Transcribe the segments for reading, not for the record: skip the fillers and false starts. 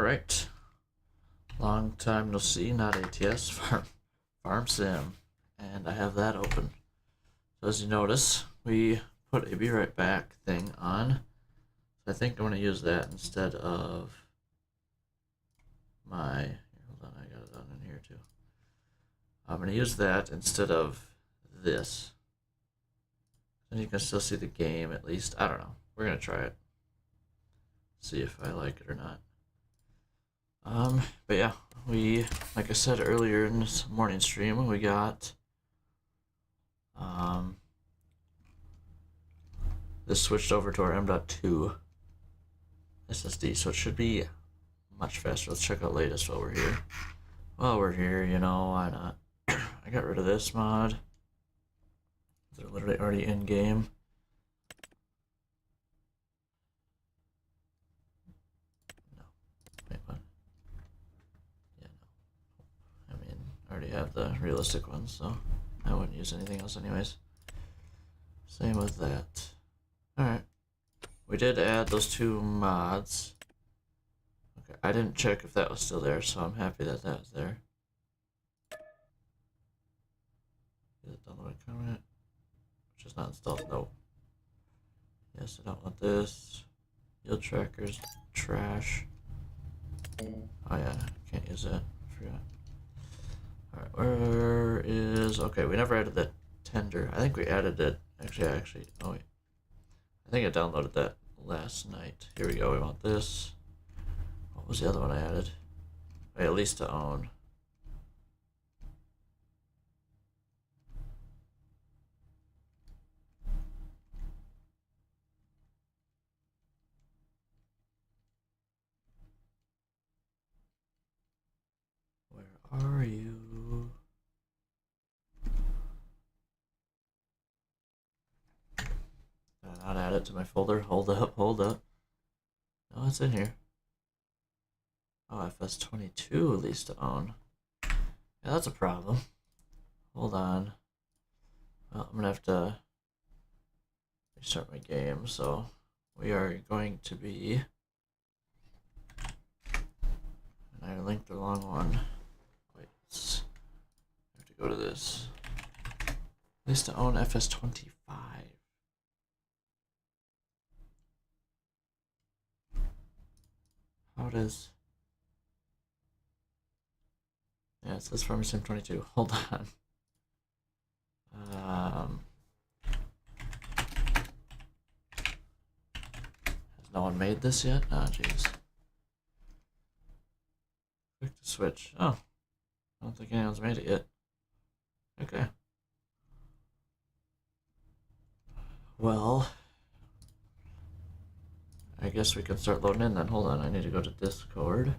Alright. Long time no see, not ATS, Farm Sim. And I have that open. So as you notice, we put a be right back thing on. So I think I'm going to use that instead of my... Hold on, I got it on in here too. I'm going to use that instead of this. And you can still see the game at least. I don't know. We're going to try it. See if I like it or not. But yeah, like I said earlier in this morning stream, we got, this switched over to our M.2 SSD, so it should be much faster. Let's check out latest while we're here. While we're here, you know, why not? I got rid of this mod. They're literally already in game. No. Wait, what? Yeah, no. I mean, I already have the realistic ones, so I wouldn't use anything else anyways. Same with that. Alright. We did add those two mods. Okay, I didn't check if that was still there, so I'm happy that that was there. Is it download comment? Which is not installed. No. Yes, I don't want this. Yield trackers, trash. Oh yeah, can't use that. Forgot. Alright, where is... Okay, we never added that tender. I think we added it. Actually, oh wait. I think I downloaded that last night. Here we go, we want this. What was the other one I added? Wait, at least to own. Where are you? Did I not add it to my folder? Hold up, hold up. No, it's in here. Oh, FS22 at least to own. Yeah, that's a problem. Hold on. Well, I'm gonna have to restart my game, so we are going to be... And I linked the wrong one. Wait, I have to go to this. At least to own FS25. How does... Yeah, it says Farm Sim 22. Hold on. Has no one made this yet? Oh, jeez. Click to switch. Oh. I don't think anyone's made it yet. Okay. Well, I guess we can start loading in then. Hold on, I need to go to Discord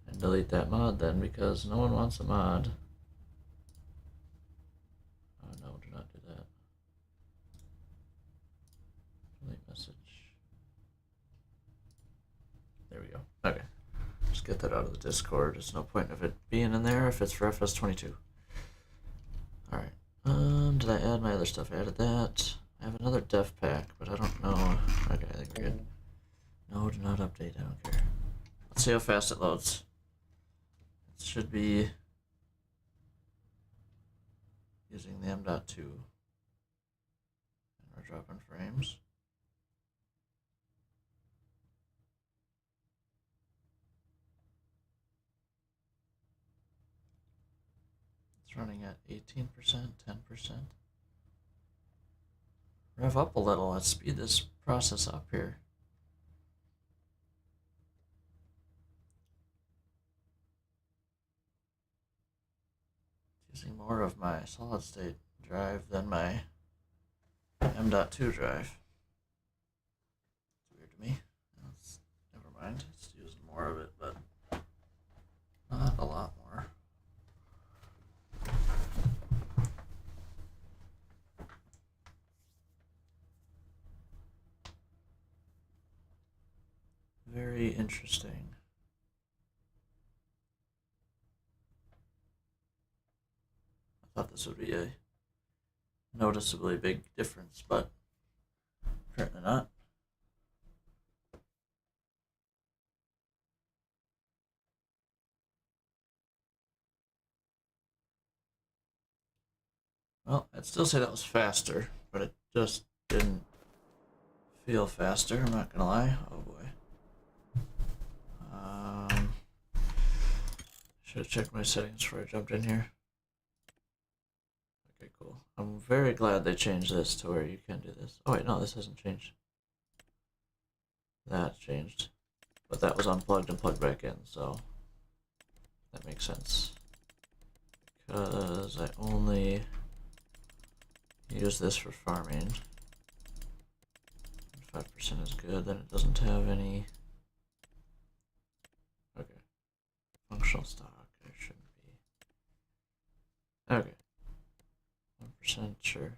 and delete that mod then, because no one wants a mod. Oh no, do not do that. Delete message. There we go. Okay. Just get that out of the Discord. There's no point of it being in there if it's for FS22. Alright. Did I add my other stuff? I added that. I have another def pack, but I don't know. Okay, I think we're good. No, do not update. I don't care. Let's see how fast it loads. It should be using the M.2. And we're dropping frames. It's running at 18%, 10%. Rev up a little. Let's speed this process up here. Using more of my solid state drive than my M.2 drive. It's weird to me. Never mind. It's using more of it, but not a lot more. Very interesting. I thought this would be a noticeably big difference, but apparently not. Well, I'd still say that was faster, but it just didn't feel faster, I'm not gonna lie. Oh boy. Should have checked my settings before I jumped in here. Okay, cool. I'm very glad they changed this to where you can do this. Oh wait, no, this hasn't changed. That changed. But that was unplugged and plugged back in, so that makes sense. Because I only use this for farming. 5% is good, then it doesn't have any. Okay. Functional stock, there shouldn't be. Okay. 1%, sure.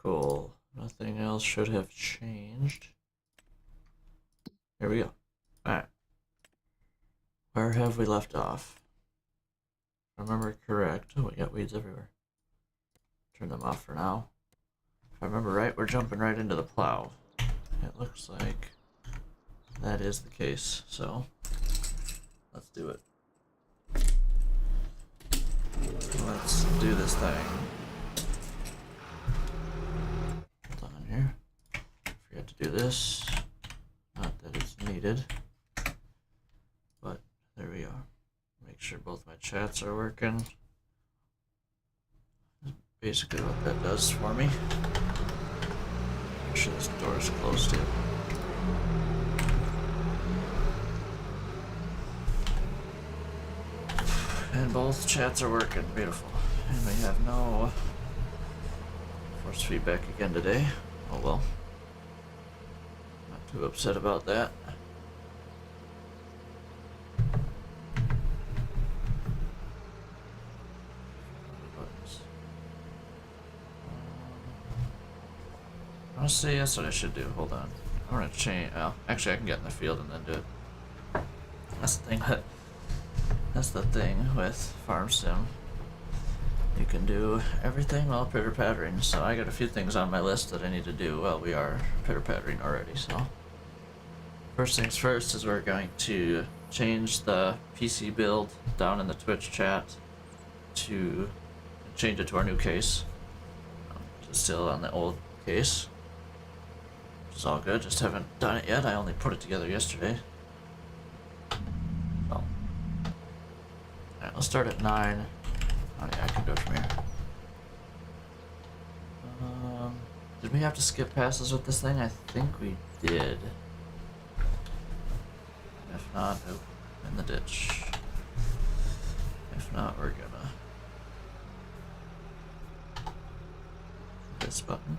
Cool. Nothing else should have changed. Here we go. Alright. Where have we left off? If I remember correct. Oh, we got weeds everywhere. Turn them off for now. If I remember right, we're jumping right into the plow. It looks like that is the case, so let's do it. Let's do this thing. Hold on here. Forgot to do this. Not that it's needed, but there we are. Make sure both my chats are working. That's basically what that does for me. Make sure this door is closed too. And both chats are working. Beautiful. And we have no force feedback again today. Oh well. Not too upset about that. Honestly, that's what I should do. Hold on. I'm gonna change. Oh, actually, I can get in the field and then do it. That's the thing. That's the thing with Farm Sim. You can do everything while pitter pattering. So I got a few things on my list that I need to do while we are pitter pattering already. So first things first is we're going to change the PC build down in the Twitch chat to change it to our new case. It's still on the old case. Which is all good. Just haven't done it yet. I only put it together yesterday. So. Alright, let's start at 9. Oh yeah, I can do it from here. Did we have to skip passes with this thing? I think we did. If not, oh, in the ditch. If not, we're gonna... this button.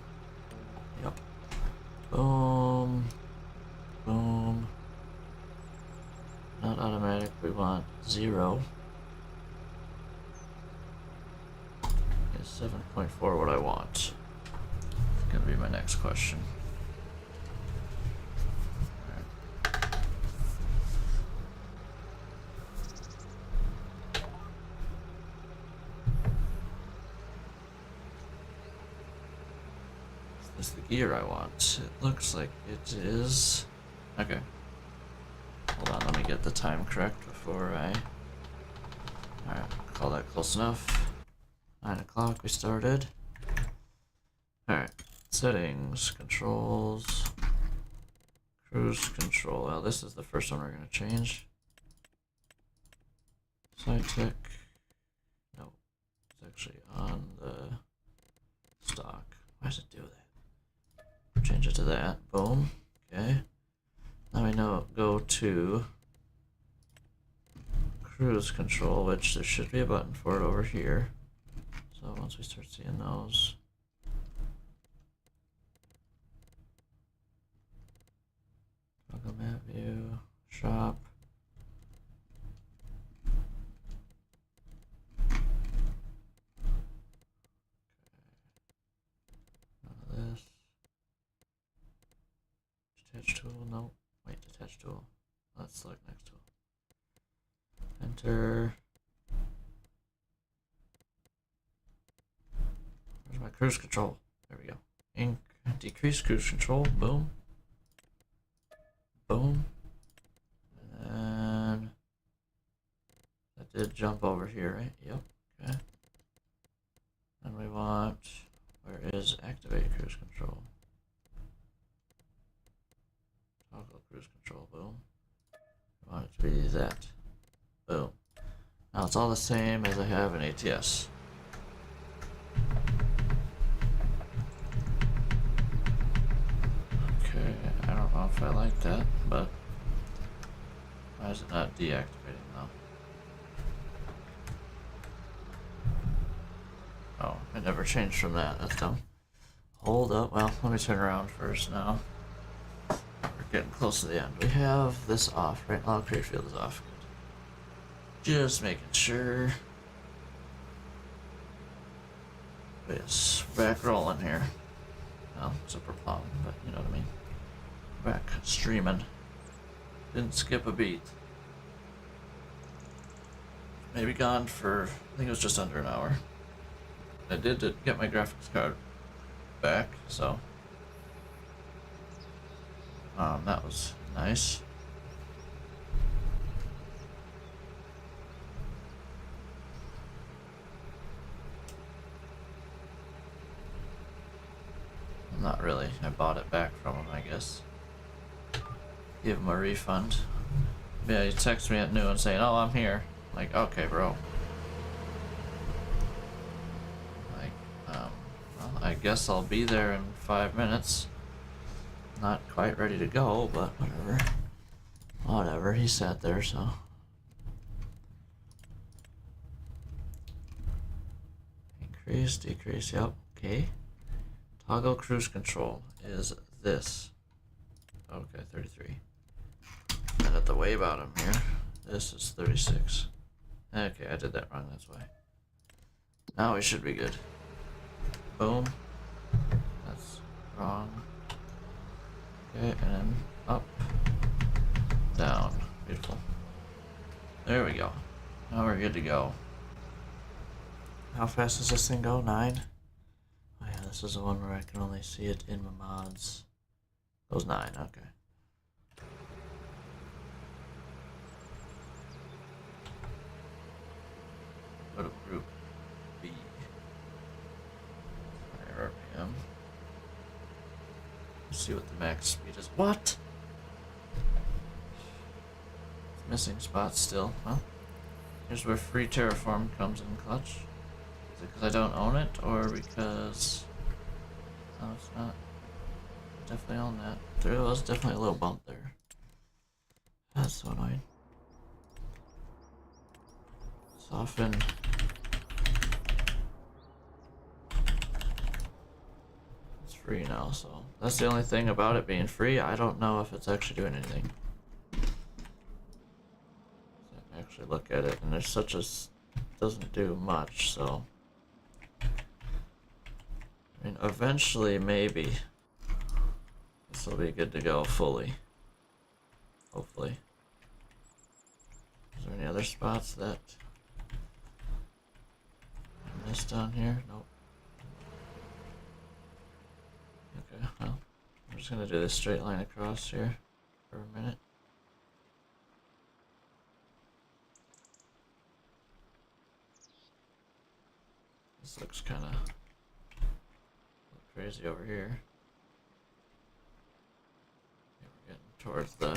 Yep. Boom. Boom. Not automatic, we want 0. Is 7.4 what I want? It's gonna be my next question. Is this the gear I want? It looks like it is. Okay. Hold on, let me get the time correct before I... Alright, call that close enough. 9 o'clock we started. Alright, settings, controls, cruise control. Well, this is the first one we're going to change. Side tick. No, it's actually on the stock. Why does it do that? Change it to that. Boom. Okay. Now we know go to cruise control, which there should be a button for it over here. So once we start seeing those, toggle map view, shop. None of this. Detach tool, no. Wait, detach tool. Let's select next tool. Enter. Where's my cruise control? There we go. Decrease cruise control. Boom. Boom. And that did jump over here, right? Yep. Okay. And we want where is activate cruise control? Toggle cruise control, boom. I want it to be that. Boom. Now it's all the same as I have in ATS. Okay, I don't know if I like that, but why is it not deactivating though? Oh, it never changed from that. That's dumb. Hold up. Well, let me turn around first now. We're getting close to the end. We have this off, right? Oh, create field is off. Good. Just making sure. Yes, back rolling here. Well, except for plowing, but you know what I mean. Back streaming. Didn't skip a beat. Maybe gone for, I think it was just under an hour. I did get my graphics card back, so that was nice. Not really. I bought it back from him, I guess. Give him a refund. Yeah, he texted me at noon saying, "Oh, I'm here." Like, okay, bro. Like, well, I guess I'll be there in 5 minutes. Not quite ready to go, but whatever. Whatever, he sat there, so. Increase, decrease, yep, okay. Toggle cruise control is this. Okay, 33. And at the way bottom here, this is 36. Okay, I did that wrong, that's why. Now we should be good. Boom. That's wrong. Okay, and then up, down. Beautiful. There we go. Now we're good to go. How fast does this thing go? 9? Oh yeah, this is the one where I can only see it in my mods. Goes 9, okay. Go to group B. RPM. Let's see what the max speed is. What? It's missing spots still, huh? Here's where free terraform comes in clutch. Is it because I don't own it, or because... No, it's not. Definitely own that. There was definitely a little bump there. That's so annoying. Soften. It's free now, so that's the only thing about it being free. I don't know if it's actually doing anything. Actually look at it, and there's such a... doesn't do much, so... I mean, eventually, maybe this will be good to go fully. Hopefully. Is there any other spots that I missed down here? Nope. Okay, well, I'm just gonna do this straight line across here for a minute. This looks kind of crazy over here. Yeah, we're getting towards the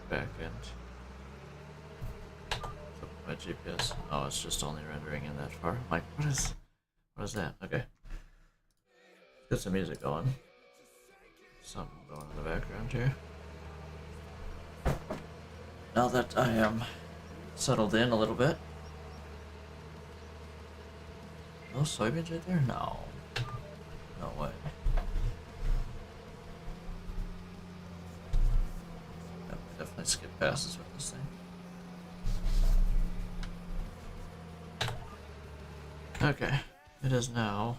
back end. So my GPS. Oh, it's just only rendering in that far. I'm like, what is that? Okay. Get some music going. Something going in the background here. Now that I am settled in a little bit. No soybeans right there? No. No way. Definitely skip passes with this thing. Okay. It is now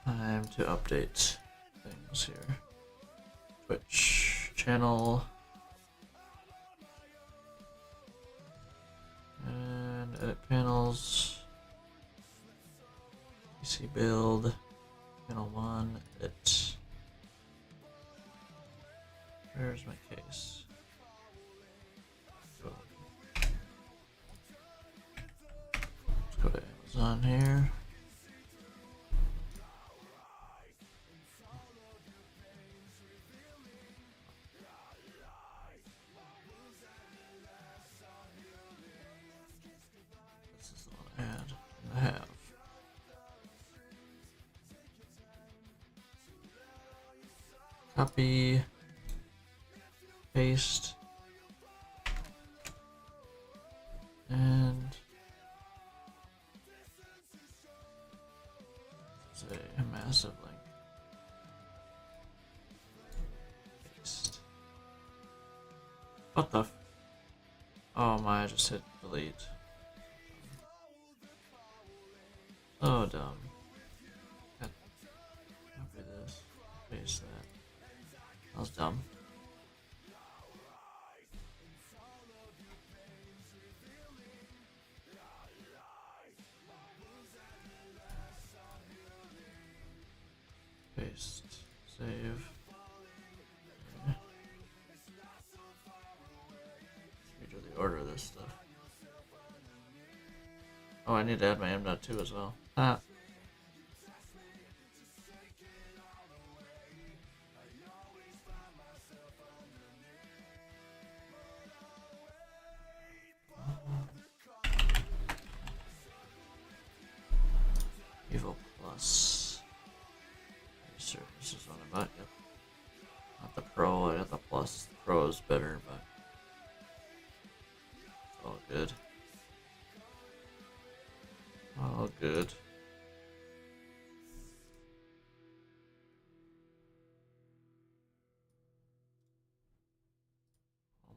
time to update things here. Twitch channel. And edit panels. PC build, channel 1, edit. Where's my case? Let's go to Amazon here. Copy, paste, and it's a massive link. Paste. What the f— oh my, I just hit delete. Oh, dumb. Copy this, paste that. That was dumb. Paste, save. Okay. Let's redo the order of this stuff. Oh, I need to add my M.2 as well. Ah. Evil Plus. Sure, this is what I bought. Yep. Not the Pro, I got the Plus. The Pro is better, but it's all good. All good.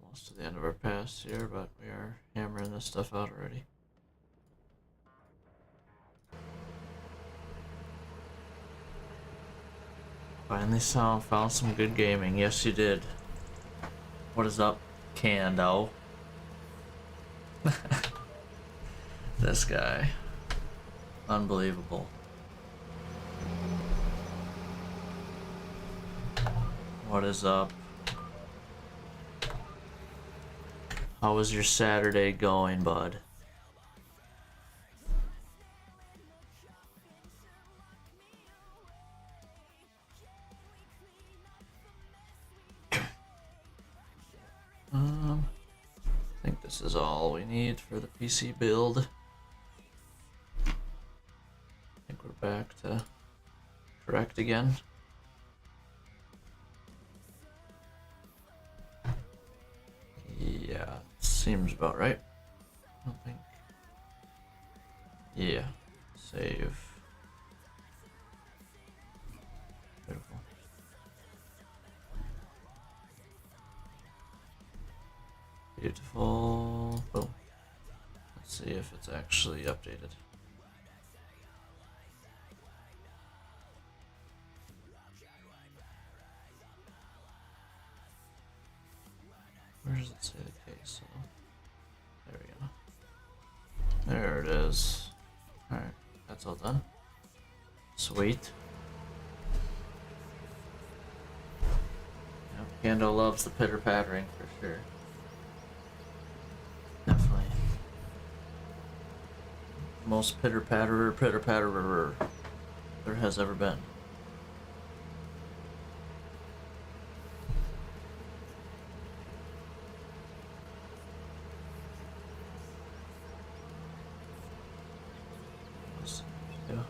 Almost to the end of our pass here, but we are hammering this stuff out already. Finally found some good gaming. Yes, you did. What is up, Kando? This guy. Unbelievable. What is up? How was your Saturday going, bud? I think this is all we need for the PC build. I think we're back to correct again. Yeah, seems about right. I don't think. Yeah, save. Beautiful. Beautiful. Boom. Let's see if it's actually updated. Where does it say the case? So, there we go. There it is. Alright, that's all done. Sweet. Yep, Kando loves the pitter-pattering for sure. Definitely. Most pitter-patterer there has ever been. Yeah.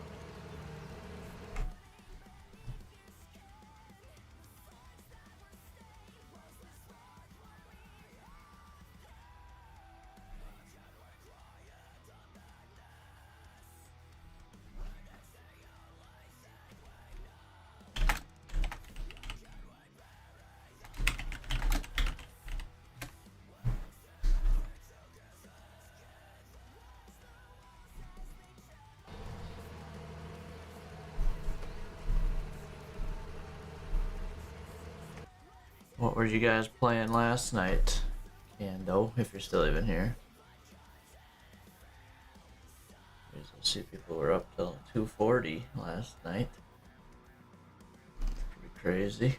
What were you guys playing last night, Kando, if you're still even here? I see people were up till 2:40 last night. Pretty crazy.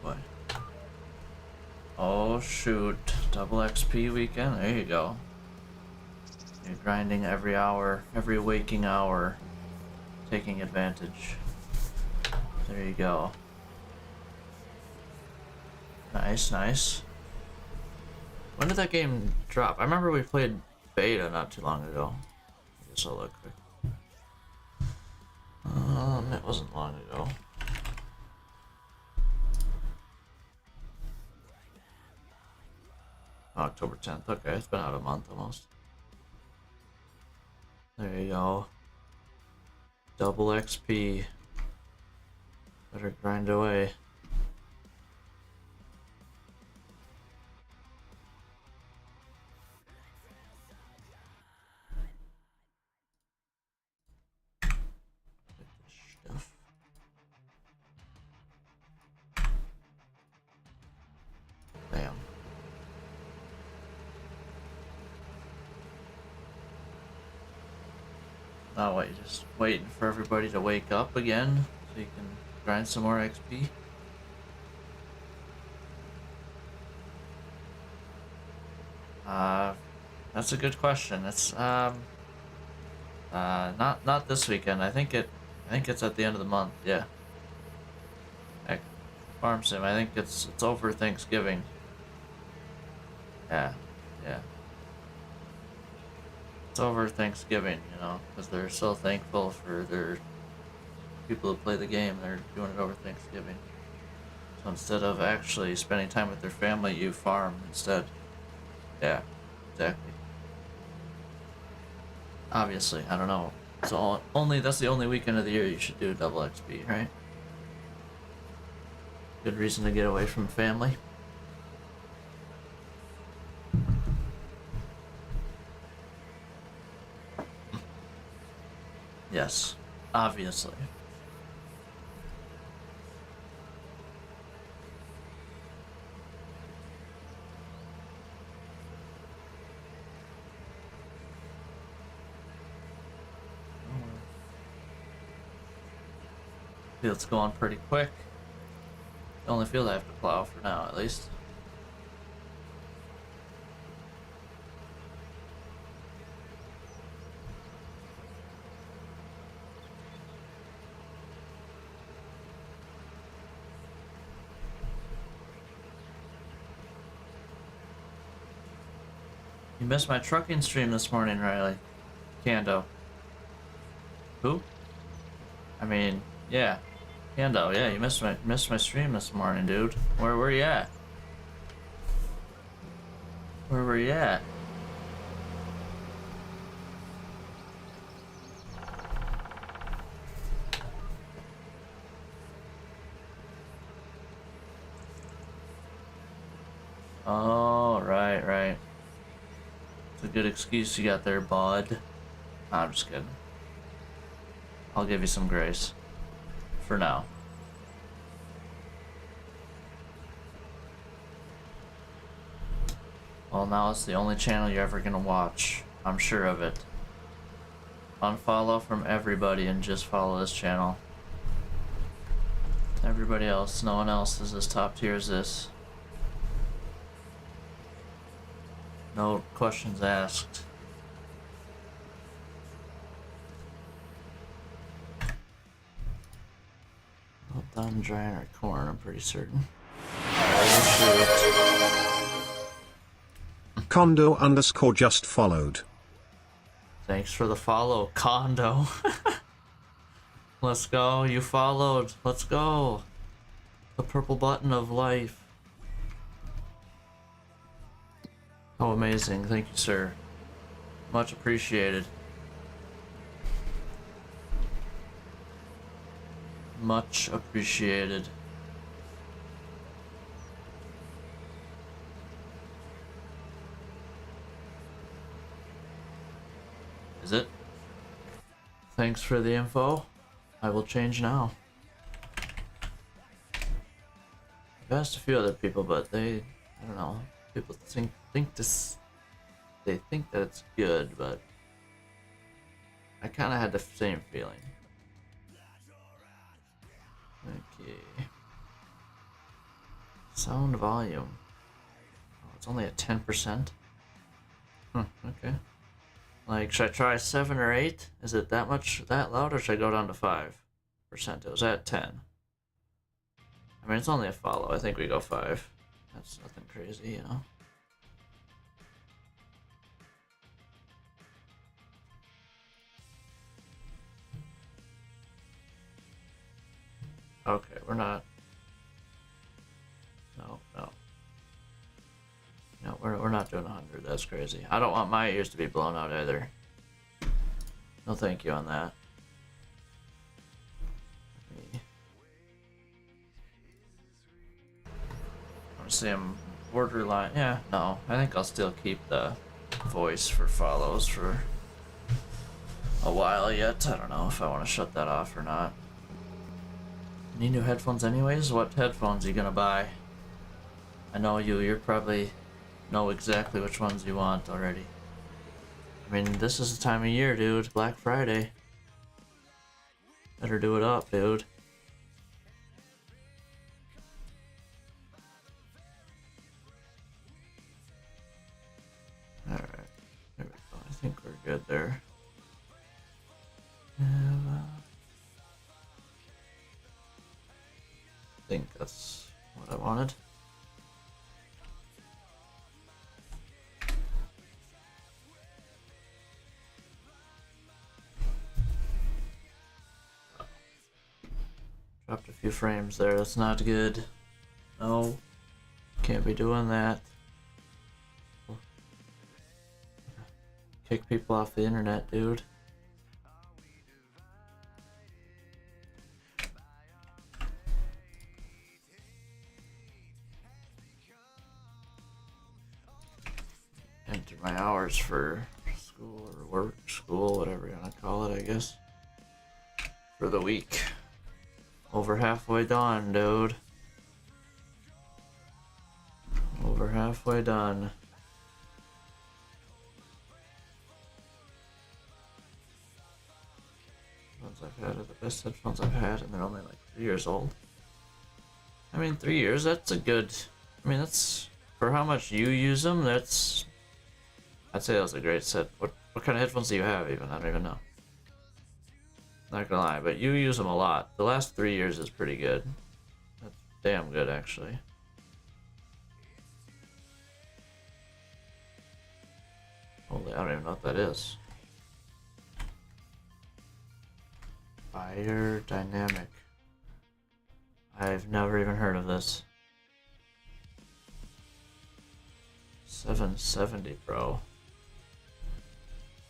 What? Oh shoot, double XP weekend, there you go. You're grinding every hour, every waking hour, taking advantage. There you go. Nice, nice. When did that game drop? I remember we played beta not too long ago. I guess I'll look quick. It wasn't long ago. October 10th. Okay, it's been out a month almost. There you go. Double XP. Better grind away. Damn. Now what, you just waiting for everybody to wake up again so you can grind some more XP? That's a good question. It's not this weekend. I think it's at the end of the month. Yeah. Heck, Farm Sim. I think it's over Thanksgiving. Yeah, yeah. It's over Thanksgiving, you know, because they're so thankful for their people who play the game. They're doing it over Thanksgiving. So instead of actually spending time with their family, you farm instead. Yeah, exactly. Obviously, I don't know. So that's the only weekend of the year you should do double XP, right? Good reason to get away from family. Yes, obviously. Field's going pretty quick. The only field I have to plow for now, at least. You missed my trucking stream this morning, Riley. Kando. Who? I mean, yeah. Kando, yeah, you missed my stream this morning, dude. Where were you at? Where were you at? Oh, right. It's a good excuse you got there, bud. Nah, I'm just kidding. I'll give you some grace. For now. Well, now it's the only channel you're ever gonna watch. I'm sure of it. Unfollow from everybody and just follow this channel. Everybody else, no one else is as top tier as this. No questions asked. Well done drying our corn, I'm pretty certain. Condo _ just followed. Thanks for the follow, Condo. Let's go, you followed. Let's go. The purple button of life. How amazing. Thank you, sir. Much appreciated. Much appreciated. Is it? Thanks for the info. I will change now. I've asked a few other people, but I don't know. People think this, they think that it's good, but I kind of had the same feeling. Okay. Sound volume. Oh, it's only at 10%. Okay. Like, should I try 7 or 8? Is it that loud, or should I go down to 5%? It was at 10. I mean, it's only a follow. I think we go 5. That's nothing crazy, you know? Okay, we're not. No, no. No, we're not doing 100. That's crazy. I don't want my ears to be blown out either. No thank you on that. I want to see him borderline. Yeah, no. I think I'll still keep the voice for follows for a while yet. I don't know if I want to shut that off or not. Need new headphones anyways? What headphones are you gonna buy? I know you're probably know exactly which ones you want already. I mean, this is the time of year, dude. Black Friday. Better do it up, dude. Alright. There we go. I think we're good there. I think that's what I wanted. Dropped a few frames there. That's not good. No. Can't be doing that. Kick people off the internet, dude. Enter my hours for school or work, school, whatever you want to call it, I guess. For the week. Over halfway done, dude. Over halfway done. Headphones I've had are the best headphones I've had, and they're only like 3 years old. I mean, 3 years, that's a good... I mean, that's... For how much you use them, that's... I'd say that was a great set. What kind of headphones do you have even? I don't even know. Not gonna lie, but you use them a lot. The last 3 years is pretty good. That's damn good, actually. Holy, I don't even know what that is. Fire Dynamic. I've never even heard of this. 770, bro.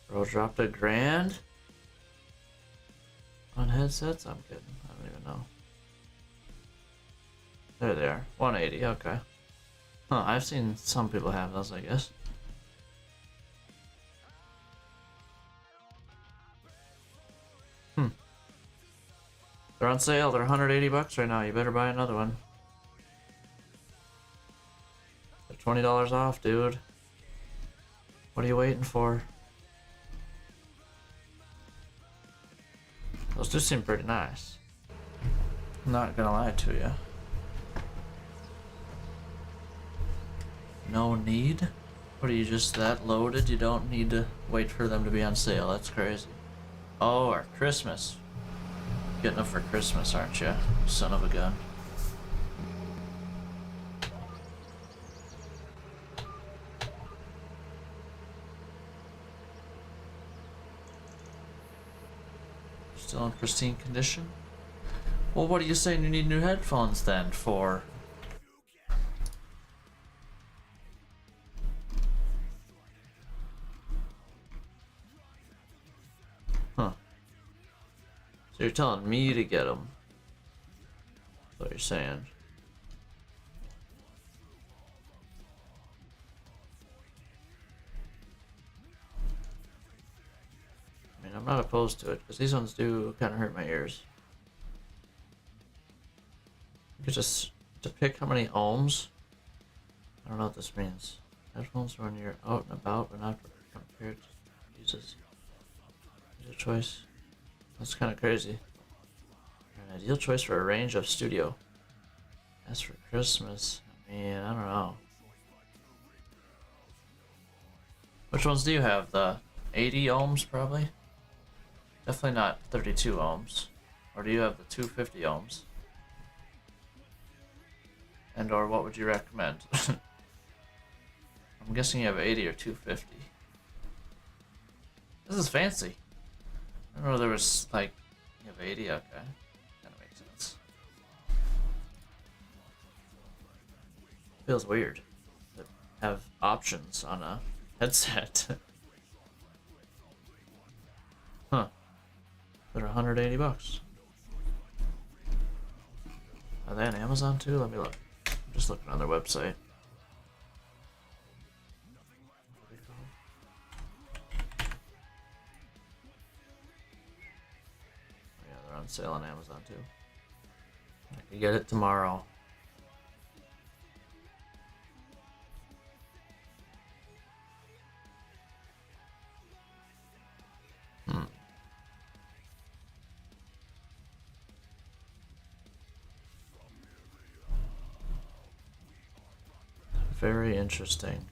Bro dropped $1,000 on headsets? I'm kidding. I don't even know. There they are. 180, okay. Huh, I've seen some people have those, I guess. They're on sale. They're 180 bucks right now. You better buy another one. They're $20 off, dude. What are you waiting for? Those do seem pretty nice. I'm not gonna lie to you. No need? What are you, just that loaded? You don't need to wait for them to be on sale. That's crazy. Oh, or Christmas. Getting them for Christmas, aren't you? Son of a gun. Still in pristine condition? Well, what are you saying you need new headphones then for? Huh. So you're telling me to get them? That's what you're saying. I mean, I'm not opposed to it, because these ones do kind of hurt my ears. You could just, to pick how many ohms? I don't know what this means. Headphones when you're out and about, but not prepared to use this. Use a choice. That's kind of crazy. An ideal choice for a range of studio. As for Christmas, I mean, I don't know. Which ones do you have? The 80 ohms, probably? Definitely not 32 ohms. Or do you have the 250 ohms? And or what would you recommend? I'm guessing you have 80 or 250. This is fancy. I don't know, there was like, you have 80, okay. Kinda makes sense. Feels weird to have options on a headset. Huh. They're 180 bucks. Are they on Amazon too? Let me look. I'm just looking on their website. Yeah, they're on sale on Amazon too. I could get it tomorrow. Very interesting.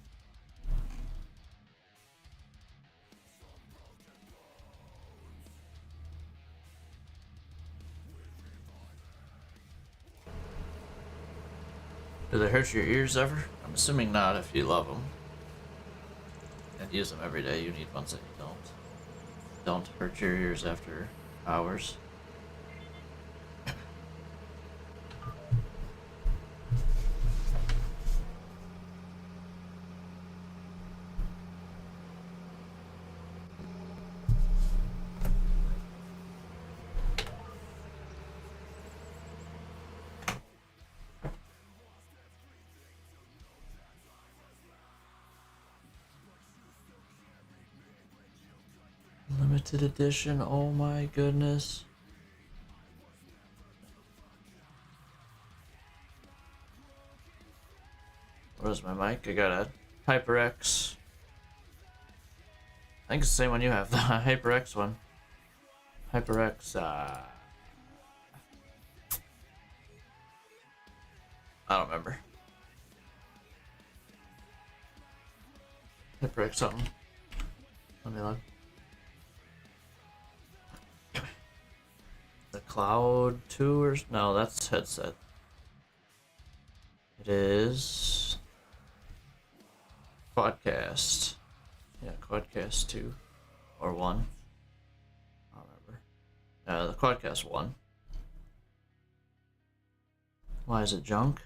Do they hurt your ears ever? I'm assuming not if you love them. And use them every day. You need ones that you don't. Don't hurt your ears after hours. Limited edition, oh my goodness. Where's my mic? I got a HyperX. I think it's the same one you have, the HyperX one. HyperX, I don't remember. HyperX something. Let me look. The Cloud 2 or no, that's headset. It is Quadcast. Yeah, Quadcast 2 or 1. I don't remember. The Quadcast 1. Why is it junk?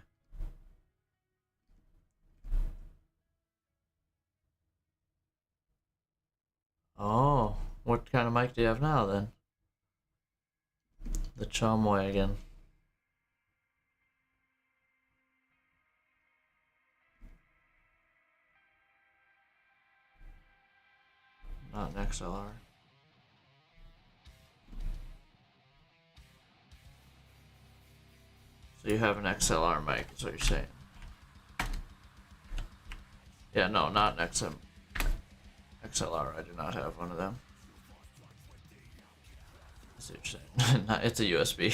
Oh, what kind of mic do you have now then? The Chum Wagon. Not an XLR. So you have an XLR mic, is what you're saying. Yeah, no, not an XLR. I do not have one of them. I see what you're saying. It's a USB.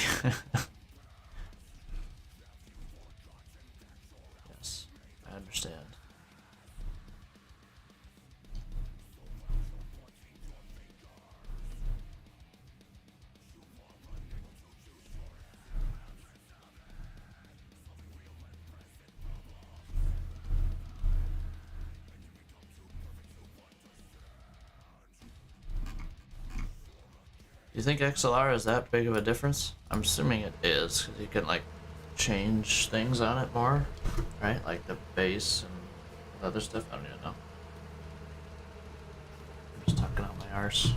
Yes, I understand. Do you think XLR is that big of a difference? I'm assuming it is, because you can like change things on it more, right? Like the bass and other stuff. I don't even know. I'm just talking out my arse.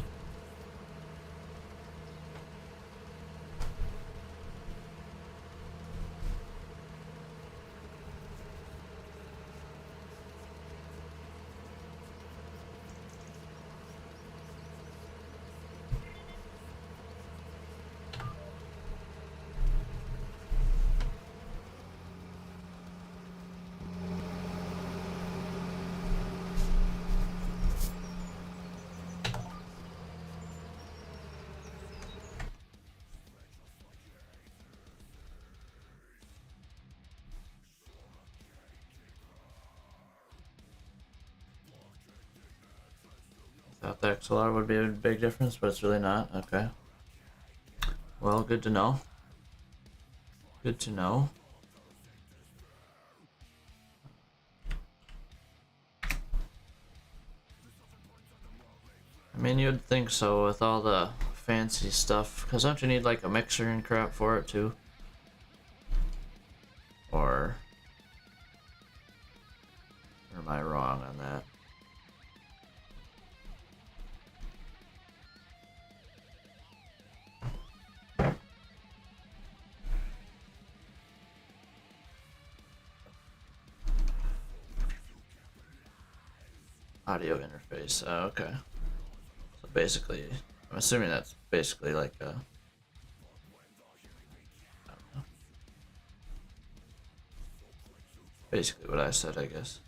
Thought the XLR would be a big difference, but it's really not. Okay. Well, good to know. Good to know. I mean, you'd think so with all the fancy stuff, because don't you need like a mixer and crap for it too? Or am I wrong on that? Audio interface. Oh, okay. So basically, I'm assuming that's basically like a. I don't know. Basically what I said, I guess.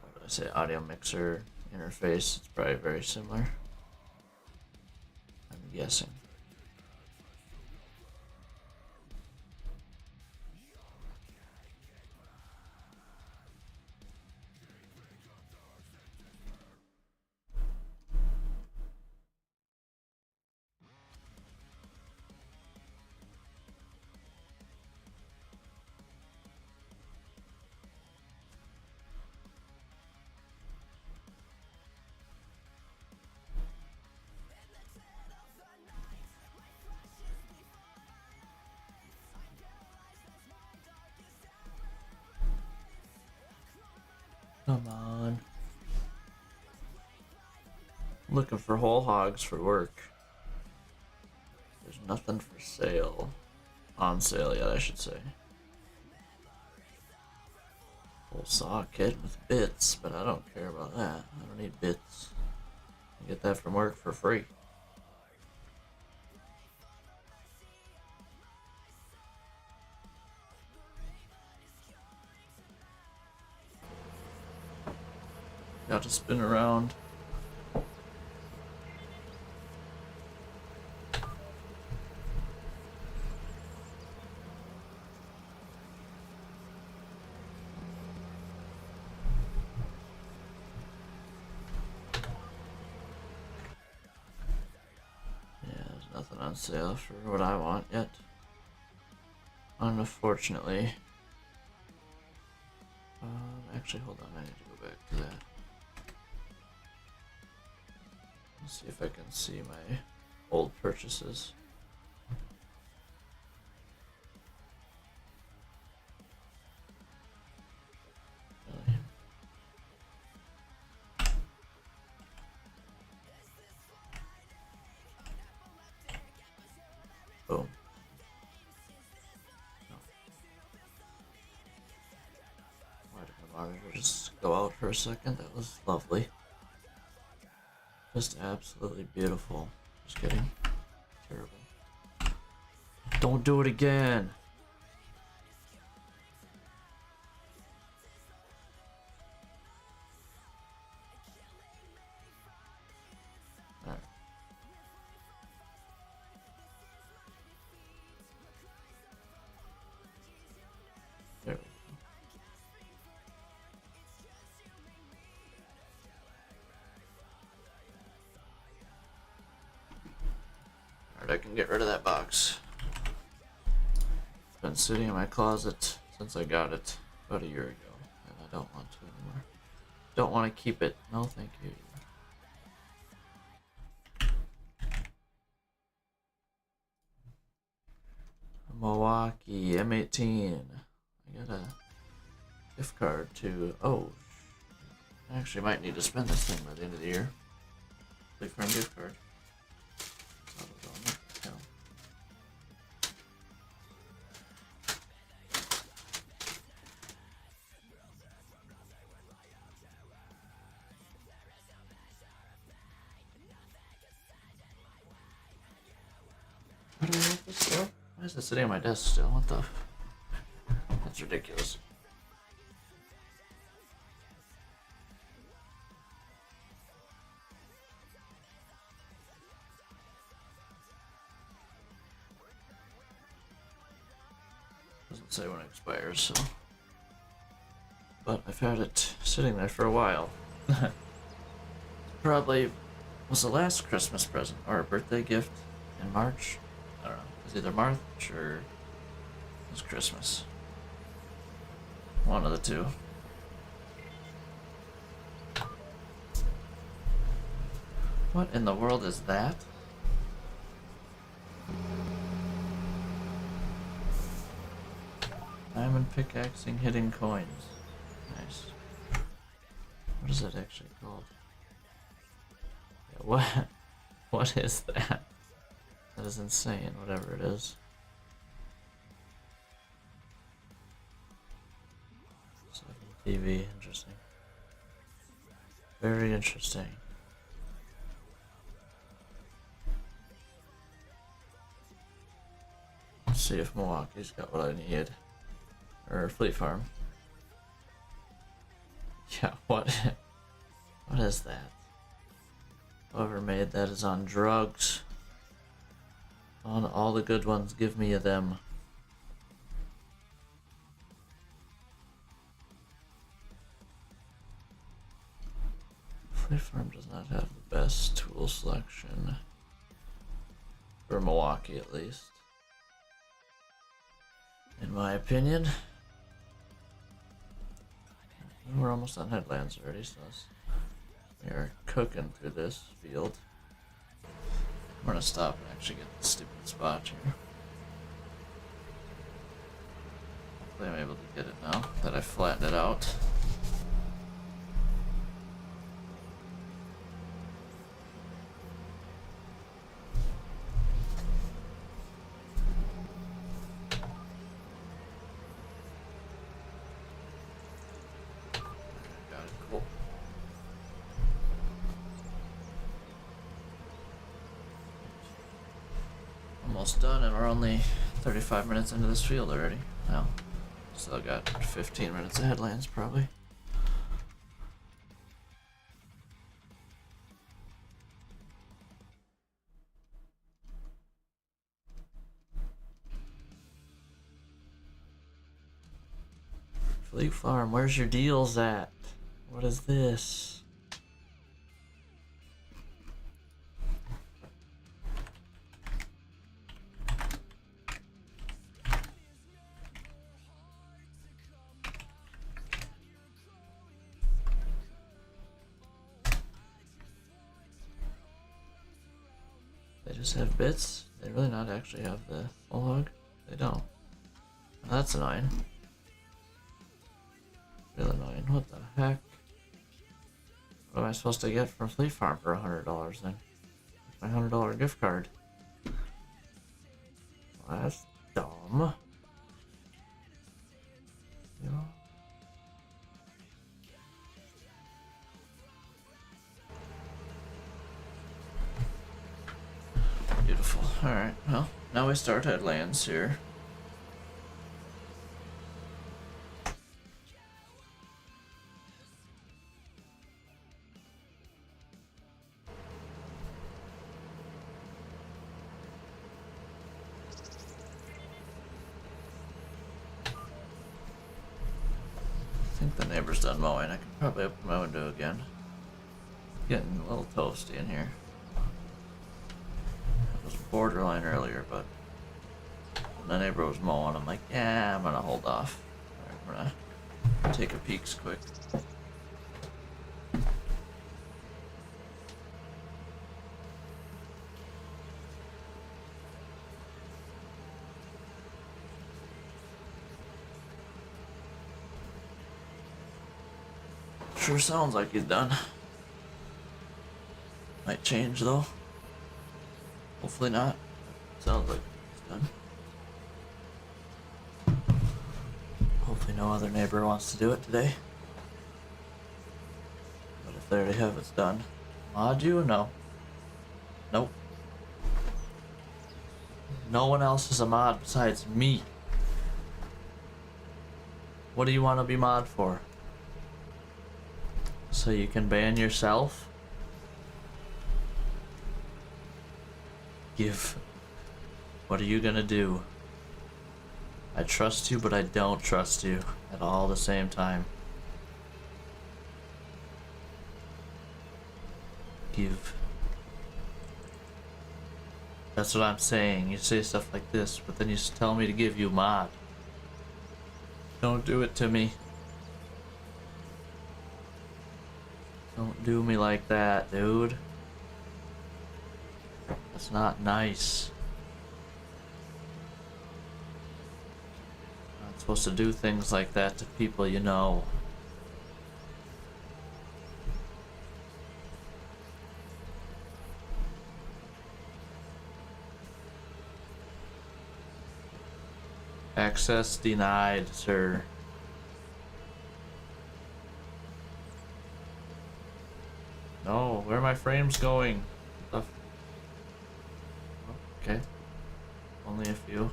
What did I say? Audio mixer interface. It's probably very similar. I'm guessing. Come on. Looking for whole hogs for work. There's nothing for sale. On sale yet, I should say. Whole saw kit with bits, but I don't care about that. I don't need bits. I get that from work for free. Got to spin around. Yeah, there's nothing on sale for what I want yet. Unfortunately. Actually, hold on. I need to go back to that. Let's see if I can see my old purchases. Really? Boom. No. Why did my monitor just go out for a second? That was lovely. Just absolutely beautiful. Just kidding. Terrible. Don't do it again. Alright. There we go. Alright, I can get rid of that box. It's been sitting in my closet since I got it about a year ago, and I don't want to anymore. Don't want to keep it. No, thank you. Milwaukee M18. I got a gift card to. Oh, I actually might need to spend this thing by the end of the year. Play for a gift card. What do I want this for? Why is it sitting on my desk still? What the? That's ridiculous. Doesn't say when it expires, so. But I've had it sitting there for a while. Probably was the last Christmas present or a birthday gift in March. I don't know. It was either March or it was Christmas. One of the two. What in the world is that? Diamond pickaxing hidden coins. Nice. What is that actually called? Yeah, what? What is that? That is insane, whatever it is. TV, interesting. Very interesting. Let's see if Milwaukee's got what I need. Or Fleet Farm. Yeah, what? What is that? Whoever made that is on drugs. On all the good ones, give me a them. Fleet Farm does not have the best tool selection. For Milwaukee, at least. In my opinion. We're almost on headlands already, so we are cooking through this field. I'm gonna stop and actually get the stupid spot here. Hopefully I'm able to get it now that I flattened it out. Almost done, and we're only 35 minutes into this field already. Now, still got 15 minutes of headlands probably. Fleet Farm, where's your deals at? What is this? They just have bits? They really not actually have the full hog? They don't. Well, that's annoying. Really annoying. What the heck? What am I supposed to get from Fleet Farm for $100 then? My $100 gift card. Well, that's dumb. You know? Beautiful. Alright, well, now we start headlands here. I think the neighbor's done mowing. I can probably open my window again. Getting a little toasty in here. It was borderline earlier, but when the neighbor was mowing, I'm like, yeah, I'm gonna hold off. Alright, I'm gonna take a peeks quick. Sure sounds like he's done. Might change though. Hopefully not. Sounds like it's done. Hopefully no other neighbor wants to do it today. But if they already have it's done. Mod you? No. Nope. No one else is a mod besides me. What do you want to be mod for? So you can ban yourself? Give. What are you gonna do? I trust you, but I don't trust you at all the same time. Give. That's what I'm saying. You say stuff like this, but then you tell me to give you mod. Don't do it to me. Don't do me like that, dude. That's not nice. That's supposed to do things like that to people you know. Access denied, sir. No, where are my frames going? Okay. Only a few.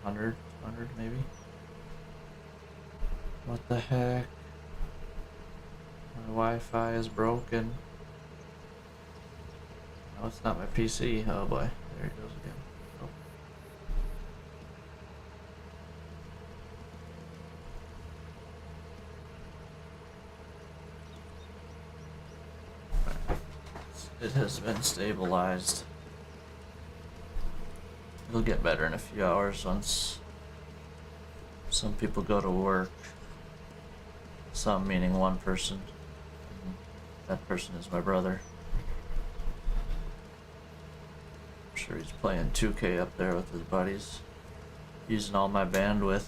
100, 200 maybe? What the heck? My Wi-Fi is broken. No, it's not my PC. Oh boy, there it goes again. It has been stabilized. It'll get better in a few hours once some people go to work. Some meaning one person. That person is my brother. I'm sure he's playing 2K up there with his buddies. Using all my bandwidth.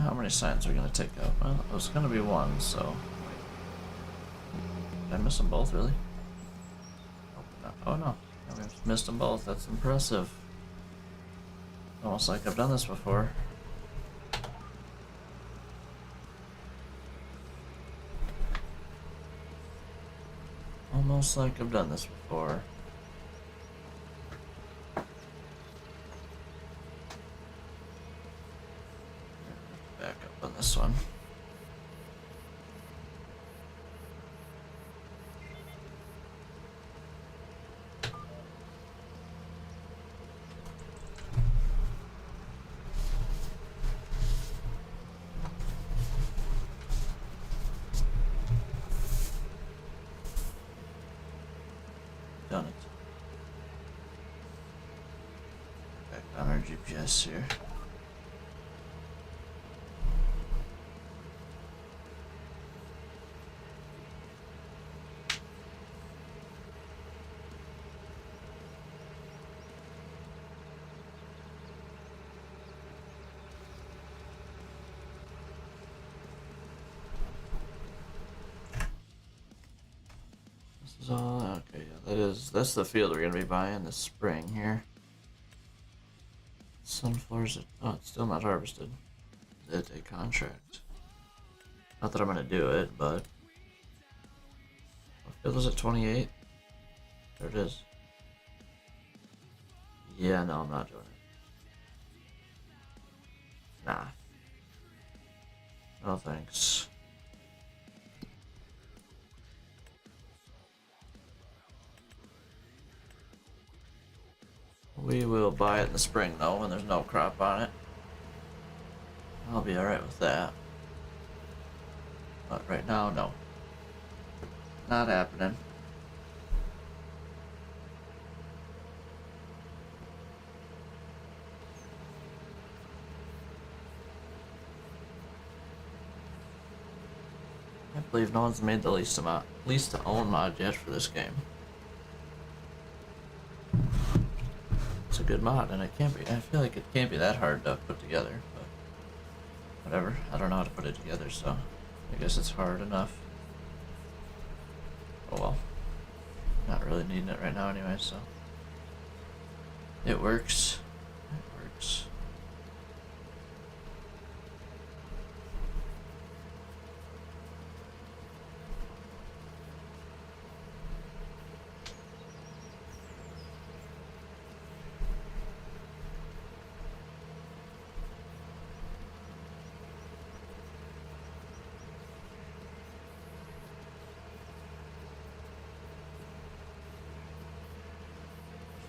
How many signs are we gonna take out? Well, it was gonna be one, so. Did I miss them both, really? Oh no. I missed them both. That's impressive. Almost like I've done this before. Almost like I've done this before. Back up on this one. Done it. Back on our GPS here. This is all okay. Yeah, that's the field we're gonna be buying this spring here. Sunflowers. Oh, it's still not harvested. It's a contract. Not that I'm gonna do it, but what field is it? 28. There it is. Yeah, no, I'm not doing it. Nah. No thanks. We will buy it in the spring though when there's no crop on it. I'll be alright with that. But right now, no. Not happening. I believe no one's made the least to own mod yet for this game. It's a good mod, and it can't be. I feel like it can't be that hard to put together, but whatever. I don't know how to put it together, so I guess it's hard enough. Oh well. Not really needing it right now anyway, so it works. It works.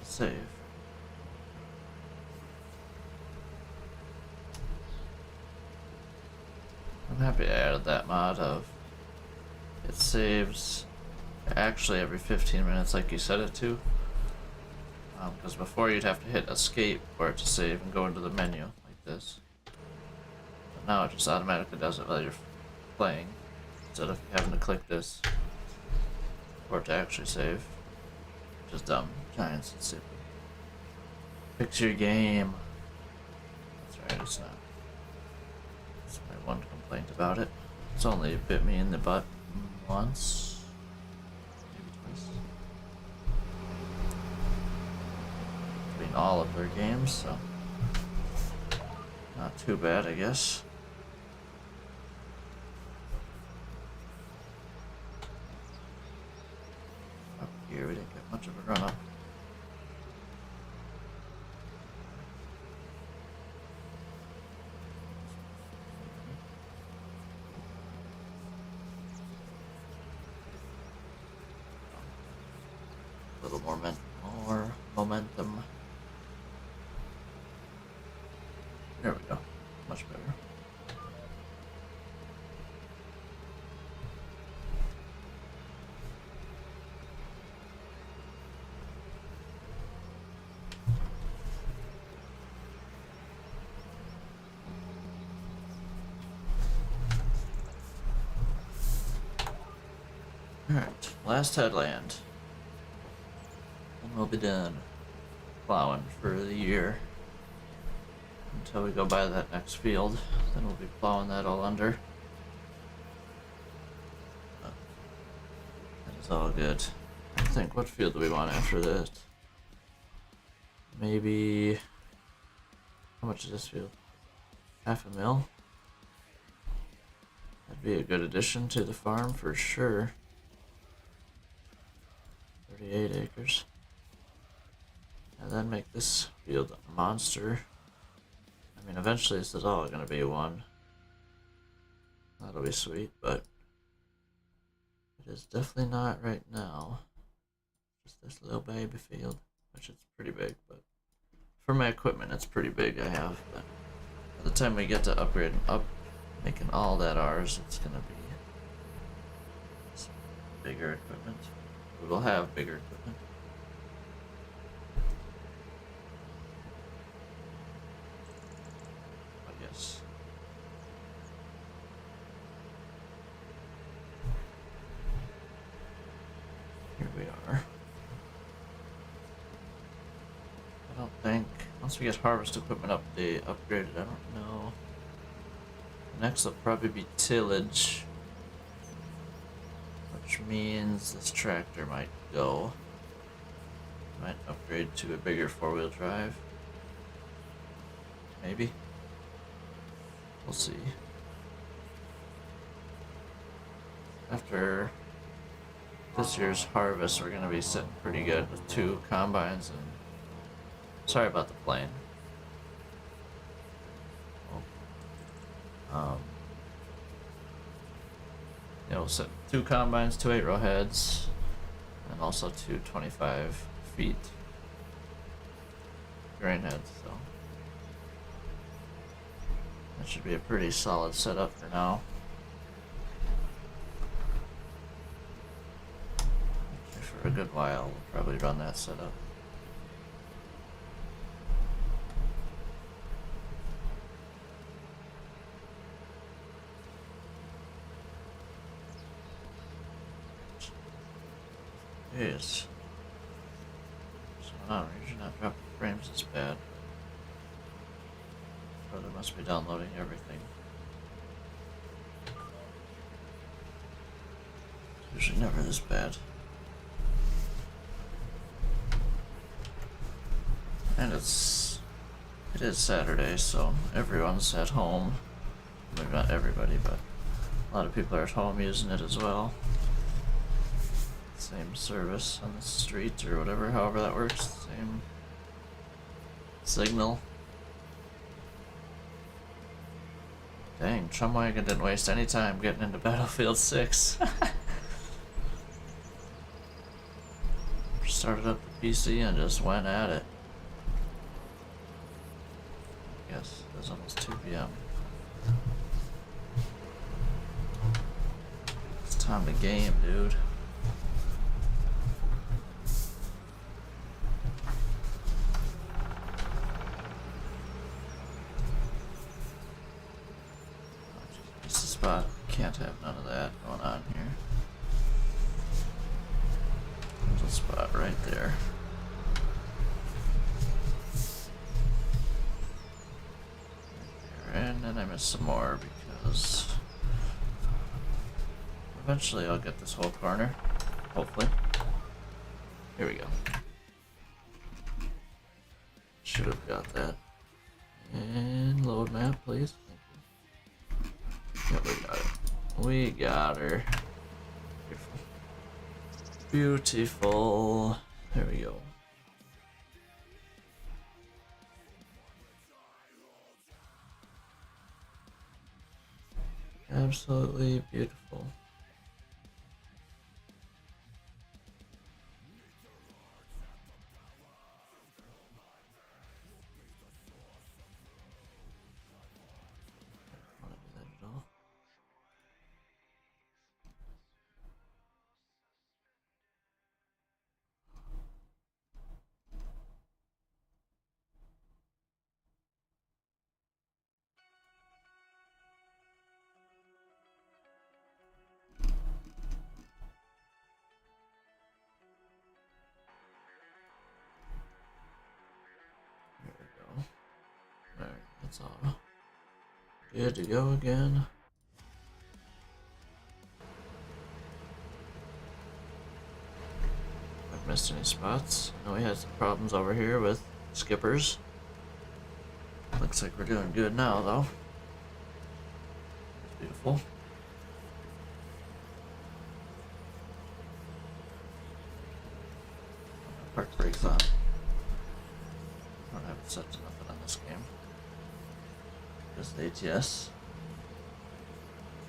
Save. I'm happy I added that mod of it saves actually every 15 minutes like you set it to. Because before you'd have to hit escape for it to save and go into the menu like this. But now it just automatically does it while you're playing instead of having to click this for it to actually save. Just dumb. Giants and stupid. Fix your game. That's right, it's not. That's my one complaint about it. It's only bit me in the butt once. Maybe twice. Between all of their games, so not too bad, I guess. Up here, we didn't get much of a run up. A little more momentum. There we go. Much better. Alright, last headland. And we'll be done plowing for the year. Until we go by that next field. Then we'll be plowing that all under. But that is all good. I think, what field do we want after that? Maybe... How much is this field? 1/2 mil? That'd be a good addition to the farm for sure. 38 acres. And then make this field a monster. I mean, eventually this is all gonna be one. That'll be sweet, but it is definitely not right now. Just this little baby field, which is pretty big, but for my equipment it's pretty big I have, but by the time we get to upgrading up, making all that ours, it's gonna be some bigger equipment. We will have bigger equipment. But yes. Here we are. I don't think, once we get harvest equipment upgraded, I don't know. Next will probably be tillage. Which means this tractor might go. Might upgrade to a bigger 4-wheel drive. Maybe. We'll see. After this year's harvest, we're gonna be sitting pretty good with 2 combines and... Sorry about the plane. Yeah, we'll set 2 combines, 2 8-row heads, and also 2 25 feet grain heads, so that should be a pretty solid setup for now. Actually, for a good while, we'll probably run that setup. Yes. So not usually not dropping frames is bad. Brother must be downloading everything. It's usually never this bad. And it is Saturday, so everyone's at home. Maybe not everybody, but a lot of people are at home using it as well. Same service on the street or whatever, however that works. Same signal. Dang, Chumwagon didn't waste any time getting into Battlefield 6. Started up the PC and just went at it. Yes, it was almost 2 PM. It's time to game, dude. Can't have none of that going on here. There's a spot right there. And then I missed some more because eventually I'll get this whole corner. Hopefully. Here we go. Should have got that. And load map, please. Thank you. Yep, we got it. We got her. Beautiful. Beautiful. There we go. Absolutely beautiful. That's all. Good to go again. I've missed any spots. I know we had some problems over here with skippers. Looks like we're doing good now, though. It's beautiful. Park brakes on. I don't have it set to nothing on this game. Just ATS.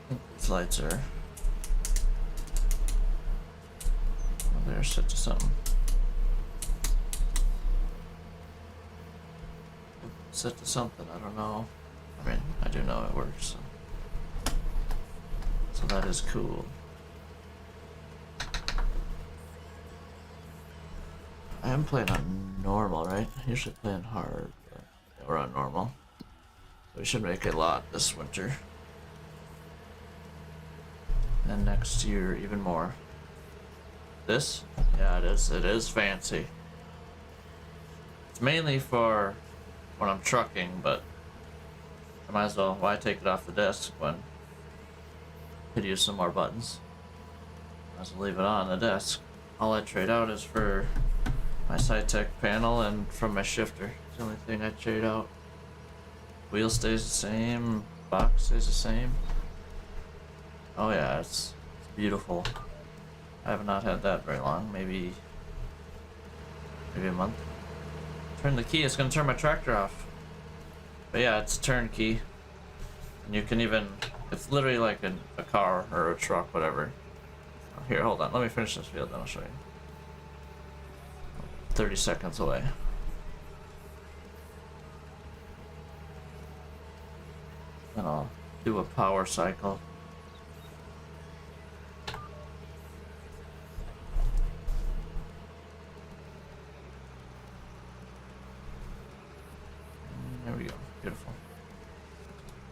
I think these lights are. Oh, they're set to something. Set to something, I don't know. I mean, I do know it works. So that is cool. I am playing on normal, right? Usually playing hard, but yeah, we're on normal. So we should make a lot this winter. And next year, even more. This? Yeah, it is. It is fancy. It's mainly for when I'm trucking, but I might as well. Why take it off the desk when I could use some more buttons? Might as well leave it on the desk. All I trade out is for my SciTech panel and from my shifter. It's the only thing I trade out. Wheel stays the same, box stays the same. Oh yeah, it's beautiful. I have not had that very long, maybe a month. Turn the key, it's gonna turn my tractor off. But yeah, it's turnkey. And you can even, it's literally like a car or a truck, whatever. Oh, here, hold on, let me finish this field, then I'll show you. 30 seconds away. And I'll do a power cycle. And there we go. Beautiful.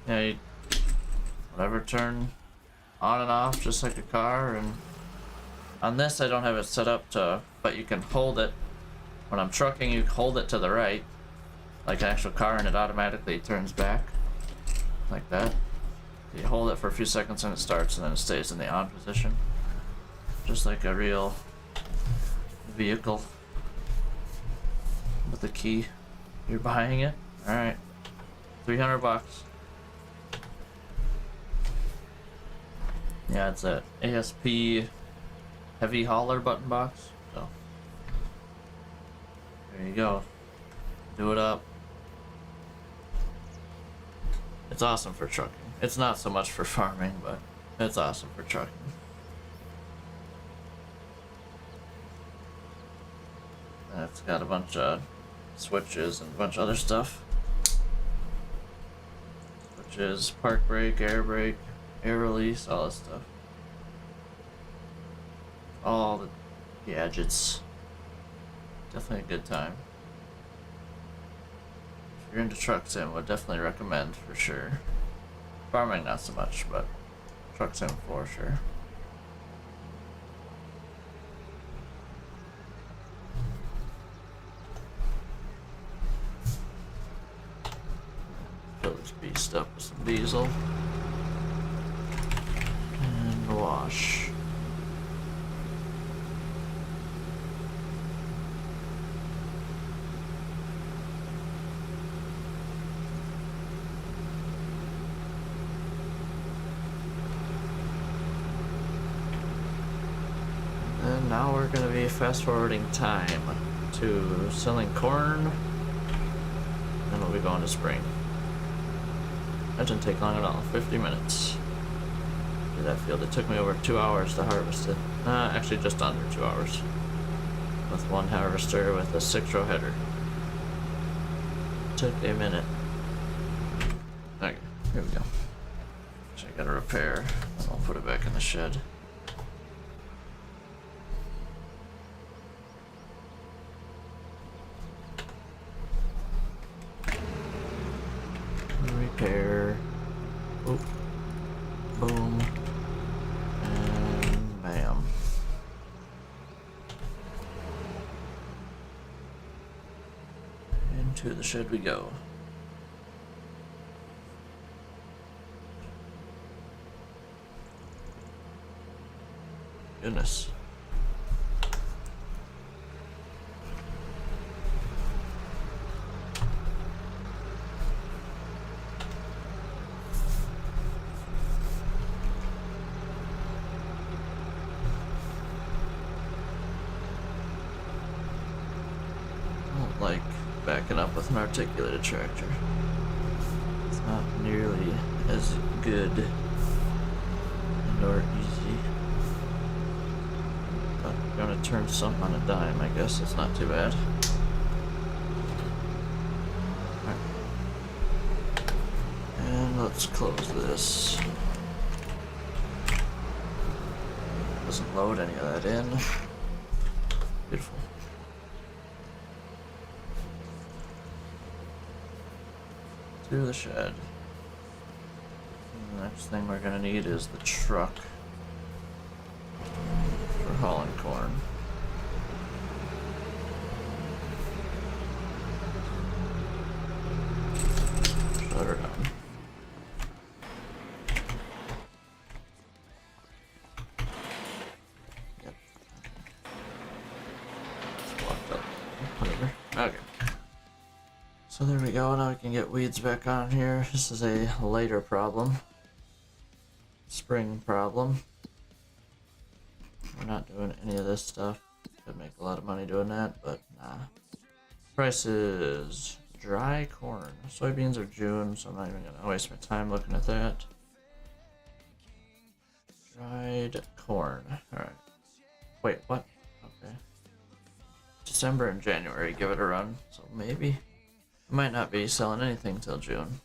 Yeah, you whatever turn on and off just like a car, and on this I don't have it set up to, but you can hold it. When I'm trucking, you hold it to the right, like an actual car, and it automatically turns back, like that. You hold it for a few seconds and it starts, and then it stays in the on position, just like a real vehicle with the key. You're buying it? All right, $300. Yeah, it's a ASP heavy hauler button box. So there you go. Do it up. It's awesome for trucking. It's not so much for farming, but it's awesome for trucking. And it's got a bunch of switches and a bunch of other stuff. Switches, park brake, air release, all that stuff. All the gadgets. Definitely a good time. If you're into truck sim, would definitely recommend for sure. Farming not so much, but Truck's in for sure. Fill this beast up with some diesel. And wash. And now we're going to be fast forwarding time to selling corn. And we'll be going to spring. That didn't take long at all, 50 minutes. Do that field. It took me over 2 hours to harvest it. Actually just under 2 hours. With one harvester with a 6-row header. Took a minute. Okay, here we go. So I gotta repair, and I'll put it back in the shed. Repair. Oop. Boom. And bam. Into the shed we go. Goodness. Like backing up with an articulated tractor. It's not nearly as good nor easy. But if you're gonna turn something on a dime, I guess it's not too bad. Right. And let's close this. Doesn't load any of that in. Beautiful. To the shed. And the next thing we're gonna need is the truck for hauling corn. Shut her down. Yep. It's locked up. Whatever. Okay. So there we go, now we can get weeds back on here. This is a later problem. Spring problem. We're not doing any of this stuff. Could make a lot of money doing that, but nah. Price is dry corn. Soybeans are June, so I'm not even gonna waste my time looking at that. Dried corn. Alright. Wait, what? Okay. December and January, give it a run. So maybe. Might not be selling anything till June,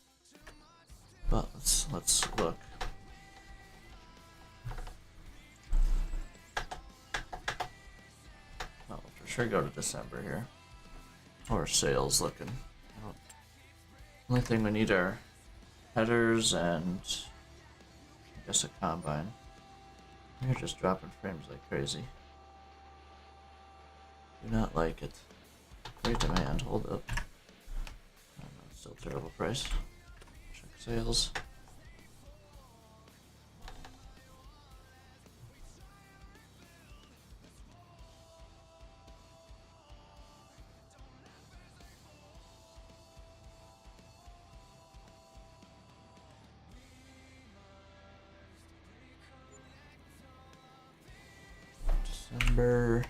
but let's look. I'll for sure go to December here. Or sales looking. Only thing we need are headers and I guess a combine. You're just dropping frames like crazy. Do not like it. Great demand. Hold up. Still terrible price. Check sales. December.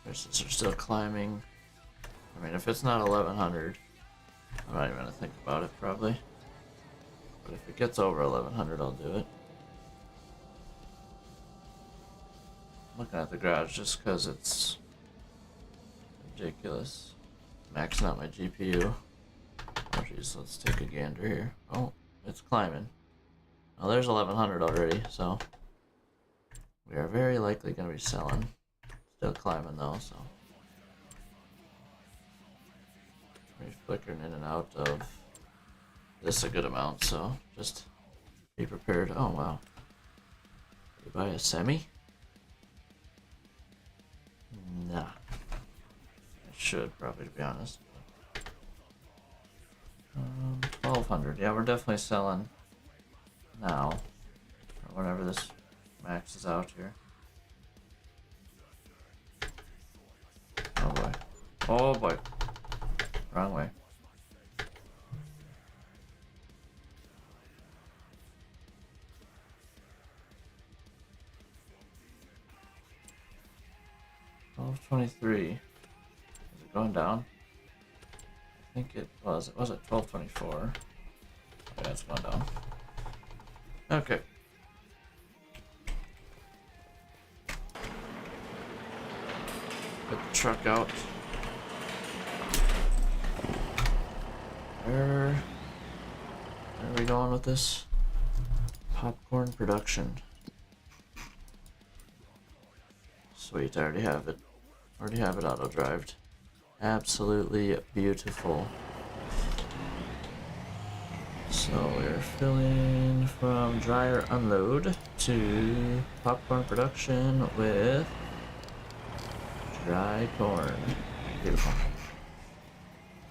Prices are still climbing. I mean, if it's not 1100. I'm not even gonna think about it, probably. But if it gets over 1100, I'll do it. I'm looking at the garage just because it's ridiculous. Maxing out my GPU. Oh jeez, let's take a gander here. Oh, it's climbing. Oh, there's 1100 already, so we are very likely gonna be selling. Still climbing though, so. Flickering in and out of this a good amount, so just Be prepared. Oh wow. Did you buy a semi? Nah. I should probably, to be honest. 1200. Yeah, we're definitely selling now. Or whenever this maxes out here. Oh boy. Oh boy. Wrong way. $12.23. Is it going down? I think it was. It was at $12.24. Yeah, it's going down. Okay. Get the truck out. Where are we going with this? Popcorn production. Sweet, I already have it. Already have it auto-drived. Absolutely beautiful. So we're filling from dryer unload to popcorn production with dry corn. Beautiful.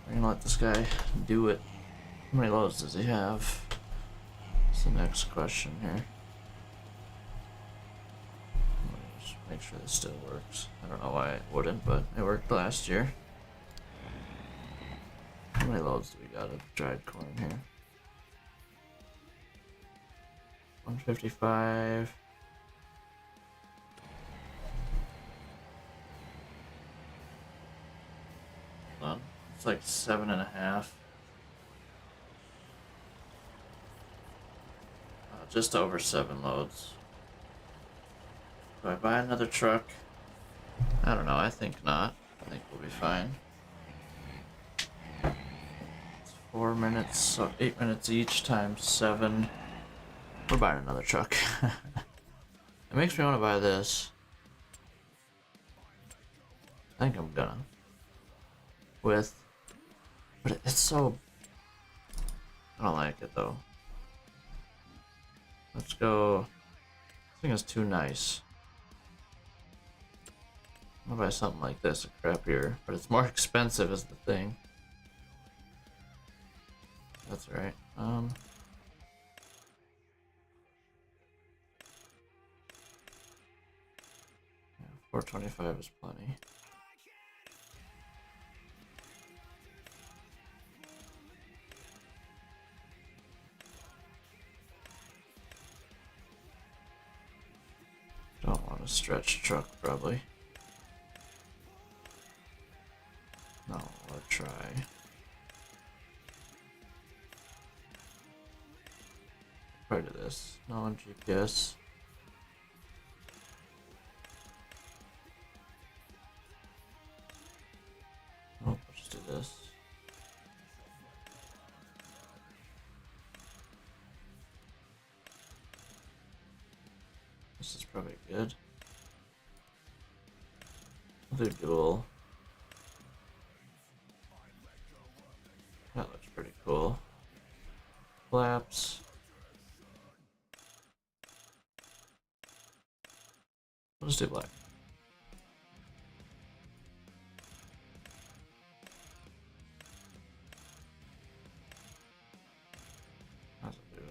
We're gonna let this guy do it. How many loads does he have? That's the next question here. Just make sure this still works. I don't know why it wouldn't, but it worked last year. How many loads do we got of dried corn here? 155. Hold on. It's like 7.5. Just over 7 loads. Do I buy another truck? I don't know. I think not. I think we'll be fine. It's 4 minutes, so 8 minutes each times 7. We're buying another truck. It makes me want to buy this. I think I'm gonna. But it's so... I don't like it though. Let's go. This thing is too nice. I'm gonna buy something like this, a crappier, but it's more expensive is the thing. That's right. Yeah, 425 is plenty. Don't want a stretch truck, probably. No, I'll try. Probably do this. No on GPS. Oh, I'll just do this. This is probably good. I'll do dual. That looks pretty cool. Flaps. We'll just do black. How's it do?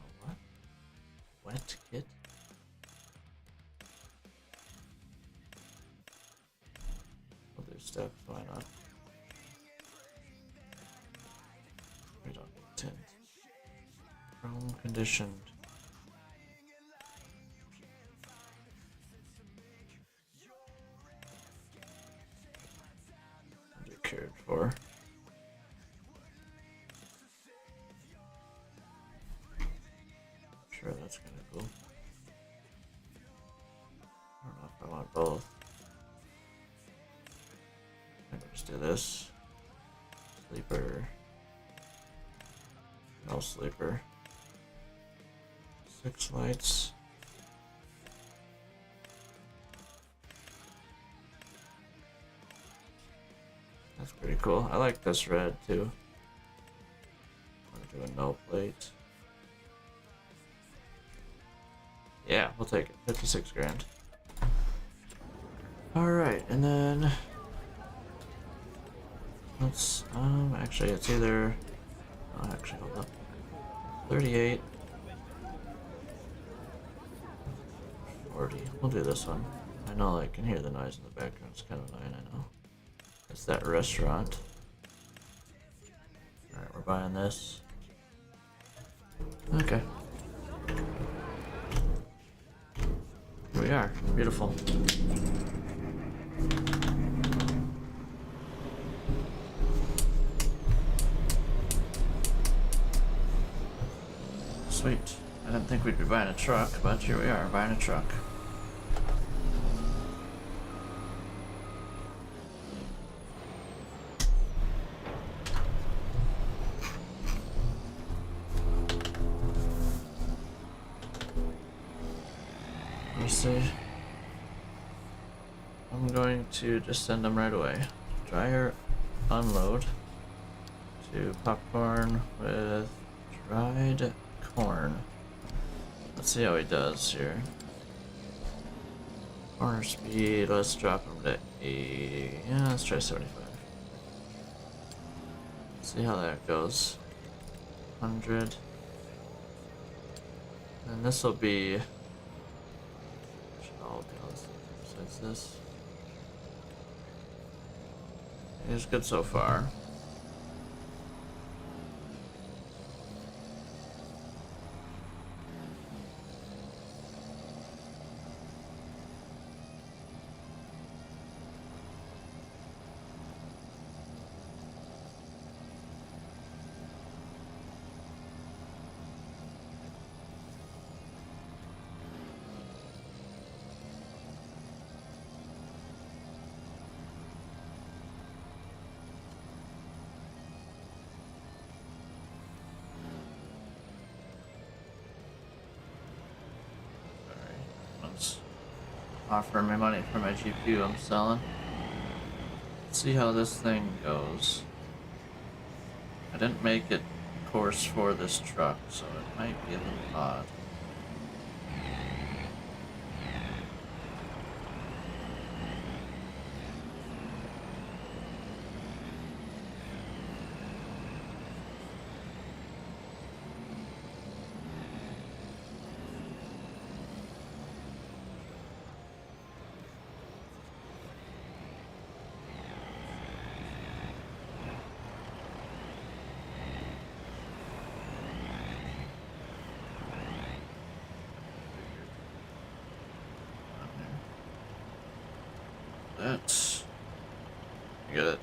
Oh, what? Wet kit? We'll do steps, why not? We don't need tint. Chrome conditioned. Cared for. Sure, that's kind of cool. I don't know if I want both. Maybe just do this. Sleeper. No sleeper. 6 lights. That's pretty cool. I like this red too. Do a no plate. Yeah, we'll take it. 56 grand. Alright, and then let's actually it's either actually hold up. 38 40. We'll do this one. I know I can hear the noise in the background. It's kind of annoying, I know. It's that restaurant. Alright, we're buying this. Okay. Here we are. Beautiful. Sweet. I didn't think we'd be buying a truck, but here we are, buying a truck. Let's see. I'm going to just send them right away. Dryer unload to popcorn with dried corn. Let's see how he does here. Corner speed, let's drop him to 80. Yeah, let's try 75. See how that goes. 100. And this will be. Should all be on besides this. It's good so far. Offering me money for my GPU I'm selling. Let's see how this thing goes. I didn't make it course for this truck, so it might be a little odd. Let's gotta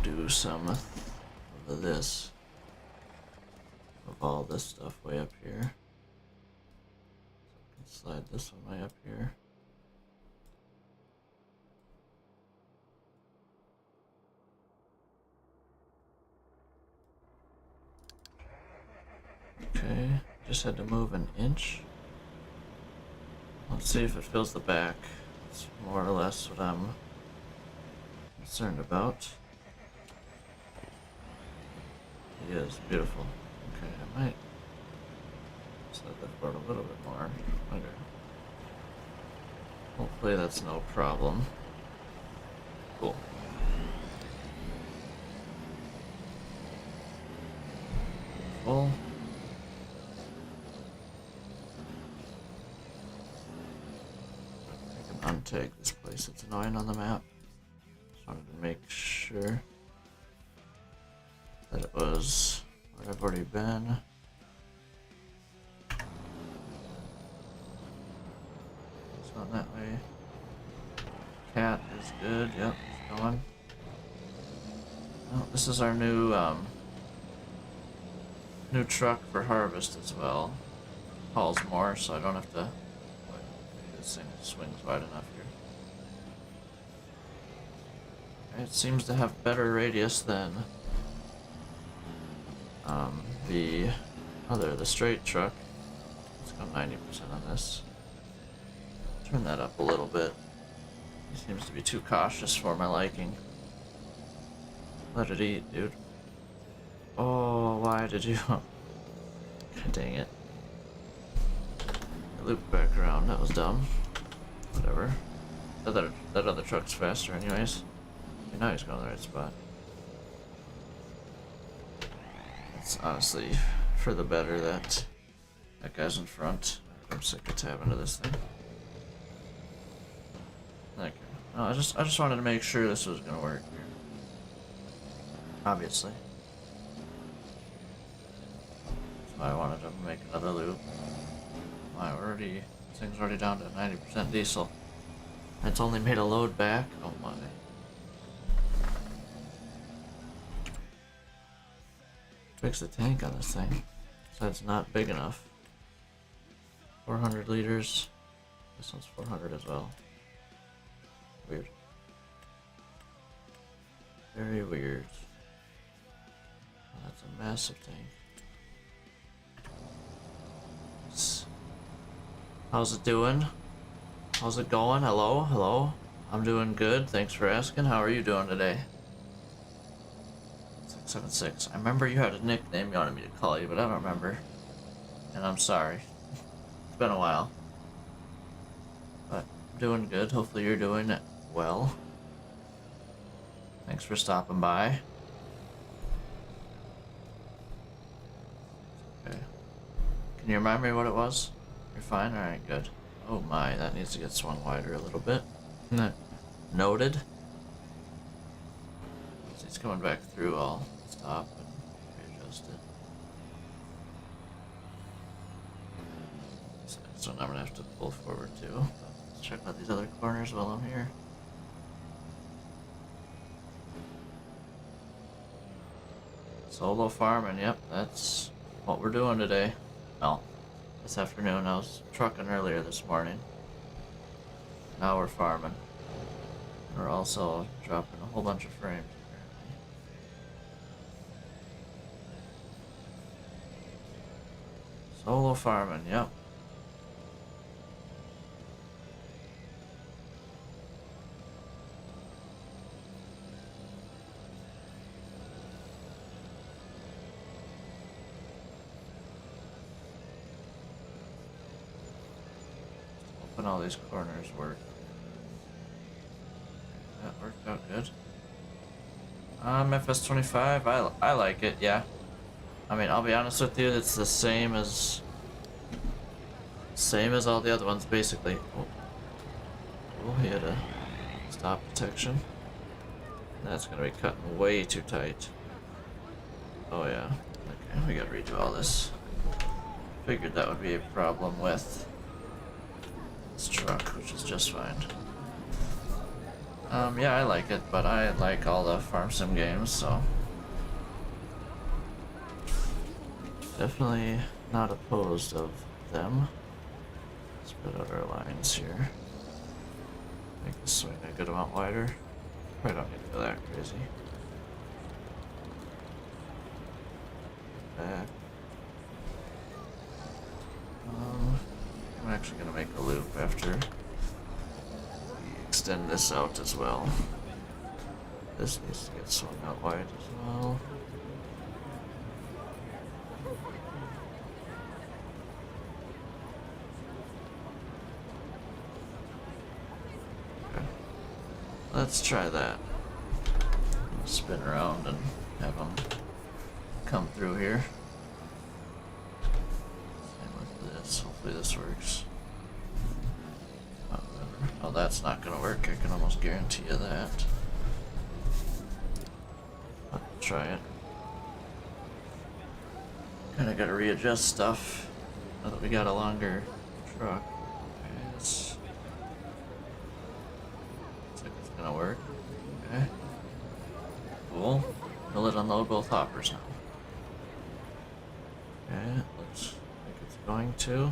do some of this. Move all this stuff way up here. So I can slide this one way up here. Okay, just had to move an inch. Let's see if it fills the back. That's more or less what I'm concerned about. He is beautiful. Okay, I might slide that forward a little bit more. Okay. Hopefully that's no problem. Cool. Full. I can untag this place. It's annoying on the map. Just wanted to make sure that it was where I've already been. It's going that way. Cat is good. Yep, it's going. Well, this is our new new truck for harvest as well. Hauls more, so I don't have to. Maybe this thing swings wide enough here. It seems to have better radius than the straight truck. Let's go 90% on this. Turn that up a little bit. He seems to be too cautious for my liking. Let it eat, dude. Oh, why did you? Dang it. I looped back around, that was dumb. Whatever. That other truck's faster anyways. Okay, now he's going to the right spot. It's honestly for the better that that guy's in front. I'm sick of tabbing to this thing. Okay. No, I just wanted to make sure this was gonna work here. Obviously. So I wanted to make another loop. This thing's already down to 90% diesel. It's only made a load back. Oh my. Fix the tank on this thing. So it's not big enough. 400 liters. This one's 400 as well. Weird. Very weird. Oh, that's a massive tank. How's it doing? How's it going? Hello? Hello? I'm doing good. Thanks for asking. How are you doing today? 676. I remember you had a nickname you wanted me to call you, but I don't remember. And I'm sorry. It's been a while. But I'm doing good. Hopefully you're doing well. Thanks for stopping by. Okay. Can you remind me what it was? You're fine? Alright, good. Oh my, that needs to get swung wider a little bit. Noted. As he's coming back through, I'll stop and readjust it. So this one I'm gonna have to pull forward too. Let's check out these other corners while I'm here. Solo farming, yep, that's what we're doing today. Well, this afternoon. I was trucking earlier this morning. Now we're farming. We're also dropping a whole bunch of frames, apparently. Solo farming, yep. Hoping all these corners work. That worked out good. FS25, I like it, yeah. I mean, I'll be honest with you, it's the same as all the other ones, basically. Oh, he had a stop detection. That's gonna be cutting way too tight. Oh yeah. Okay, we gotta redo all this. Figured that would be a problem with this truck, which is just fine. Yeah, I like it, but I like all the farm sim games, so definitely not opposed of them. Let's put out our lines here. Make the swing a good amount wider. Probably don't need to go that crazy. Back. I'm actually gonna make a loop after we extend this out as well. This needs to get swung out wide as well. Okay. Let's try that. Spin around and have them come through here. Hopefully this works. Oh, that's not gonna work. I can almost guarantee you that. I'll try it. Kinda gotta readjust stuff now that we got a longer truck. Okay, looks like it's gonna work. Okay. Cool. Will it unload both hoppers now? Okay, looks like it's going to.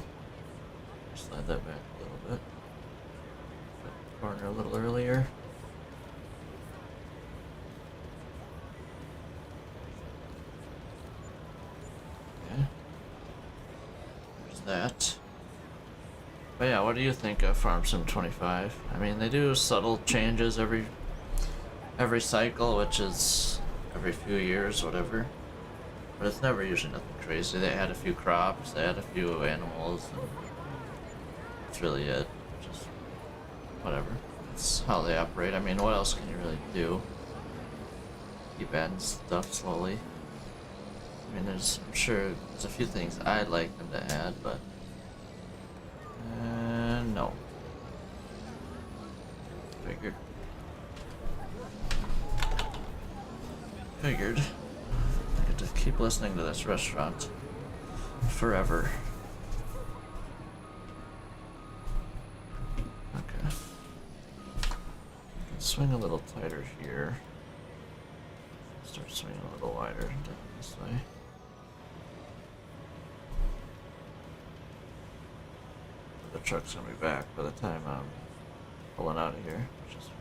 Slide that back a little bit. Cut the corner a little earlier. Okay. There's that. But yeah, what do you think of Farm Sim 25? I mean, they do subtle changes every cycle, which is every few years, whatever. but it's never usually nothing crazy. They add a few crops, they add a few animals, and that's really it. Just whatever. That's how they operate. I mean, what else can you really do? Keep adding stuff slowly. I mean, I'm sure there's a few things I'd like them to add, but no. Figured. I get to keep listening to this restaurant forever. Okay. Swing a little tighter here. Start swinging a little wider down this way. The truck's gonna be back by the time I'm pulling out of here, which is fine.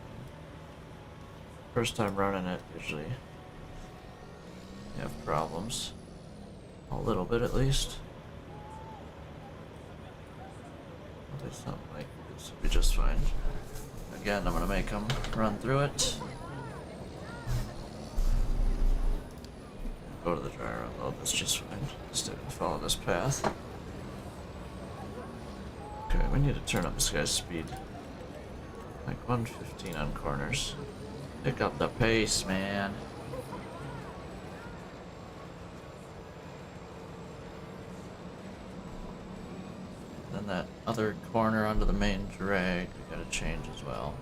First time running it, usually you have problems. A little bit at least. At least something like this will be just fine. Again, I'm gonna make them run through it. Go to the dryer, unload this just fine. Still gonna follow this path. Okay, we need to turn up this guy's speed. Like 115 on corners. Pick up the pace, man. Then that other corner onto the main drag, we gotta change as well.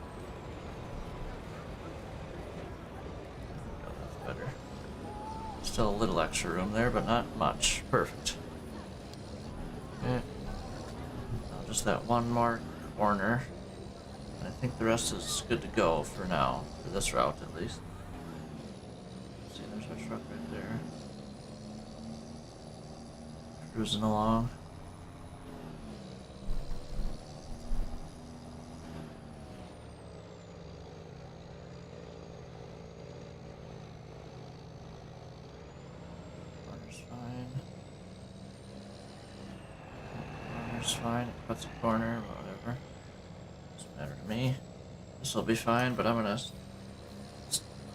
Oh, that's better. Still a little extra room there, but not much. Perfect. Okay. Now just that one more corner. I think the rest is good to go for now, for this route at least. See, there's our truck right there. Cruising along. Corner's fine. Corner's fine. It cuts a corner, whatever. Doesn't matter to me. This will be fine, but I'm gonna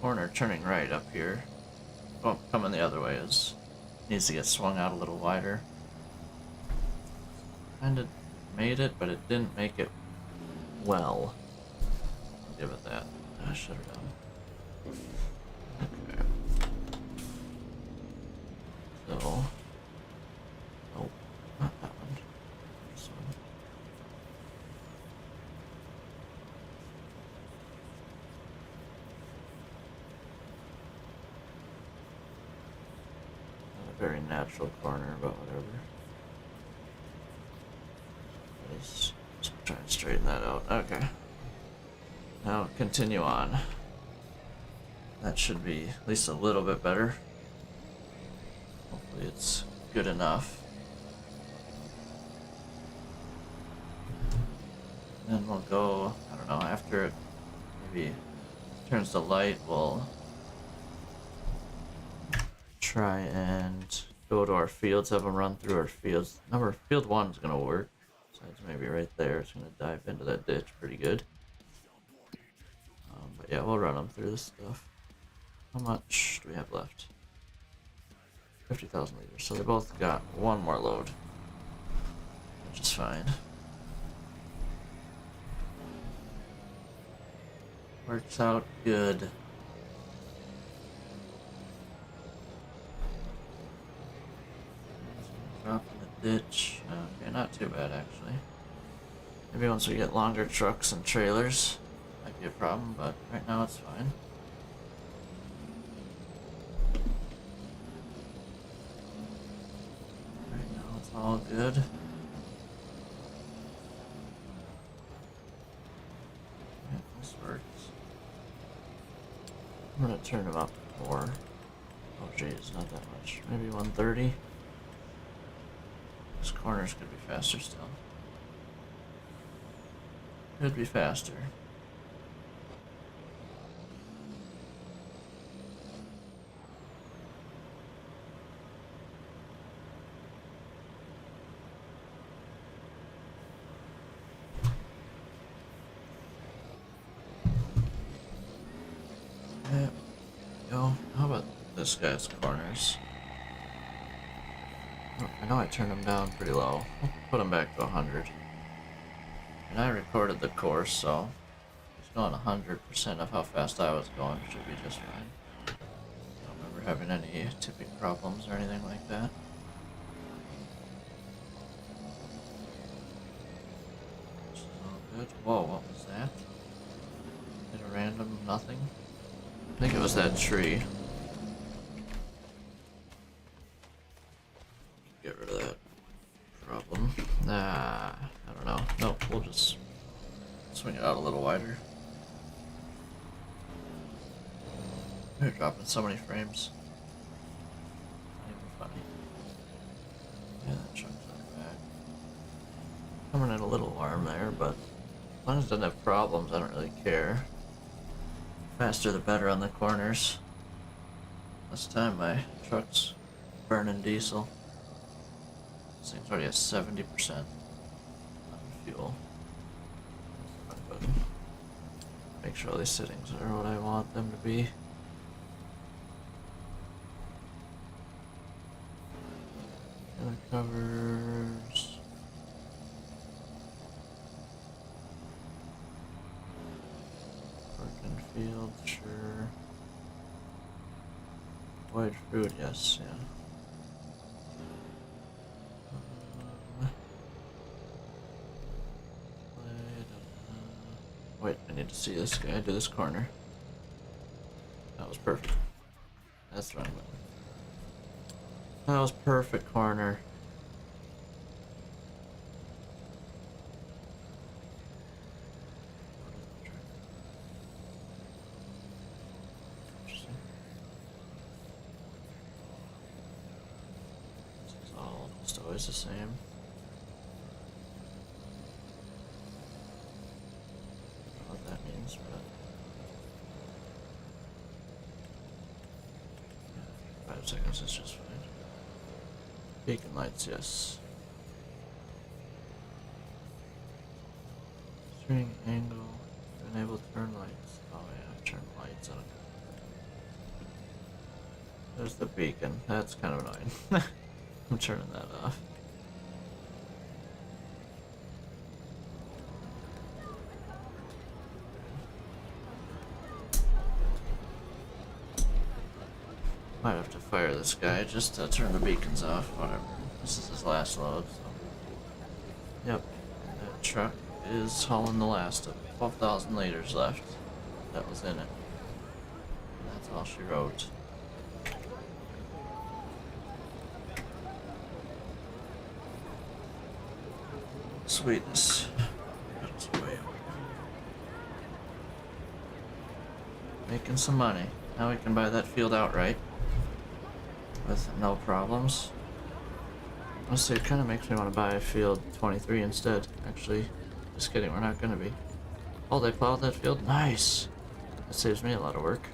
corner turning right up here. Oh, coming the other way needs to get swung out a little wider. Kinda made it, but it didn't make it well. I'll give it that. Shut her down. Okay. So, oh, not that one. This one. Not a very natural corner, but whatever. Let's try and straighten that out. Okay. Now continue on. That should be at least a little bit better. Hopefully it's good enough. And then we'll go, I don't know, after it maybe turns to light, we'll try and go to our fields, have them run through our fields. Field 1 is going to work. Besides maybe right there, it's going to dive into that ditch pretty good. But yeah, we'll run them through this stuff. How much do we have left? 50,000 liters. So they both got one more load, which is fine. Works out good. Drop in the ditch. Okay, not too bad actually. Maybe once we get longer trucks and trailers, might be a problem, but right now it's fine. Right now it's all good. Yeah, this works. I'm gonna turn them up more. Oh geez, not that much. Maybe 130. This corners could be faster still. Could be faster. There we go. How about this guy's corners? Oh, I know I turned them down pretty low. Put them back to 100. And I recorded the course, so it's going 100% of how fast I was going. Should be just fine. I don't remember having any tipping problems or anything like that. Which is all good. Whoa, what was that? Hit a random nothing? I think it was that tree. Get rid of that problem. Nah, I don't know. Nope, we'll just swing it out a little wider. We're dropping so many frames. Not even funny. Yeah, that chunk's not back. Coming in a little warm there, but as long as it doesn't have problems, I don't really care. Faster the better on the corners. Last time my truck's burning diesel. This thing's already at 70% on fuel. Make sure all these settings are what I want them to be. Other covers. Working field, sure. White fruit, yes, yeah. Wait, I need to see this guy do this corner. That was perfect. That's the wrong button. That was perfect corner. Interesting. This is all almost always the same. What that means, but yeah, 5 seconds is just fine. Beacon lights, yes. String angle, enable turn lights. Oh yeah, turn lights on. There's the beacon. That's kind of annoying. I'm turning that off. Might have to fire this guy just to turn the beacons off. Whatever. This is his last load, so. Yep. That truck is hauling the last of 12,000 liters left. That was in it. And that's all she wrote. Sweetness. That's way over. Making some money. Now we can buy that field outright. With no problems. Honestly, it kind of makes me want to buy field 23 instead. Actually, just kidding, we're not going to be. Oh, they plowed that field? Nice! That saves me a lot of work.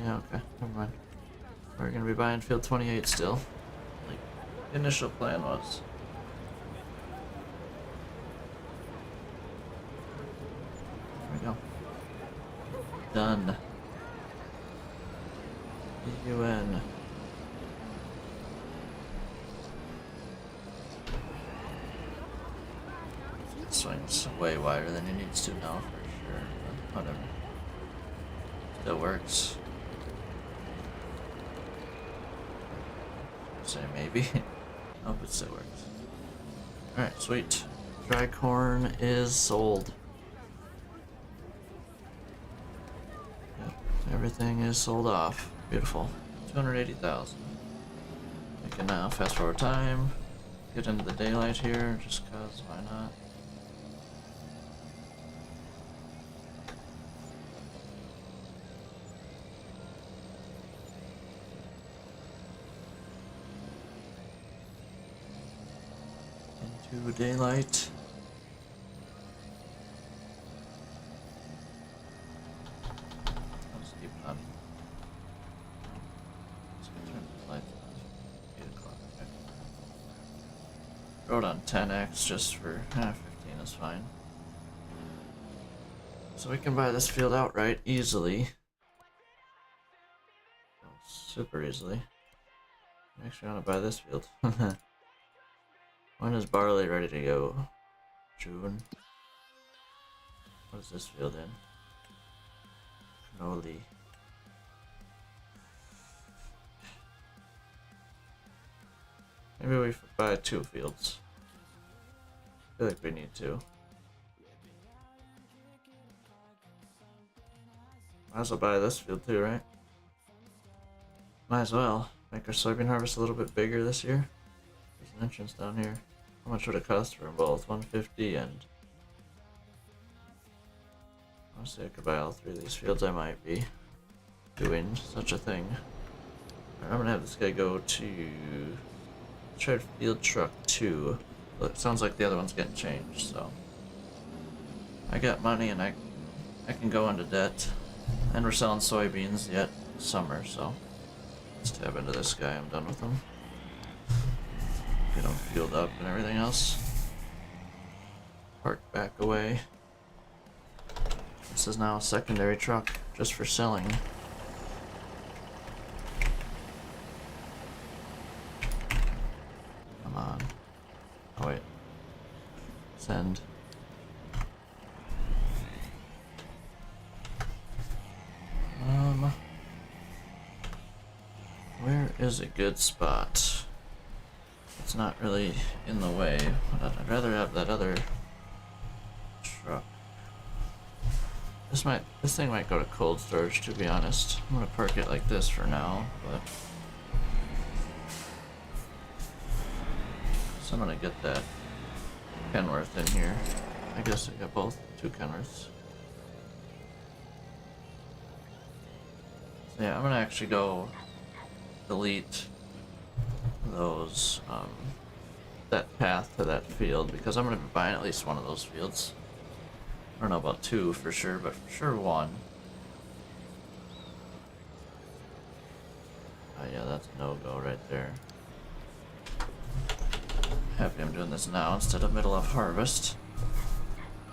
Yeah, okay, never mind. We're going to be buying field 28 still. Like, the initial plan was. There we go. Done. UN. Swings way wider than he needs to now for sure, but whatever. Still works. Say maybe. Nope, it still works. Alright, sweet. Dry corn is sold. Yep, everything is sold off. Beautiful. 280,000. We can now fast forward time, get into the daylight here, just cause why not? Into daylight. Let's keep it on. Throw it on 10x just for 15 is fine. So we can buy this field outright easily. super easily. I actually want to buy this field. When is barley ready to go? June. What is this field in? Cannoli. Maybe we buy 2 fields. I feel like we need to. Might as well buy this field too, right? Might as well. Make our soybean harvest a little bit bigger this year. There's an entrance down here. How much would it cost for them both? 150 and... Honestly, I could buy all 3 of these fields. I might be doing such a thing. Alright, I'm gonna have this guy go to... Try field truck 2. But it sounds like the other one's getting changed, so... I got money and I can go into debt. And we're selling soybeans yet summer, so... Let's tab into this guy. I'm done with him. Get him fueled up and everything else. Park back away. This is now a secondary truck just for selling. Come on. Oh wait. Send. Where is a good spot? It's not really in the way. I'd rather have that other truck. This thing might go to cold storage, to be honest. I'm gonna park it like this for now, but so I'm gonna get that Kenworth in here. I guess I got both 2 Kenworths. So yeah, I'm gonna actually go delete those that path to that field because I'm gonna be buying at least one of those fields. I don't know about 2 for sure, but for sure 1. Oh yeah, that's a no-go right there. Happy I'm doing this now instead of middle of harvest.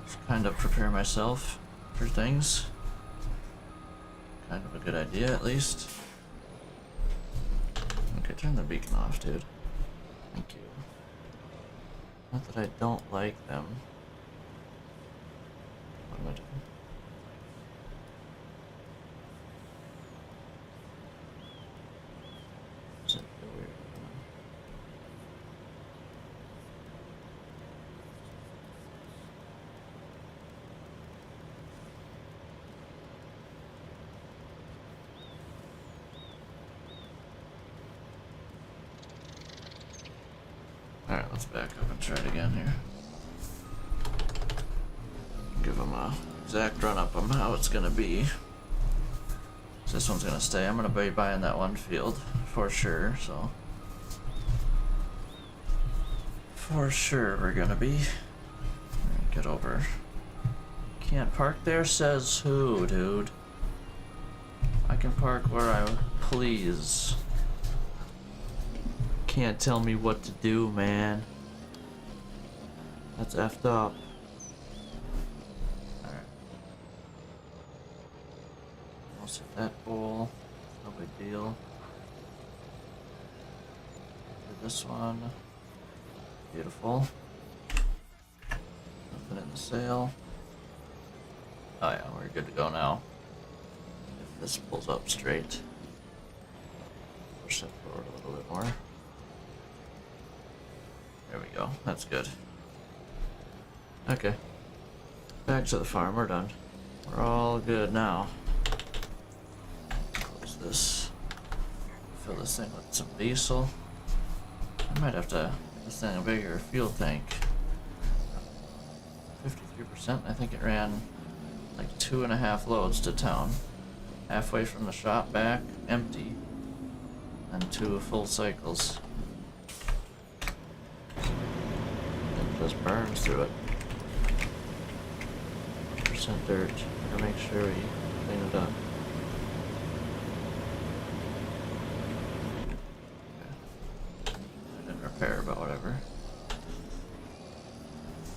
Just kind of prepare myself for things. Kind of a good idea at least. Okay, turn the beacon off, dude. Thank you. Not that I don't like them. What am I doing? Is it weird? Alright, let's back up and try it again here. Give them a exact run up on how it's gonna be. So this one's gonna stay. I'm gonna be buying that one field for sure, so. For sure we're gonna be. Get over. Can't park there, says who, dude? I can park where I please. Can't tell me what to do, man. That's effed up. Alright. Almost hit that bowl. No big deal. Do this one. Beautiful. Nothing in the sail. Oh yeah, we're good to go now. If this pulls up straight. Push that forward a little bit more. There we go. That's good. Okay. Back to the farm. We're done. We're all good now. Close this. Fill this thing with some diesel. I might have to make this thing a bigger fuel tank. 53%. I think it ran like 2.5 loads to town. Halfway from the shop back, empty. And 2 full cycles. Just burns through it. Percent dirt. Gotta make sure we clean it up. Okay. I didn't repair, but whatever.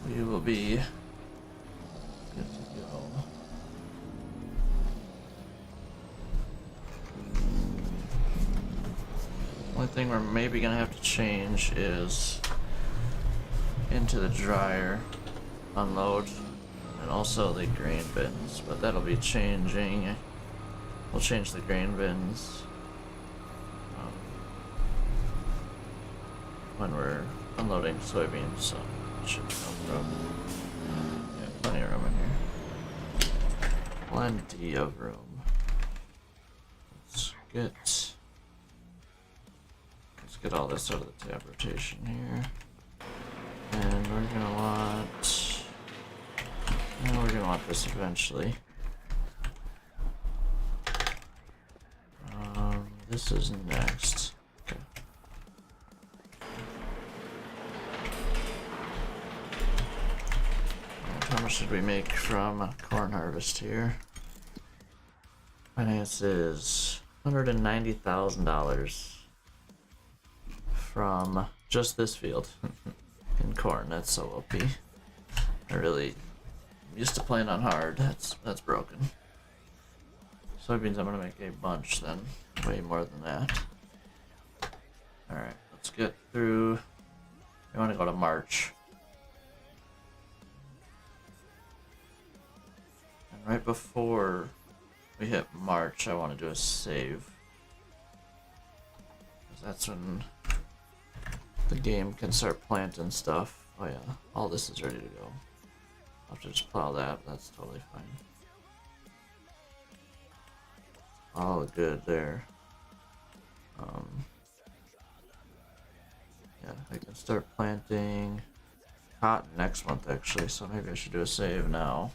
We will be good to go. Only thing we're maybe gonna have to change is into the dryer, unload, and also the grain bins, but that'll be changing. We'll change the grain bins when we're unloading soybeans, so it should come room. Yeah, plenty of room in here. Plenty of room. Let's get all this out of the tab rotation here. And we're gonna want this eventually. This is next. Okay. And how much did we make from corn harvest here? Finance is $190,000 from just this field in corn. That's so OP. I really used to playing on hard. That's broken. Soybeans, I'm gonna make a bunch then. Way more than that. Alright, let's get through. We want to go to March. And right before we hit March, I want to do a save. Because that's when the game can start planting stuff. Oh yeah, all this is ready to go. I'll have to just plow that, that's totally fine. All good there. Yeah, I can start planting cotton next month actually, so maybe I should do a save now.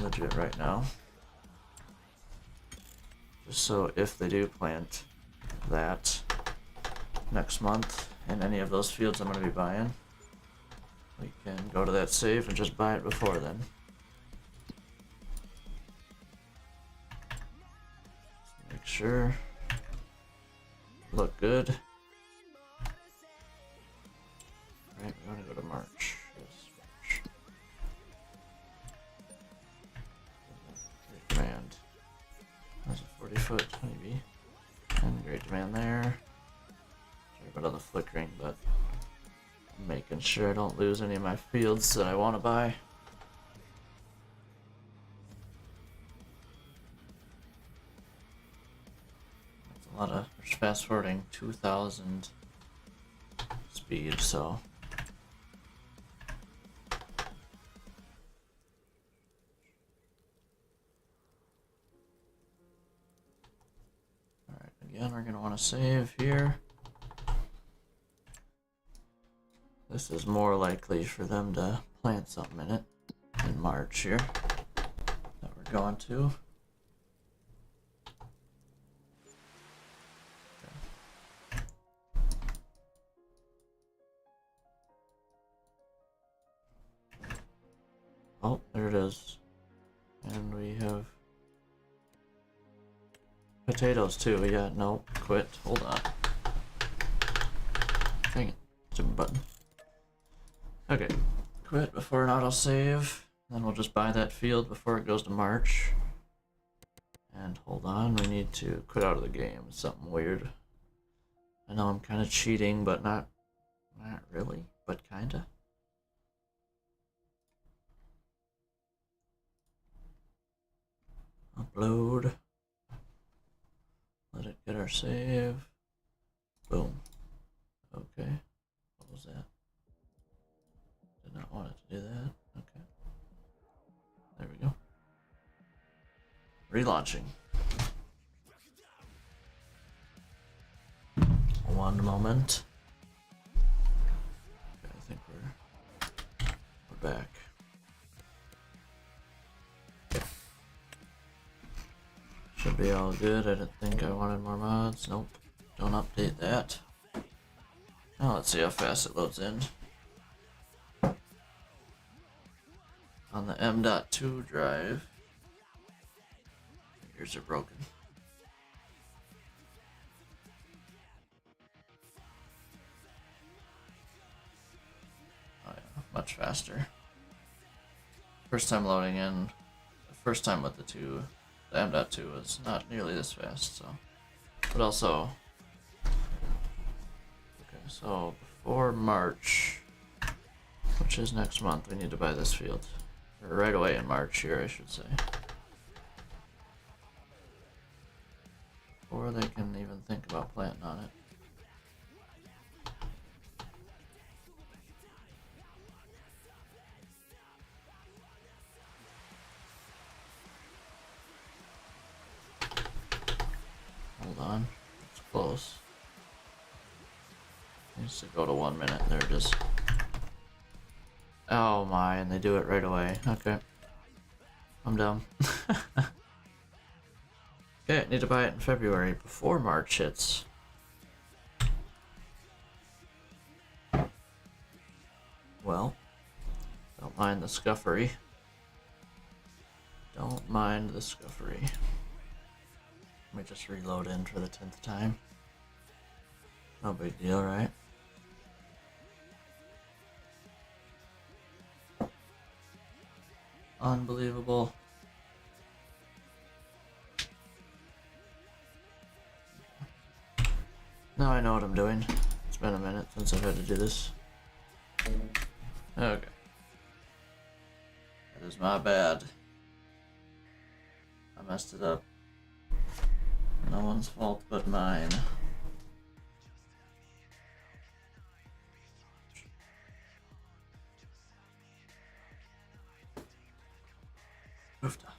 Legit right now. Just so if they do plant that next month in any of those fields I'm going to be buying, we can go to that save and just buy it before then. Make sure. Look good. Alright, we want to go to March. Yes, March. Great demand. There's a 40-foot honeybee. And great demand there. Sorry about all the flickering, but I'm making sure I don't lose any of my fields that I want to buy. A lot of fast forwarding 2,000 speed, so alright, again we're gonna want to save here. This is more likely for them to plant something in it in March here that we're going to. Oh, there it is. And we have potatoes too. Yeah, no, quit. Hold on. Dang it. Stupid button. Okay, quit before an autosave. Then we'll just buy that field before it goes to March. And hold on, we need to quit out of the game. It's something weird. I know I'm kind of cheating, but not really, but kinda. Upload. Let it get our save. Boom. Okay. What was that? Did not want it to do that. Okay. There we go. Relaunching. One moment. Okay, I think we're back. Should be all good. I didn't think I wanted more mods. Nope. Don't update that. Now let's see how fast it loads in. On the M.2 drive. Fingers are broken. Oh yeah, much faster. First time loading in, the first time with the M.2 was not nearly this fast, so But also, okay, so before March, which is next month, we need to buy this field. Or right away in March here, I should say. Before they can even think about planting on it. Hold on, it's close. Needs to go to 1 minute. There it is. Oh my, and they do it right away. Okay. I'm dumb. Okay, I need to buy it in February before March hits. Well, don't mind the scuffery. Don't mind the scuffery. Let me just reload in for the 10th time. No big deal, right? Unbelievable. Now I know what I'm doing. It's been a minute since I've had to do this. Okay. That is my bad. I messed it up. No one's fault but mine. Oofta.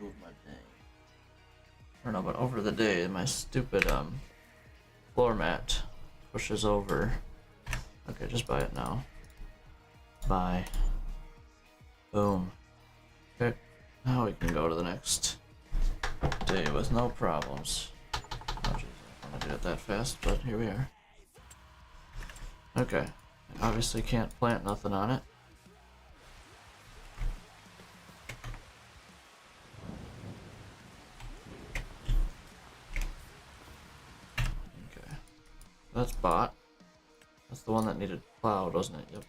Move my day. I don't know, but over the day, my stupid floor mat pushes over. Okay, just buy it now. Buy. Boom. Okay, now we can go to the next day with no problems. Oh jeez, I don't want to do it that fast, but here we are. Okay, I obviously can't plant nothing on it. Okay, that's bought. That's the one that needed plowed, wasn't it? Yep.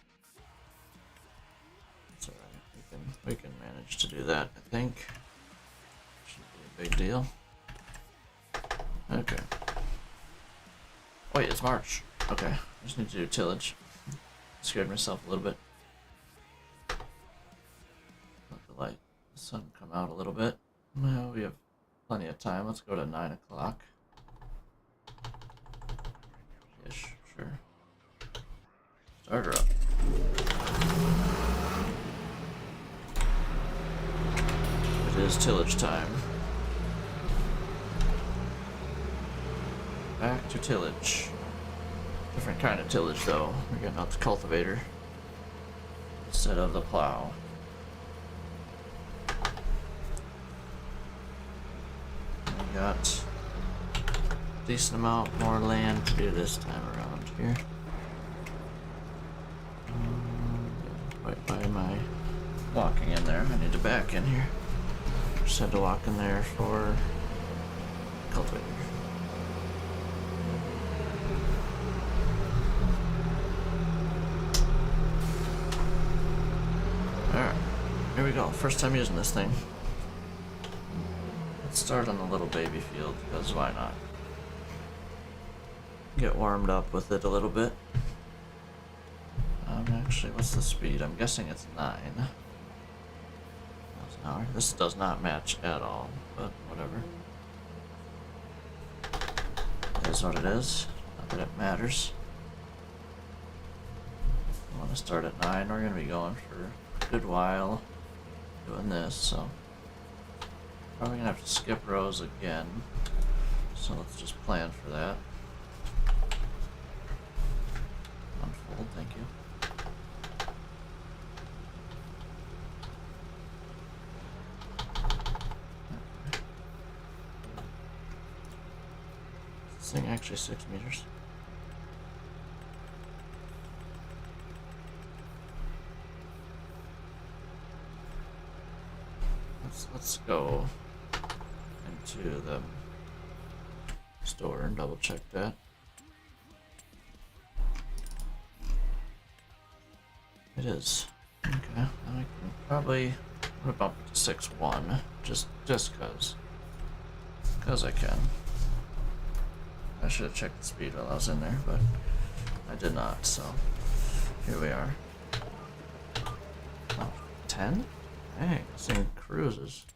It's alright. We can manage to do that, I think. Shouldn't be a big deal. Okay. Wait, it's March. Okay, I just need to do tillage. Scared myself a little bit. Let the sun come out a little bit. Well, we have plenty of time. Let's go to 9 o'clock. Ish, sure. Start her up. It is tillage time. Back to tillage. Different kind of tillage though. We're getting out the cultivator instead of the plow. We got a decent amount more land to do this time around here. Right by my walking in there. I need to back in here. Just had to walk in there for cultivator. Alright, here we go. First time using this thing. Let's start on the little baby field, because why not? Get warmed up with it a little bit. Actually, what's the speed? I'm guessing it's 9 miles an hour. This does not match at all, but whatever. It is what it is. Not that it matters. I want to start at 9. We're going to be going for a good while doing this, so probably going to have to skip rows again. So let's just plan for that. Unfold, thank you. This thing actually 6 meters. Let's go into the store and double check that. It is. Okay, now I can probably I'm gonna bump it to 6.1, just cause I can. I should have checked the speed while I was in there, but I did not, so here we are. Oh, 10? Dang, this thing cruises.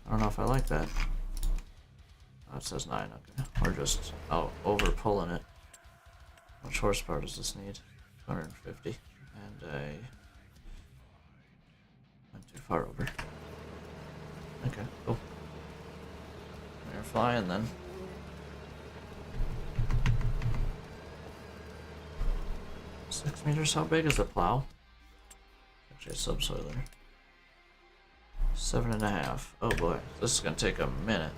I don't know if I like that. Oh, it says 9, okay. We're just out over pulling it. How much horsepower does this need? 250. And went too far over. Okay, cool. We're flying then. Six meters, how big is the plow? Actually a subsoiler. 7.5. Oh boy, this is gonna take a minute.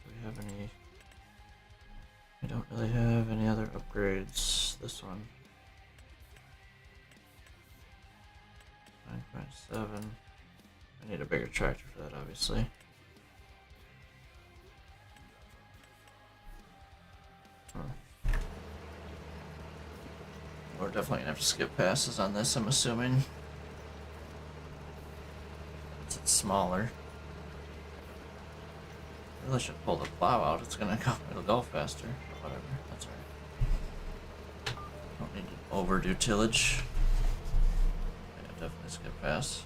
Do we have any? We don't really have any other upgrades. This one. 9.7. I need a bigger tractor for that, obviously. We're definitely gonna have to skip passes on this, I'm assuming. It's smaller. I really should pull the plow out. It'll go faster. But whatever, that's alright. Don't need to overdo tillage. Yeah, definitely skip pass.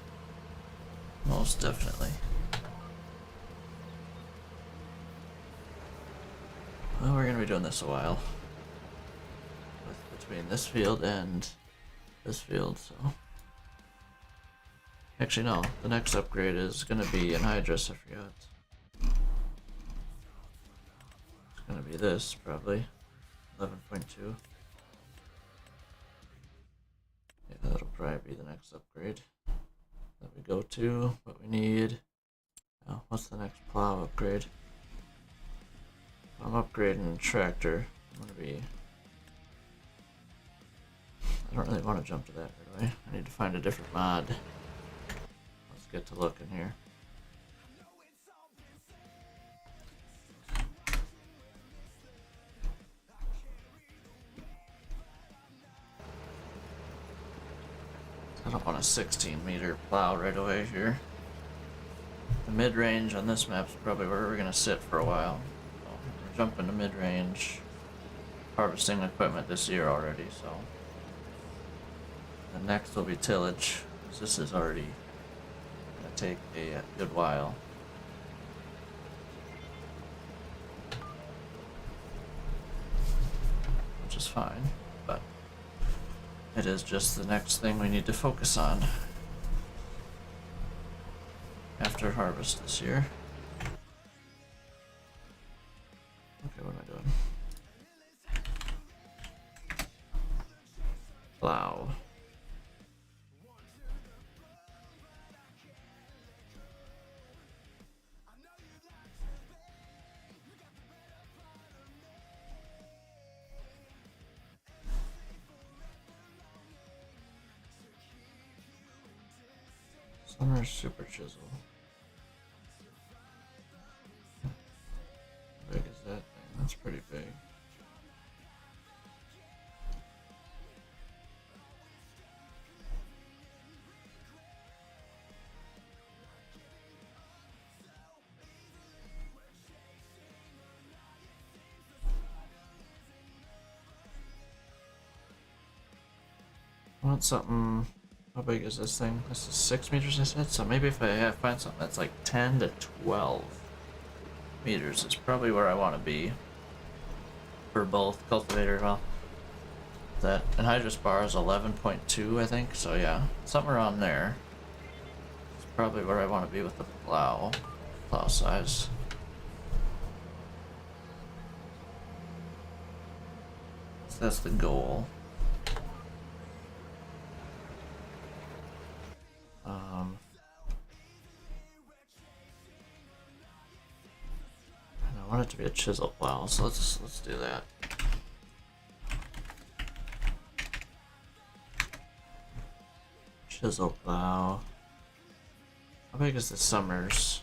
Most definitely. Well, we're gonna be doing this a while. Between this field and this field, so. Actually, no. The next upgrade is gonna be anhydrous, I forgot. It's gonna be this, probably. 11.2. Yeah, that'll probably be the next upgrade that we go to. What we need. Oh, what's the next plow upgrade? If I'm upgrading the tractor, I'm gonna be. I don't really want to jump to that right away. I need to find a different mod. Let's get to looking here. I don't want a 16-meter plow right away here. The mid-range on this map is probably where we're going to sit for a while. So we're jumping to mid-range. Harvesting equipment this year already, so. The next will be tillage, because this is already going to take a good while. Which is fine, but it is just the next thing we need to focus on after harvest this year. Okay, what am I doing? Plow. Summer super chisel. How big is that thing? That's pretty big. I want something. How big is this thing? This is 6 meters, I said. So maybe if I find something that's like 10 to 12 meters, is probably where I want to be for both cultivator. Well, that anhydrous bar is 11.2, I think. So yeah, something around there. It's probably where I want to be with the plow size. So that's the goal. I want it to be a chisel plow, so let's do that. Chisel plow. How big is the Summers?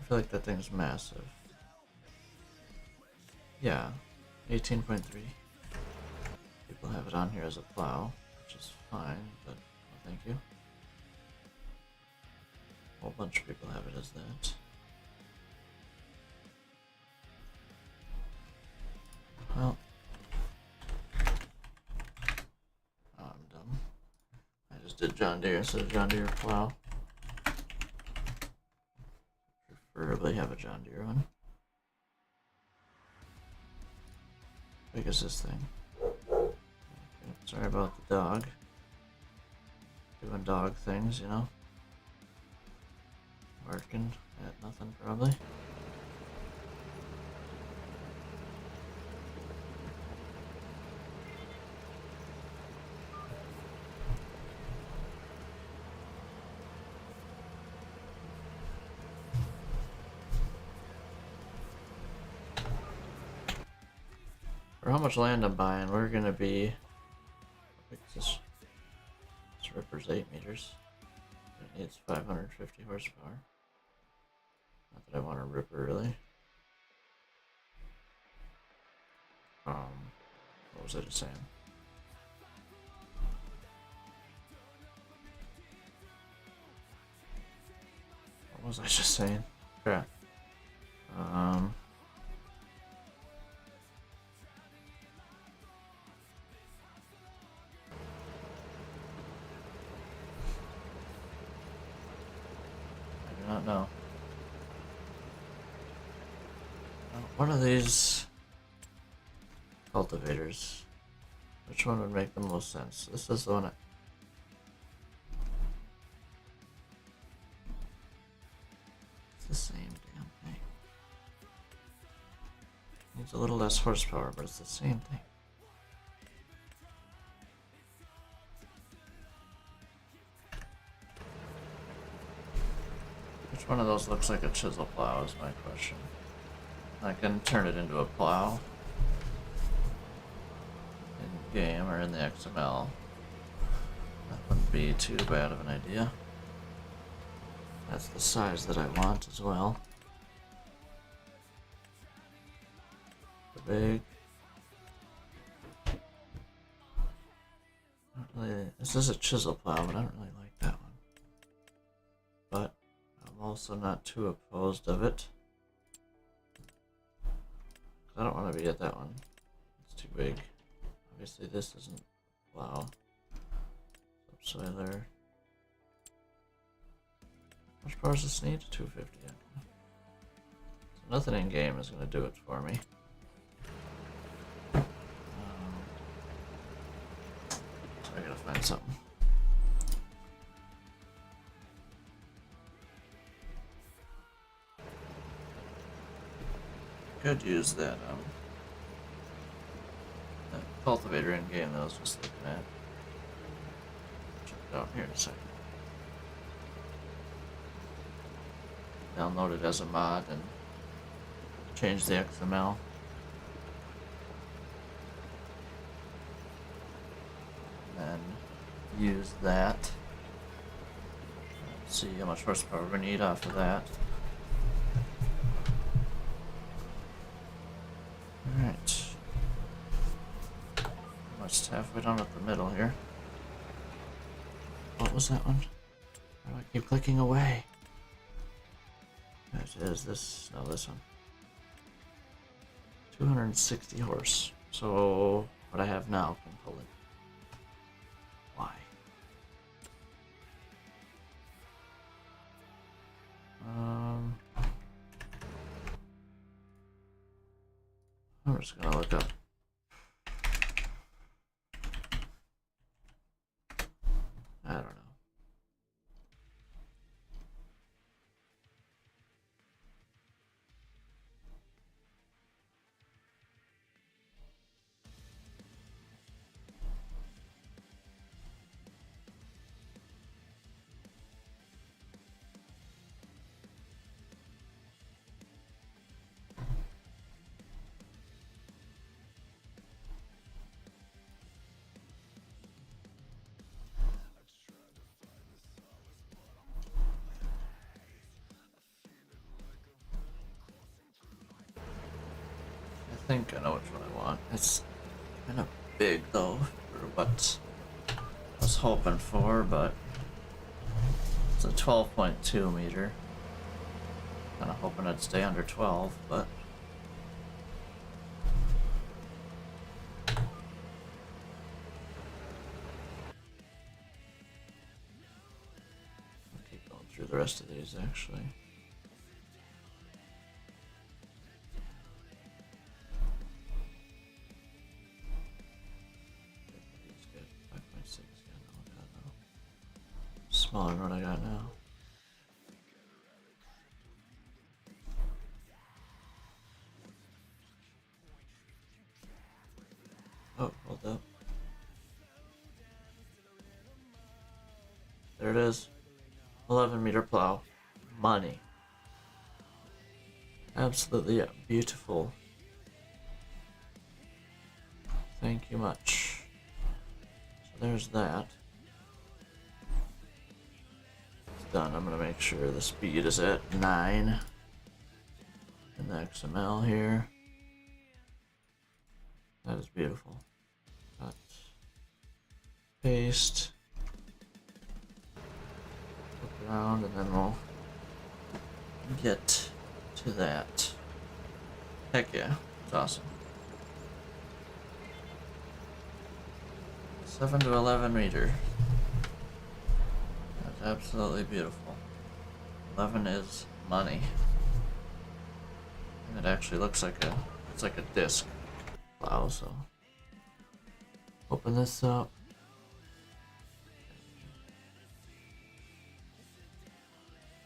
I feel like that thing's massive. Yeah, 18.3. People have it on here as a plow, which is fine, but thank you. A whole bunch of people have it as that. Well, oh, I'm dumb. I just did John Deere instead of John Deere plow. Preferably have a John Deere one. How big is this thing? Okay, sorry about the dog. Doing dog things, you know. Working at nothing, probably. For how much land I'm buying, we're gonna be. This ripper's 8 meters. It needs 550 horsepower. Not that I want a ripper really. What was I just saying? What was I just saying? Crap. I do not know. One of these cultivators. Which one would make the most sense? This is the one. It's the same damn thing. Needs a little less horsepower, but it's the same thing. Which one of those looks like a chisel plow is my question. I can turn it into a plow in game or in the XML. That wouldn't be too bad of an idea. That's the size that I want as well. The big. This is a chisel plow, but I don't really like that one. But I'm also not too opposed of it. I don't want to be at that one. It's too big. Obviously this isn't plow. Subsoiler. How much power does this need? 250. Okay. So nothing in game is going to do it for me. So I gotta find something. Could use that that cultivator in game that I was just looking at. Check it out here in a second. Download it as a mod and change the XML. And then use that. See how much horsepower we need off of that. Alright. Almost halfway down at the middle here. What was that one? Why do I keep clicking away? It is this, no, this one. 260 horse. So what I have now can pull it. Why? I'm just gonna look up. I don't know. I think I know which one I want. It's kind of big though for what was hoping for, but it's a 12.2 meter. Kind of hoping I'd stay under 12, but I'll keep going through the rest of these actually. Smaller than what I got now. Oh, hold up. There it is. 11-meter plow. Money. Absolutely beautiful. Thank you much. So there's that. Done. I'm gonna make sure the speed is at 9 in the XML here. That is beautiful. Cut, paste, flip around, and then we'll get to that. Heck yeah, it's awesome. 7 to 11 meter. Absolutely beautiful. 11 is money. And it actually looks like it's like a disc plow, so open this up.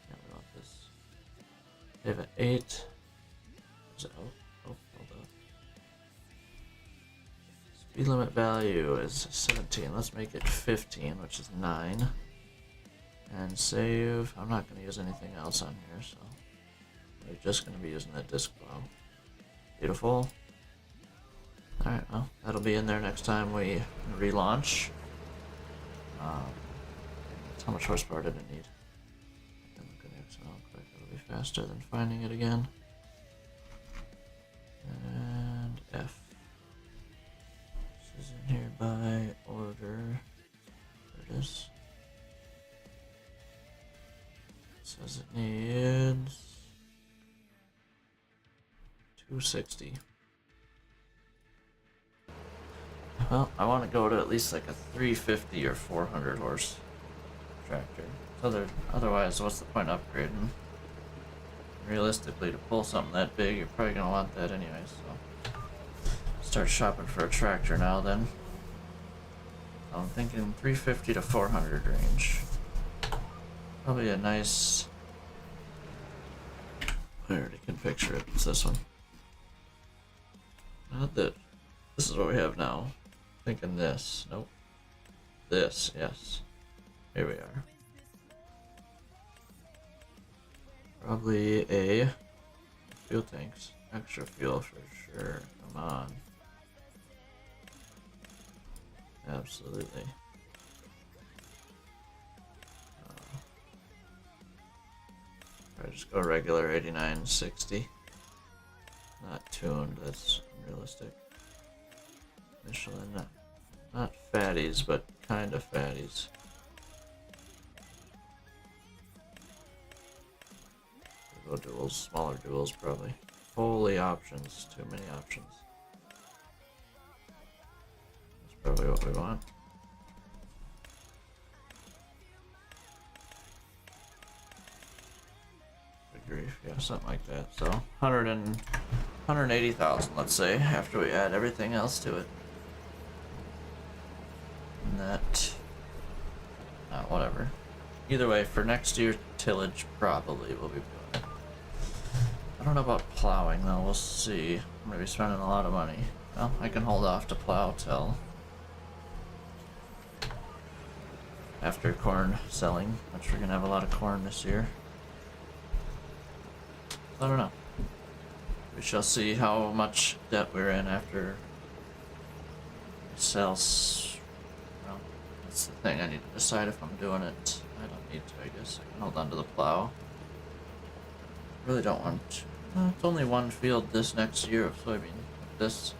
Yeah, we want this. We have an 8. Oh, hold up. Speed limit value is 17. Let's make it 15, which is 9. And save. I'm not going to use anything else on here, so we're just going to be using that disc plow. Beautiful. Alright, well, that'll be in there next time we relaunch. How much horsepower did it need? I can look at the XML quick. It'll be faster than finding it again. And F. This is in here by order. There it is. Says it needs 260. Well, I want to go to at least like a 350 or 400 horse tractor. Otherwise, what's the point of upgrading? Realistically, to pull something that big, you're probably gonna want that anyway. So, start shopping for a tractor now. Then, I'm thinking 350 to 400 range. Probably a nice. I already can picture it. It's this one. Not that. This is what we have now. Thinking this. Nope. This. Yes. Here we are. Probably a fuel tanks. Extra fuel for sure. Come on. Absolutely. I just go regular 8960. Not tuned, that's unrealistic. Michelin, not fatties, but kind of fatties. We'll go duals, smaller duals probably. Holy options, too many options. That's probably what we want. Grief, yeah, something like that. So 180,000, let's say, after we add everything else to it. And that, whatever. Either way, for next year, tillage probably will be doing it. I don't know about plowing though. We'll see. I'm gonna be spending a lot of money. Well, I can hold off to plow till after corn selling, which we're gonna have a lot of corn this year. I don't know. We shall see how much debt we're in after we sell. Well, that's the thing. I need to decide if I'm doing it. I don't need to, I guess. I can hold on to the plow. Really don't want to. It's only one field this next year of soybean. It's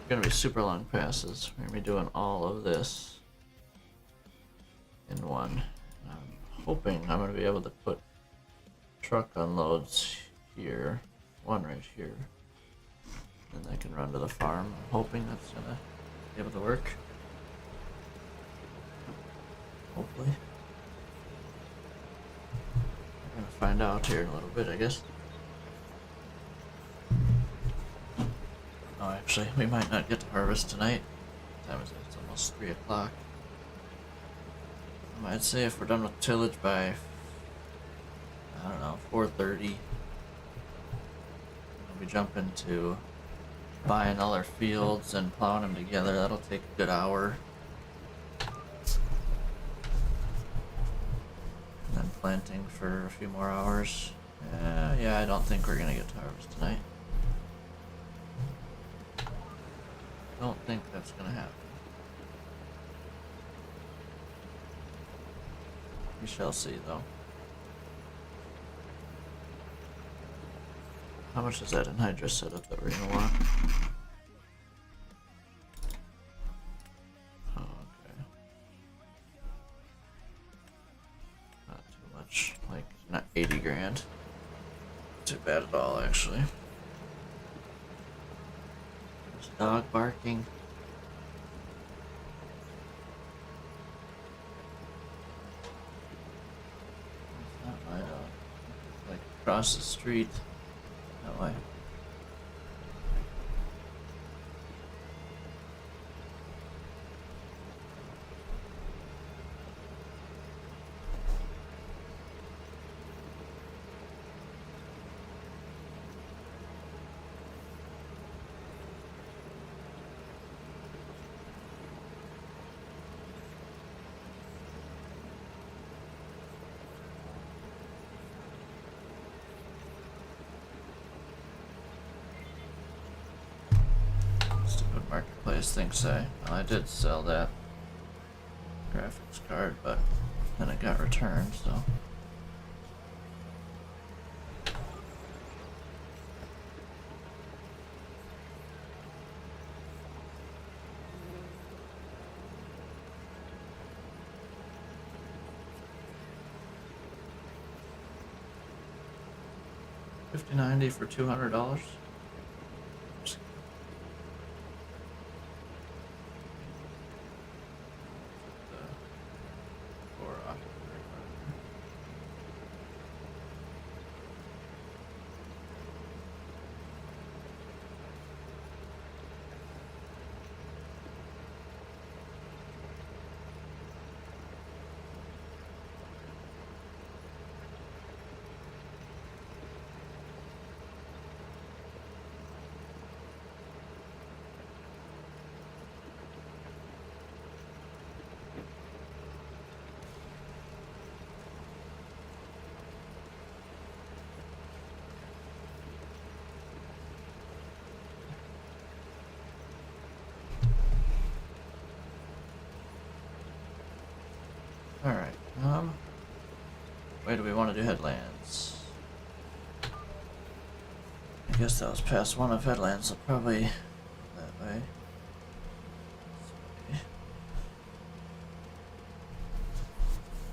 gonna be super long passes. We're gonna be doing all of this. in one. I'm hoping I'm going to be able to put truck unloads here, one right here, and I can run to the farm. I'm hoping that's going to be able to work. Hopefully. We're going to find out here in a little bit, I guess. Oh, actually, we might not get to harvest tonight. What time is it? It's almost 3 o'clock. I'd say if we're done with tillage by, I don't know, 4:30, we jump into buying all our fields and plowing them together. That'll take a good hour. And then planting for a few more hours. Yeah, I don't think we're gonna get to harvest tonight. Don't think that's gonna happen. We shall see, though. How much is that anhydrous setup that we're gonna want? Oh, okay. Not too much. Like, not 80 grand. Not too bad at all, actually. There's a dog barking. Across the street that way. Marketplace things say. Well, I did sell that graphics card, but then it got returned, so. $50.90 for $200. Alright, where do we want to do headlands? I guess that was past one of headlands, so probably that way.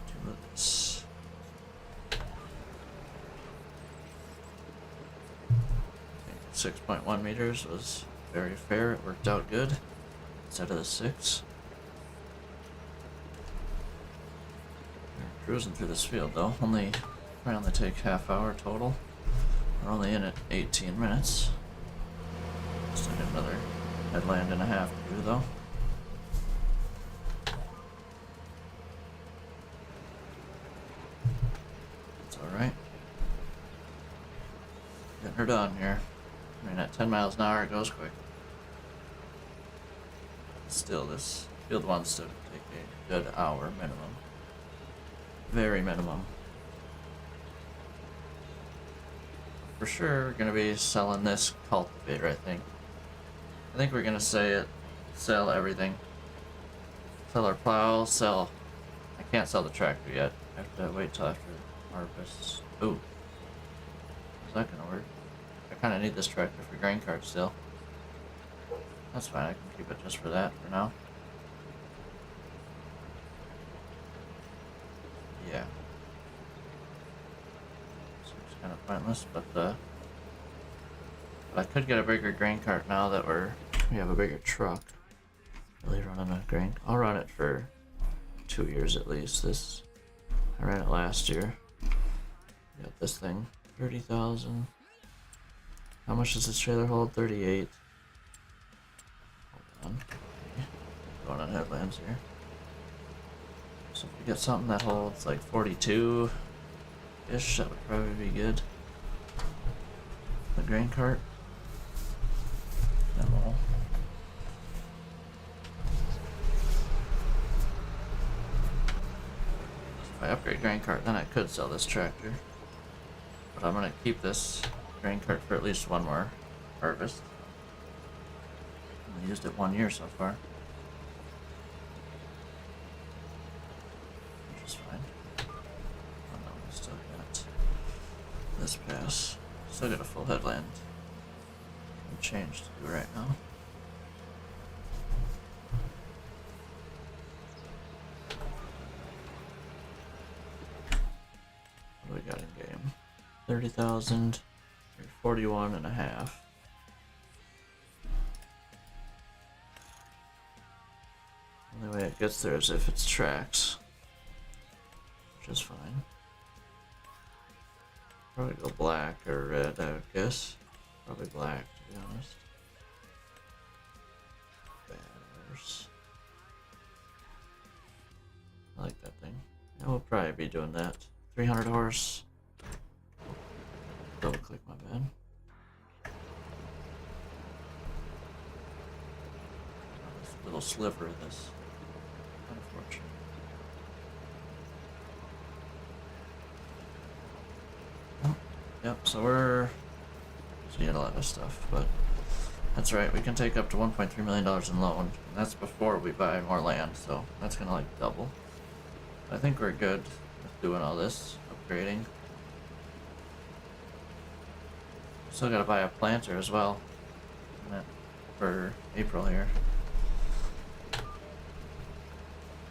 Do this. 6.1 meters was very fair, it worked out good instead of the 6. Cruising through this field though, only take half hour total. We're only in it 18 minutes. Still got another headland and a half to do though. It's alright. Getting her done here. I mean, at 10 miles an hour it goes quick. Still, this field wants to take a good hour minimum. Very minimum. For sure, we're gonna be selling this cultivator, I think. I think we're gonna sell everything. Sell our plow, I can't sell the tractor yet. I have to wait till after harvest. Ooh. How's that gonna work? I kinda need this tractor for grain cart still. That's fine, I can keep it just for that for now. Yeah. Seems kind of pointless, but I could get a bigger grain cart now that we have a bigger truck. Really running a grain. I'll run it for 2 years at least. I ran it last year. Got this thing, 30,000. How much does this trailer hold? 38. Hold on. Going on headlands here. So if we get something that holds like 42-ish, that would probably be good. The grain cart. Then we'll if I upgrade grain cart, then I could sell this tractor. But I'm gonna keep this grain cart for at least one more harvest. I used it 1 year so far. Which is fine. Oh no, we still got this pass. Still got a full headland. And change to do right now. What do we got in game? 30,000, 41 and a half. Only way it gets there is if it's tracks, which is fine. Probably go black or red, I would guess. Probably black, to be honest. Banners. I like that thing. Yeah, we'll probably be doing that. 300 horse. Double click my bad. This little sliver of this. Unfortunate. Oh, yep, so we're seeing a lot of stuff, but that's right, we can take up to $1.3 million in loan. And that's before we buy more land, so that's gonna like double. I think we're good with doing all this upgrading. Still gotta buy a planter as well for April here.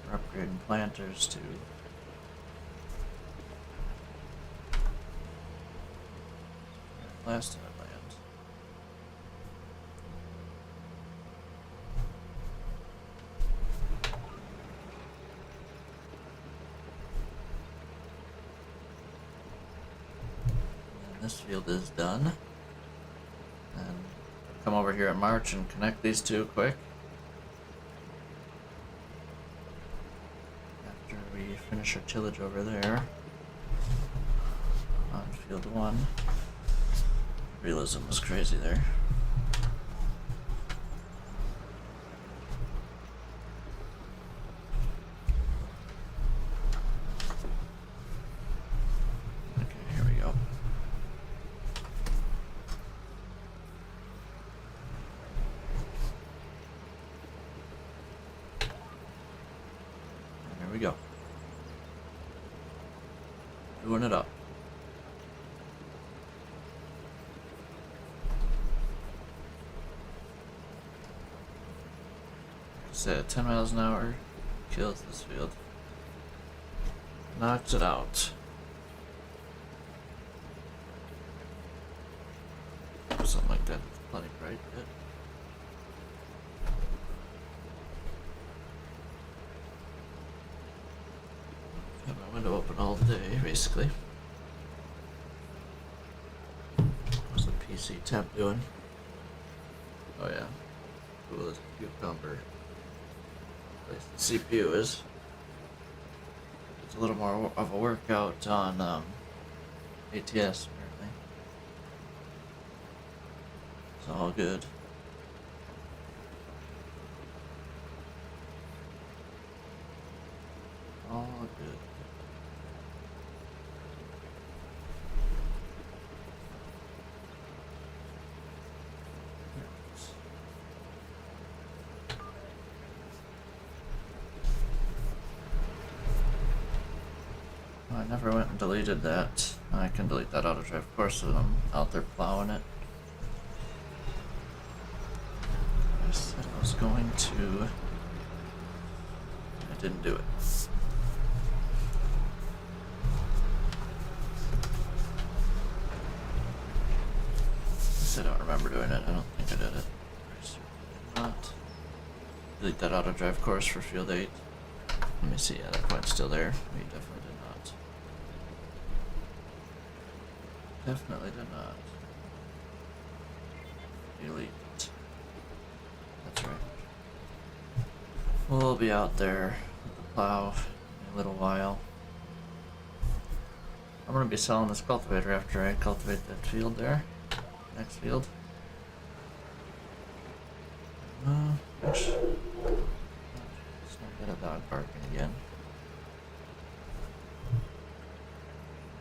We're upgrading planters to last time I land. And this field is done. And come over here in March and connect these two quick. After we finish our tillage over there on field 1. Realism was crazy there. Okay, here we go. Here we go. Doing it up. Said 10 miles an hour kills this field. Knocks it out. Something like that. It's plenty bright. But have my window open all day, basically. What's the PC temp doing? Oh yeah. Cool as a cucumber. Place the CPU is. It's a little more of a workout on ATS apparently. It's all good. All good. I never went and deleted that. I can delete that auto drive, of course, when I'm out there plowing it. I said I was going to. I didn't do it. remember doing it. I don't think I did it. I certainly did not. Delete that auto drive course for field 8. Let me see, yeah, that point's still there. We definitely did not. Definitely did not. Delete. That's right. We'll be out there with the plow in a little while. I'm gonna be selling this cultivator after I cultivate that field there. Next field. Let's not get a dog barking again.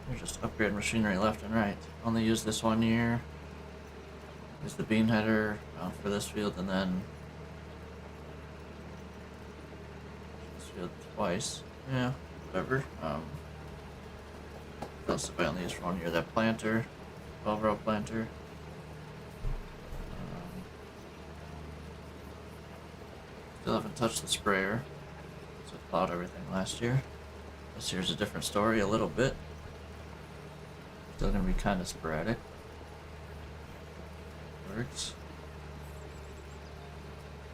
There's just upgrade machinery left and right. Only use this 1 year. Use the bean header for this field, and then this field twice. Yeah, whatever. What else have I only used for 1 year? That planter, 12-row planter. Still haven't touched the sprayer, so I plowed everything last year. This year's a different story a little bit. Still gonna be kind of sporadic. Works.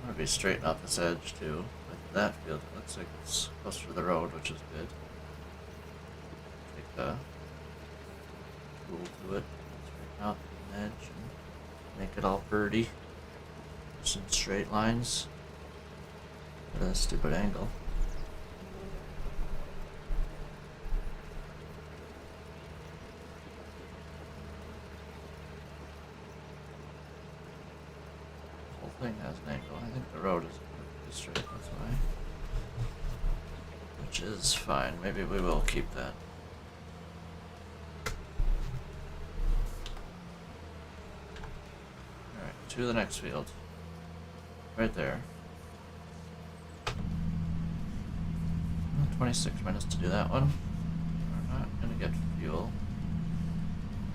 I'm gonna be straighten out this edge too. Like that field, it looks like it's closer to the road, which is good. Take the tool to it, straighten out the edge and make it all birdy. Some straight lines. Look at that stupid angle. The whole thing has an angle. I think the road is perfectly straight, that's why. Which is fine. Maybe we will keep that. Alright, to the next field. Right there. 26 minutes to do that one. We're not gonna get fuel.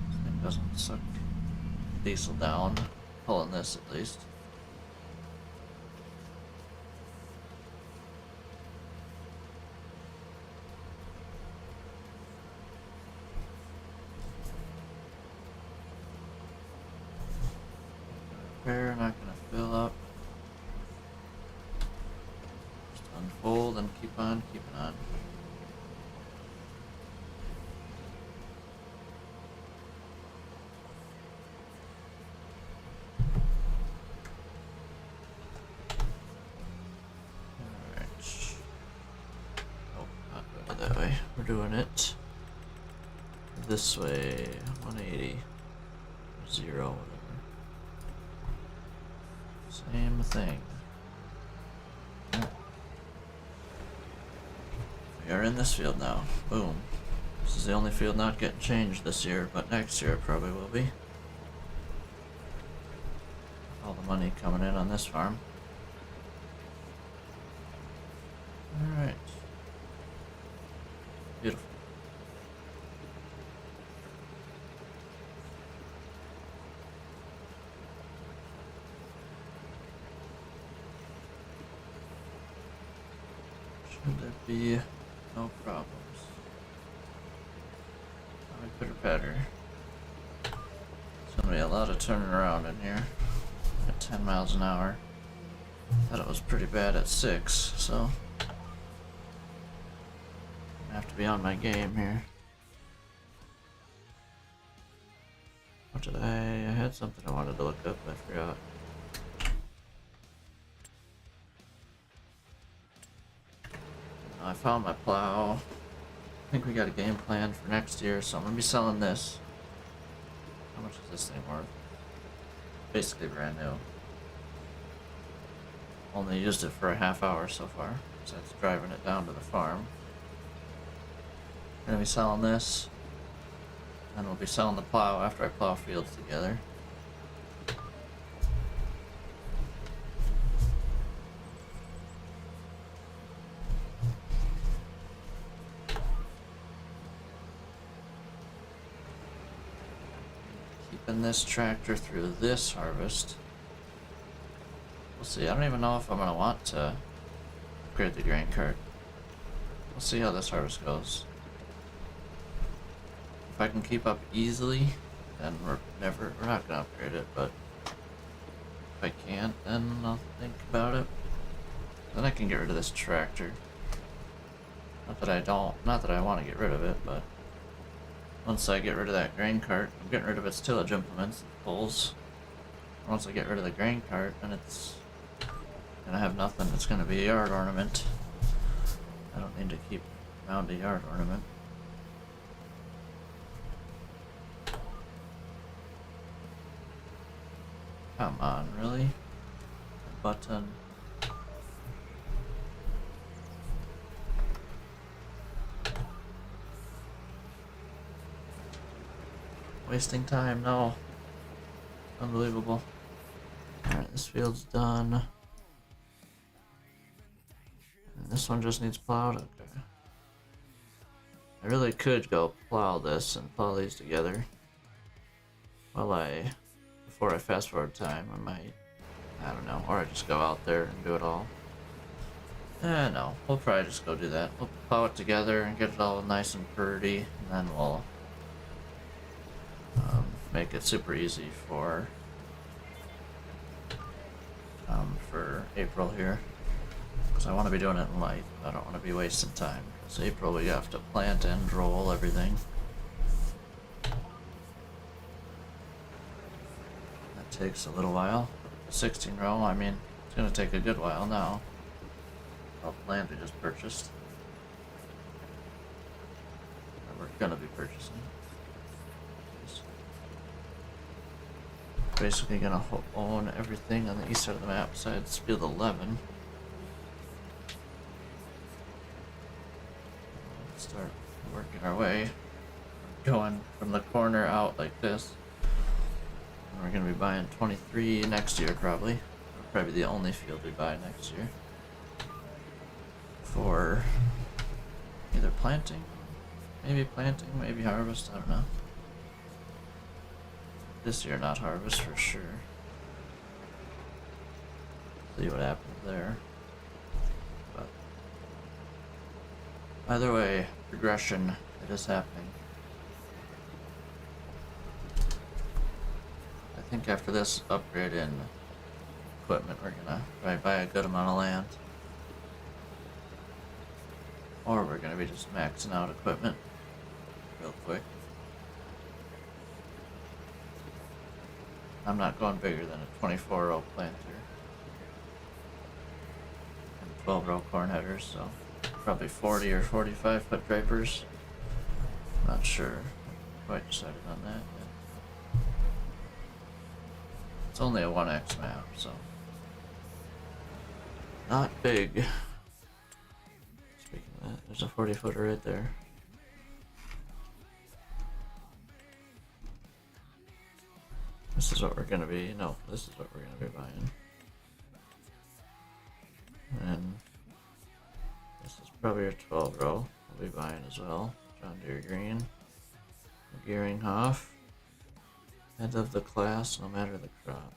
This thing doesn't suck diesel down. Pulling this at least. Repair, not gonna fill up. Unfold and keep on keeping on. Alright. Oh, not doing it that way. We're doing it this way. 180. 0, whatever. Same thing. We are in this field now. Boom. This is the only field not getting changed this year, but next year it probably will be. All the money coming in on this farm. Alright. Beautiful. Should there be no problems? Pitter patter. There's gonna be a lot of turning around in here at 10 miles an hour. Thought it was pretty bad at 6, so I have to be on my game here. What did I had something I wanted to look up, I forgot. I found my plow. I think we got a game plan for next year, so I'm gonna be selling this. How much is this thing worth? Basically brand new. Only used it for a half hour so far, besides driving it down to the farm. Gonna be selling this, and we'll be selling the plow after I plow fields together. Keeping this tractor through this harvest. We'll see. I don't even know if I'm gonna want to upgrade the grain cart. We'll see how this harvest goes. If I can keep up easily, then we're not gonna upgrade it, but If I can't, then I'll think about it. Then I can get rid of this tractor. Not that I want to get rid of it, but once I get rid of that grain cart, I'm getting rid of its tillage implements, the poles. Once I get rid of the grain cart, then it's gonna have nothing. It's gonna be a yard ornament. I don't need to keep around a yard ornament. Come on, really? Button. Wasting time, no. Unbelievable. Alright, this field's done. And this one just needs plowed? Okay. I really could go plow this and plow these together. Before I fast forward time, I don't know, or I just go out there and do it all. No, we'll probably just go do that. We'll plow it together and get it all nice and pretty, and then we'll make it super easy for April here. Because I want to be doing it in light. I don't want to be wasting time. Because April we have to plant and roll everything. That takes a little while. 16 row, I mean, it's going to take a good while now. All the land we just purchased. Or we're going to be purchasing. Basically gonna own everything on the east side of the map besides field 11. Let's start working our way. Going from the corner out like this. And we're gonna be buying 23 next year probably. It'll probably be the only field we buy next year. For either planting, maybe harvest, I don't know. This year not harvest for sure. See what happens there. But either way, progression, it is happening. I think after this upgrade in equipment, we're gonna probably buy a good amount of land. Or we're gonna be just maxing out equipment real quick. I'm not going bigger than a 24-row planter and 12-row corn headers, so probably 40 or 45 foot drapers. Not sure. Quite decided on that yet. It's only a 1x map, so not big. Speaking of that, there's a 40 footer right there. This is what we're gonna be, this is what we're gonna be buying. And this is probably a 12 row we'll be buying as well. John Deere Green. Gearinghoff. Head of the class, no matter the crop.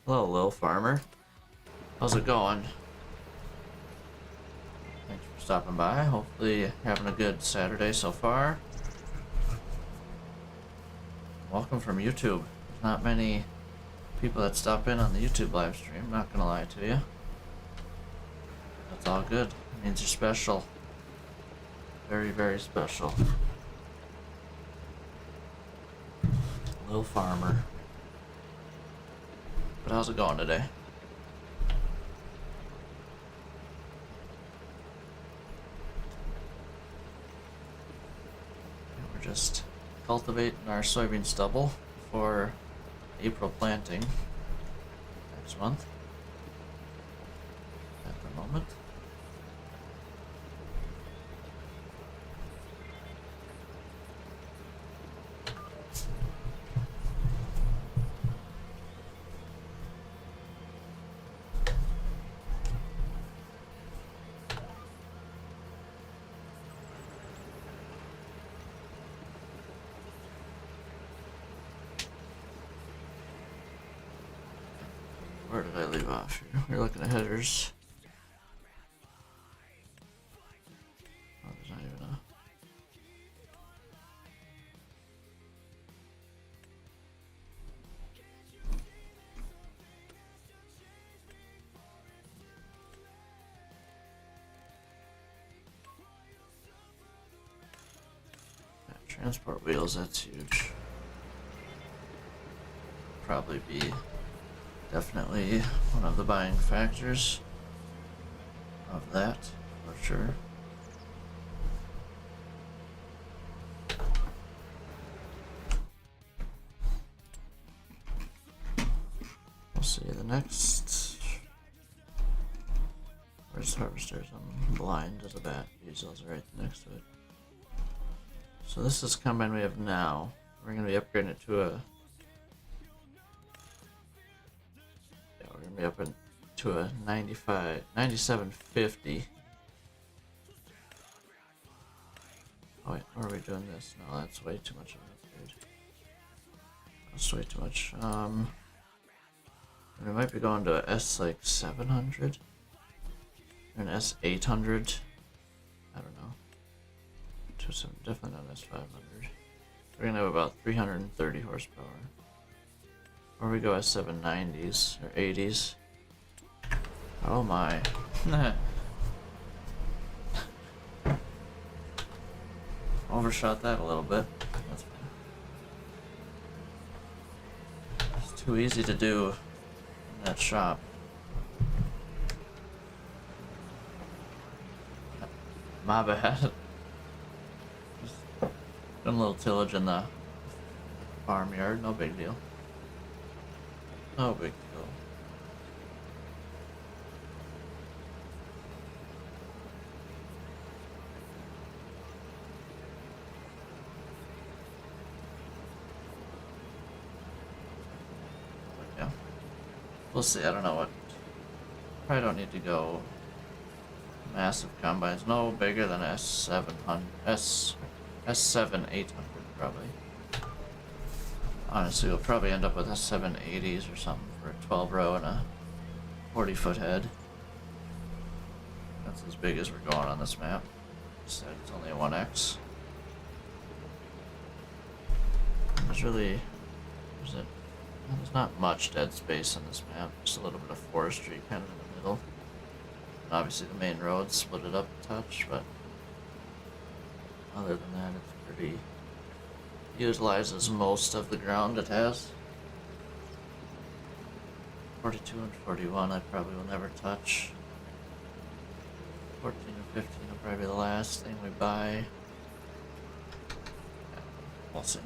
Hello, Lil Farmer. How's it going? Thanks for stopping by. Hopefully you're having a good Saturday so far. Welcome from YouTube. There's not many people that stop in on the YouTube live stream, not gonna lie to you. That's all good. It means you're special. Very, very special. Little farmer. But how's it going today? We're just cultivating our soybean stubble for April planting next month at the moment. Where did I leave off here? We're looking at headers. Oh, there's not even a... Transport wheels, that's huge. Probably be definitely one of the buying factors of that, for sure. We'll see the next. Where's harvesters? I'm blind as a bat. Diesel's right next to it. So this is combine we have now. We're gonna be upgrading it to a. Yeah, we're gonna be up to a 9750. Oh wait, or are we doing this? No, that's way too much of an upgrade. That's way too much. We might be going to a S like 700. Or an S 800. I don't know. Definitely not S 500. We're gonna have about 330 horsepower. Or we go S 790s or 80s. Oh my. Overshot that a little bit. That's fine. It's too easy to do in that shop. My bad. Just doing a little tillage in the farmyard, no big deal. No big deal. But yeah. We'll see, I don't know what. Probably don't need to go massive combines, no bigger than S700, S7 800 probably. Honestly, we'll probably end up with a 780s or something for a 12 row and a 40-foot head. That's as big as we're going on this map. It's only a 1X. There's really, there's not much dead space on this map. Just a little bit of forestry kind of in the middle. And obviously the main road split it up a touch, but other than that, it's pretty. Utilizes most of the ground it has. 42 and 41 I probably will never touch. 14 and 15 will probably be the last thing we buy. Yeah, we'll see.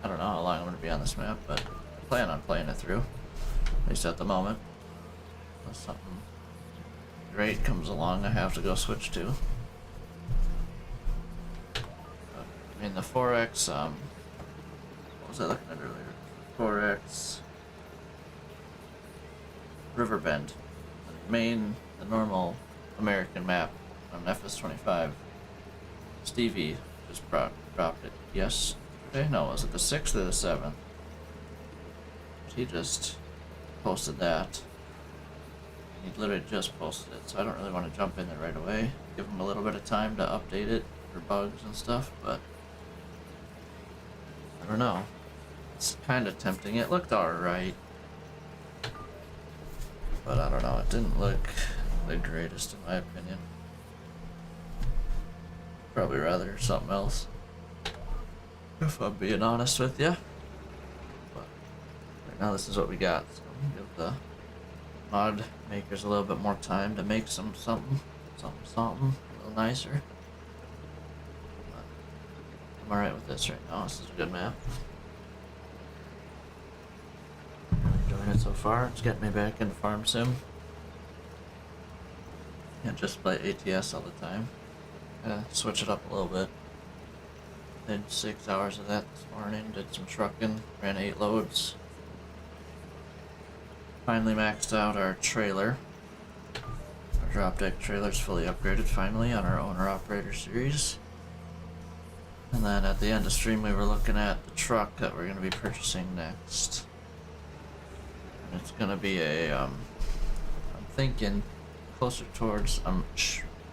I don't know how long I'm going to be on this map, but I plan on playing it through. At least at the moment. Unless something great comes along I have to go switch to. I mean, the 4X, what was I looking at earlier? 4X Riverbend. The normal American map on FS25. Stevie just dropped it yesterday? No, was it the 6th or the 7th? He just posted that. He literally just posted it, so I don't really want to jump in there right away. Give him a little bit of time to update it for bugs and stuff, but I don't know. It's kind of tempting. It looked alright. But I don't know. It didn't look the greatest in my opinion. Probably rather something else. If I'm being honest with you. But right now this is what we got. So give the mod makers a little bit more time to make something a little nicer. I'm alright with this right now. This is a good map. I'm enjoying it so far. It's getting me back into Farm Sim. Can't just play ATS all the time. Switch it up a little bit. Did 6 hours of that this morning. Did some trucking. Ran 8 loads. Finally maxed out our trailer. Our drop deck trailer's fully upgraded finally on our owner operator series. And then at the end of stream we were looking at the truck that we're going to be purchasing next. And it's going to be a, I'm thinking closer towards, I'm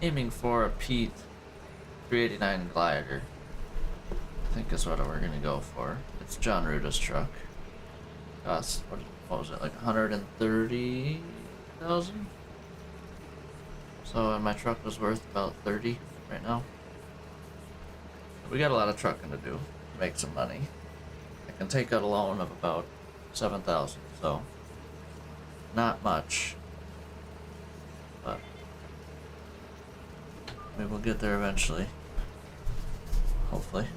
aiming for a Pete 389 glider. I think is what we're going to go for. It's John Ruta's truck. Cost, what was it, like 130,000? So my truck was worth about 30 right now. We got a lot of trucking to do to make some money. I can take out a loan of about 7,000, so not much, but we will get there eventually. Hopefully.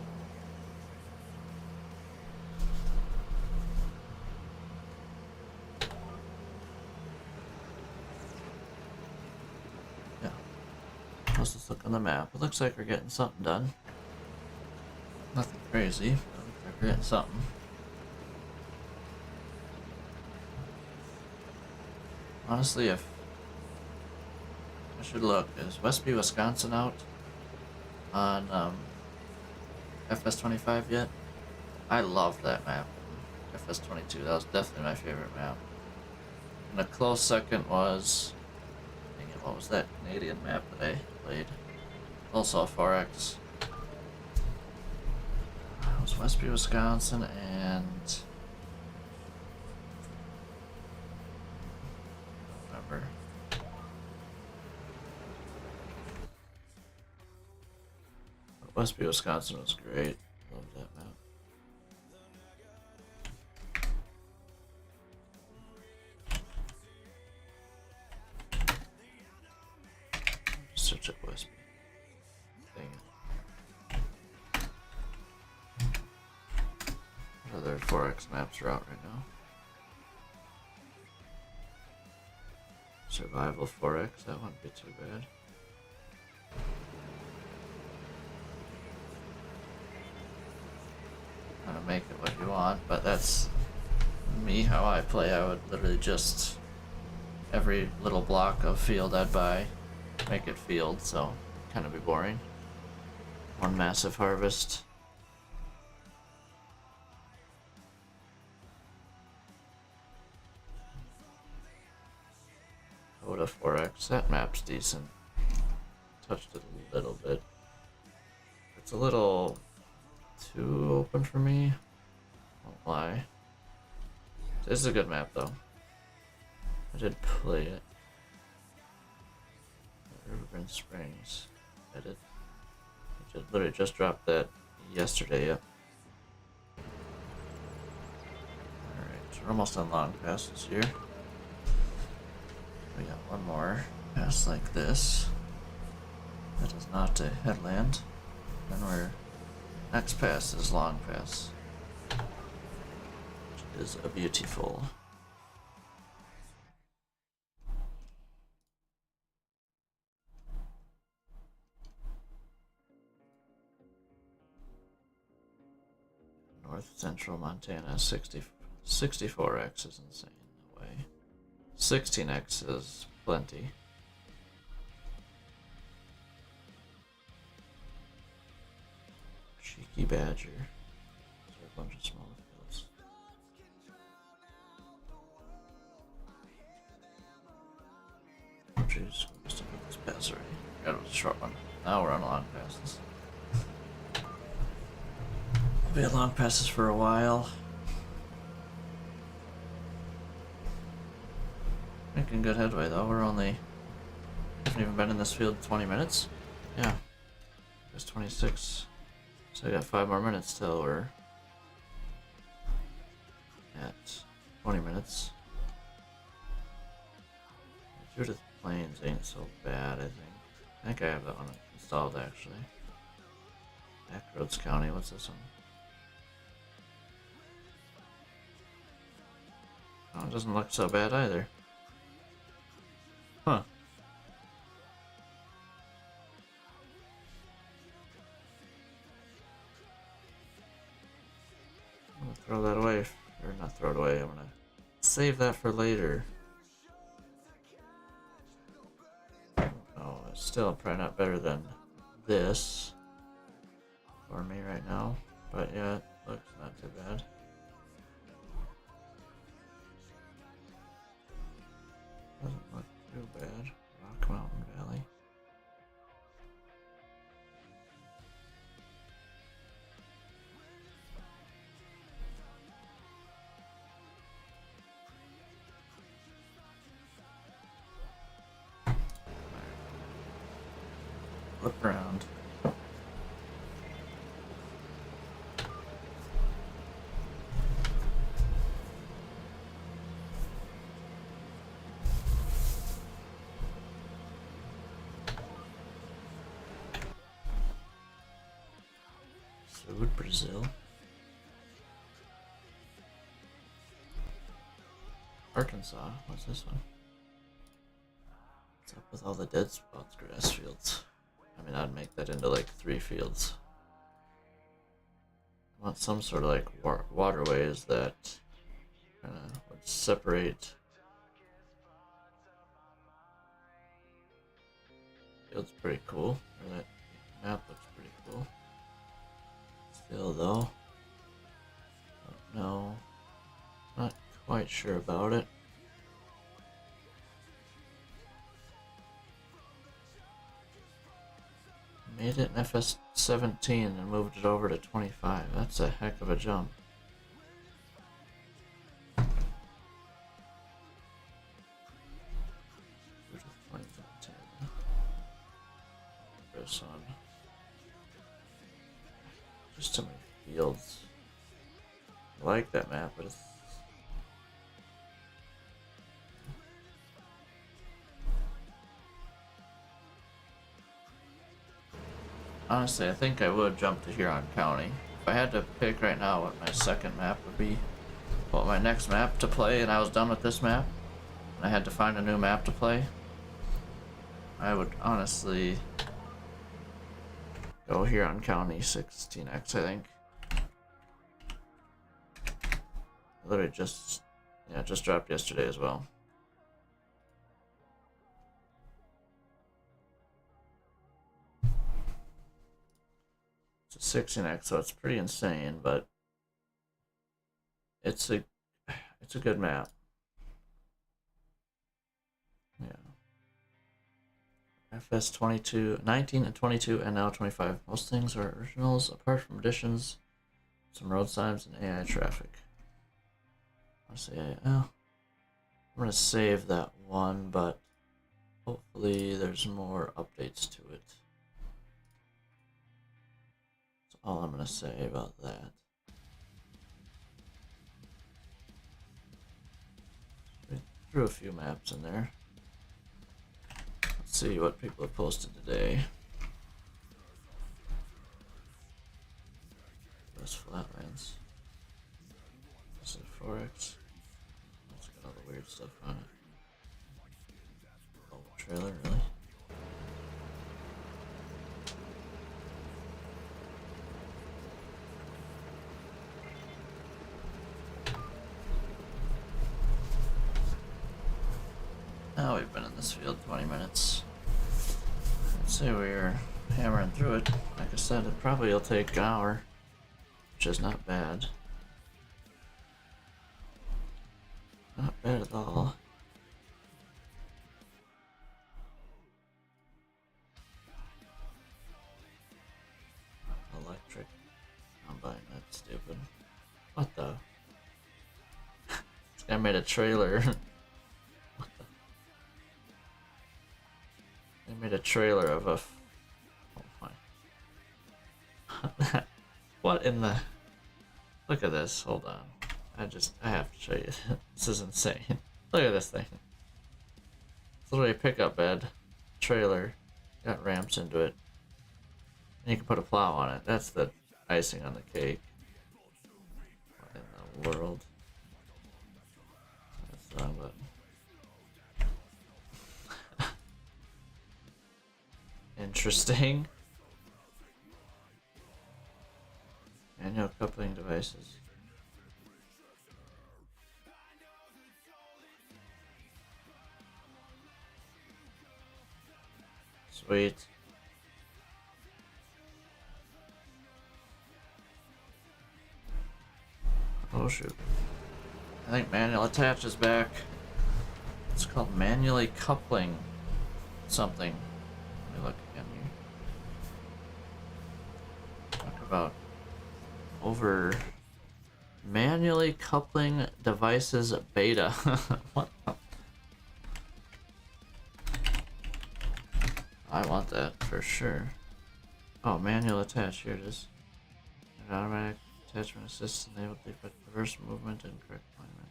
Yeah. Let's just look on the map. It looks like we're getting something done. Nothing crazy, but it looks like we're getting something. Honestly, if I should look, is Westby, Wisconsin out on FS25 yet? I loved that map. FS22, that was definitely my favorite map. And a close second was, dang it, what was that Canadian map that I played? Also a 4X. It was Westby, Wisconsin, and I don't remember. But Westby, Wisconsin was great. Love that map. Search up Westby. Dang it. What other 4X maps are out right now? Survival 4X, that wouldn't be too bad. Kind of make it what you want, but that's me how I play. I would literally just every little block of field I'd buy, make it field, so kind of be boring. One massive harvest. Coda 4X, that map's decent. Touched it a little bit. It's a little too open for me. Won't lie. This is a good map though. I did play it. Riverbend Springs. I did. I literally just dropped that yesterday. Yep. Alright, so we're almost on long passes here. We got one more pass like this. That is not a headland. Then we're next pass is long pass, which is a beautiful. North Central Montana 64X is insane. No way. 16X is plenty. Cheeky Badger. Those are a bunch of small fields. Oh jeez, we must have put this pass already. That was a short one. Now we're on long passes. We'll be at long passes for a while. Making good headway though. We're only haven't even been in this field 20 minutes. Yeah, it's 26. So I got 5 more minutes till we're at 20 minutes. Judith Plains ain't so bad, I think. I think I have that one installed actually. Backroads County, what's this one? Oh, it doesn't look so bad either. Huh. I'm gonna throw that away, or not throw it away, I'm gonna save that for later. Oh, it's still probably not better than this for me right now, but yeah, it looks not too bad. Doesn't look too bad. Rock Mountain Valley. Look around. Food, Brazil. Arkansas. What's this one? What's up with all the dead spots? Grass fields. I mean, I'd make that into like 3 fields. I want some sort of like waterways that kind of would separate. Field's pretty cool. Or that map looks pretty cool. Still though, don't know. Not quite sure about it. Made it in FS17 and moved it over to 25. That's a heck of a jump. This one. Just too many fields. I like that map, but it's honestly, I think I would jump to Huron County. If I had to pick right now what my second map would be, what my next map to play, and I was done with this map, and I had to find a new map to play, I would honestly go Huron County 16X, I think. I literally just dropped yesterday as well. It's a 16X, so it's pretty insane, but it's a good map. Yeah. FS 22, 19 and 22, and now 25. Most things are originals, apart from additions, some road signs, and AI traffic. Honestly, I'm gonna save that one, but hopefully there's more updates to it. That's all I'm gonna say about that. We threw a few maps in there. Let's see what people have posted today. West Flatlands. This is 4X. It's got all the weird stuff on it. Oh, trailer, really? Now we've been in this field 20 minutes. I'd say we're hammering through it. Like I said, it probably will take an hour, which is not bad. Not bad at all. Electric. I'm buying that stupid. What the? This guy made a trailer. What the? They made a trailer of a. Oh my. What in the? Look at this. Hold on. I have to show you. This is insane. Look at this thing. It's literally a pickup bed, trailer, got ramps into it, and you can put a plow on it. That's the icing on the cake. What in the world? That's the wrong button. Interesting. Manual coupling devices. Sweet. Oh shoot. I think manual attach is back. It's called manually coupling something. Let me look again here. Talk about over manually coupling devices beta. What the? I want that for sure. Oh, manual attach, here it is. An automatic attachment assist enabled to effect reverse movement and correct alignment.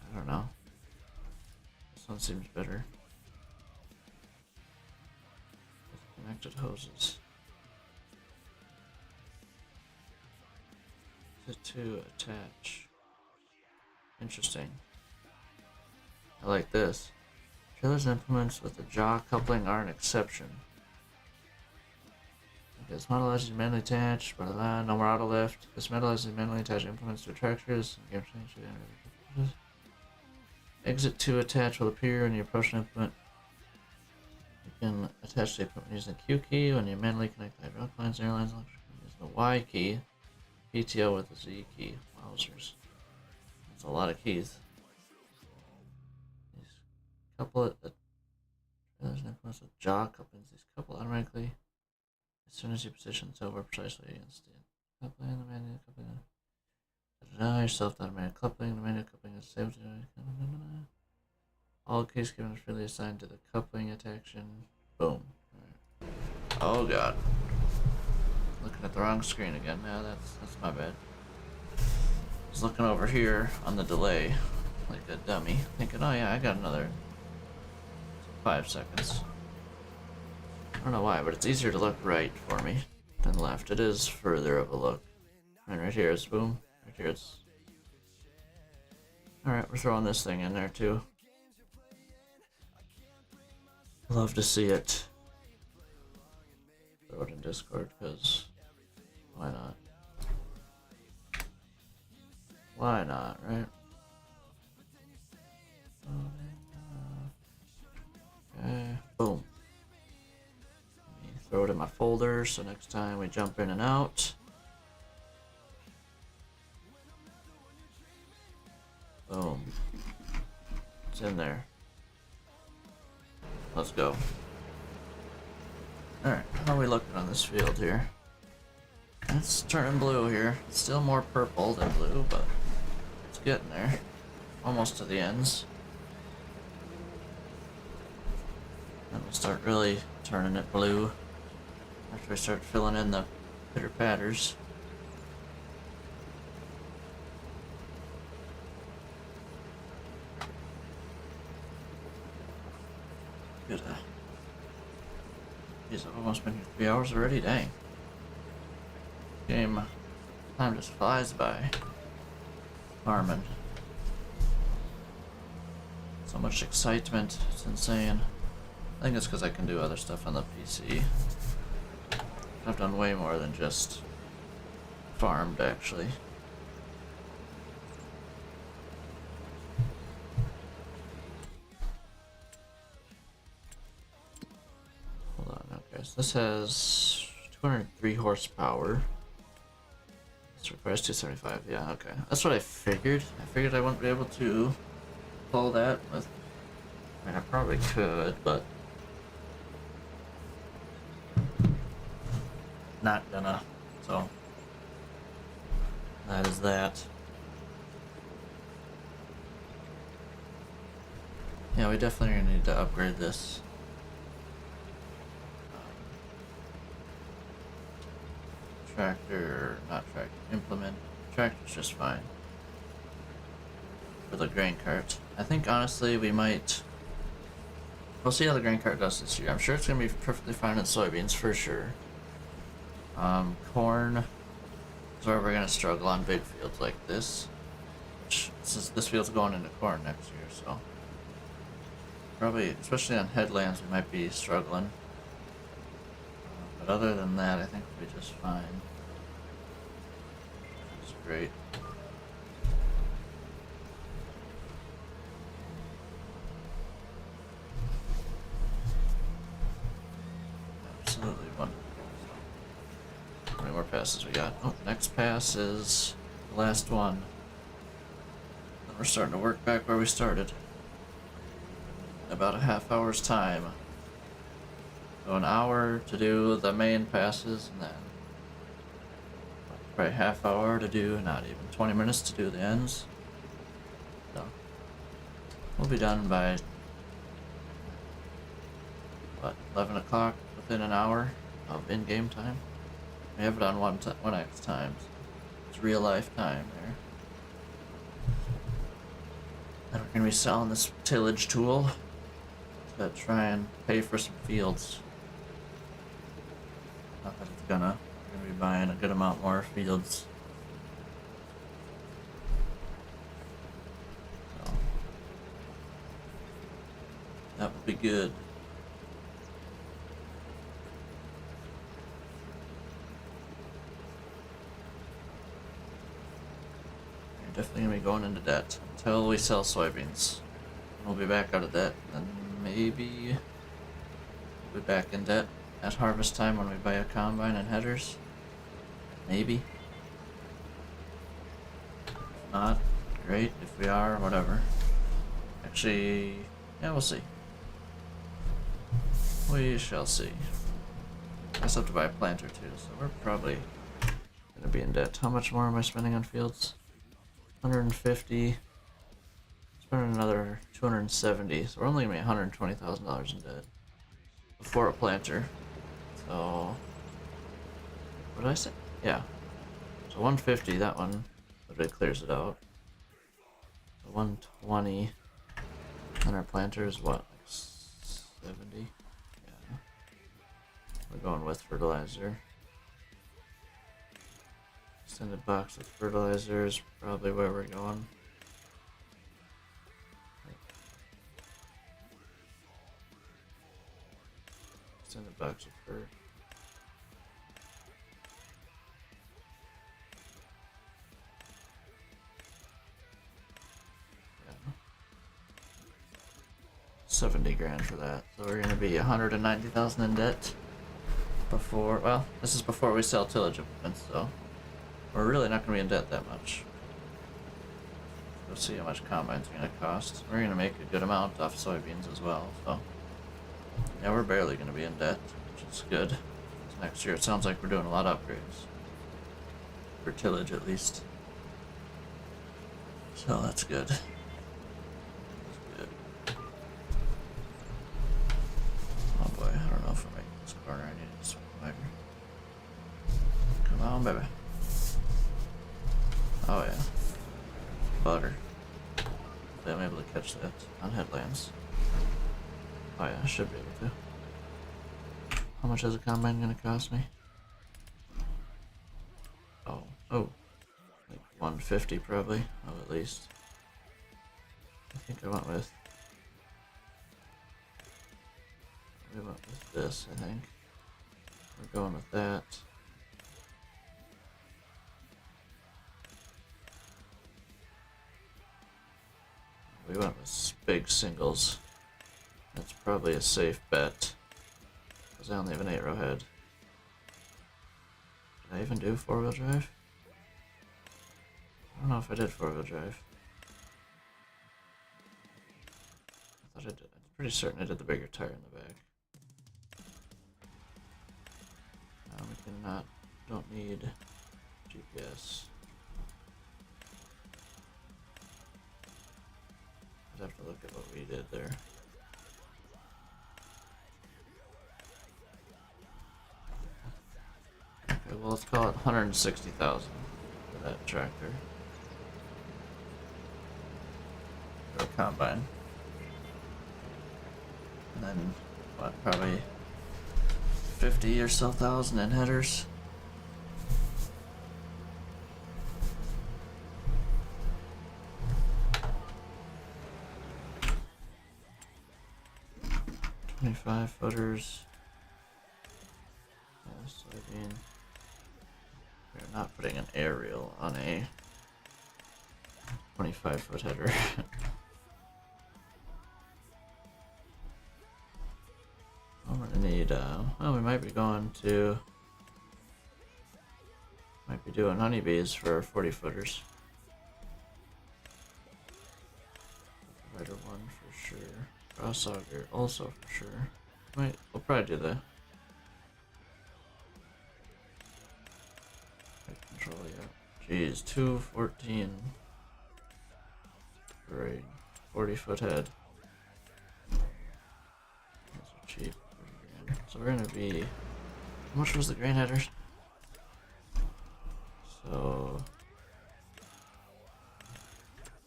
I don't know. This one seems better. With connected hoses. Exit to attach. Interesting. I like this. Trailers and implements with the jaw coupling are an exception. Okay, this model allows you to manually attach, blah, blah, blah, no more auto lift. This model allows you to manually attach implements to tractors. Exit to attach will appear when you approach an implement. You can attach the equipment using the Q key. When you manually connect the hydraulic lines, airlines, using the Y key. PTO with the Z key. Wowzers. That's a lot of keys. These couple of trailers and implements with jaw couplings. These couple automatically as soon as you position the over precisely against the coupling, the manual coupling. Your self-automatic coupling, the manual coupling is saved. All keys given is freely assigned to the coupling attachment. Boom. Right. Oh god. Looking at the wrong screen again. Yeah, that's my bad. I was looking over here on the delay like a dummy, thinking, oh yeah, I got another 5 seconds. I don't know why, but it's easier to look right for me than left. It is further of a look. And right here is boom. Right here it's... Alright, we're throwing this thing in there too. Love to see it. Throw it in Discord, because why not? Why not, right? Okay, boom. Let me throw it in my folder so next time we jump in and out. Boom. It's in there. Let's go. Alright, how are we looking on this field here? It's turning blue here. It's still more purple than blue, but it's getting there. Almost to the ends. Then we'll start really turning it blue after we start filling in the pitter patters. Good. Jeez, I've almost been here 3 hours already. Dang. Game time just flies by. Farming. So much excitement. It's insane. I think it's because I can do other stuff on the PC. I've done way more than just farmed, actually. Hold on, okay. So this has 203 horsepower. This requires 275. Yeah, okay. That's what I figured. I figured I wouldn't be able to pull that with... I mean, I probably could, but... not gonna. So... that is that. Yeah, we definitely are gonna need to upgrade this. Tractor, not tractor, implement. Tractor's just fine. For the grain cart. I think honestly we might... we'll see how the grain cart does this year. I'm sure it's gonna be perfectly fine in soybeans for sure. Corn is where we're gonna struggle on big fields like this. This field's going into corn next year, so probably, especially on headlands, we might be struggling. But other than that, I think we'll be just fine. That's great. Absolutely wonderful. How many more passes we got? Oh, next pass is the last one. Then we're starting to work back where we started. In about a half hour's time. So an hour to do the main passes, and then probably half hour to do, not even 20 minutes to do the ends. So we'll be done by what, 11 o'clock, within an hour of in-game time. We have it on 1x times. It's real life time there. And we're gonna be selling this tillage tool to try and pay for some fields. Not that it's gonna. We're gonna be buying a good amount more fields. That would be good. We're definitely gonna be going into debt until we sell soybeans. We'll be back out of debt, and maybe we'll be back in debt at harvest time when we buy a combine and headers. Maybe. If not, great. If we are, whatever. Actually, yeah, we'll see. We shall see. I still have to buy a planter too, so we're probably gonna be in debt. How much more am I spending on fields? 150. Spending another 270, so we're only gonna be $120,000 in debt before a planter. So, what did I say? Yeah. So 150, that one literally clears it out. So 120, and our planter is what, like 70? Yeah. We're going with fertilizer. Extended box with fertilizer is probably where we're going. Extended box of fur. Yeah. 70 grand for that. So we're gonna be 190,000 in debt before, well, this is before we sell tillage implements, so we're really not gonna be in debt that much. We'll see how much combine's gonna cost. We're gonna make a good amount off soybeans as well, so yeah, we're barely gonna be in debt, which is good. So next year it sounds like we're doing a lot of upgrades. For tillage at least. So that's good. That's good. Oh boy, I don't know if I make this corner, I need to swagger. Come on, baby. Oh yeah. Butter. Hopefully I'm able to catch that on headlands. Oh yeah, I should be able to. How much is a combine gonna cost me? Oh, like 150 probably. Oh, at least. I think I went with. We went with this, I think. We're going with that. We went with big singles. That's probably a safe bet. Because I only have an 8-row head. Did I even do 4-wheel drive? I don't know if I did 4-wheel drive. I thought I did. I'm pretty certain I did the bigger tire in the back. We cannot. Don't need GPS. I'd have to look at what we did there. Okay, well let's call it 160,000 for that tractor. For a combine. And then what, probably 50 or so thousand in headers. $25 footers. Soybean. We're not putting an aerial on a 25-foot header. I'm gonna need, well, we might be going to, might be doing honeybees for 40-footers. Rider 1 for sure. Cross auger also for sure. We'll probably do the control, yeah. Jeez, 214 for a 40-foot head. Those are cheap. So we're gonna be. How much was the grain headers? So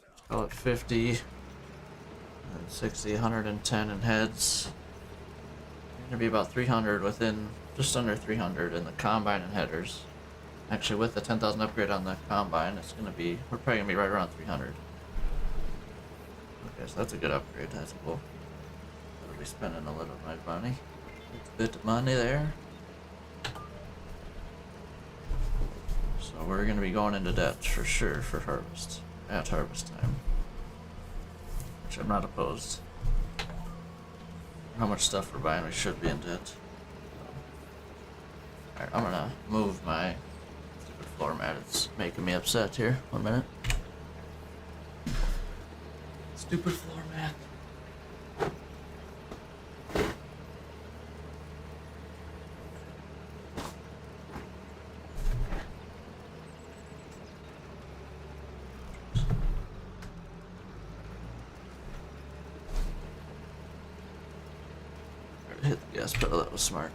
let's call it 50 and 60, 110 in heads. We're gonna be about 300 within, just under 300 in the combine and headers. Actually, with the 10,000 upgrade on the combine, it's gonna be. We're probably gonna be right around 300. Okay, so that's a good upgrade. That's cool. be spending a little of my money. A bit of money there. So we're gonna be going into debt for sure for harvest. At harvest time. Which I'm not opposed. How much stuff we're buying, we should be in debt. Alright, I'm gonna move my stupid floor mat. It's making me upset here. 1 minute. Stupid floor mat. Hit the gas pedal, that was smart.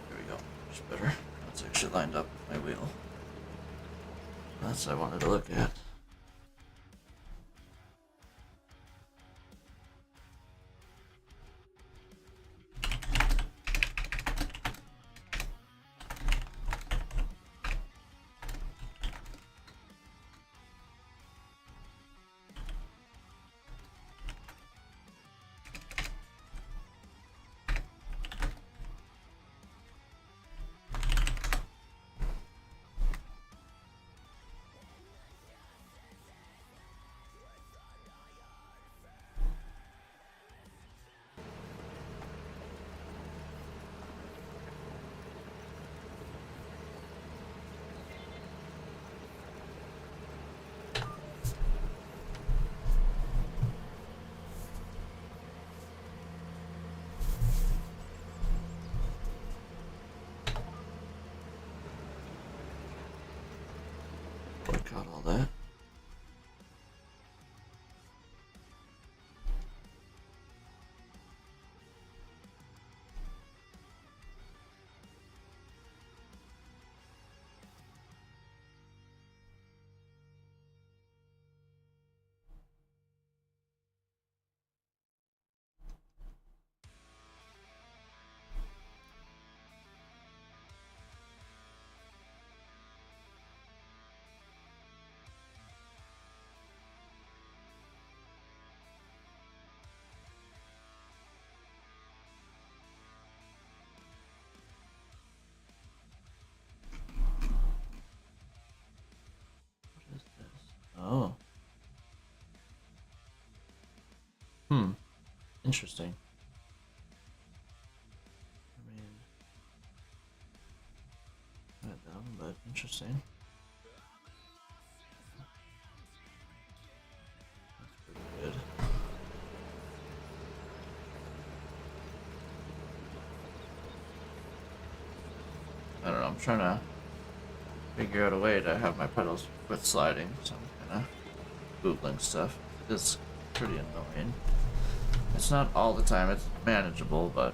There we go, much better. That's actually lined up with my wheel. That's what I wanted to look at. Boycott all that. What is this? Oh. Interesting. I mean, not dumb, but interesting. That's pretty good. I don't know, I'm trying to figure out a way to have my pedals quit sliding, some kind of bootling stuff. It's pretty annoying. It's not all the time, it's manageable, but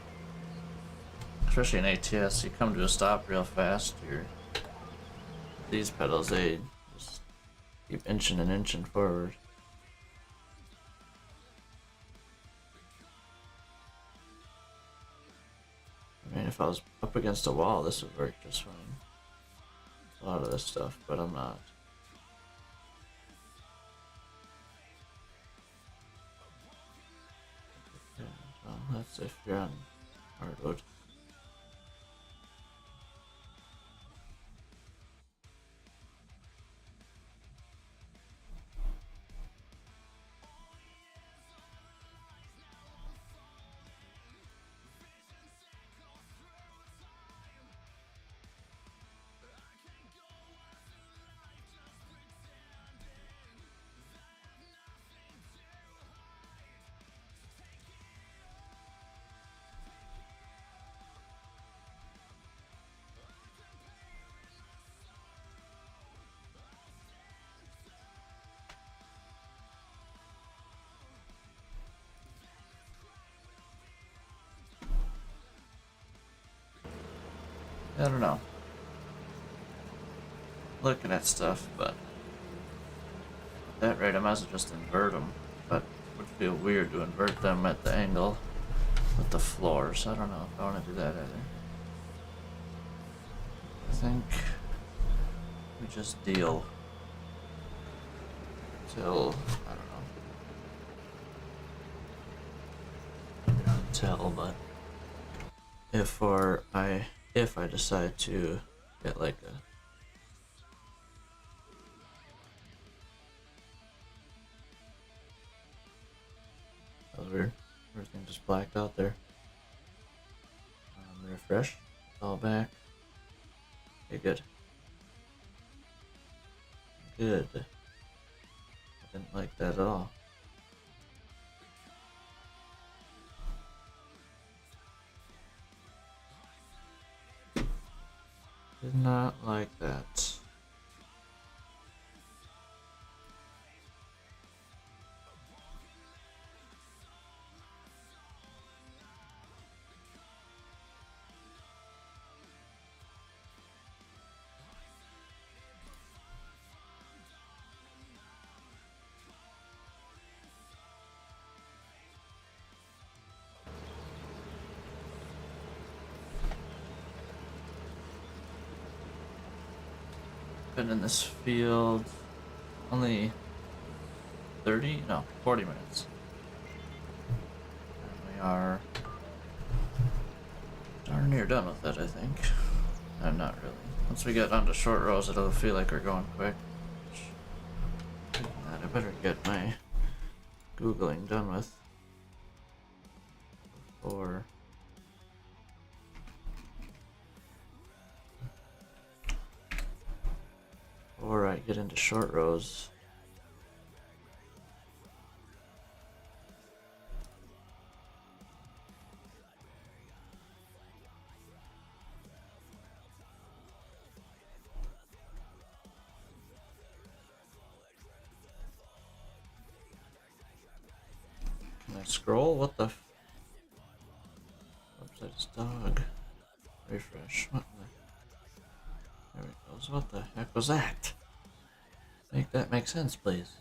especially in ATS, you come to a stop real fast. These pedals, they just keep inching and inching forward. I mean, if I was up against a wall, this would work just fine. A lot of this stuff, but I'm not. Yeah, well, that's if you're on hardwood. I don't know. Looking at stuff, but at that rate I might as well just invert them. But it would feel weird to invert them at the angle with the floors. I don't know if I want to do that either. I think we just deal till, I don't know, tell, but if I decide to get like a that was weird. Everything just blacked out there. Refresh. It's all back. Okay, good. Good. I didn't like that at all. Did not like that. Been in this field only 40 minutes. And we are darn near done with it, I think. I'm not really. Once we get onto short rows, it'll feel like we're going quick. I better get my Googling done with before I get into short rows. Can I scroll? What the website's dog. Refresh. What the? There it goes. What the heck was that? Make that make sense, please.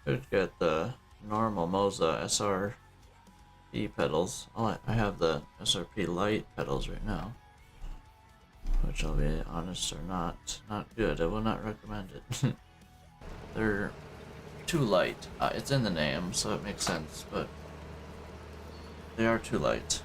Could get the normal Moza SRP pedals. I have the SRP light pedals right now, which I'll be honest are not good. I will not recommend it. They're too light. It's in the name, so it makes sense, but they are too light.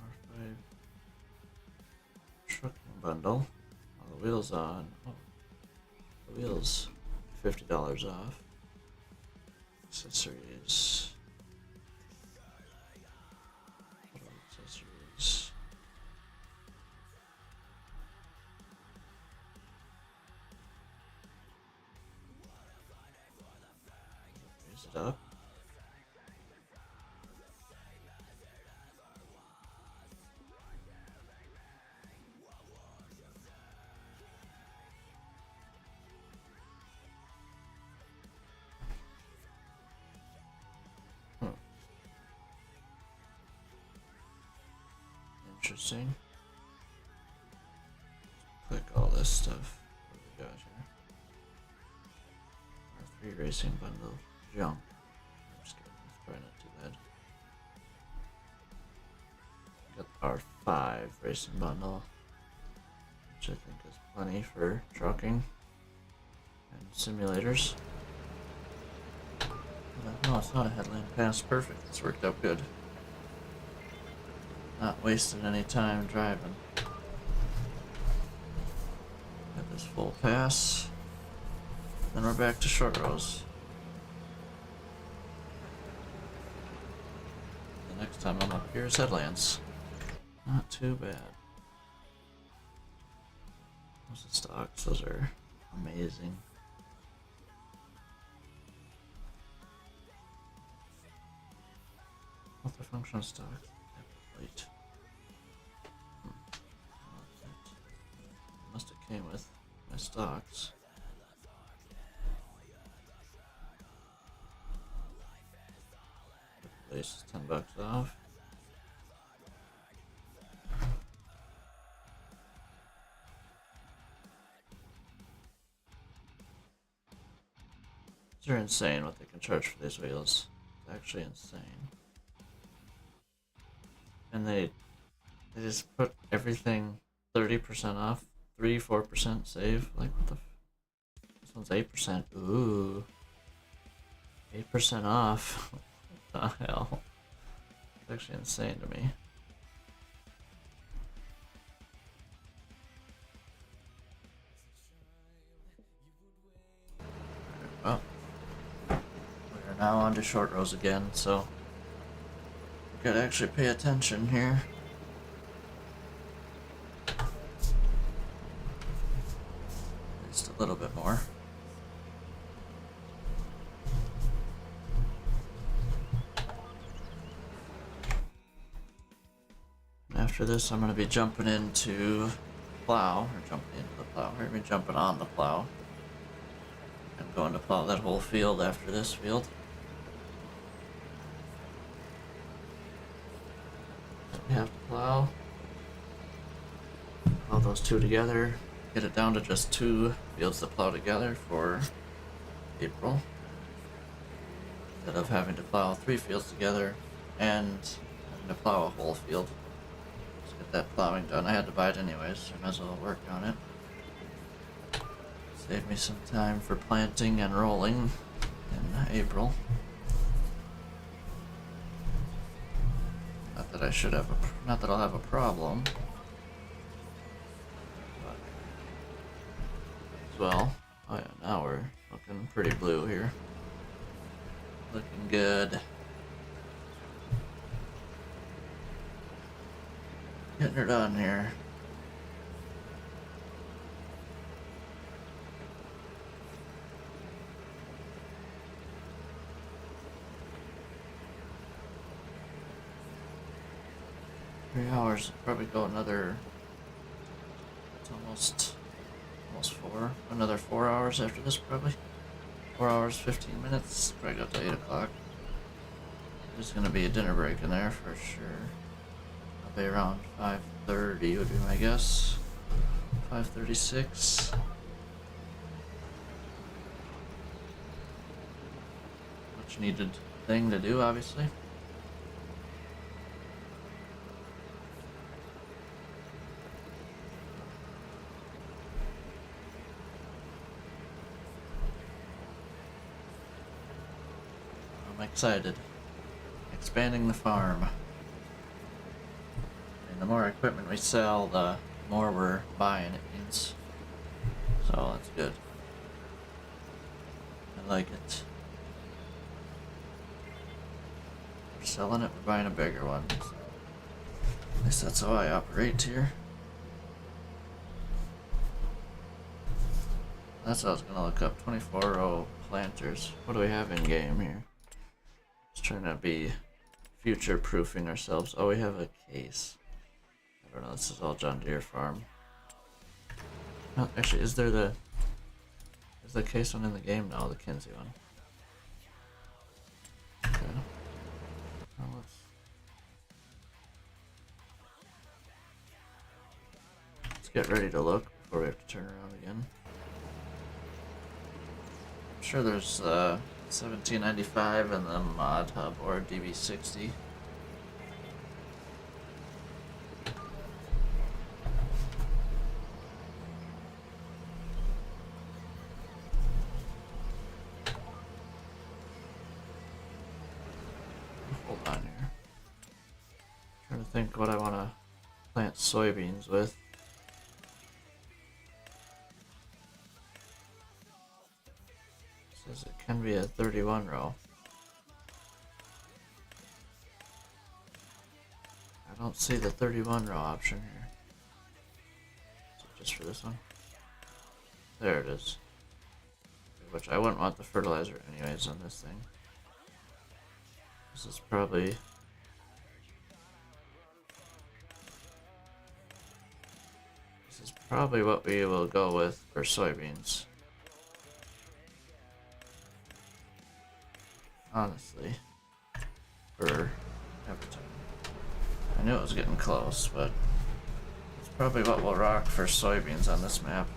R5 trucking bundle. All the wheels on. Oh, the wheels $50 off. Accessories. Accessories. Raise it up. Interesting. Click all this stuff. What do we got here? R3 racing bundle. Junk. I'm just kidding. It's probably not too bad. Got the R5 racing bundle, which I think is plenty for trucking and simulators. No, it's not a headland pass. Perfect. It's worked out good. Not wasting any time driving. Got this full pass. Then we're back to short rows. The next time I'm up here is headlands. Not too bad. Those are stocks. Those are amazing. Multifunction stocks. Wait. Must have came with my stocks. The place is $10 off. They're insane what they can charge for these wheels. It's actually insane. And they just put everything 30% off, 3-4% save. Like what the? This one's 8%. Ooh, 8% off. What the hell? It's actually insane to me. Well, we are now on to short rows again, so we gotta actually pay attention here. At least a little bit more. After this, I'm gonna be jumping into plow, or jumping into the plow. We're gonna be jumping on the plow. I'm going to plow that whole field after this field. We have to plow those two together, get it down to just 2 fields to plow together for April, instead of having to plow 3 fields together and having to plow a whole field. Let's get that plowing done. I had to buy it anyways, so I might as well work on it. Save me some time for planting and rolling in April. Not that I should have not that I'll have a problem. But as well. Oh yeah, now we're looking pretty blue here. Looking good. Getting her done here. Hours, probably go another. It's almost 4. Another 4 hours after this, probably. 4 hours, 15 minutes. Probably go to 8 o'clock. There's gonna be a dinner break in there for sure. I'll be around 5:30 would be my guess. 5:36. Much needed thing to do, obviously. I'm excited. Expanding the farm. And the more equipment we sell, the more we're buying, it means. So that's good. I like it. We're selling it, we're buying a bigger one. So at least that's how I operate here. That's what I was gonna look up. 24-row planters. What do we have in game here? Just trying to be future-proofing ourselves. Oh, we have a case. I don't know, this is all John Deere farm. Oh, actually, is the case one in the game? No, the Kinsey one. Okay. Well, let's get ready to look before we have to turn around again. I'm sure there's 1795 in the mod hub or DB60. Hold on here. Trying to think what I want to plant soybeans with. Says it can be a 31 row. I don't see the 31 row option here. Is it just for this one? There it is. Which I wouldn't want the fertilizer anyways on this thing. This is probably what we will go with for soybeans. Honestly, for every time. I knew it was getting close, but it's probably what we'll rock for soybeans on this map.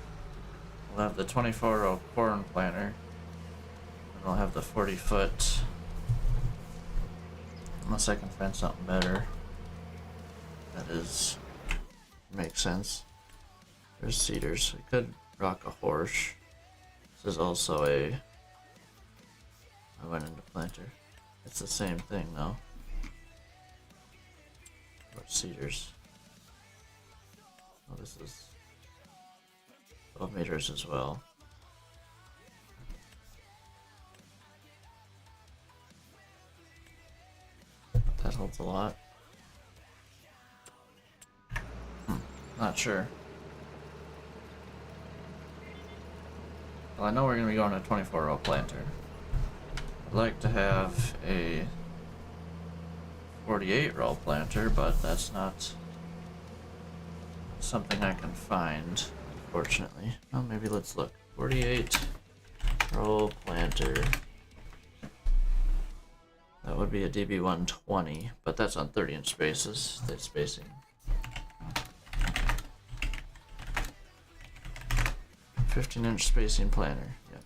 We'll have the 24-row corn planter, I don't have the 40-foot. Unless I can find something better. That is... makes sense. There's cedars. I could rock a horse. This is also a... I went into planter. It's the same thing though. What cedars? Oh, this is 12 meters as well. That holds a lot. Not sure. Well, I know we're going to be going to 24-row planter. I'd like to have a 48-row planter, but that's not something I can find, unfortunately. Well, maybe let's look. 48-row planter. That would be a DB120, but that's on 30-inch spaces. The spacing. 15-inch spacing planter. Yep.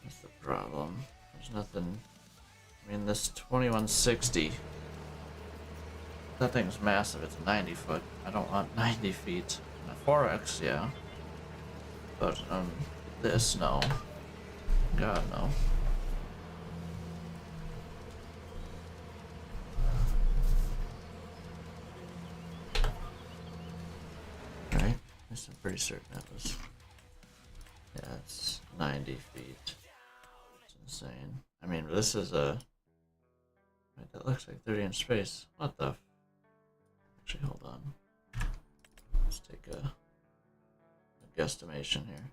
That's the problem. There's nothing. I mean, this 2160. That thing's massive. It's 90 foot. I don't want 90 feet. A 4X, yeah. But this, no. God, no. Right? Yes, I'm pretty certain that was. Yeah, it's 90 feet. It's insane. I mean, this is a. Wait, that looks like 30-inch space. What the? Actually, hold on. Let's take a guesstimation here.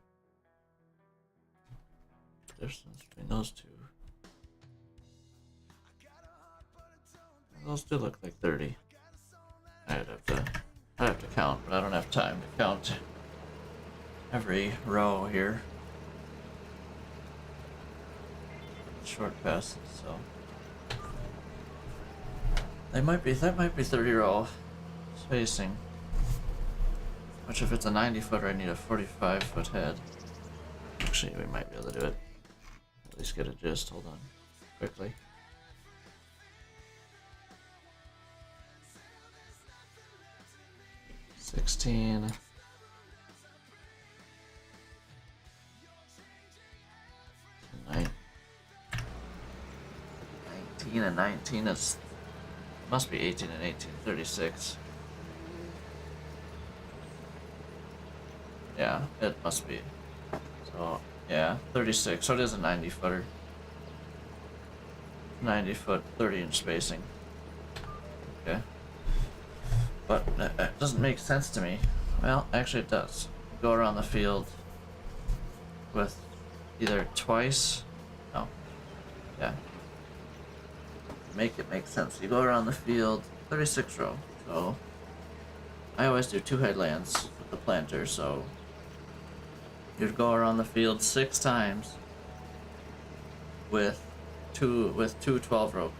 Distance between those two. Those do look like 30. I'd have to count, but I don't have time to count every row here. Short passes, so that might be 30 row spacing. Which, if it's a 90 footer, I need a 45 foot head. Actually, we might be able to do it. At least get a gist. Hold on, quickly. $16. 19 and 19 is must be 18 and 18. 36. Yeah, it must be. So yeah, 36. So it is a 90 footer. 90 foot, 30-inch spacing. Okay. But it doesn't make sense to me. Well, actually it does. Go around the field with either twice. No. Yeah. Make it make sense. You go around the field, 36 row. So I always do 2 headlands with the planter, so you'd go around the field 6 times with two 12-row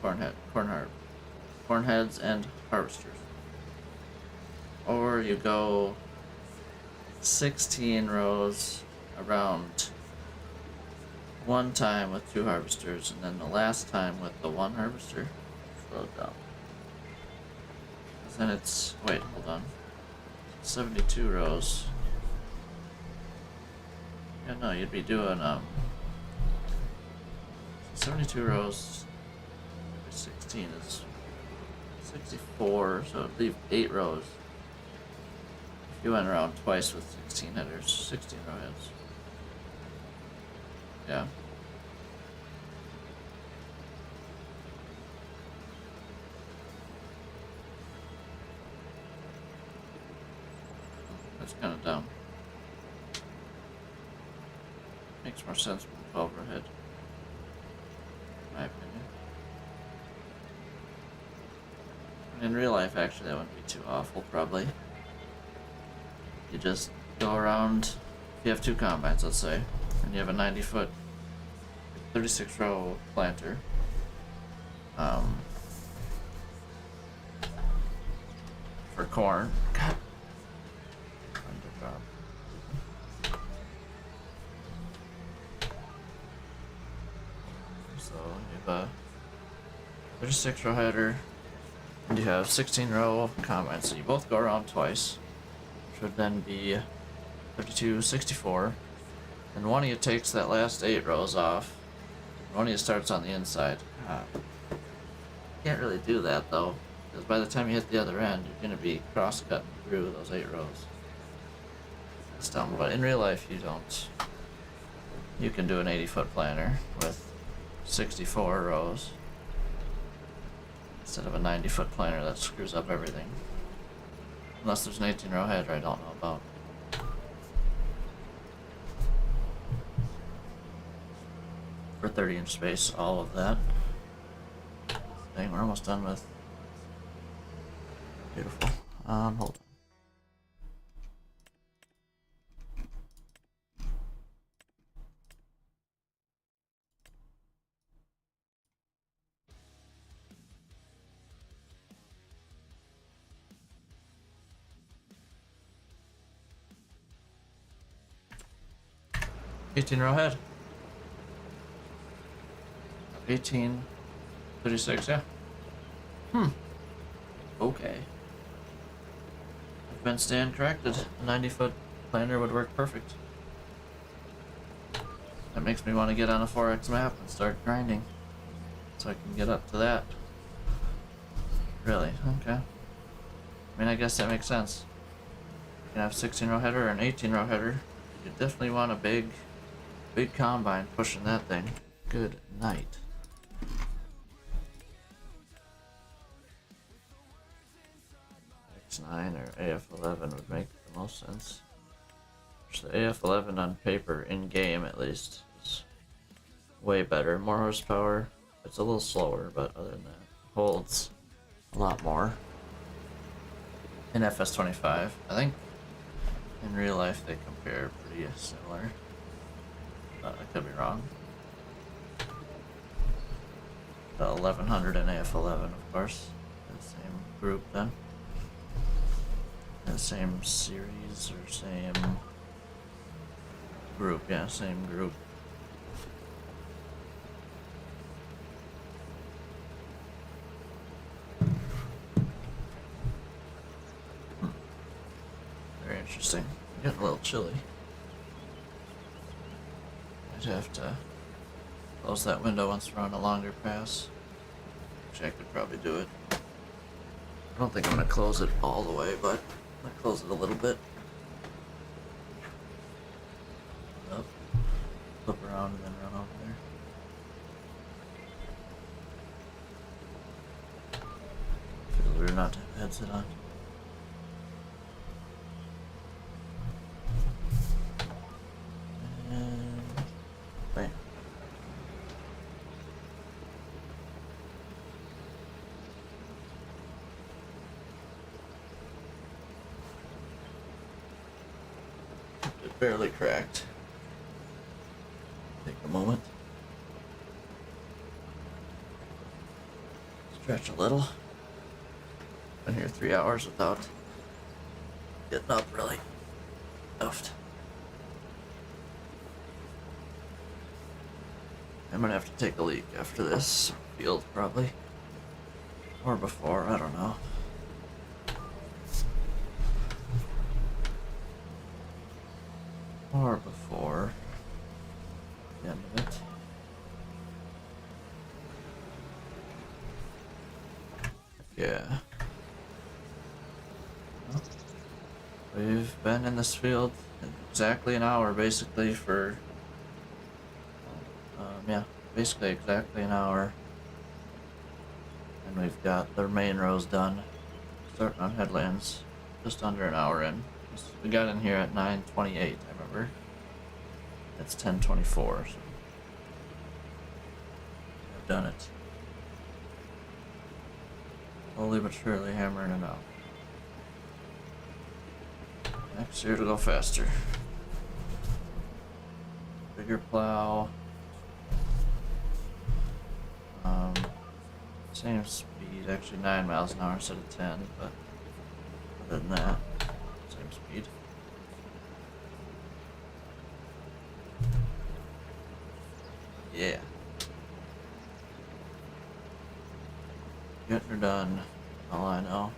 corn heads and harvesters. Or you go 16 rows around 1 time with 2 harvesters, and then the last time with the 1 harvester. Slow it down. Then it's, wait, hold on. 72 rows. Yeah, no, you'd be doing 72 rows. 16 is 64, so it'd leave 8 rows. If you went around twice with 16 headers, 16 row heads. Yeah. That's kind of dumb. Makes more sense with a 12 row head, in my opinion. In real life, actually, that wouldn't be too awful, probably. You just go around, if you have 2 combines, let's say, and you have a 90 foot, 36 row planter. For corn. God. You have a 36 row header, and you have 16 row combine. So you both go around twice, which would then be 32, 64. And one of you takes that last 8 rows off. One of you starts on the inside. Can't really do that though, because by the time you hit the other end, you're going to be cross-cutting through those 8 rows. It's dumb, but in real life you don't. You can do an 80-foot planter with 64 rows instead of a 90-foot planter that screws up everything. Unless there's an 18-row header I don't know about. For 30-inch space, all of that. Dang, we're almost done with. Beautiful. Hold on. $18-row head. 1836, yeah. Okay. I've been stand corrected. A 90-foot planer would work perfect. That makes me want to get on a 4X map and start grinding, so I can get up to that. Really? Okay. I mean, I guess that makes sense. You can have 16-row header or an 18-row header. You definitely want a big combine pushing that thing. Good night. X9 or AF11 would make the most sense. Which the AF11 on paper, in game at least, is way better. More horsepower. It's a little slower, but other than that, holds a lot more. In FS25, I think in real life they compare pretty similar. But I could be wrong. The 1100 and AF11, of course, the same group then. The same series or same group, yeah, same group. Very interesting. Getting a little chilly. I'd have to close that window once we're on a longer pass. Which I could probably do it. I don't think I'm gonna close it all the way, but I'm gonna close it a little bit. Up, flip around, and then run over there. Feels weird not to have a headset on. And bam. It barely cracked. Take a moment. Stretch a little. Been here 3 hours without getting up really. Stuffed. I'm gonna have to take a leak after this field probably. Or before, I don't know. Or before the end of it. Yeah. Well, we've been in this field exactly an hour basically for yeah, basically exactly an hour. And we've got the main rows done. Starting on headlands just under an hour in. We got in here at 9:28, I remember. It's 10:24, so I've done it. Slowly but surely hammering it out. Next year it'll go faster. Bigger plow. Same speed, actually 9 miles an hour instead of 10, but other than that, same speed. Yeah. getting her done. All I know.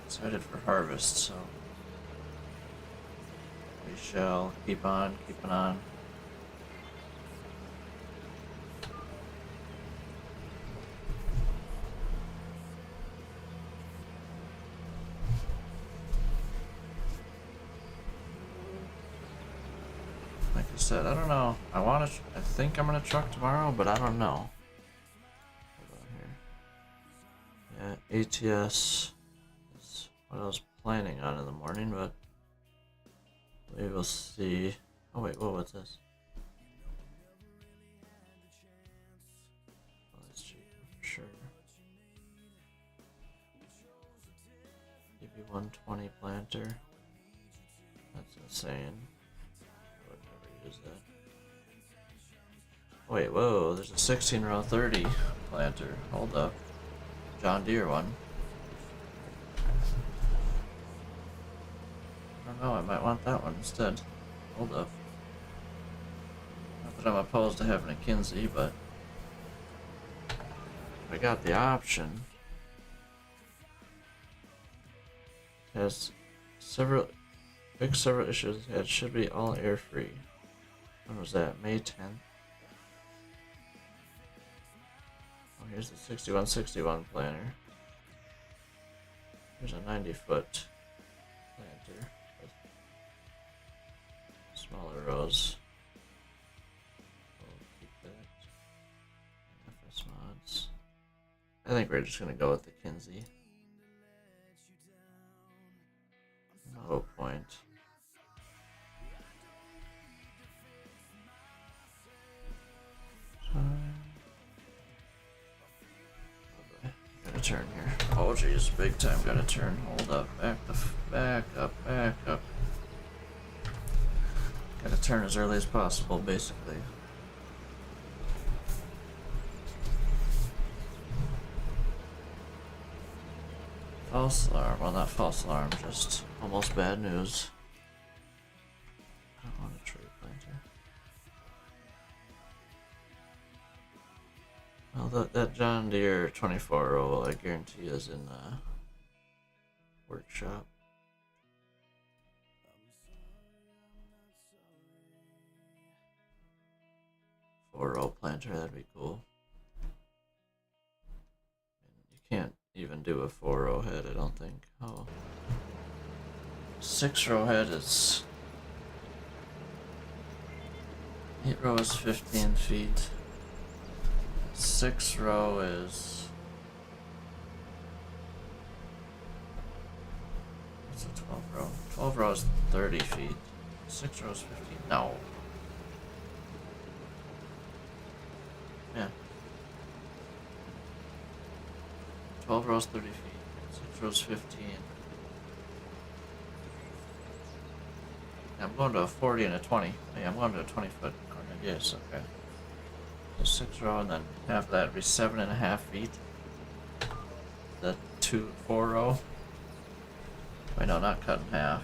Excited for harvest, so we shall keep on keeping on. Like I said, I don't know. I think I'm gonna truck tomorrow, but I don't know. Hold on here. Yeah, ATS is what I was planning on in the morning, but we will see. Oh wait, what's this? Oh, that's cheap for sure. Maybe 120 planter. That's insane. I would never use that. Wait, whoa, there's a 16 row 30 planter. Hold up. John Deere one. I don't know, I might want that one instead. Hold up. Not that I'm opposed to having a Kinsey, but if I got the option. It has several issues. Yeah, it should be all air free. When was that? May 10th? Oh, here's the 6161 planter. Here's a 90-foot planter with smaller rows. We'll keep that. FS mods. I think we're just gonna go with the Kinsey. No point. Gotta turn here. Oh jeez, big time gotta turn. Hold up, back up. Gotta turn as early as possible, basically. False alarm. Well, not false alarm, just almost bad news. I don't want a tree planter. Well, that John Deere 24-row, I guarantee, is in the workshop. Four-row planter, that'd be cool. And you can't even do a 4-row head, I don't think. Oh. 6-row head is... 8-row is 15 feet. 6-row is... What's a 12-row? 12-row is 30 feet. 6-row is 15. No. Yeah. 12 rows 30 feet. 6 rows 15. Yeah, I'm going to a 40 and a 20. Yeah, I'm going to a 20-foot corner. Yes, okay. So 6 row and then half of that would be 7.5 feet. The 4-row. Wait, no, not cut in half.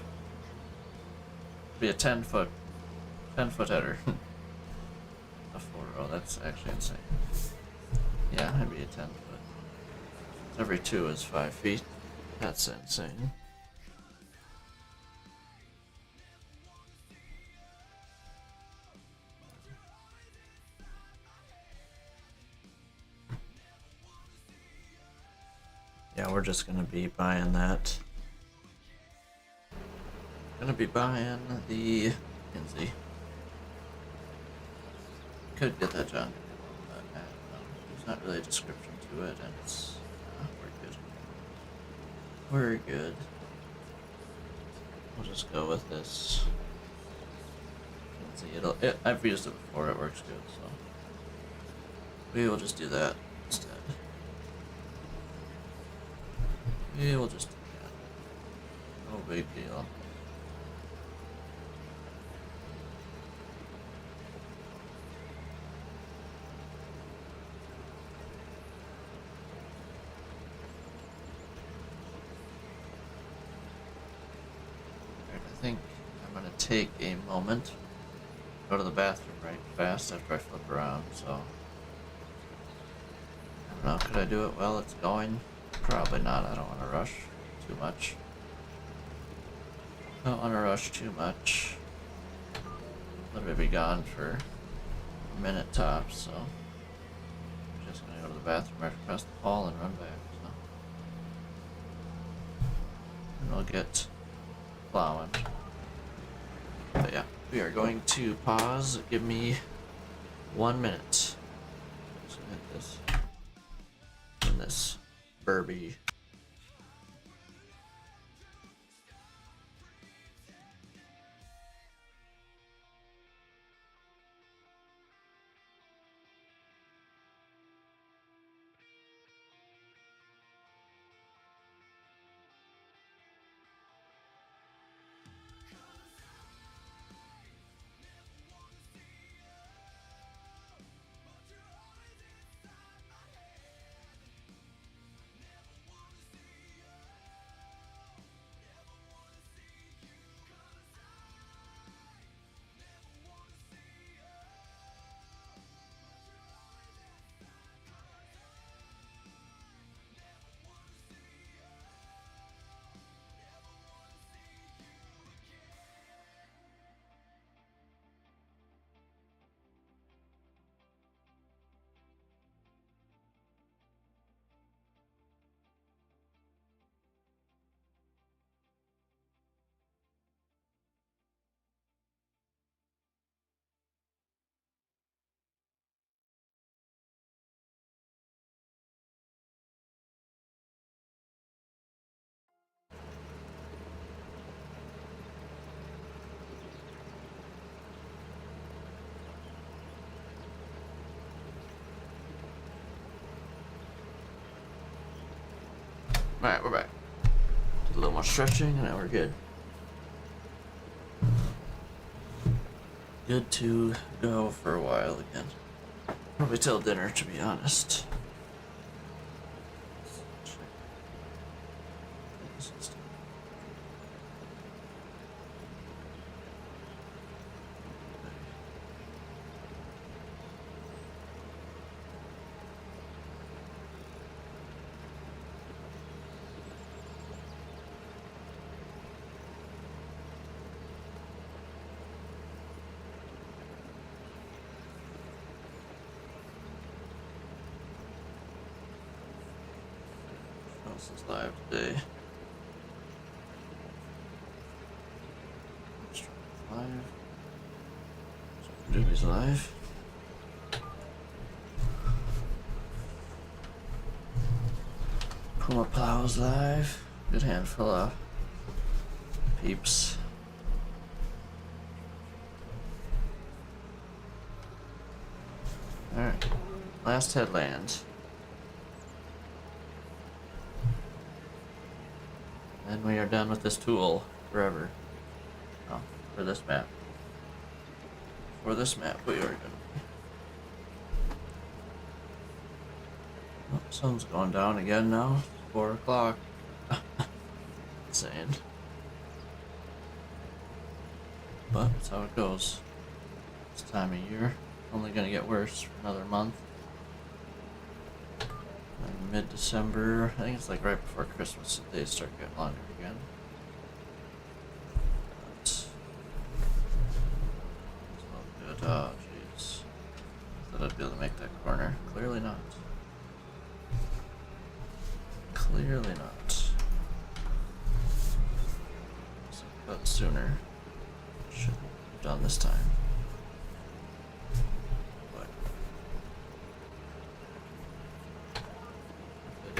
It'd be a 10-foot header. A 4-row, that's actually insane. Yeah, it'd be a 10-foot. Every 2 is 5 feet. That's insane. Yeah, we're just gonna be buying that. Gonna be buying the Kinsey. Could get that John Deere one, but there's not really a description to it, and it's we're good. We'll just go with this. Kinsey. I've used it before. It works good, so we will just do that instead. We will just do that. No big deal. think I'm gonna take a moment, go to the bathroom right fast after I flip around, so. I don't know, could I do it while it's going? Probably not, I don't want to rush too much. Don't want to rush too much. Literally be gone for a minute tops, so. I'm just gonna go to the bathroom right across the hall and run back, so. And we'll get plowing. But yeah, we are going to pause. Give me 1 minute. Just gonna hit this. And this Burby. Alright, we're back. Did a little more stretching and now we're good. Good to go for a while again. Probably till dinner, to be honest. This is live today. Live. Doobie's live. Puma Plows live. Good handful of peeps. Alright. Last headland. And we are done with this tool forever. Oh, for this map. For this map, we are gonna be. Oh, sun's going down again now. 4 o'clock. Insane. But that's how it goes. This time of year. Only gonna get worse for another month. And mid-December, I think it's like right before Christmas, the days start getting longer again. But it's all good. Oh, jeez. Thought I'd be able to make that corner. Clearly not. Clearly not. But sooner. Should have done this time.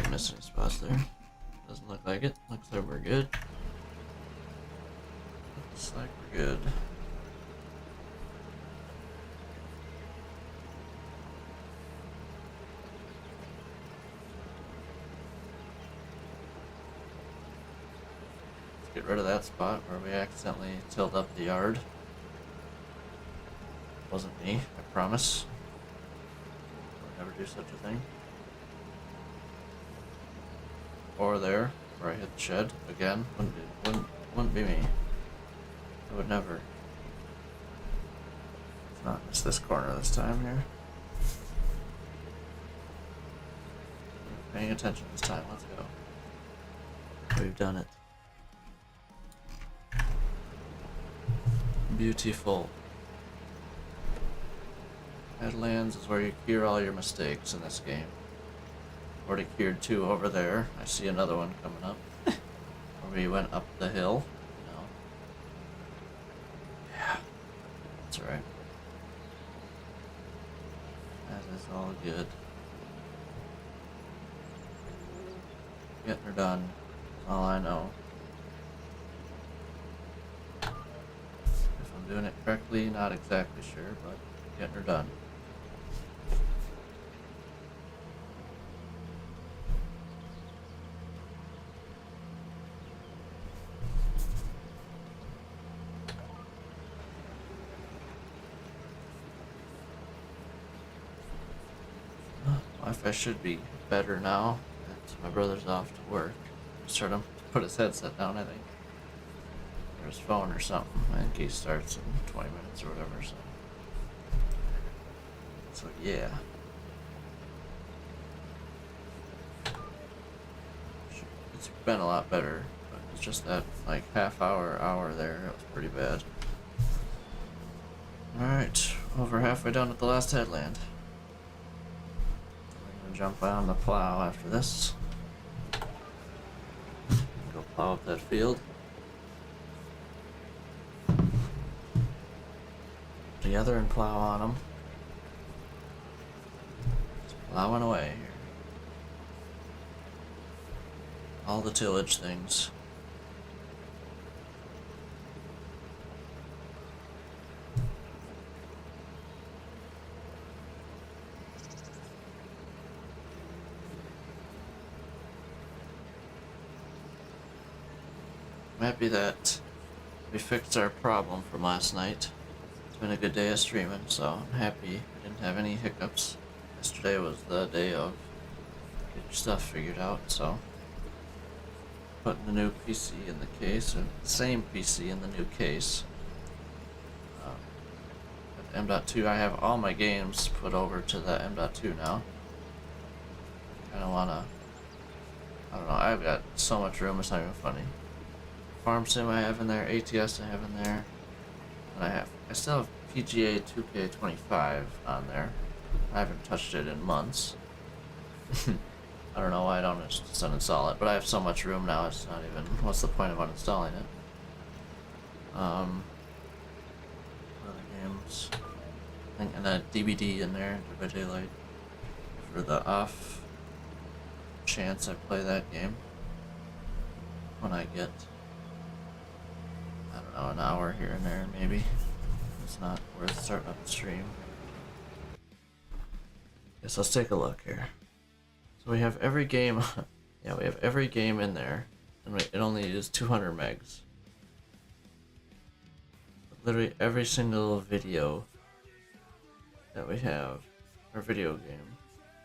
Missing spots there. Doesn't look like it. Looks like we're good. Looks like we're good. Let's get rid of that spot where we accidentally tilled up the yard. Wasn't me, I promise. I'll never do such a thing. Or there, where I hit the shed again. Wouldn't be me. I would never. Not miss this corner this time here. We're paying attention this time. Let's go. We've done it. Beautiful. Headlands is where you cure all your mistakes in this game. Already cured 2 over there. I see another one coming up. Where we went up the hill. No. Yeah. That's alright. That is all good. Getting her done. That's all I know. If I'm doing it correctly, not exactly sure, but getting her done. Wi-Fi should be better now that my brother's off to work. Just heard him put his headset down, I think. Or his phone or something. I think he starts in 20 minutes or whatever, so yeah. It's been a lot better, but it's just that like hour there, it was pretty bad. Alright, over halfway done with the last headland. Jump on the plow after this. Go plow up that field. Together and plow on them. Just plowing away here. All the tillage things. I'm happy that we fixed our problem from last night. It's been a good day of streaming, so I'm happy we didn't have any hiccups. Yesterday was the day of get your stuff figured out, so putting the new PC in the case, or the same PC in the new case. At M.2, I have all my games put over to the M.2 now. Kinda wanna, I don't know, I've got so much room, it's not even funny. Farm Sim I have in there, ATS I have in there, and I still have PGA 2K25 on there. I haven't touched it in months. I don't know why I don't just uninstall it, but I have so much room now, it's not even, what's the point of uninstalling it? Other games, and a DVD in there, Dead by Daylight, for the off chance I play that game. When I get, I don't know, an hour here and there, maybe. It's not worth starting up the stream. Guess let's take a look here. So we have every game, yeah, we have every game in there, and it only is 200 megs. Literally every single video that we have, or video game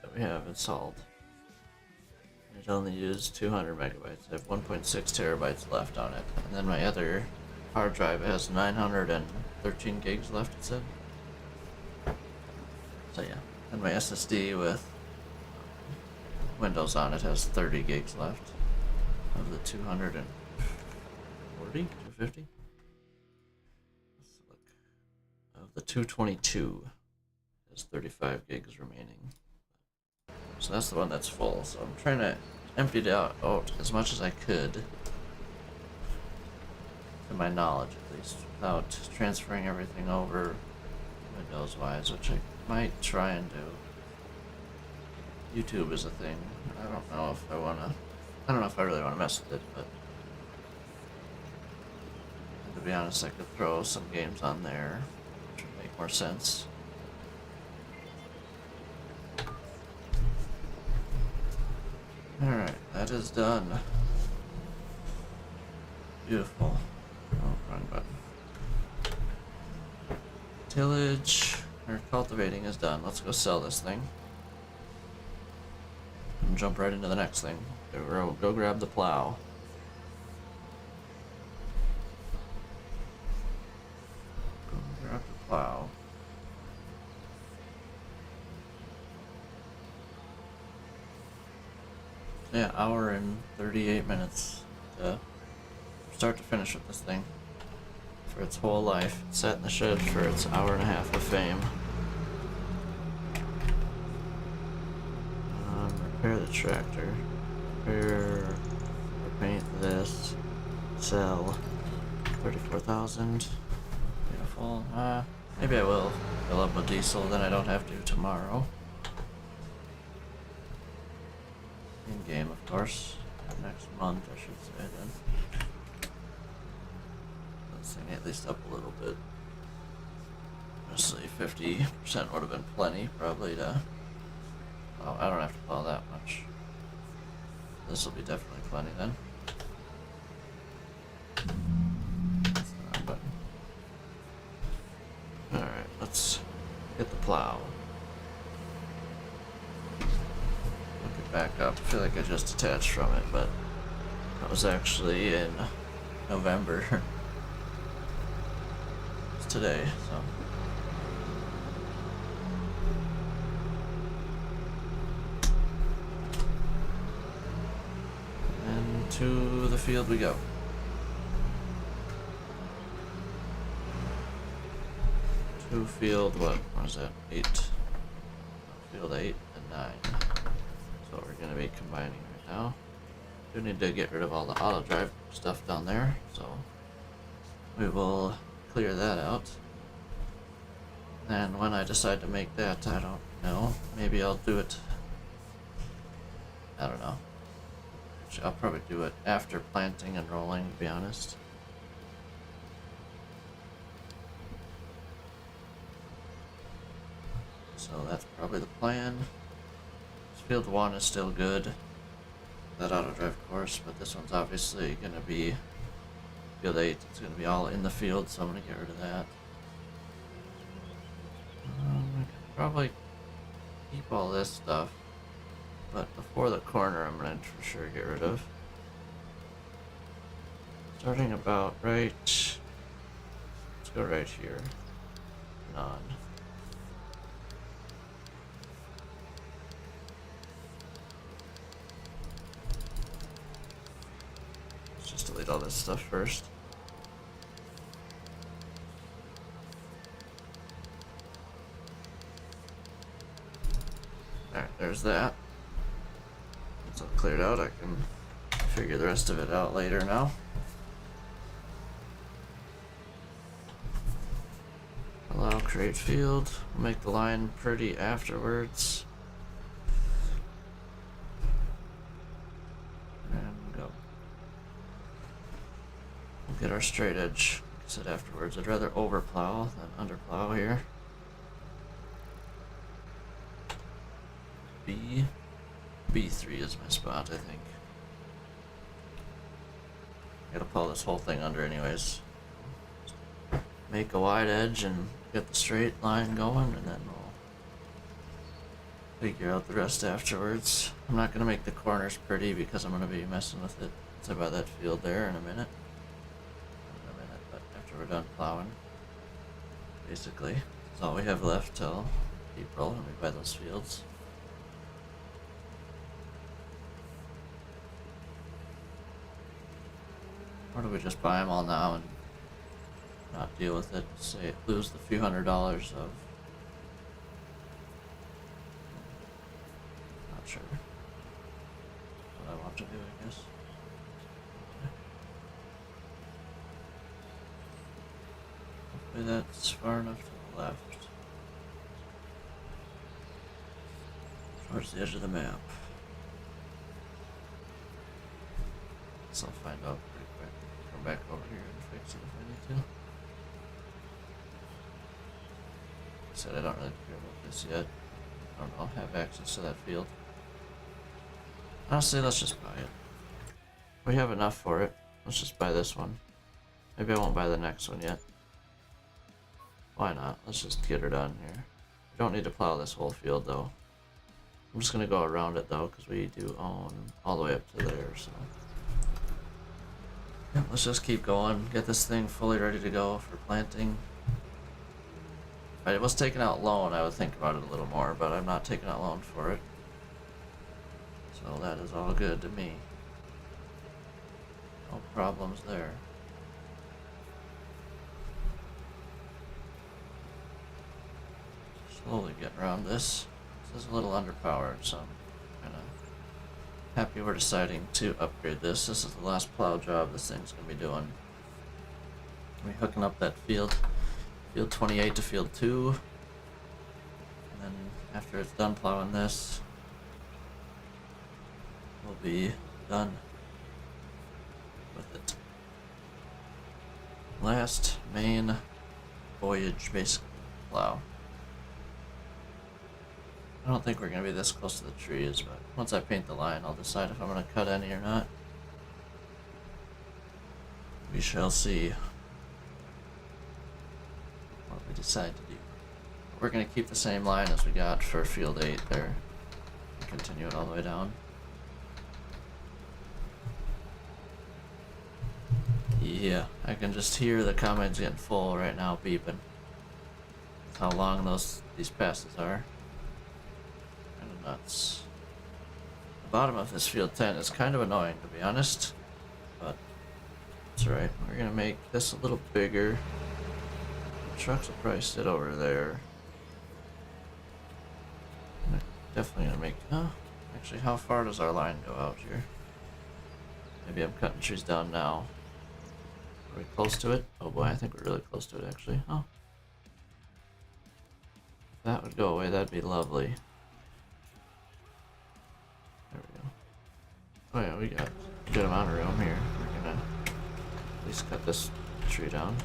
that we have installed, it only uses 200 megabytes. I have 1.6 terabytes left on it, and then my other hard drive has 913 gigs left, it said. So yeah, and my SSD with Windows on it has 30 gigs left of the 240, 250. Let's look. Of the 222, there's 35 gigs remaining. So that's the one that's full. So I'm trying to empty it out as much as I could, to my knowledge at least, without transferring everything over Windows-wise, which I might try and do. YouTube is a thing. I don't know if I wanna. I don't know if I really wanna mess with it, but and to be honest, I could throw some games on there, which would make more sense. Alright, that is done. Beautiful. Oh, wrong button. Tillage, or cultivating is done. Let's go sell this thing. And jump right into the next thing. Go grab the plow. Yeah, hour and 38 minutes to start to finish with this thing. For its whole life. It sat in the shed for its hour and a half of fame. Repair the tractor. Repair or paint this. Sell. 34,000. Beautiful. Maybe I will fill up with diesel, then I don't have to tomorrow. In game, of course. Next month, I should say then. This thing at least up a little bit. Honestly, 50% would have been plenty, probably to. Oh, I don't have to plow that much. This will be definitely plenty then. That's not a button. Alright, let's get the plow. Look it back up. I feel like I just detached from it, but that was actually in November. It's today, so. And to the field we go. To field, what was that? 8. Field 8 and 9. That's what we're going to be combining right now. Do need to get rid of all the auto drive stuff down there, so we will clear that out. And when I decide to make that, I don't know. Maybe I'll do it. I don't know. Actually, I'll probably do it after planting and rolling, to be honest. So that's probably the plan. Field 1 is still good. That auto drive course, but this one's obviously going to be field 8. It's going to be all in the field, so I'm going to get rid of that. I could probably keep all this stuff, but before the corner I'm going to for sure get rid of. Starting about right. Let's go right here. None. Just delete all this stuff first. Alright, there's that. It's all cleared out. I can figure the rest of it out later now. Allow create field. We'll make the line pretty afterwards. Get our straight edge, like I said afterwards. I'd rather overplow than underplow here. B3 is my spot, I think. Gotta plow this whole thing under anyways. Make a wide edge and get the straight line going, and then we'll figure out the rest afterwards. I'm not gonna make the corners pretty because I'm gonna be messing with it. So by that field there in a minute. We're done plowing. Basically, that's all we have left till April when we buy those fields. Or do we just buy them all now and not deal with it? Say lose the few $100s of. Not sure what I want to do, I guess. That's far enough to the left. Towards the edge of the map. So I'll find out pretty quick. Come back over here and fix it if I need to. Like I said, I don't really care about this yet. I don't know, have access to that field. Honestly, let's just buy it. We have enough for it. Let's just buy this one. Maybe I won't buy the next one yet. Why not? Let's just get her done here. We don't need to plow this whole field though. I'm just gonna go around it though, because we do own all the way up to there, so. Yeah, let's just keep going. Get this thing fully ready to go for planting. If I was taking out loan, I would think about it a little more, but I'm not taking out loan for it. So that is all good to me. No problems there. Slowly getting around this. This is a little underpowered, so I'm kind of happy we're deciding to upgrade this. This is the last plow job this thing's going to be doing. We're hooking up that field 28 to field 2. And then after it's done plowing this, we'll be done with it. Last main voyage basically plow. I don't think we're going to be this close to the trees, but once I paint the line, I'll decide if I'm going to cut any or not. We shall see what we decide to do. We're going to keep the same line as we got for field 8 there. And continue it all the way down. Yeah, I can just hear the comments getting full right now, beeping. That's how long these passes are. Kind of nuts. The bottom of this field 10 is kind of annoying, to be honest, but it's alright. We're gonna make this a little bigger. The trucks will probably sit over there. I'm definitely gonna make. Oh, actually, how far does our line go out here? Maybe I'm cutting trees down now. Are we close to it? Oh boy, I think we're really close to it actually. Oh. If that would go away, that'd be lovely. There we go. Oh yeah, we got a good amount of room here. We're gonna at least cut this tree down.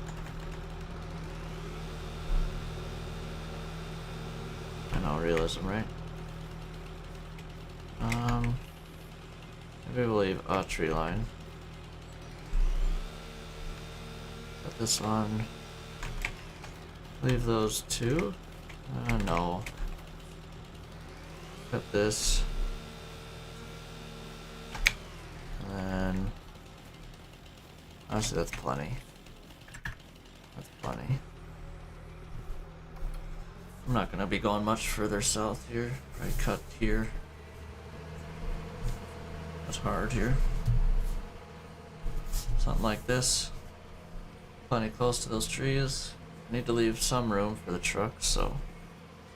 I know, realism, right? Maybe we'll leave a tree line. Cut this one. Leave those two. No. Cut this. And then honestly, that's plenty. That's plenty. I'm not gonna be going much further south here. Probably cut here. That's hard here. Something like this. Plenty close to those trees. I need to leave some room for the trucks, so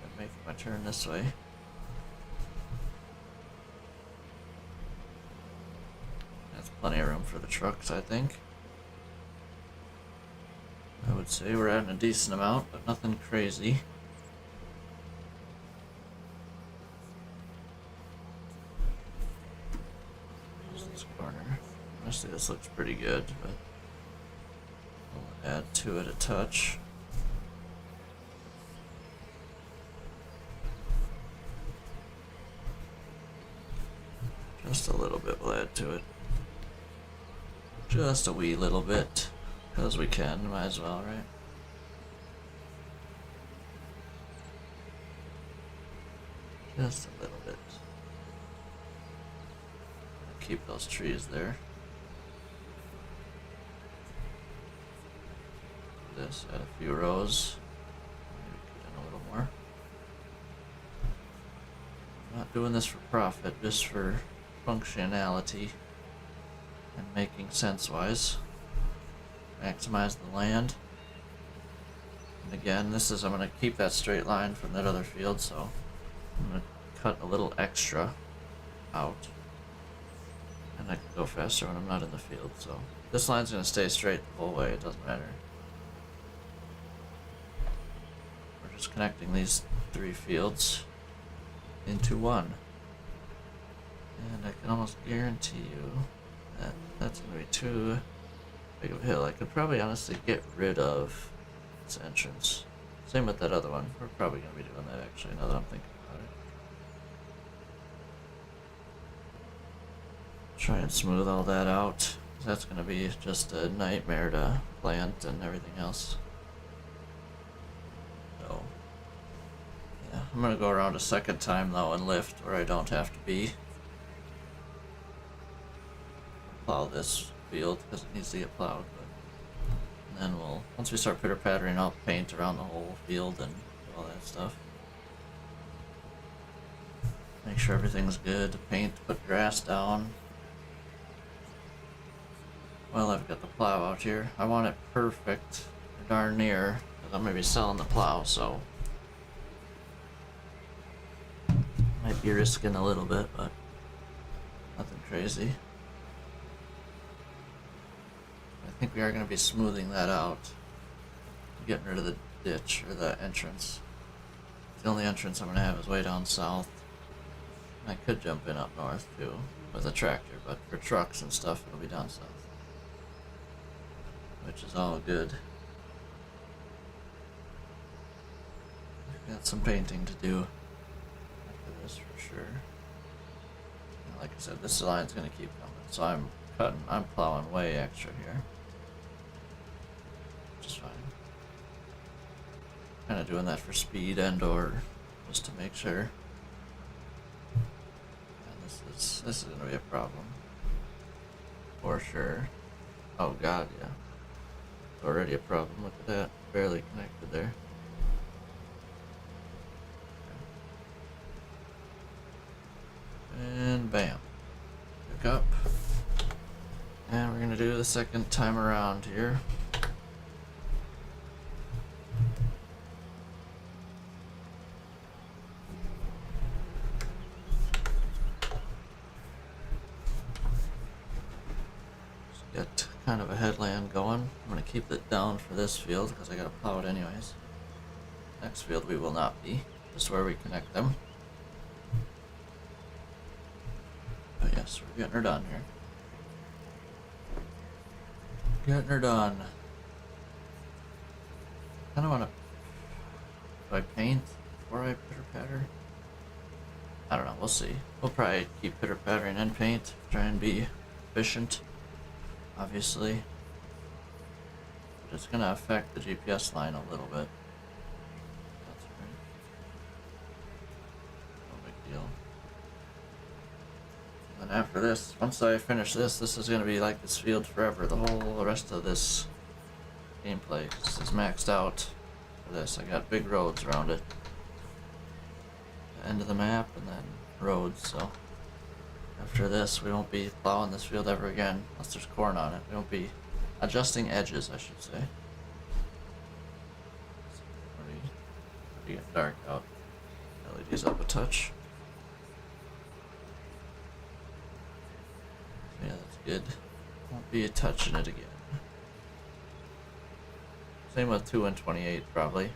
I'm making my turn this way. That's plenty of room for the trucks, I think. I would say we're adding a decent amount, but nothing crazy. This corner. Honestly, this looks pretty good, but we'll add to it a touch. Just a little bit we'll add to it. Just a wee little bit. Because we can, might as well, right? Just a little bit. Keep those trees there. This, add a few rows. Maybe put in a little more. I'm not doing this for profit, just for functionality and making sense-wise. Maximize the land. And again, this is, I'm going to keep that straight line from that other field, so I'm going to cut a little extra out. And I can go faster when I'm not in the field, so this line's going to stay straight the whole way, it doesn't matter. We're just connecting these 3 fields into one. And I can almost guarantee you that that's going to be too big of a hill. I could probably honestly get rid of its entrance. Same with that other one. We're probably going to be doing that actually, now that I'm thinking about it. Try and smooth all that out. That's going to be just a nightmare to plant and everything else. So, yeah, I'm going to go around a second time though and lift where I don't have to be. Plow this field because it needs to get plowed. And then we'll, once we start pitter-pattering, I'll paint around the whole field and all that stuff. Make sure everything's good. Paint, put grass down. Well, I've got the plow out here. I want it perfect, or darn near, because I'm going to be selling the plow, so might be risking a little bit, but nothing crazy. I think we are going to be smoothing that out, getting rid of the ditch, or the entrance. The only entrance I'm going to have is way down south. I could jump in up north too with a tractor, but for trucks and stuff it'll be down south, which is all good. We've got some painting to do after this for sure. And like I said, this line's gonna keep coming, so I'm plowing way extra here, which is fine. Kind of doing that for speed and or just to make sure. This is gonna be a problem. For sure. Oh god, yeah. It's already a problem. Look at that. Barely connected there. And bam. Pick up. And we're gonna do the second time around here. Get kind of a headland going. I'm going to keep it down for this field because I got to plow it anyways. Next field we will not be. Just where we connect them. But yes, we're getting her done here. Getting her done. Kind of want to... Do I paint before I pitter-patter? I don't know, we'll see. We'll probably keep pitter-pattering and paint. Try and be efficient. Obviously, but it's gonna affect the GPS line a little bit. That's right. No big deal. And then after this, once I finish this, this is gonna be like this field forever. The whole rest of this gameplay is maxed out for this. I got big roads around it. The end of the map and then roads, so. After this, we won't be plowing this field ever again, unless there's corn on it. We won't be adjusting edges, I should say. It's already getting dark out. LED's up a touch. Yeah, that's good. Won't be touching it again. Same with 2 and 28, probably.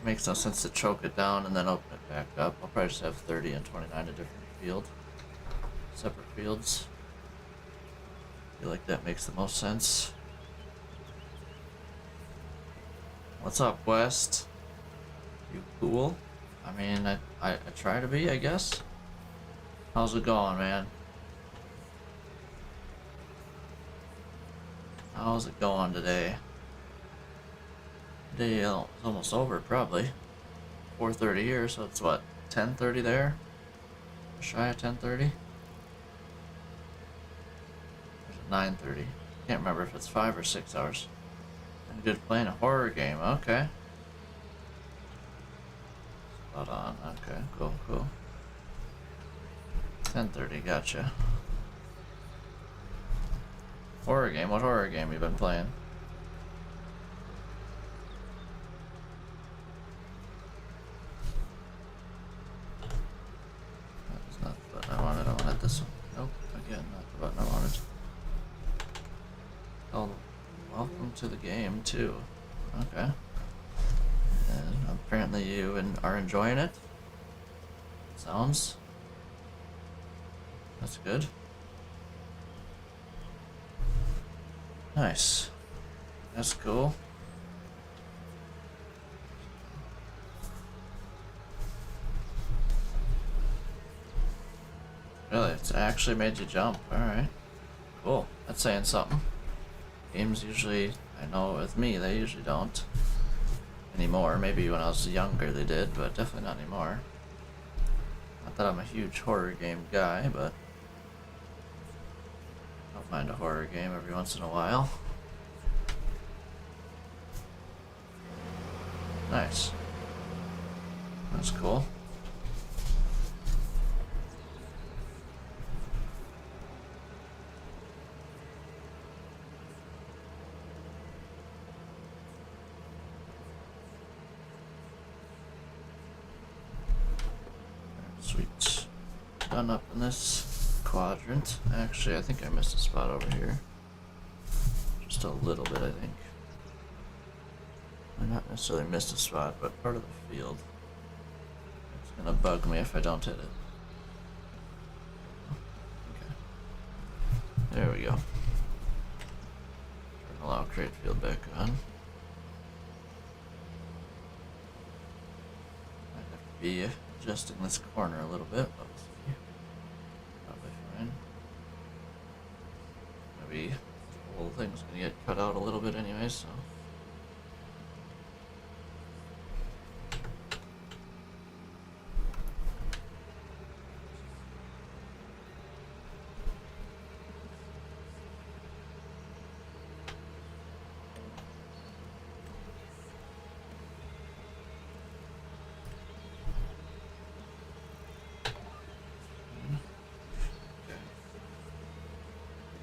Makes no sense to choke it down and then open it back up. I'll probably just have 30 and 29 a different field. Separate fields. I feel like that makes the most sense. What's up, West? You cool? I mean, I try to be, I guess. How's it going, man? How's it going today? Day is almost over, probably. 4:30 here, so it's what, 10:30 there? Shy of 10:30? 9:30. Can't remember if it's 5 or 6 hours. I'm good playing a horror game. Okay. Spot on. Okay, cool, cool. 10:30. Gotcha. Horror game. What horror game you been playing? That is not the button I wanted. I wanted this one. Nope. Again, not the button I wanted. Oh, welcome to the game too. Okay. And apparently you are enjoying it. Sounds. That's good. Nice. That's cool. Really, it's actually made you jump. Alright. Cool. That's saying something. Games usually, I know with me, they usually don't anymore. Maybe when I was younger they did, but definitely not anymore. Not that I'm a huge horror game guy, but I don't mind a horror game every once in a while. Nice. That's cool. Sweet. Done up in this quadrant. Actually, I think I missed a spot over here. Just a little bit, I think. I not necessarily missed a spot, but part of the field. It's gonna bug me if I don't hit it. Okay. There we go. Turn allow create field back on. Might have to be adjusting this corner a little bit, but we'll see. Probably fine. Maybe the whole thing's gonna get cut out a little bit anyway, so.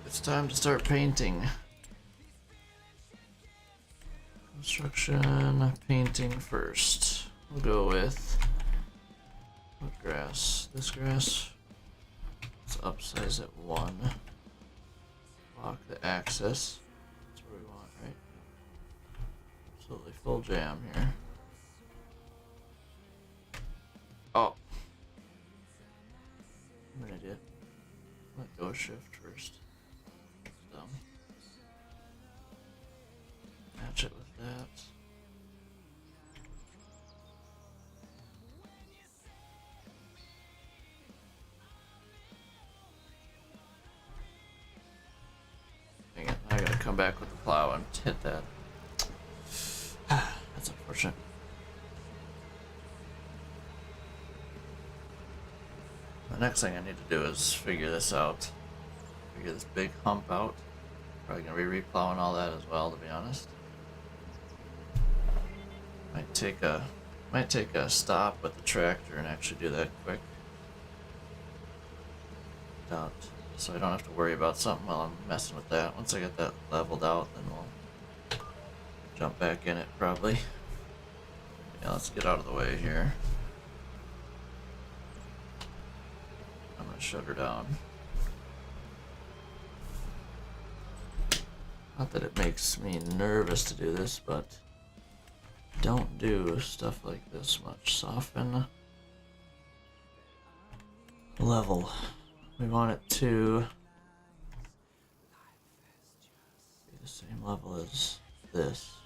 It's time to start painting. Construction, painting first. We'll go with what grass? This grass. Let's upsize it 1. Lock the axis. That's what we want, right? Absolutely full jam here. Oh. I'm an idiot. Let go of shift first. Match it with that. Dang it, I gotta come back with the plow and hit that. That's unfortunate. The next thing I need to do is figure this out. Figure this big hump out. Probably gonna be replowing all that as well, to be honest. Might take a stop with the tractor and actually do that quick. So I don't have to worry about something while I'm messing with that. Once I get that leveled out, then we'll jump back in it probably. Yeah, let's get out of the way here. I'm gonna shut her down. Not that it makes me nervous to do this, but don't do stuff like this much. Soften. Level. We want it to be the same level as this.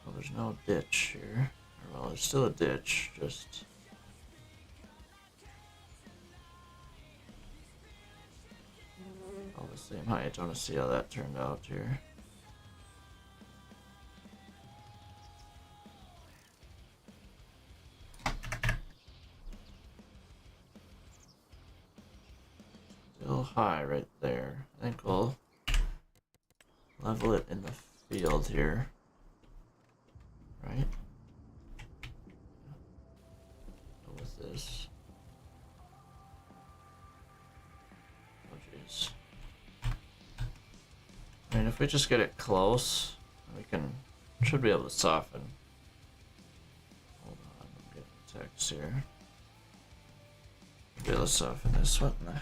Well, there's no ditch here. Well, there's still a ditch, just all the same height. I want to see how that turned out here. Still high right there. I think we'll level it in the field here. Right? Go with this. Oh jeez. I mean, if we just get it close, we should be able to soften. Hold on, I'm getting text here. Be able to soften this. What in the heck?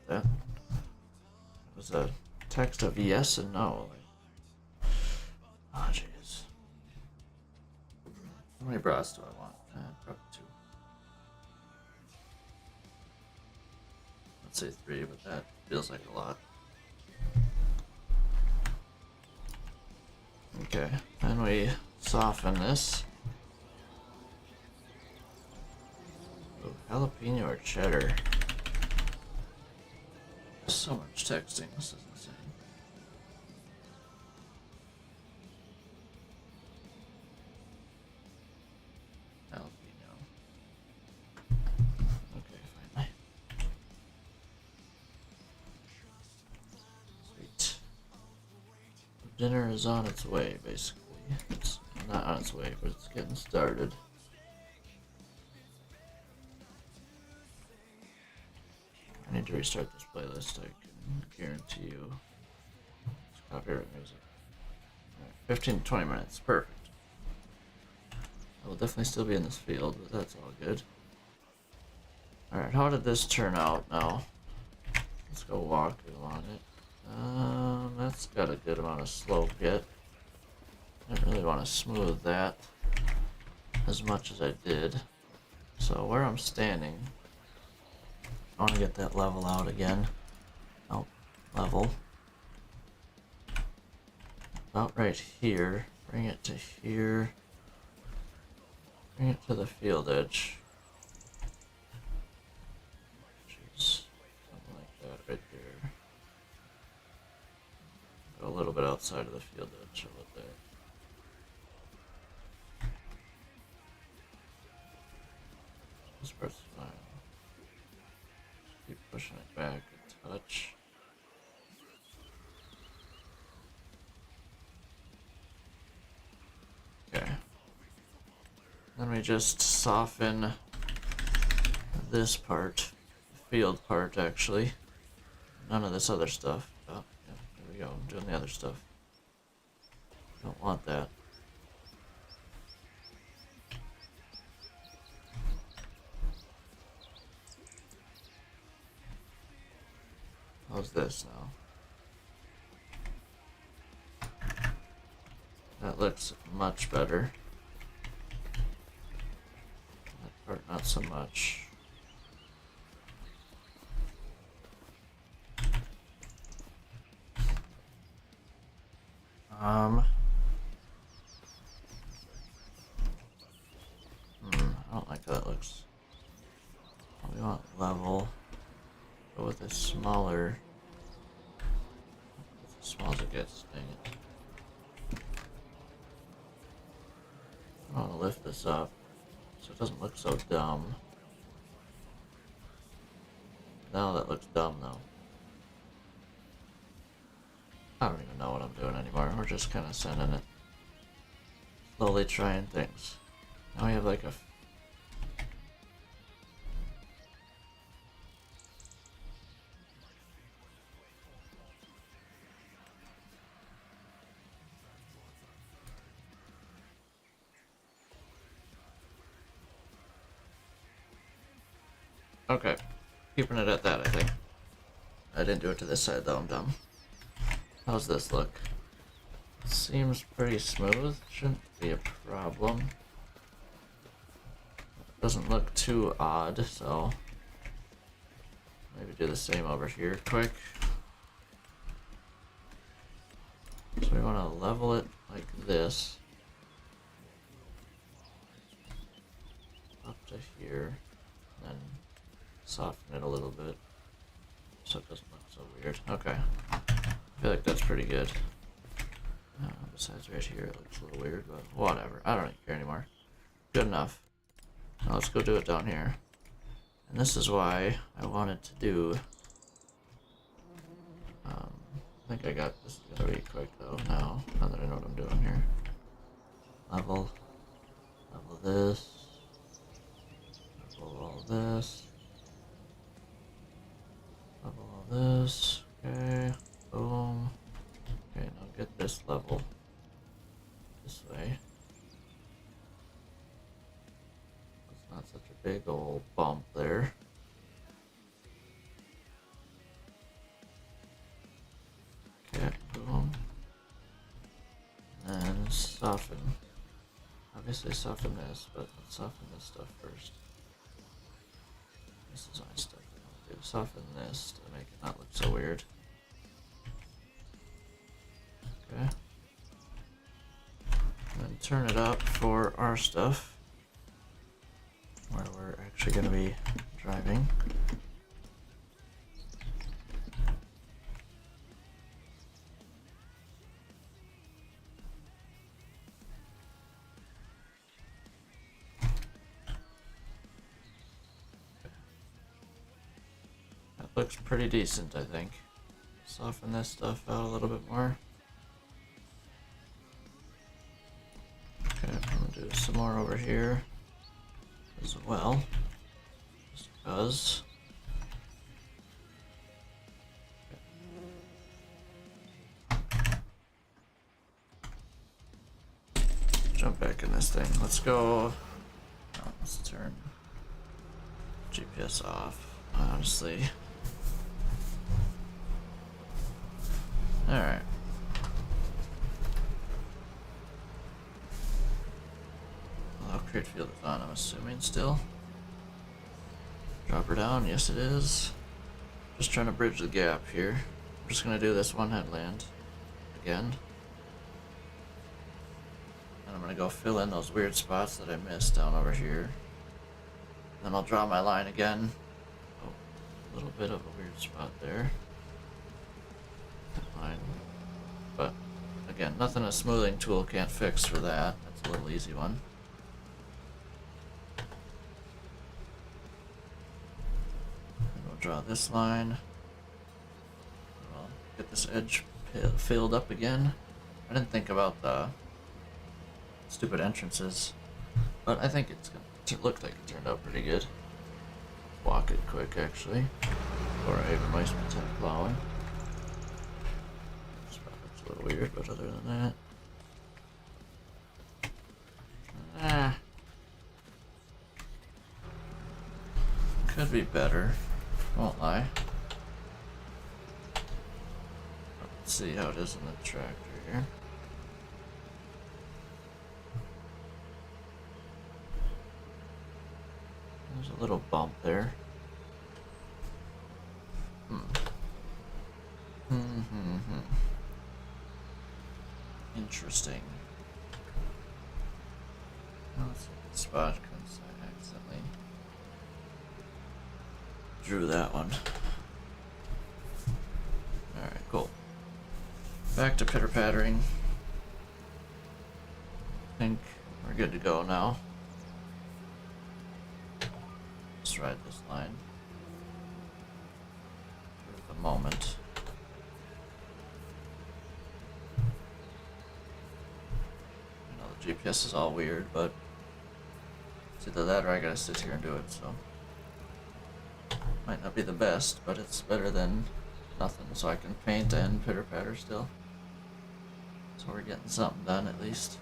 That was a text of yes and no. Oh jeez. How many bras do I want? Probably 2. Let's say 3, but that feels like a lot. Okay, then we soften this. Ooh, jalapeno or cheddar? So much texting, this is insane. Dinner is on its way, basically. It's not on its way, but it's getting started. I need to restart this playlist, I can guarantee you. It's copyright music. Right, 15 to 20 minutes, perfect. I will definitely still be in this field, but that's all good. Alright, how did this turn out now? Let's go walk along it. That's got a good amount of slope yet. I didn't really want to smooth that as much as I did. So where I'm standing, I want to get that level out again. Oh, level. About right here. Bring it to here. Bring it to the field edge. Which is something like that right there. Go a little bit outside of the field edge of it there. This part's fine. Just keep pushing it back a touch. Okay. Then we just soften this part, the field part actually. None of this other stuff. Oh, yeah, there we go. I'm doing the other stuff. Don't want that. How's this now? That looks much better. That part not so much. I don't like how that looks. We want level. Go with a smaller. As small as it gets, dang it. I want to lift this up so it doesn't look so dumb. Now that looks dumb though. I don't even know what I'm doing anymore. We're just kind of sending it. Slowly trying things. Now we have like a... Okay. Keeping it at that, I think. I didn't do it to this side though, I'm dumb. How's this look? Seems pretty smooth. Shouldn't be a problem. Doesn't look too odd, so maybe do the same over here quick. So we want to level it like this. Up to here. And then soften it a little bit so it doesn't look so weird. Okay. I feel like that's pretty good. Besides right here, it looks a little weird, but whatever. I don't even care anymore. Good enough. Now let's go do it down here. And this is why I wanted to do... I think I got this gonna be quick though now that I know what I'm doing here. Level this. Level all this. Level all this. Okay. Boom. Okay, now get this level this way. It's not such a big old bump there. Okay, boom. And then soften. Obviously soften this, but let's soften this stuff first. This is my stuff I want to do. Soften this to make it not look so weird. Okay. And then turn it up for our stuff, where we're actually going to be driving. That looks pretty decent, I think. Soften this stuff out a little bit more. some more over here as well. Just because. Jump back in this thing. Let's go. Oh, let's turn GPS off, honestly. Alright. Well, upgrade field is on, I'm assuming still. Drop her down, yes it is. Just trying to bridge the gap here. I'm just gonna do this one headland again. And I'm gonna go fill in those weird spots that I missed down over here. Then I'll draw my line again. Oh, a little bit of a weird spot there. Line. But again, nothing a smoothing tool can't fix for that. That's a little easy one. And we'll draw this line. I'll get this edge filled up again. I didn't think about the stupid entrances, but I think it's gonna look like it turned out pretty good. Walk it quick actually, or I even waste my time plowing. It's a little weird, but other than that, could be better. Won't lie. Let's see how it is in the tractor here. There's a little bump there. Interesting. Oh, let's see the spot because I accidentally drew that one. Alright, cool. Back to pitter pattering. I think we're good to go now. Let's ride this line for the moment. I know the GPS is all weird, but it's either that or I gotta sit here and do it, so. Might not be the best, but it's better than nothing, so I can paint and pitter patter still. So we're getting something done at least.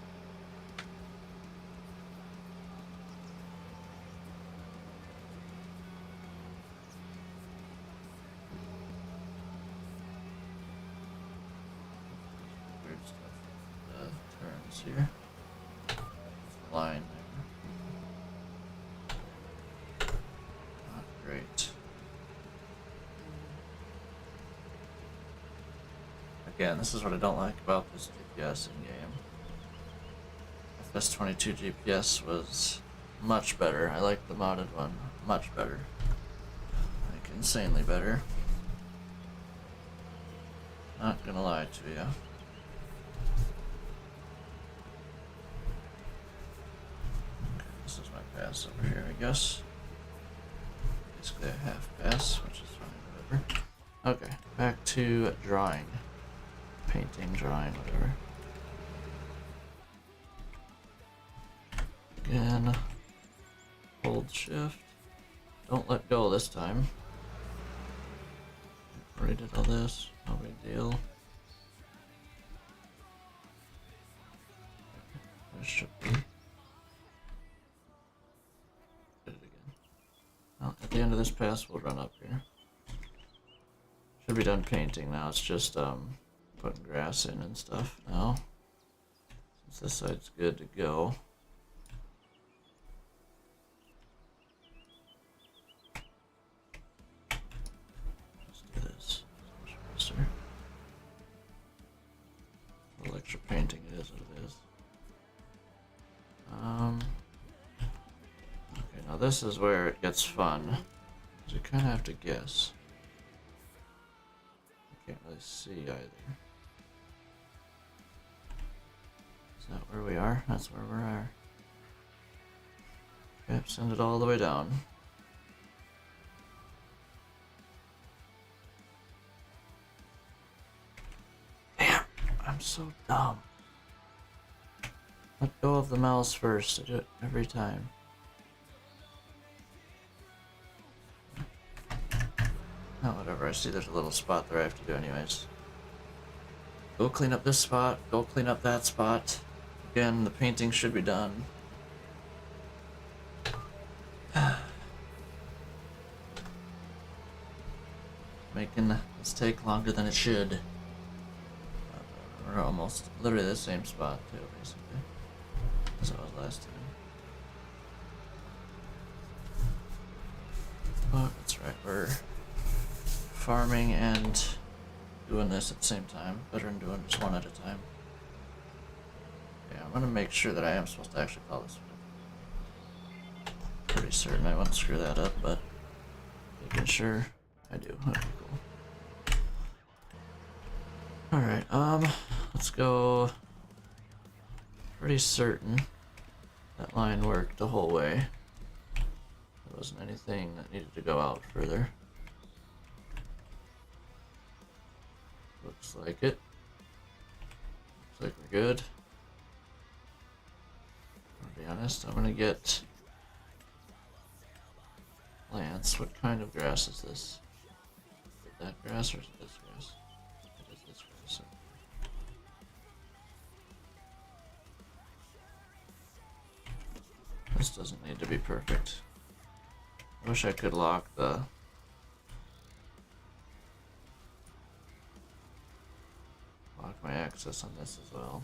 Weird stuff. Turns here. Line there. Not great. Again, this is what I don't like about this GPS in game. FS22 GPS was much better. I like the modded one much better. Like insanely better. Not gonna lie to you. Okay, this is my pass over here, I guess. Basically a half pass, which is fine, whatever. Okay, back to drawing. Painting, drawing, whatever. Again, hold shift. Don't let go this time. Already did all this, no big deal. There should be. Did it again. Well, at the end of this pass, we'll run up here. Should be done painting now. It's just putting grass in and stuff now. Since this side's good to go. Electro painting it is what it is. Okay, now this is where it gets fun. You kind of have to guess. I can't really see either. Is that where we are? That's where we are. Yep, send it all the way down. I'm so dumb. Let go of the mouse first. I do it every time. Oh, whatever. I see there's a little spot there I have to do anyways. Go clean up this spot. Go clean up that spot. Again, the painting should be done. Making this take longer than it should. We're almost literally the same spot too, basically, as it was last time. But that's right, we're farming and doing this at the same time. Better than doing just one at a time. Yeah, I'm gonna make sure that I am supposed to actually call this one. Pretty certain I won't screw that up, but making sure I do. Okay, cool. Alright, let's go. Pretty certain that line worked the whole way. There wasn't anything that needed to go out further. Looks like it. Looks like we're good. To be honest, I'm gonna get plants. What kind of grass is this? Is it that grass or is it this grass? It is this grass. This doesn't need to be perfect. I wish I could lock my access on this as well.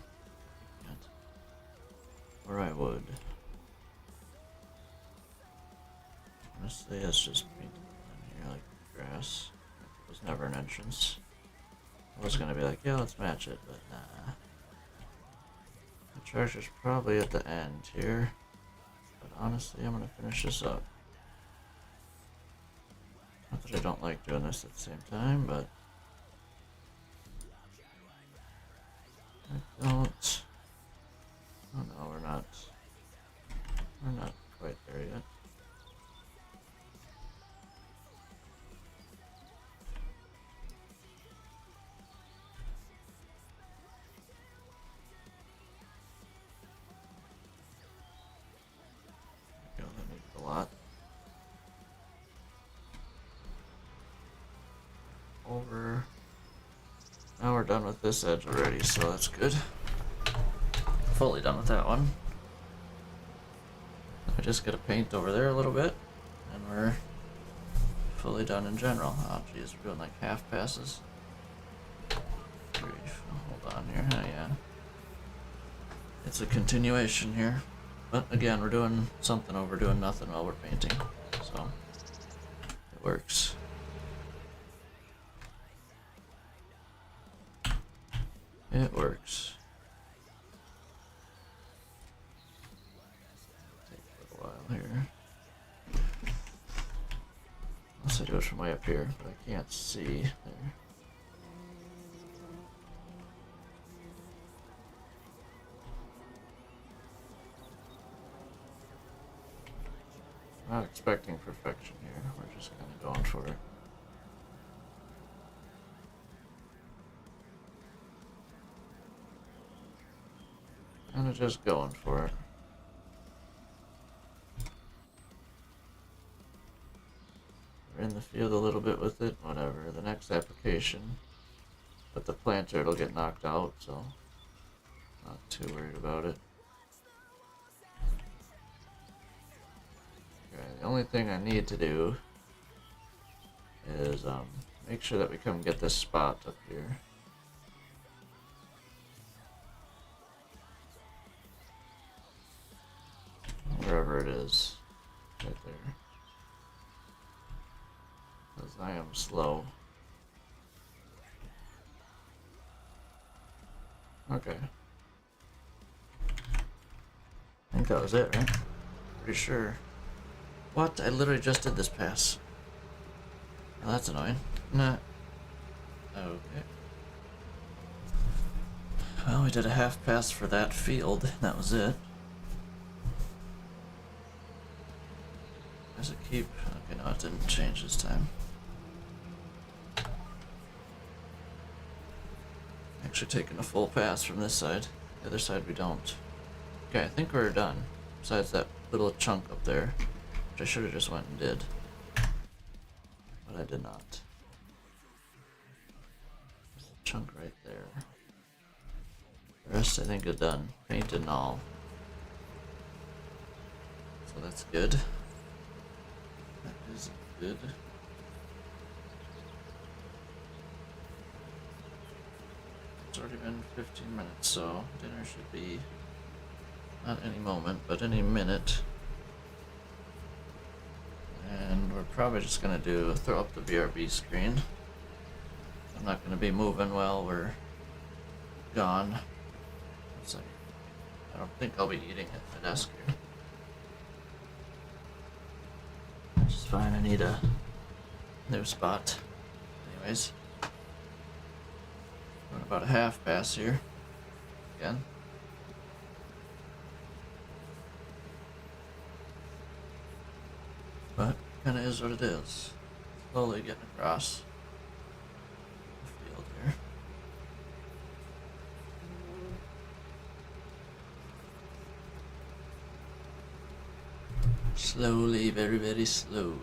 Can't. Or I would. Honestly, it's just painted on here like grass. It was never an entrance. I was gonna be like, yeah, let's match it, but nah. The treasure's probably at the end here. But honestly, I'm gonna finish this up. Not that I don't like doing this at the same time, but I don't. Oh no, we're not quite there yet. There we go, that needs a lot. Over. Now we're done with this edge already, so that's good. Fully done with that one. I just gotta paint over there a little bit, and we're fully done in general. Oh geez, we're doing like half passes. Grief. Hold on here. Oh yeah. It's a continuation here. But again, we're doing something over doing nothing while we're painting. So it works. It works. Take a little while here. Unless I do it from way up here, but I can't see there. Not expecting perfection here. We're just kind of going for it. Kind of just going for it. We're in the field a little bit with it, whatever. The next application, but the planter, it'll get knocked out, so not too worried about it. Okay, the only thing I need to do is make sure that we come get this spot up here. Wherever it is, right there. Because I am slow. Okay. I think that was it, right? Pretty sure. What? I literally just did this pass. Oh, that's annoying. Nah. Okay. Well, we did a half pass for that field. That was it. Does it keep? Okay, no, it didn't change this time. Actually taking a full pass from this side. The other side we don't. Okay, I think we're done. Besides that little chunk up there, which I should have just went and did. But I did not. There's a chunk right there. The rest I think is done. Painted and all. So that's good. That is good. It's already been 15 minutes, so dinner should be not any moment, but any minute. And we're probably just gonna throw up the BRB screen. I'm not gonna be moving while we're gone. So I don't think I'll be eating at my desk here. Which is fine, I need a new spot. Anyways. Going about a half pass here. Again. But kinda is what it is. Slowly getting across the field here. Slowly, very, very slowly.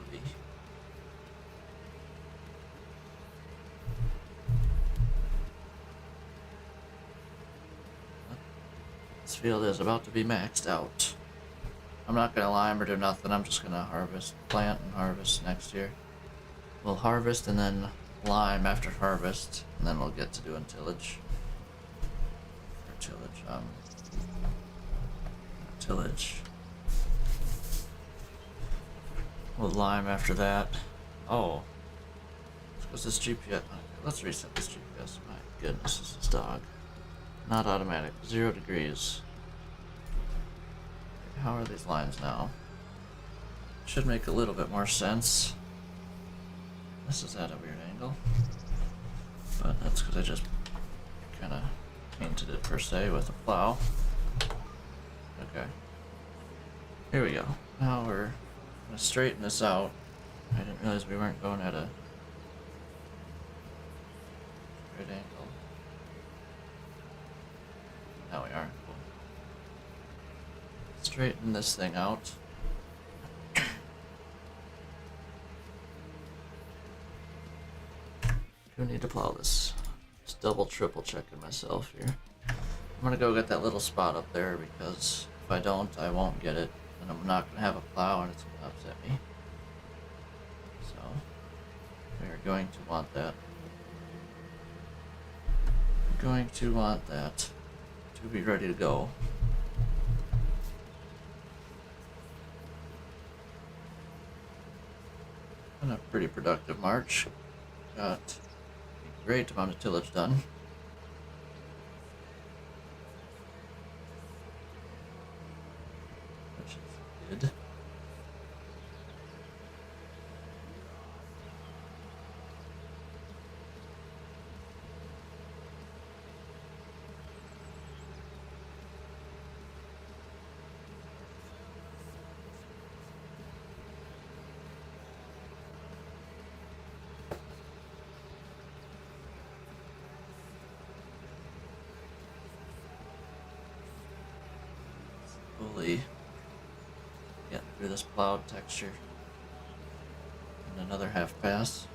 This field is about to be maxed out. I'm not gonna lime or do nothing, I'm just gonna plant and harvest next year. We'll harvest and then lime after harvest, and then we'll get to doing tillage. Or tillage. We'll lime after that. Oh. What's this GPS? Okay, let's reset this GPS. My goodness, this is dog. Not automatic. 0 degrees. Okay, how are these lines now? Should make a little bit more sense. This is at a weird angle. But that's because I just kind of painted it per se with a plow. Okay. Here we go. Now we're gonna straighten this out. I didn't realize we weren't going at a straight angle. Now we are. Cool. Straighten this thing out. Do need to plow this. Just double, triple checking myself here. I'm gonna go get that little spot up there because if I don't, I won't get it. And I'm not gonna have a plow and it's gonna upset me. So, we are going to want that. We're going to want that to be ready to go. And a pretty productive March. Got a great amount of tillage done. Which is good. Slowly getting through this plowed texture. And another half pass.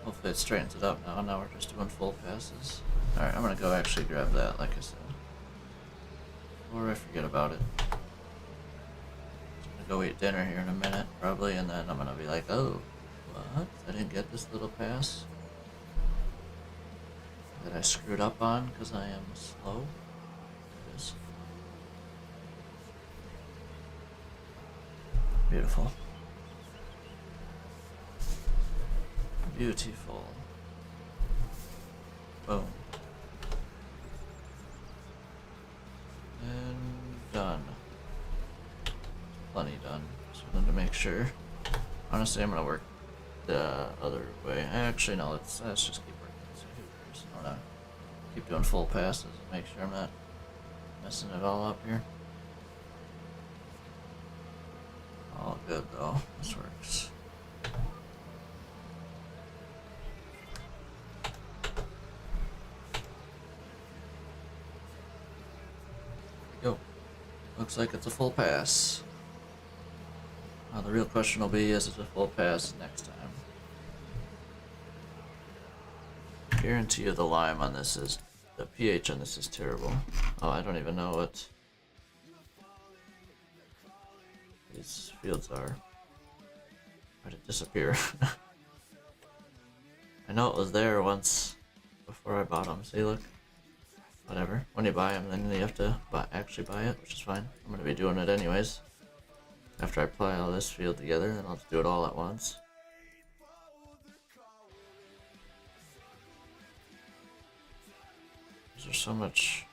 Hopefully it straightens it up now. Now we're just doing full passes. Alright, I'm gonna go actually grab that, like I said. Before I forget about it. I'm gonna go eat dinner here in a minute, probably, and then I'm gonna be like, oh, what? I didn't get this little pass that I screwed up on because I am slow. It is. Beautiful. Beautiful. Boom. And done. Plenty done. Just wanted to make sure. Honestly, I'm gonna work the other way. Actually, no, let's just keep working. So who cares? I'm gonna keep doing full passes and make sure I'm not messing it all up here. All good though. This works. Go. Looks like it's a full pass. The real question will be, is it a full pass next time? Guarantee you the lime on this is, the pH on this is terrible. Oh, I don't even know what these fields are. Why'd it disappear? I know it was there once before I bought them. See, look. Whatever. When you buy them, then you have to actually buy it, which is fine. I'm going to be doing it anyways. After I apply all this field together, then I'll just do it all at once. There's so much...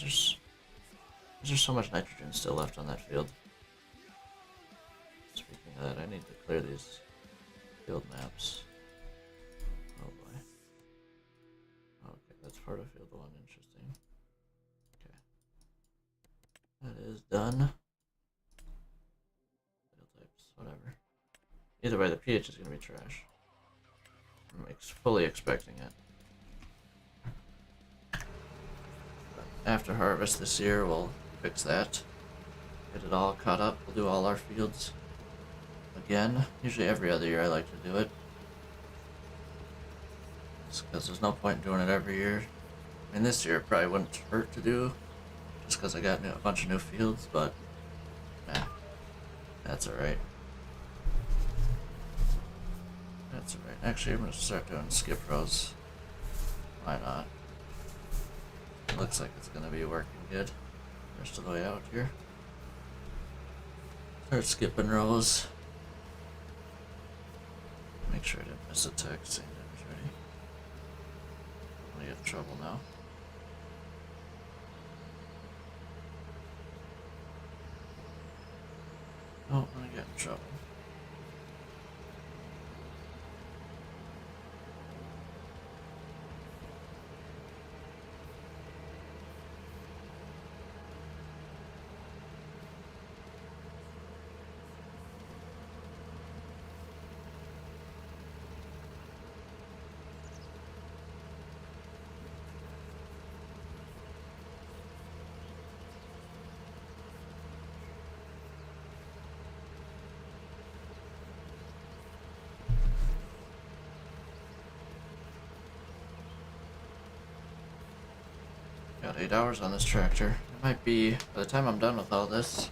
There's so much nitrogen still left on that field. Speaking of that, I need to clear these field maps. Oh boy. Okay, that's part of field 1, interesting. Okay. That is done. Field types, whatever. Either way, the pH is going to be trash. I'm fully expecting it. But after harvest this year, we'll fix that. Get it all caught up. We'll do all our fields again. Usually every other year I like to do it. Just because there's no point in doing it every year. I mean, this year it probably wouldn't hurt to do, just because I got a bunch of new fields, but nah, that's alright. That's alright. Actually, I'm going to start doing skip rows. Why not? It looks like it's going to be working good. Rest of the way out here. Start skipping rows. Make sure I didn't miss a text saying that was ready. I'm gonna get in trouble now. Oh, I'm gonna get in trouble. Got 8 hours on this tractor. It might be, by the time I'm done with all this,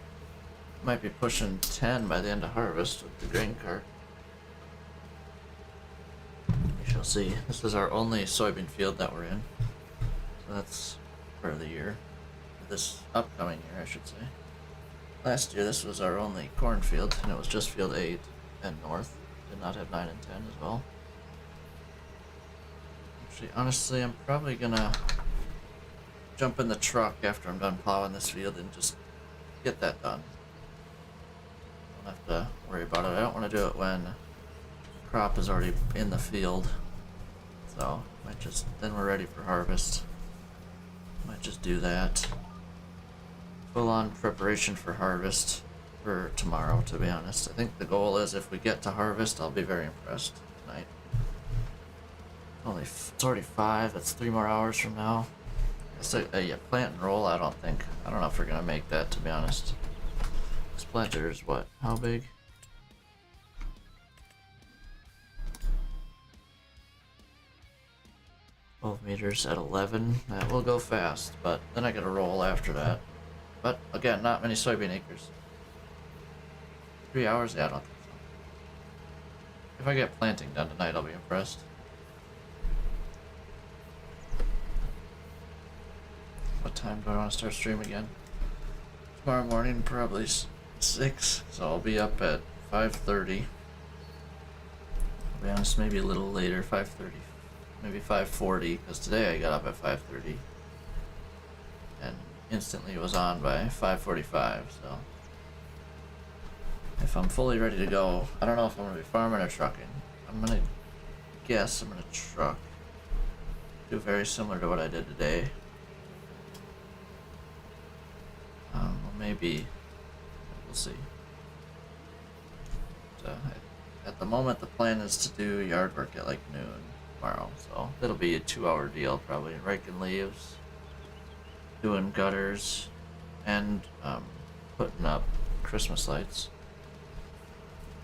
it might be pushing 10 by the end of harvest with the grain cart. We shall see. This is our only soybean field that we're in. So that's for the year. This upcoming year, I should say. Last year, this was our only corn field, and it was just field 8 and north. Did not have 9 and 10 as well. Actually, honestly, I'm probably gonna jump in the truck after I'm done plowing this field and just get that done. Don't have to worry about it. I don't want to do it when crop is already in the field. So, might just, then we're ready for harvest. Might just do that. Full on preparation for harvest for tomorrow, to be honest. I think the goal is if we get to harvest, I'll be very impressed tonight. It's already 5, that's 3 more hours from now. So, yeah, plant and roll, I don't know if we're gonna make that, to be honest. This planter is what? How big? $12 at 11. That will go fast, but then I gotta roll after that. But again, not many soybean acres. 3 hours? Yeah, I don't think so. If I get planting done tonight, I'll be impressed. What time do I want to start stream again? Tomorrow morning, probably 6, so I'll be up at 5:30. I'll be honest, maybe a little later, 5:30, maybe 5:40, because today I got up at 5:30, and instantly was on by 5:45, so if I'm fully ready to go, I don't know if I'm going to be farming or trucking. I'm going to guess I'm going to truck. Do very similar to what I did today. Maybe we'll see. But, at the moment, the plan is to do yard work at like noon tomorrow, so it'll be a 2-hour deal probably. Raking leaves, doing gutters and putting up Christmas lights.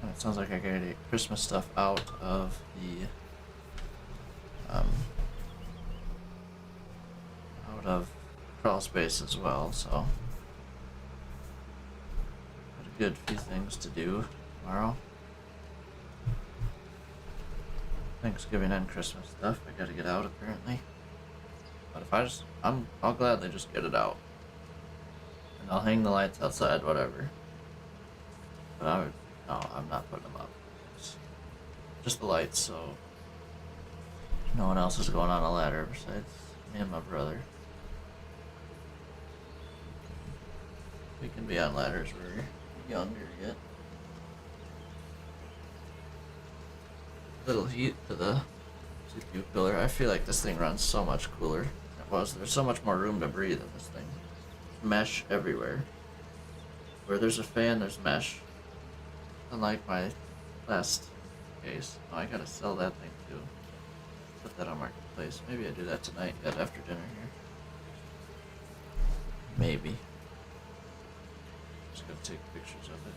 And it sounds like I gotta get Christmas stuff out of the out of crawl space as well, so got a good few things to do tomorrow. Thanksgiving and Christmas stuff I gotta get out apparently. But if I'll gladly just get it out. And I'll hang the lights outside, whatever. But no, I'm not putting them up. It's just the lights, so no one else is going on a ladder besides me and my brother. We can be on ladders, we're younger yet. Little heat to the CPU cooler. I feel like this thing runs so much cooler than it was. There's so much more room to breathe in this thing. Mesh everywhere. Where there's a fan, there's mesh. Unlike my last case. Oh, I gotta sell that thing too. Put that on marketplace. Maybe I do that tonight yet after dinner here. Maybe. Just gotta take pictures of it.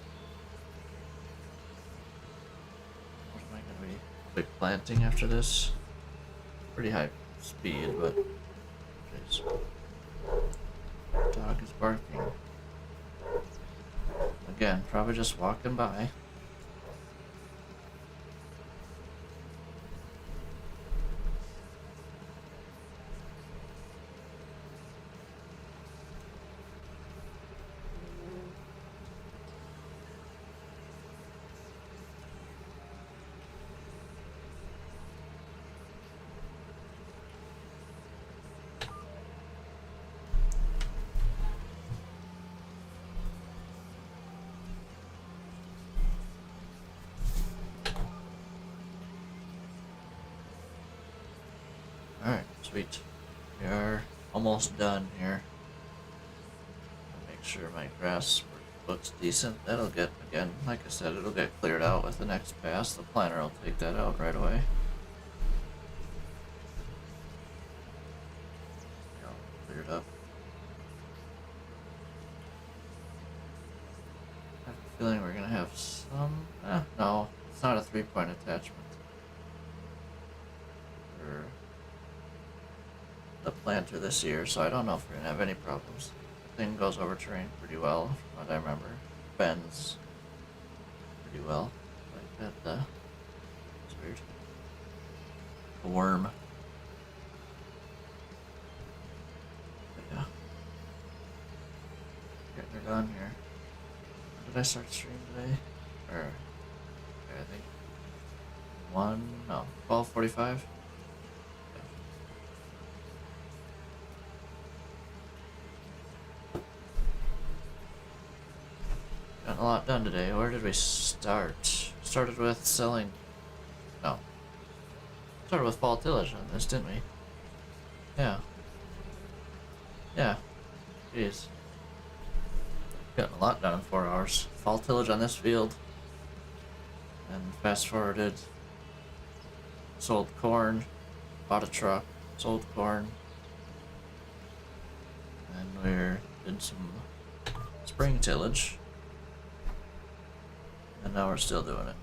What am I gonna be? Big planting after this. Pretty high speed, but jeez. Dog is barking. Again, probably just walking by. Alright, sweet. We are almost done here. Make sure my grass looks decent. That'll get, again, like I said, it'll get cleared out with the next pass. The planter will take that out right away. Cleared up. I have a feeling we're gonna have some... no, it's not a 3-point attachment. The planter this year, so I don't know if we're gonna have any problems. The thing goes over terrain pretty well, from what I remember. Bends pretty well. Like that, it's weird. A worm. But yeah. Getting her done here. Did I start stream today? Or, okay, I think 12:45? Got a lot done today. Where did we start? Started with selling... No. Started with fall tillage on this, didn't we? Yeah. Yeah. Jeez. Gotten a lot done in 4 hours. Fall tillage on this field. And fast forwarded. Sold corn. Bought a truck. Sold corn. And we're did some spring tillage. And now we're still doing it.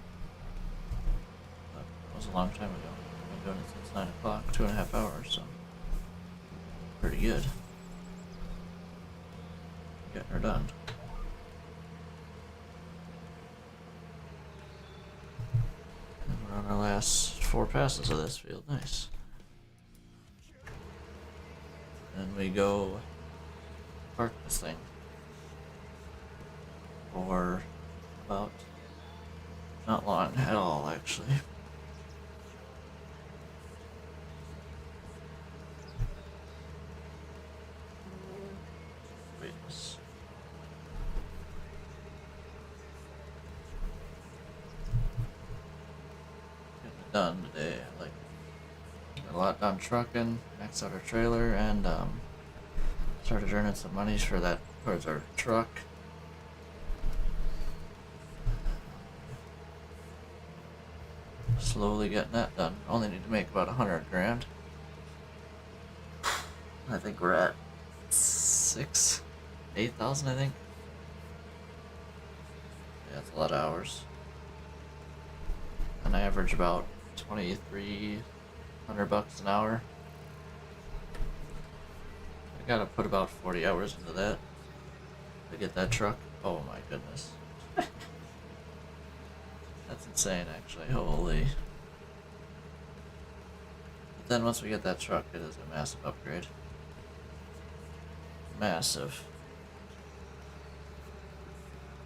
But that was a long time ago. I've been doing it since 9 o'clock, 2.5 hours, so pretty good. Getting her done. And we're on our last 4 passes of this field. Nice. And we go park this thing for about... not long at all, actually. Wait. Getting it done today. Like, got a lot done trucking, maxed out our trailer, and started earning some money for that towards our truck. Slowly getting that done. Only need to make about 100 grand. I think we're at 6, 8,000, I think. Yeah, that's a lot of hours. And I average about 2,300 bucks an hour. I gotta put about 40 hours into that to get that truck. Oh my goodness. That's insane, actually. Holy. But then once we get that truck, it is a massive upgrade. Massive.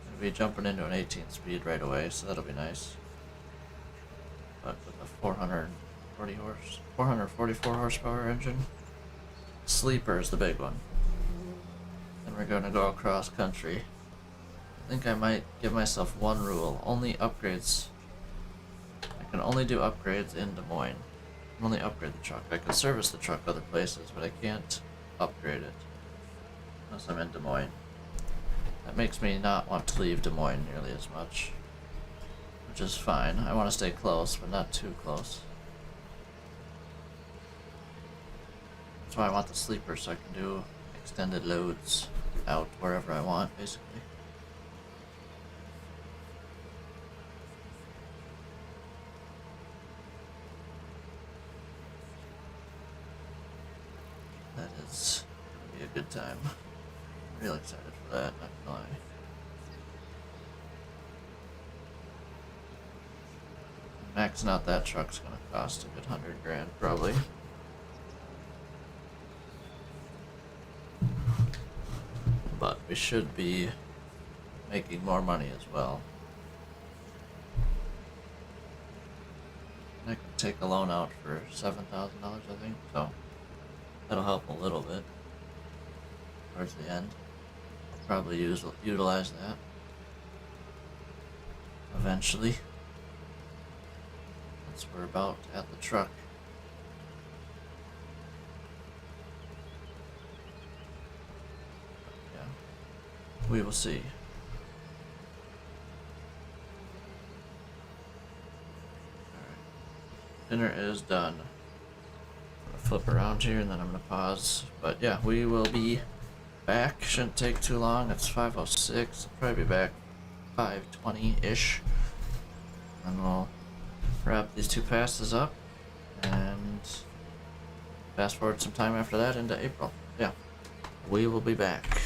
We'll be jumping into an 18 speed right away, so that'll be nice. But with a 444 horsepower engine, sleeper is the big one. And we're gonna go across country. I think I might give myself one rule: only upgrades. I can only do upgrades in Des Moines. I can only upgrade the truck. I can service the truck other places, but I can't upgrade it unless I'm in Des Moines. That makes me not want to leave Des Moines nearly as much, which is fine. I want to stay close, but not too close. That's why I want the sleeper, so I can do extended loads out wherever I want, basically. That is gonna be a good time. I'm real excited for that, not gonna lie. Maxing out that truck's gonna cost a good 100 grand, probably. But we should be making more money as well. And I can take a loan out for $7,000, I think, so that'll help a little bit towards the end. I'll probably utilize that eventually. Once we're about at the truck. Yeah, we will see. Dinner is done. I'm gonna flip around here and then I'm gonna pause. But yeah, we will be back. Shouldn't take too long. It's 5:06. I'll probably be back 5:20-ish. And we'll wrap these two passes up and fast forward some time after that into April. Yeah, we will be back.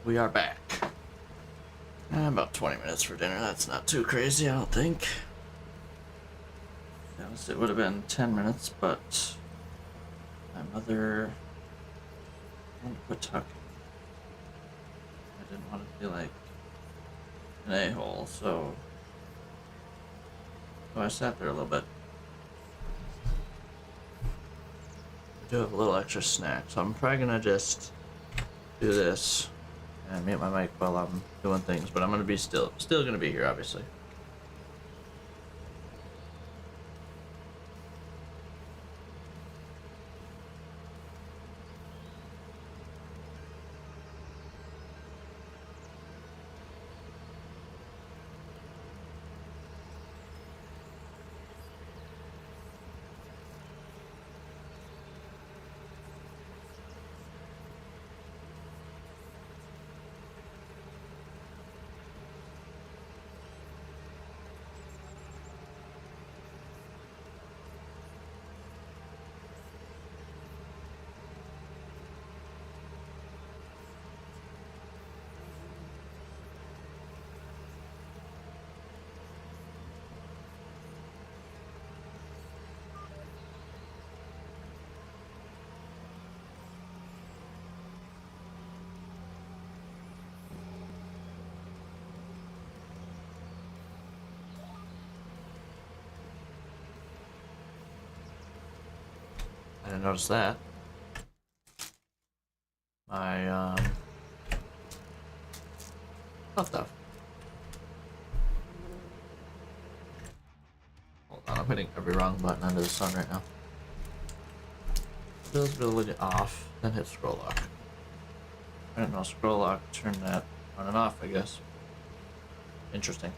We are back. About 20 minutes for dinner. That's not too crazy, I don't think. Yes, it would have been 10 minutes, but my mother wanted to quit talking. I didn't want to be like an a-hole, so I sat there a little bit. I do have a little extra snack, so I'm probably gonna just do this and mute my mic while I'm doing things, but I'm gonna be still gonna be here, obviously. I didn't notice that. What the? Hold on, I'm hitting every wrong button under the sun right now. Visibility off, then hit scroll lock. I didn't know scroll lock turned that on and off, I guess. Interesting.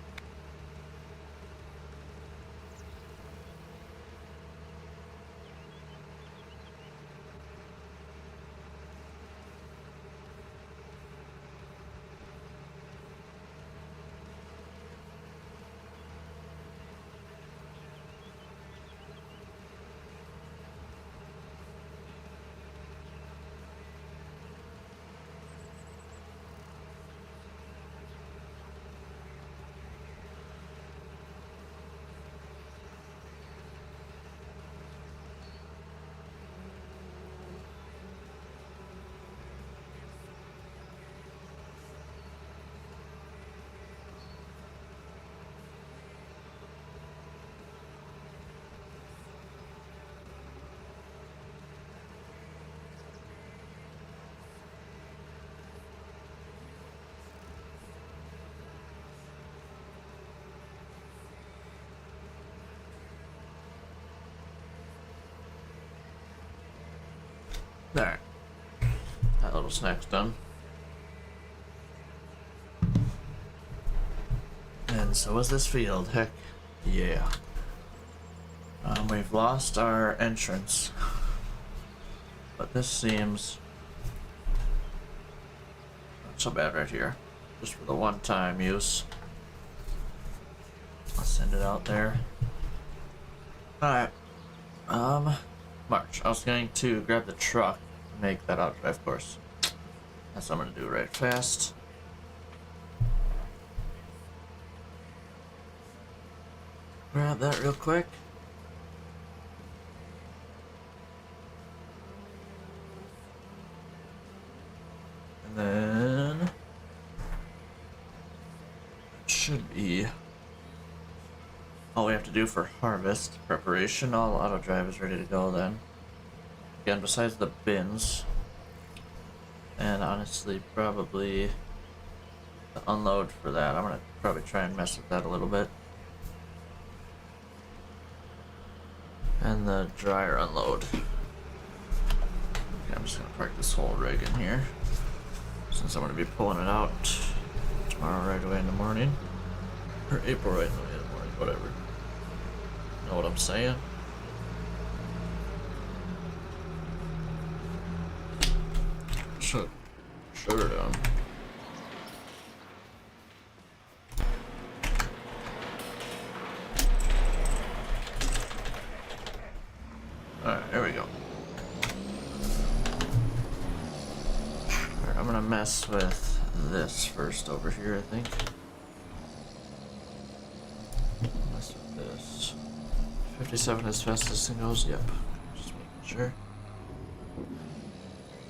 There. That little snack's done. And so is this field. Heck yeah. We've lost our entrance. But this seems not so bad right here. Just for the one-time use. I'll send it out there. Alright. March. I was going to grab the truck and make that out drive course. That's what I'm going to do right fast. Grab that real quick. And then it should be all we have to do for harvest preparation. All auto drive is ready to go then. Again, besides the bins, and honestly probably the unload for that. I'm gonna probably try and mess with that a little bit. And the dryer unload. Okay, I'm just gonna park this whole rig in here since I'm gonna be pulling it out tomorrow right away in the morning. Or April right away in the morning, whatever. Know what I'm saying? Shut her down. Alright, there we go. Alright, I'm gonna mess with this first over here, I think. Mess with this. 57 as fast as it goes? Yep. Just making sure.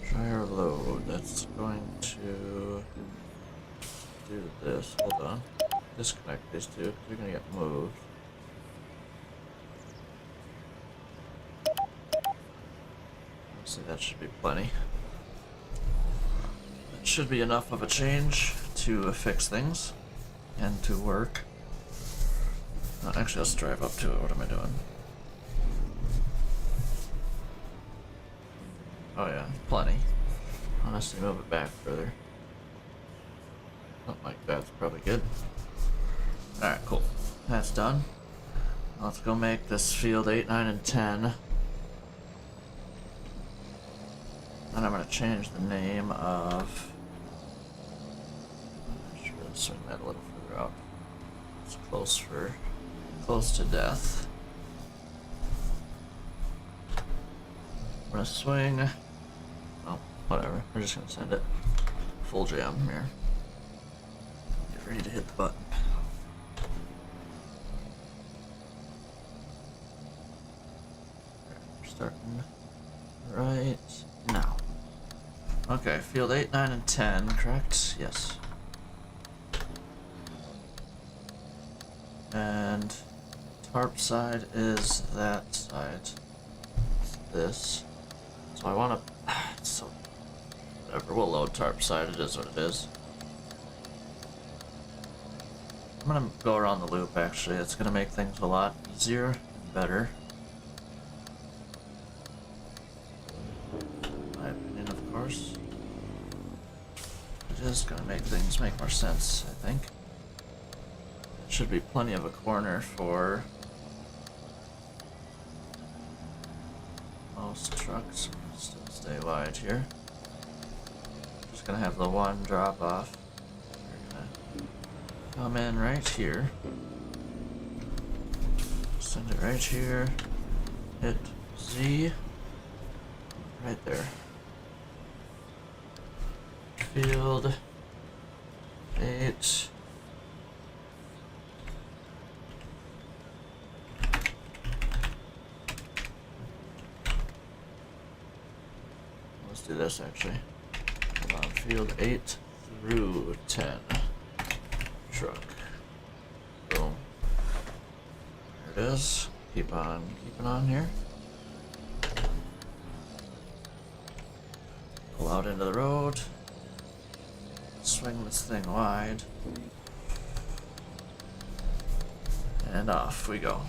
Dryer load. That's going to do this. Hold on. Disconnect these two because they're going to get moved. So that should be plenty. That should be enough of a change to fix things and to work. Actually, let's drive up to it. What am I doing? Oh yeah, plenty. Honestly, move it back further. Something like that's probably good. Alright, cool. That's done. Let's go make this field 8, 9, and 10. And I'm going to change the name of... I should really swing that a little further out. It's close to death. I'm going to swing... Oh, whatever. We're just going to send it full jam here. Get ready to hit the button. We're starting right now. Okay, field 8, 9, and 10, correct? Yes. And tarp side is that side. It's this. So I want to... So, whatever, we'll load tarp side, it is what it is. I'm gonna go around the loop, actually. It's gonna make things a lot easier and better. In my opinion, of course. It is gonna make things make more sense, I think. It should be plenty of a corner for most trucks. Still stay wide here. Just gonna have the one drop off. We're gonna come in right here. Send it right here. Hit Z. Right there. Field 8. Let's do this actually. Hold on, field 8 through 10. Truck. Boom. There it is. Keep on keeping on here. Pull out into the road. Swing this thing wide. And off we go.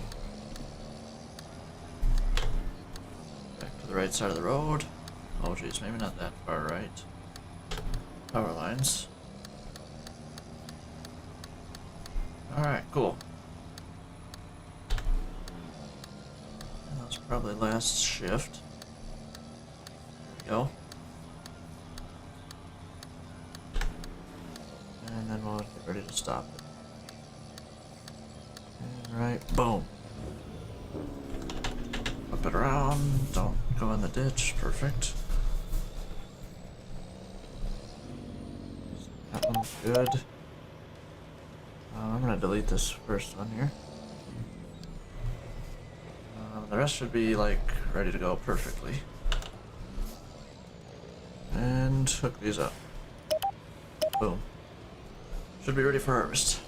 Back to the right side of the road. Oh geez, maybe not that far right. Power lines. Alright, cool. That was probably last shift. There we go. And then we'll get ready to stop it. And right, boom. Flip it around, don't go in the ditch, perfect. That one's good. I'm gonna delete this first one here. The rest should be like ready to go perfectly. And hook these up. Boom. Should be ready for harvest.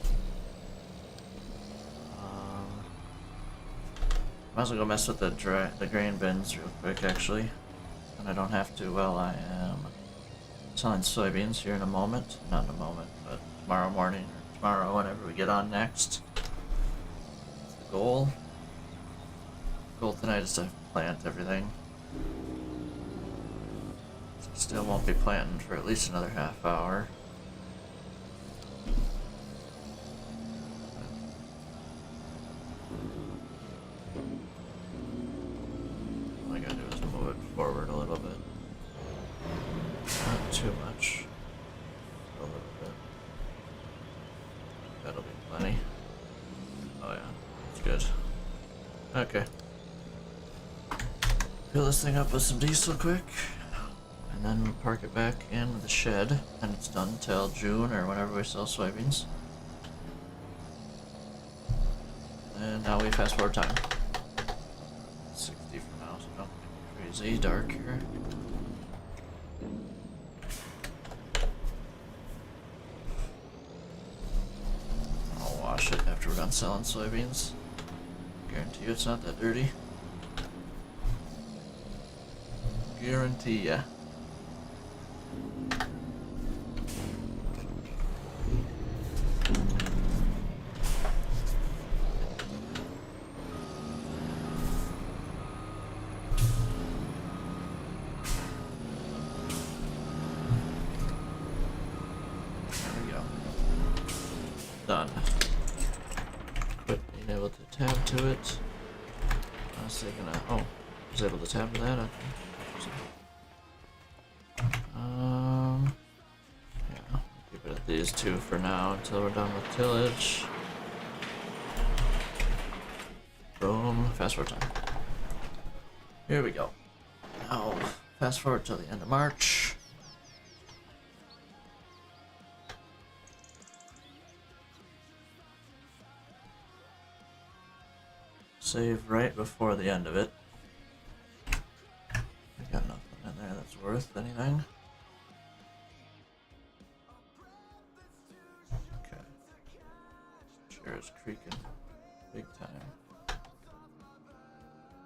Might as well go mess with the grain bins real quick actually. And I don't have to while I am selling soybeans here in a moment. Not in a moment, but tomorrow morning or tomorrow whenever we get on next. That's the goal. Goal tonight is to plant everything. Still won't be planting for at least another half hour. All I gotta do is move it forward a little bit. Not too much. A little bit. That'll be plenty. Oh yeah, it's good. Okay. Fill this thing up with some diesel quick. And then park it back in the shed, and it's done till June or whenever we sell soybeans. And now we fast forward time. 60 for now, so don't make it crazy dark here. I'll wash it after we're done selling soybeans. Guarantee you it's not that dirty. Guarantee ya. Done. Quit being able to tab to it. I was thinking, oh, I was able to tab to that. Okay. Yeah, keep it at these two for now until we're done with tillage. Boom. Fast forward time. Here we go. Now, fast forward till the end of March. Save right before the end of it. I got nothing in there that's worth anything. Okay. Chair is creaking big time.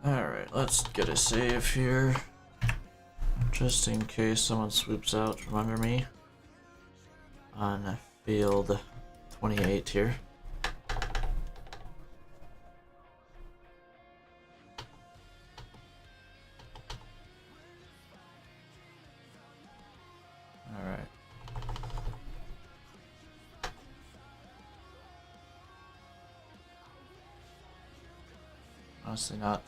Alright, let's get a save here. Just in case someone swoops out from under me on field 28 here. Honestly not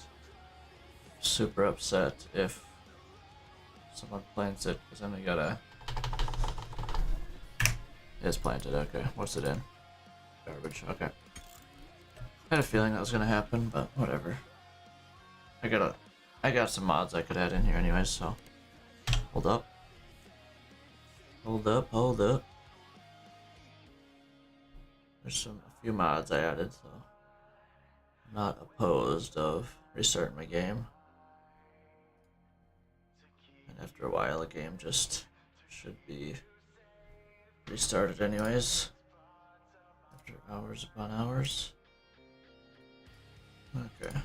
super upset if someone plants it, because then we gotta... It's planted, okay. What's it in? Garbage, okay. I had a feeling that was gonna happen, but whatever. I got some mods I could add in here anyways, so... Hold up. Hold up, hold up. There's a few mods I added, so... Not opposed of restarting my game. And after a while, the game just should be restarted anyways. After hours upon hours. Okay.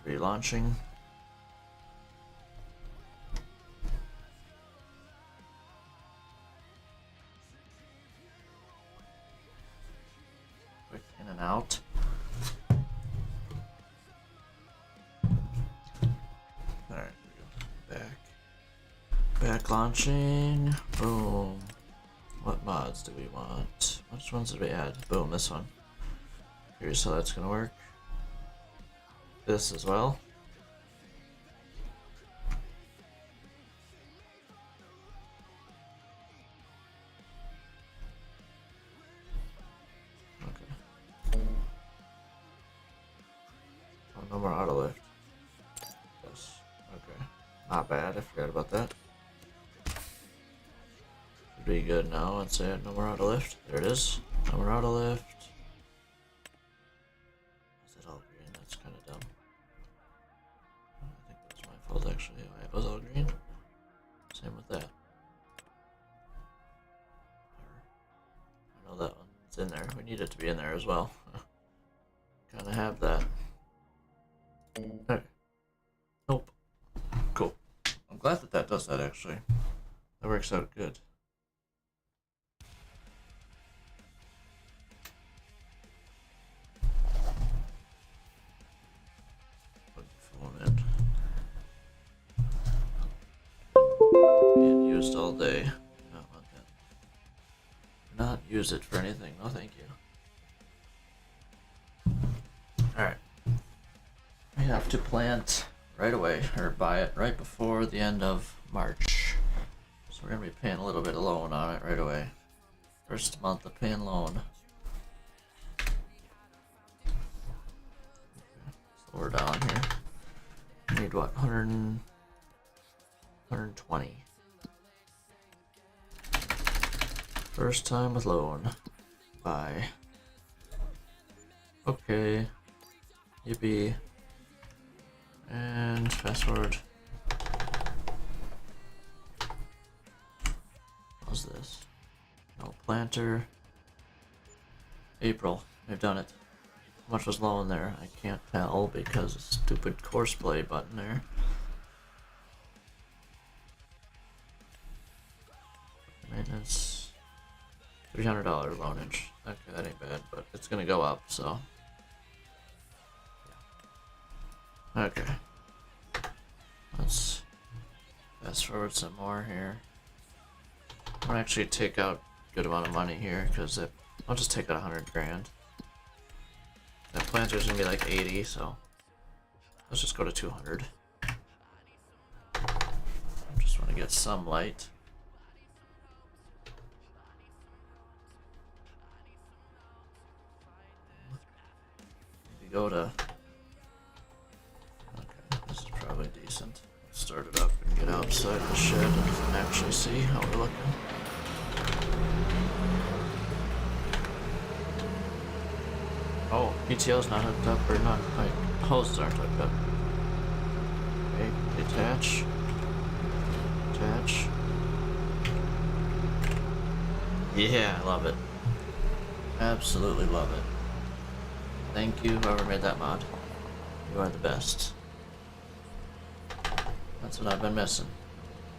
Relaunching. Quick in and out. Back launching. Boom. What mods do we want? Which ones did we add? Boom, this one. Curious how that's gonna work. This as well. Okay. Oh, no more auto lift. Yes. Okay. Not bad. I forgot about that. Be good now. Let's say no more auto lift. There it is. No more auto lift. Is that all green? That's kind of dumb. I think that was my fault actually. Oh, it was all green. Same with that. I know that one's in there. We need it to be in there as well. Kind of have that. Okay. Nope. Cool. I'm glad that that does that actually. That works out good. Being used all day. I don't want that. Not use it for anything. No, thank you. Alright. We have to plant right away, or buy it right before the end of March. So we're going to be paying a little bit of loan on it right away. First month of paying loan. Okay. So we're down here. We need what? 120. First time with loan. Bye. Okay. Yippee. And fast forward. What's this? No planter. April. They've done it. How much was low in there? I can't tell because of stupid course play button there. Maintenance. $300 loanage. Okay, that ain't bad, but it's gonna go up, so. Yeah. Okay. Let's fast forward some more here. I'm gonna actually take out a good amount of money here because I'll just take out 100 grand. That planter's gonna be like 80, so let's just go to 200. I just want to get some light. Maybe go to. Okay, this is probably decent. Let's start it up and get outside the shed and actually see how we're looking. Oh, PTO's not hooked up, or not, like, hoses aren't hooked up. Okay, detach. Detach. Yeah, I love it. Absolutely love it. Thank you, whoever made that mod. You are the best. That's what I've been missing.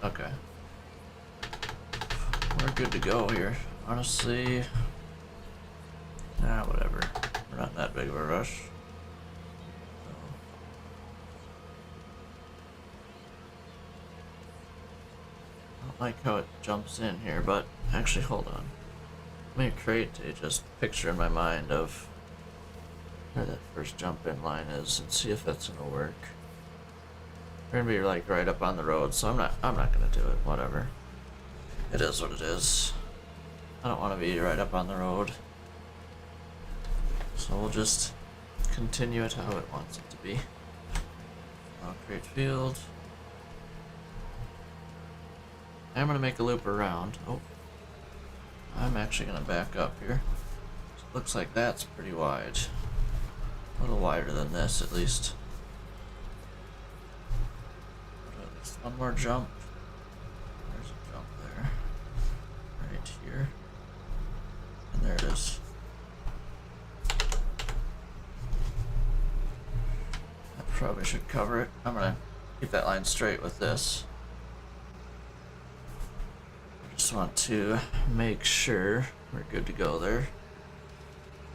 Okay. We're good to go here. Honestly, whatever. We're not in that big of a rush. I don't like how it jumps in here, but actually, hold on. Let me create a just picture in my mind of where that first jump in line is and see if that's gonna work. We're gonna be like right up on the road, so I'm not gonna do it. Whatever. It is what it is. I don't want to be right up on the road. So we'll just continue it how it wants it to be. I'll create field. I'm gonna make a loop around. Oh, I'm actually gonna back up here. Looks like that's pretty wide. A little wider than this, at least. At least one more jump. There's a jump there. Right here. And there it is. That probably should cover it. I'm gonna keep that line straight with this. I just want to make sure we're good to go there.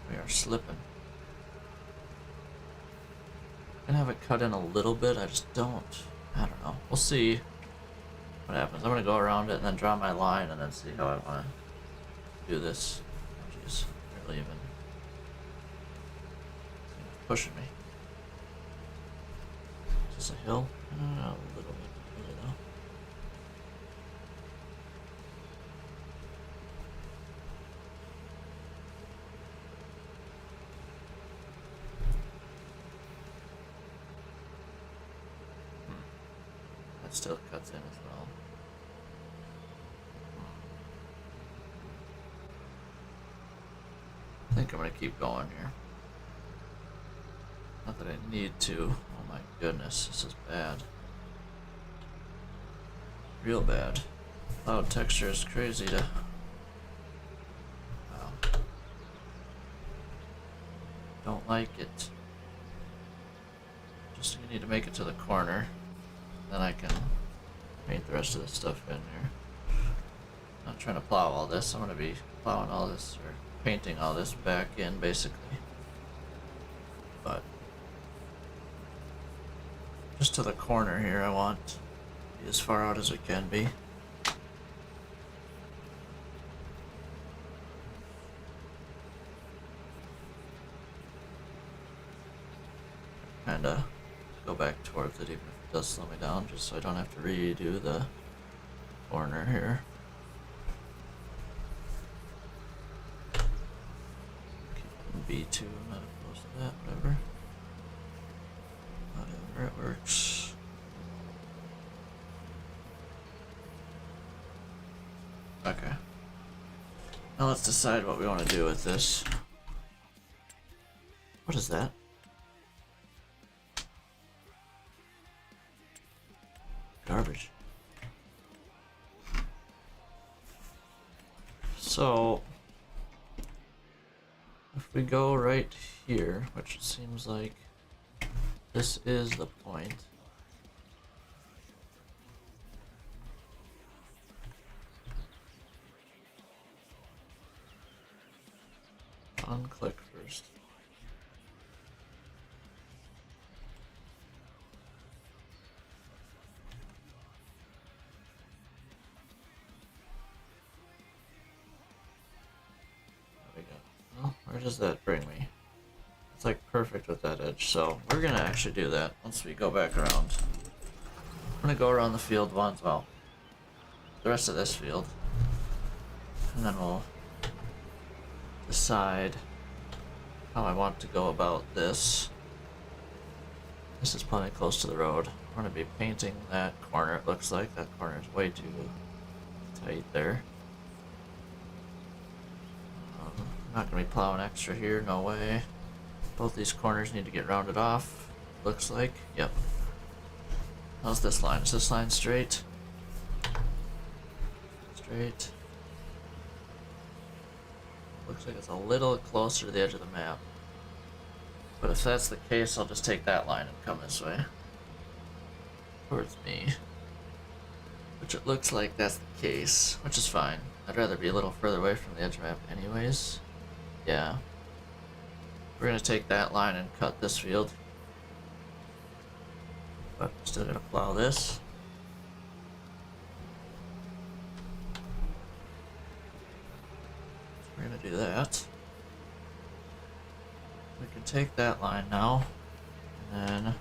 We are slipping. I'm gonna have it cut in a little bit. I don't know. We'll see what happens. I'm gonna go around it and then draw my line and then see how I want to do this. Oh, jeez, barely even pushing me. Is this a hill? A little bit, really though. That still cuts in as well. I think I'm gonna keep going here. Not that I need to. Oh my goodness, this is bad. Real bad. Cloud texture is crazy to. Wow. Don't like it. Just you need to make it to the corner. Then I can paint the rest of the stuff in here. I'm not trying to plow all this. I'm going to be plowing all this, or painting all this back in, basically. But just to the corner here, I want to be as far out as we can be. Kinda go back towards it, even if it does slow me down, just so I don't have to redo the corner here. Keep B2, I'm not opposed to that, whatever. Whatever, it works. Okay. Now let's decide what we want to do with this. What is that? Garbage. So, if we go right here, which it seems like this is the point. Unclick first. There we go. Well, where does that bring me? It's like perfect with that edge, so we're gonna actually do that once we go back around. I'm gonna go around the field once, well, the rest of this field, and then we'll decide how I want to go about this. This is plenty close to the road. I'm gonna be painting that corner. It looks like that corner is way too tight there. I'm not gonna be plowing extra here, no way. Both these corners need to get rounded off. Looks like, yep. How's this line? Is this line straight? Straight. Looks like it's a little closer to the edge of the map. But if that's the case, I'll just take that line and come this way. Towards me. Which it looks like that's the case, which is fine. I'd rather be a little further away from the edge of the map anyways. Yeah. We're gonna take that line and cut this field. But still gonna plow this. We're gonna do that. We can take that line now, and then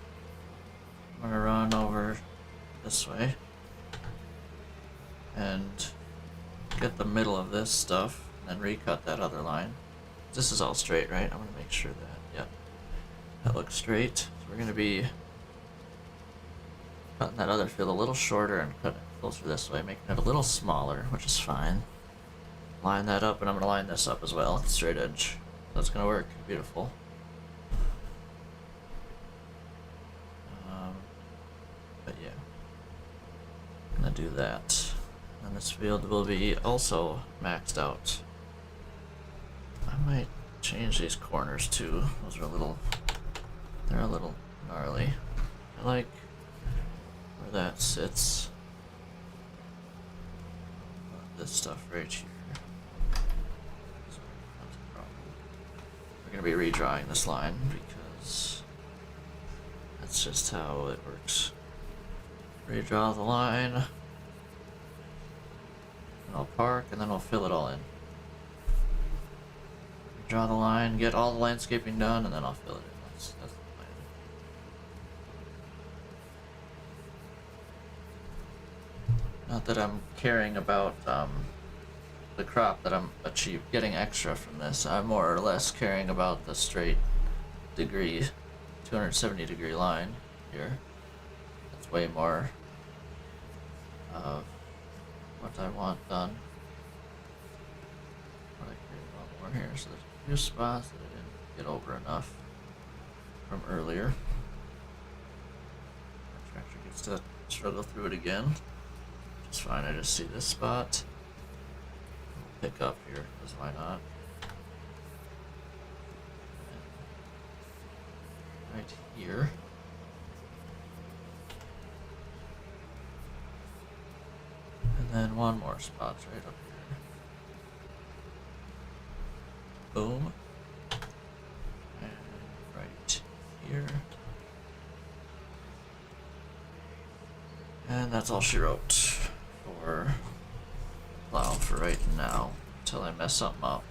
I'm gonna run over this way and get the middle of this stuff, and then recut that other line. This is all straight, right? I'm gonna make sure that, yep, that looks straight. So we're gonna be cutting that other field a little shorter and cutting it closer this way, making it a little smaller, which is fine. Line that up, and I'm gonna line this up as well, straight edge. That's gonna work, beautiful. But yeah, I'm gonna do that. And this field will be also maxed out. I might change these corners too. Those are they're a little gnarly. I like where that sits. This stuff right here. We're going to be redrawing this line because that's just how it works. Redraw the line, and I'll park, and then we'll fill it all in. Draw the line, get all the landscaping done, and then I'll fill it in. That's the plan. Not that I'm caring about the crop that I'm getting extra from this. I'm more or less caring about the straight degree, 270 degree line here. That's way more of what I want done. I care about more here. So there's a few spots that I didn't get over enough from earlier. The tractor gets to struggle through it again, which is fine. I just see this spot. I'll pick up here, because why not? And right here. And then one more spot right up here. Boom. And right here. And that's all she wrote for plow for right now, until I mess something up.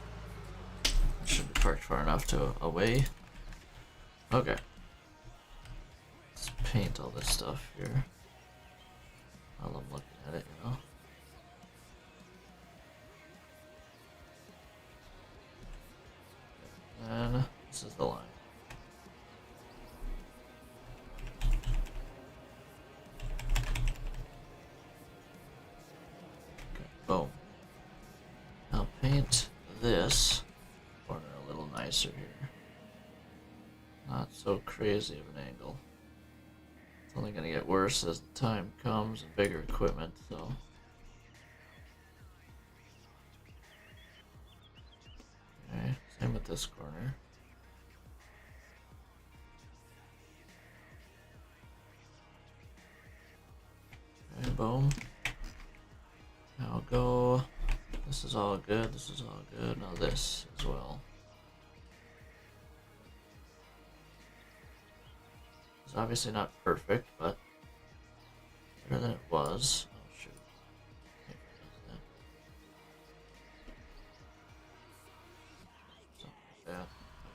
I should be parked far enough to away. Okay. Let's paint all this stuff here while I'm looking at it, you know. And this is the line. Okay, boom. Now paint this corner a little nicer here. Not so crazy of an angle. It's only going to get worse as the time comes and bigger equipment, so. Okay, same with this corner. Okay, boom. Now I'll go. This is all good, this is all good. Now this as well. It's obviously not perfect, but better than it was. Oh shoot. Can't forget that. Something like that.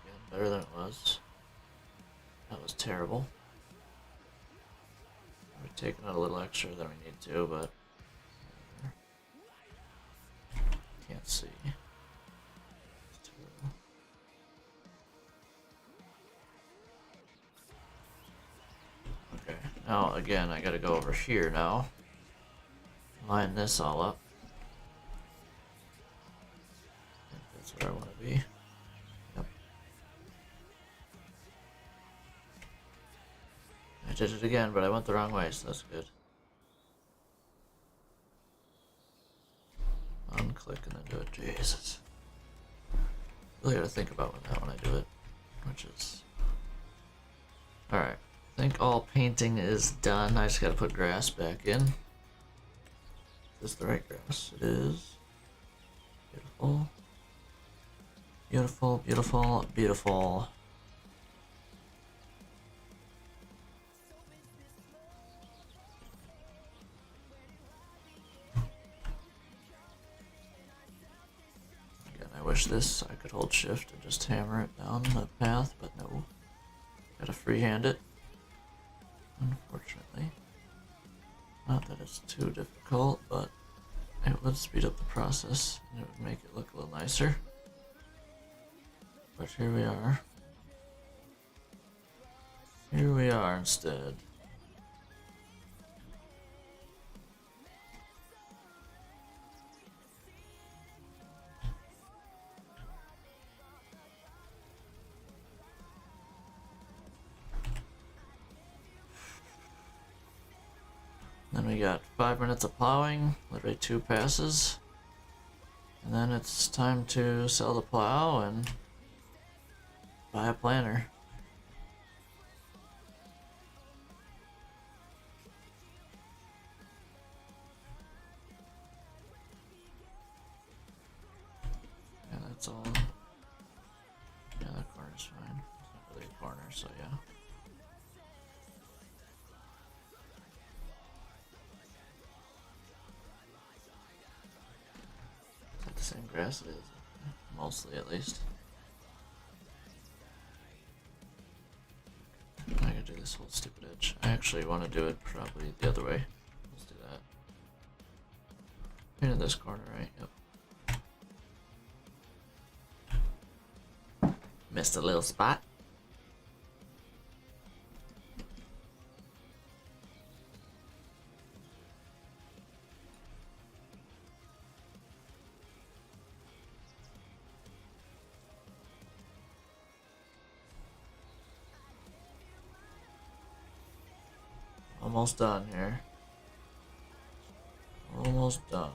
Again, better than it was. That was terrible. We're taking out a little extra than we need to, but can't see. Okay, now again I gotta go over here now. Line this all up. I think that's where I want to be. Yep. I did it again, but I went the wrong way, so that's good. Unclick and then do it. Jesus. Really gotta think about that when I do it. Which is. Alright. I think all painting is done. I just gotta put grass back in. Is this the right grass? It is. Beautiful. Beautiful, beautiful, beautiful. I wish this I could hold shift and just hammer it down the path, but no. Gotta freehand it. Unfortunately. Not that it's too difficult, but it would speed up the process and it would make it look a little nicer. But here we are. Here we are instead. Then we got 5 minutes of plowing, literally 2 passes. And then it's time to sell the plow and buy a planter. Yeah, that's all. Yeah, that corner's fine. It's not really a corner, so yeah. The same grass it is, mostly at least. I gotta do this whole stupid edge. I actually want to do it probably the other way. Let's do that. Painted this corner, right? Yep. Missed a little spot. Almost done here. Almost done.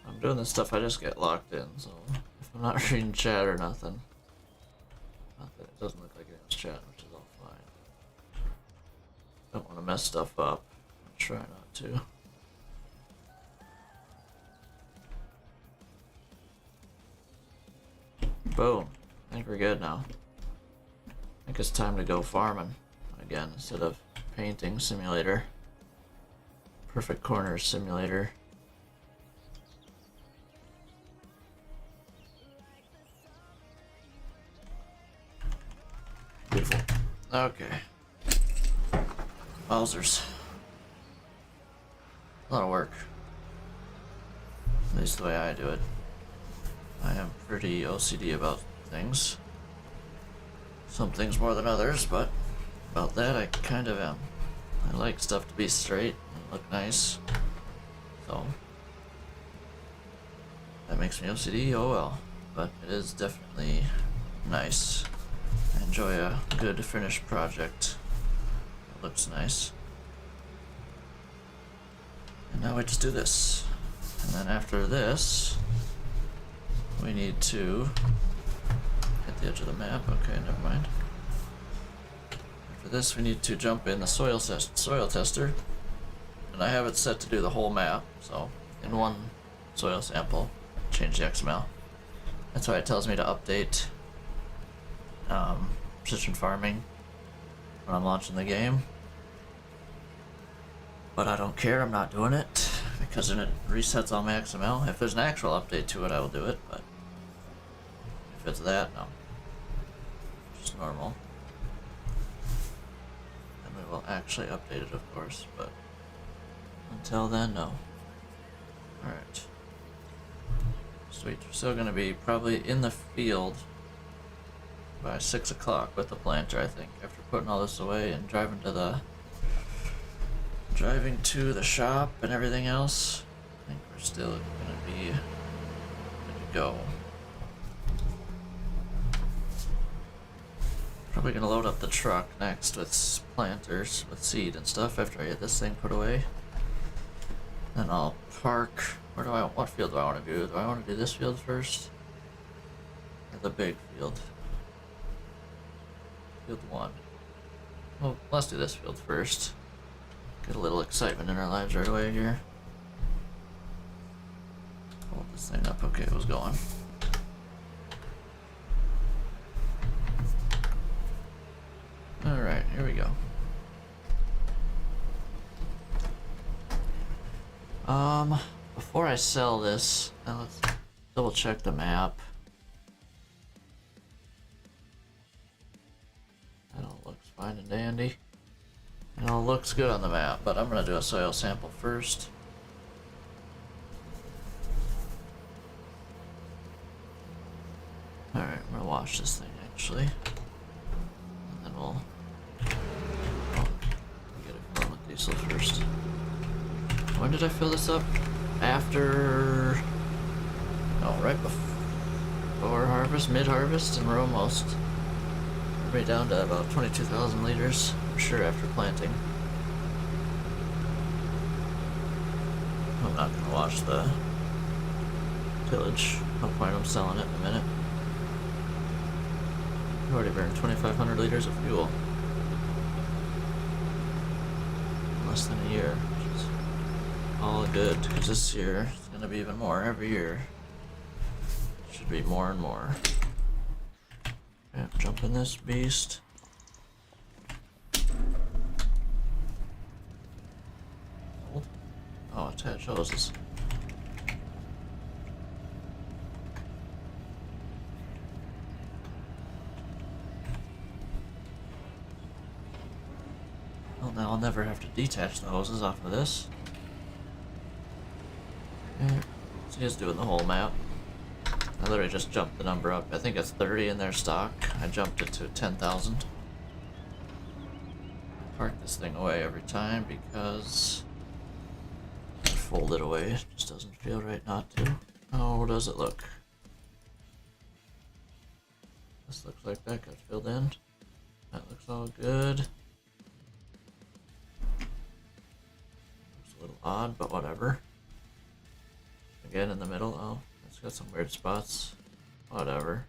I'm doing this stuff, I just get locked in, so if I'm not reading chat or nothing. Not that it doesn't look like anyone's chat, which is all fine. Don't want to mess stuff up. I'll try not to. Boom. I think we're good now. I think it's time to go farming again instead of painting simulator. Perfect corner simulator. Beautiful. Okay. Wowzers. A lot of work. At least the way I do it. I am pretty OCD about things. Some things more than others, but about that I kind of am. I like stuff to be straight and look nice. So that makes me OCD, oh well. But it is definitely nice. I enjoy a good finished project. It looks nice. And now we just do this. And then after this, we need to hit the edge of the map. Okay, never mind. After this, we need to jump in the soil tester. And I have it set to do the whole map, so in one soil sample, change the XML. That's why it tells me to update precision farming when I'm launching the game. But I don't care, I'm not doing it, because then it resets all my XML. If there's an actual update to it, I will do it, but if it's that, no. Just normal. And we will actually update it, of course, but until then, no. Alright. Sweet, we're still gonna be probably in the field by 6 o'clock with the planter, I think, after putting all this away and driving to the shop and everything else. I think we're still gonna be good to go. Probably gonna load up the truck next with planters, with seed and stuff after I get this thing put away. Then I'll park. What field do I want to do? Do I want to do this field first? Or the big field? Field 1. Well, let's do this field first. Get a little excitement in our lives right away here. Hold this thing up. Okay, it was going. Alright, here we go. Before I sell this, now let's double check the map. That all looks fine and dandy. It all looks good on the map, but I'm gonna do a soil sample first. Alright, I'm gonna wash this thing actually. And then we'll get it going with diesel first. When did I fill this up? After... No, right before harvest, mid-harvest, and we're almost right down to about 22,000 liters, for sure, after planting. I'm not gonna wash the tillage. No point, I'm selling it in a minute. I've already burned 2,500 liters of fuel. In less than a year. All good, because this year it's gonna be even more. Every year should be more and more. Okay, jump in this beast. Hold. Oh, attach hoses. Well, now I'll never have to detach the hoses off of this. So he's doing the whole map. I literally just jumped the number up. I think it's 30 in their stock. I jumped it to 10,000. Park this thing away every time because I fold it away. It just doesn't feel right not to. How does it look? This looks like that got filled in. That looks all good. Looks a little odd, but whatever. Again in the middle. Oh, it's got some weird spots. Whatever.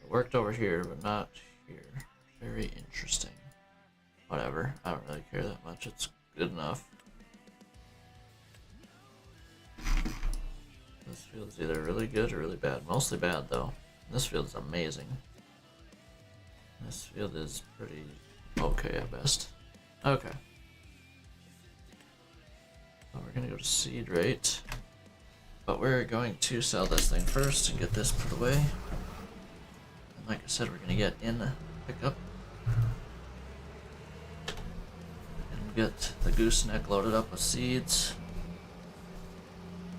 It worked over here, but not here. Very interesting. Whatever. I don't really care that much. It's good enough. This field's either really good or really bad. Mostly bad, though. This field is amazing. This field is pretty okay at best. Okay. So we're gonna go to seed rate. But we're going to sell this thing first and get this put away. And like I said, we're gonna get in pickup. And get the gooseneck loaded up with seeds.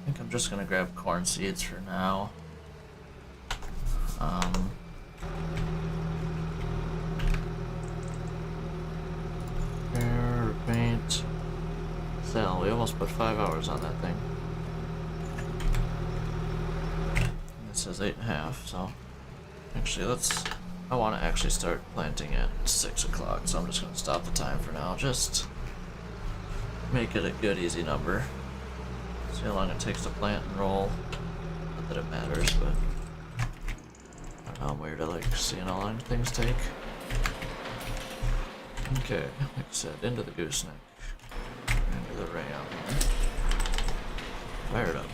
I think I'm just gonna grab corn seeds for now. we almost put 5 hours on that thing. It says 8.5, so actually I want to actually start planting at 6 o'clock, so I'm just going to stop the time for now. Just make it a good, easy number. See how long it takes to plant and roll. Not that it matters, but I don't know, I'm weird. I like seeing how long things take. Okay, like I said, into the gooseneck. Into the ram. Fire it up.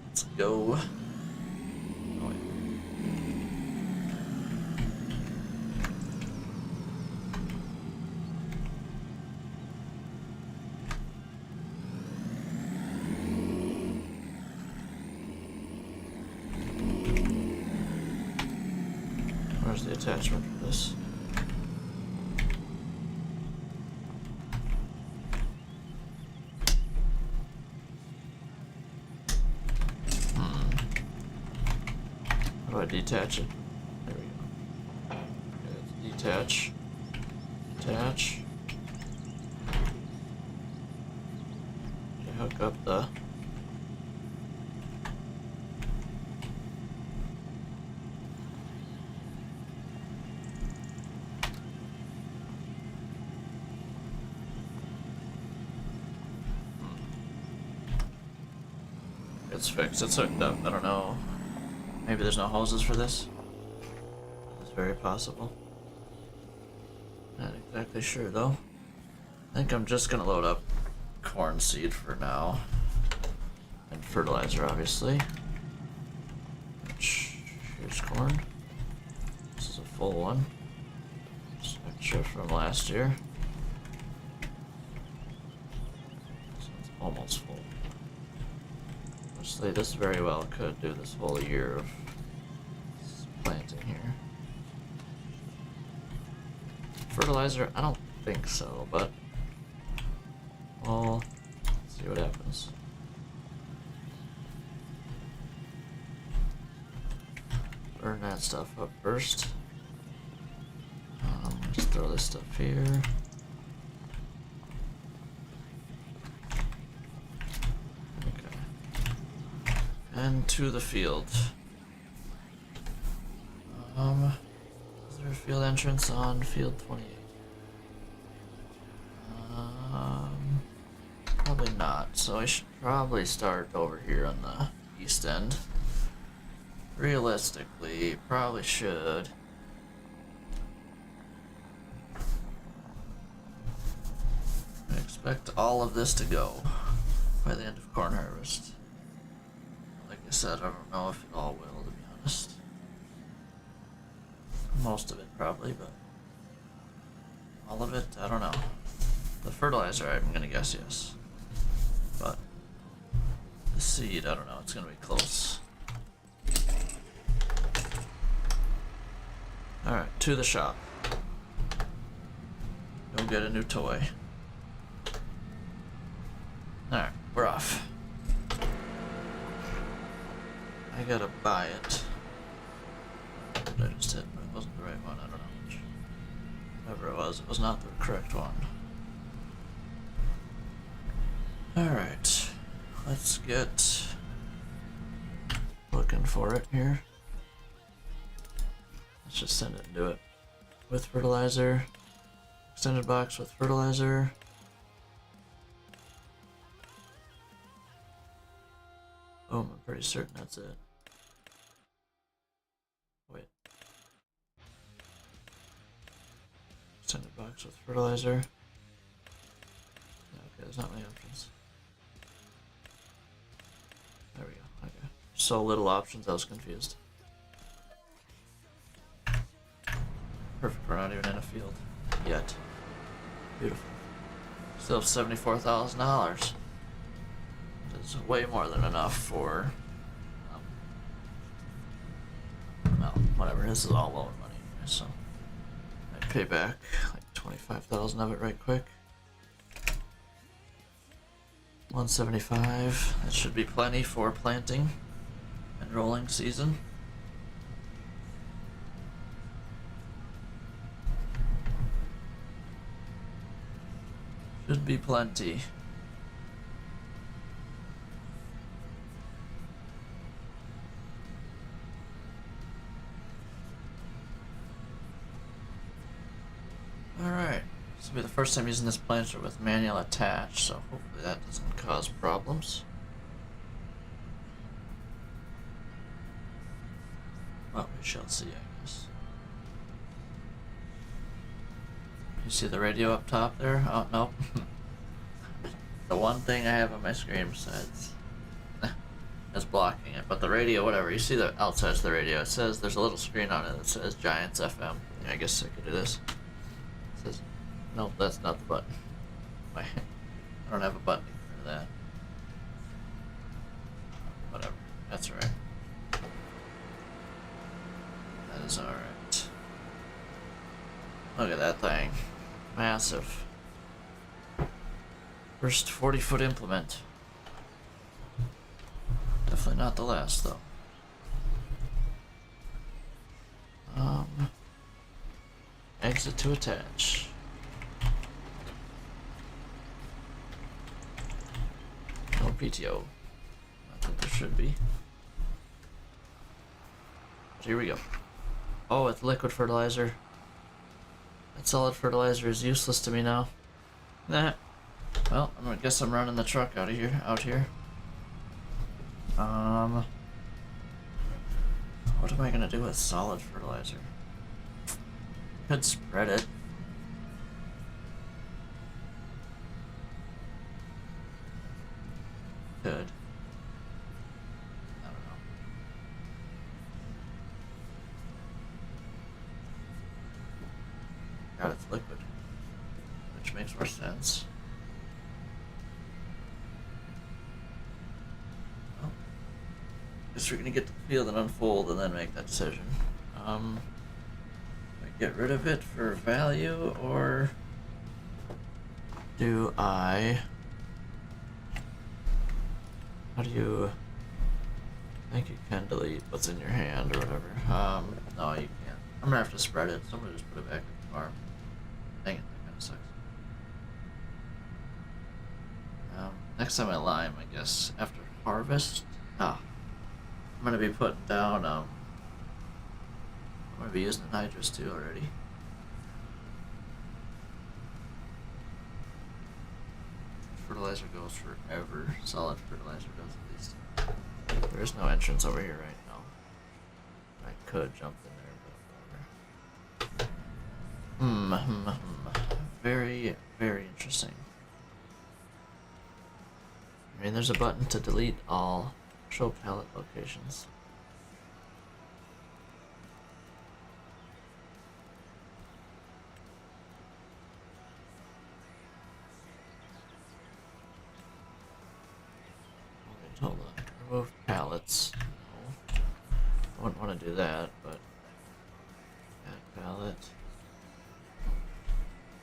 Let's go. Oh, wait. Where's the attachment for this? How do I detach it? There we go. Okay, let's detach. Attach. Okay, hook up the... It's fixed. It's hooked up. I don't know. Maybe there's no hoses for this? It's very possible. Not exactly sure though. I think I'm just gonna load up corn seed for now. And fertilizer, obviously. Which, here's corn. This is a full one. Just extra from last year. So it's almost full. Honestly, this very well could do this whole year of planting here. Fertilizer, I don't think so, but well, let's see what happens. Burn that stuff up first. Just throw this stuff here. And to the field. Is there a field entrance on field 28? Probably not. So I should probably start over here on the east end. Realistically, probably should. I expect all of this to go by the end of corn harvest. Like I said, I don't know if it all will, to be honest. Most of it probably, but all of it, I don't know. The fertilizer, I'm gonna guess yes. But the seed, I don't know, it's gonna be close. Alright, to the shop. Go get a new toy. Alright, we're off. I gotta buy it. What did I just hit? It wasn't the right one, I don't know which. Whatever it was not the correct one. Alright. Let's get looking for it here. Let's just send it and do it. With fertilizer. Extended box with fertilizer. Boom, I'm pretty certain that's it. Wait. Extended box with fertilizer. Okay, there's not many options. There we go, okay. So little options, I was confused. Perfect, we're not even in a field yet. Beautiful. Still have $74,000. It's way more than enough for, well, whatever, this is all loan money, so I pay back like 25,000 of it right quick. 175, that should be plenty for planting and rolling season. Should be plenty. Alright, this will be the first time using this planter with manual attach, so hopefully that doesn't cause problems. Well, we shall see, I guess. You see the radio up top there? Oh, nope. The one thing I have on my screen besides is blocking it, but the radio, whatever. You see the outside of the radio. It says there's a little screen on it that says Giants FM. Yeah, I guess I could do this. It says, nope, that's not the button. I don't have a button for that. Whatever. That's alright. That is alright. Look at that thing. Massive. First 40-foot implement. Definitely not the last, though. Exit to attach. No PTO. Not that there should be. But here we go. Oh, it's liquid fertilizer. That solid fertilizer is useless to me now. Nah. Well, I guess I'm running the truck out here. What am I gonna do with solid fertilizer? Could spread it. Could. I don't know. God, it's liquid. Which makes more sense. Well, guess we're gonna get to the field and unfold and then make that decision. Get rid of it for value, or do I? How do you? I think you can delete what's in your hand or whatever. No, you can't. I'm gonna have to spread it. Somebody just put it back in the farm. Dang it, that kind of sucks. Next time I lime, I guess after harvest. I'm gonna be putting down I'm gonna be using the nitrous too already. Fertilizer goes forever. Solid fertilizer does at least. There's no entrance over here right now. I could jump in there, but whatever. Very, very interesting. I mean, there's a button to delete all show pallet locations. Hold on. Remove pallets. No. I wouldn't want to do that, but add pallet.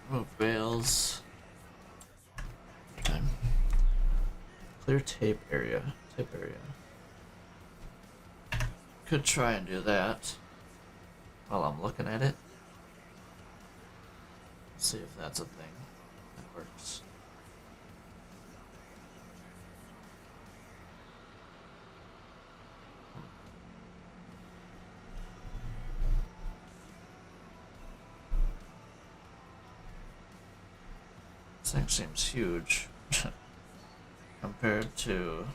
Remove bales. Time. Clear tape area. Tape area. Could try and do that while I'm looking at it. Let's see if that's a thing that works. This thing seems huge compared to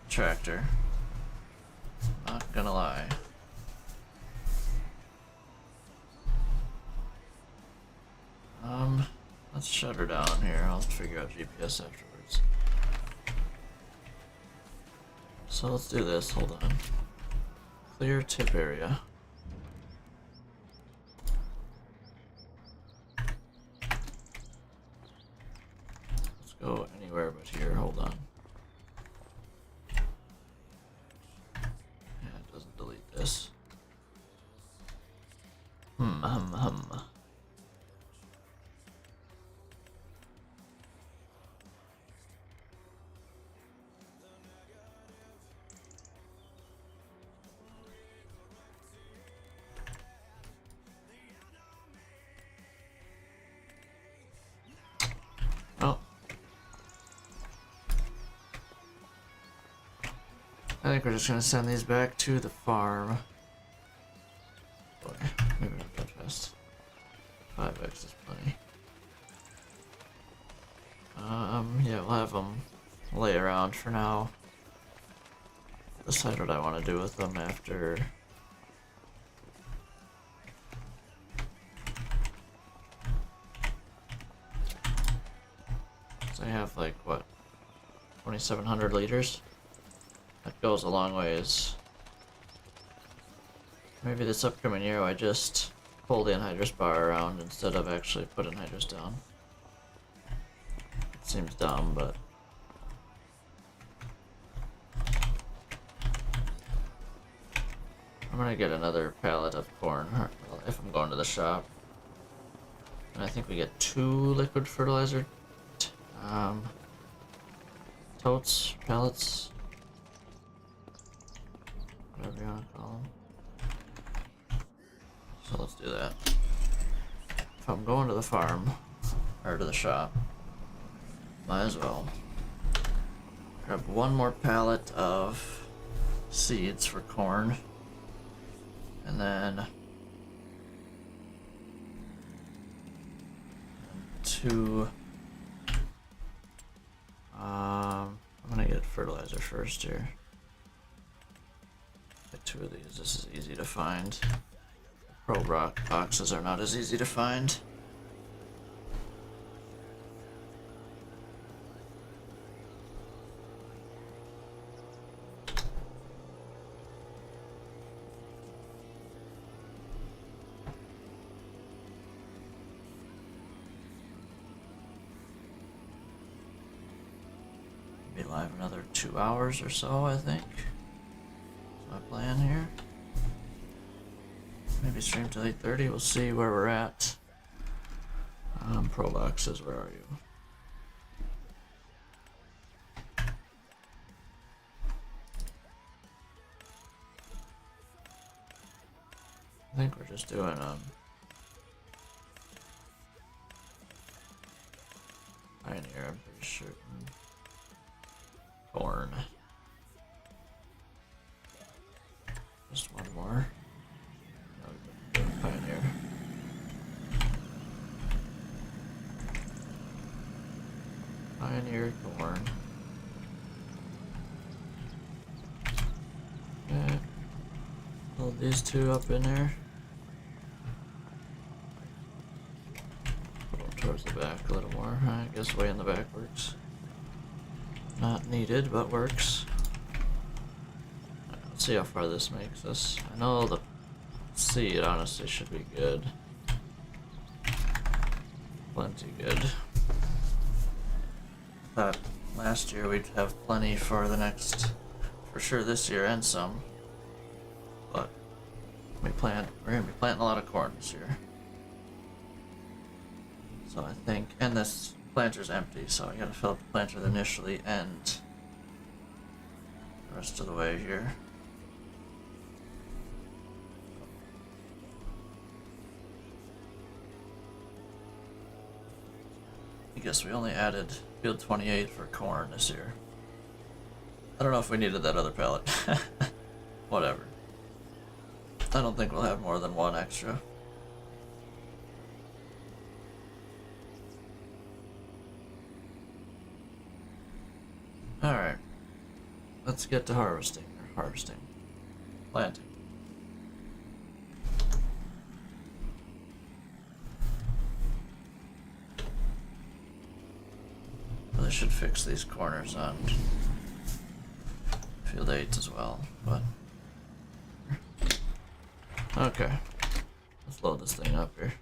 tractor. Not gonna lie. Let's shut her down here. I'll figure out GPS afterwards. So let's do this. Hold on. Clear tip area. Let's go anywhere but here. Hold on. Yeah, it doesn't delete this. think we're just gonna send these back to the farm. Boy, maybe not that fast. 5x is plenty. Yeah, we'll have them lay around for now. Decide what I want to do with them after. So I have like what, 2,700 liters? That goes a long ways. Maybe this upcoming year I just pull the anhydrous bar around instead of actually put anhydrous down. It seems dumb, but I'm gonna get another pallet of corn if I'm going to the shop. And I think we get 2 liquid fertilizer totes, pallets, whatever you want to call them. So let's do that. If I'm going to the farm, or to the shop, might as well grab 1 more pallet of seeds for corn, and then 2. I'm gonna get fertilizer first here. Get 2 of these. This is easy to find. Pro rock boxes are not as easy to find. Be live another 2 hours or so, I think. That's my plan here. Maybe stream till 8:30. We'll see where we're at. Pro boxes, where are you? I think we're just doing Pioneer, I'm pretty sure. Corn. Just 1 more. Pioneer. Pioneer corn. Okay. Hold these 2 up in there. Put them towards the back a little more. I guess way in the back works. Not needed, but works. Let's see how far this makes us. I know the seed honestly should be good. Plenty good. Thought last year we'd have plenty for the next, for sure this year and some. But we're gonna be planting a lot of corn this year. So I think, and this planter's empty, so I gotta fill up the planter initially and the rest of the way here. I guess we only added field 28 for corn this year. I don't know if we needed that other pallet. Whatever. I don't think we'll have more than 1 extra. Alright. Let's get to harvesting. Planting. Really should fix these corners on field 8 as well, but okay. Let's load this thing up here.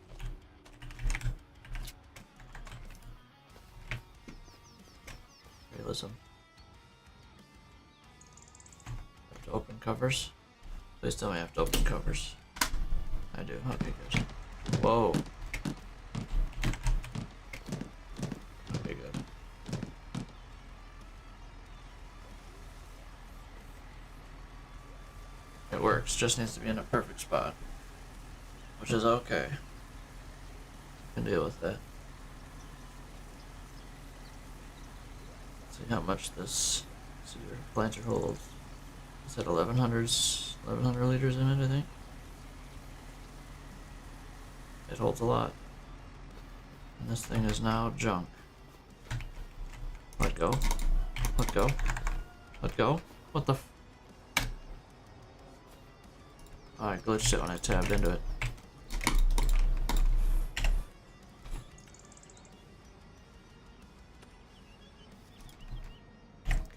Okay, listen. Have to open covers. Please tell me I have to open covers. I do. Okay, good. Whoa. Okay, good. It works. Just needs to be in a perfect spot, which is okay. Can deal with that. See how much this planter holds. Is that 1100 liters in it, I think. It holds a lot. And this thing is now junk. Let go. Let go. Let go. What the f... Oh, I glitched it when I tabbed into it.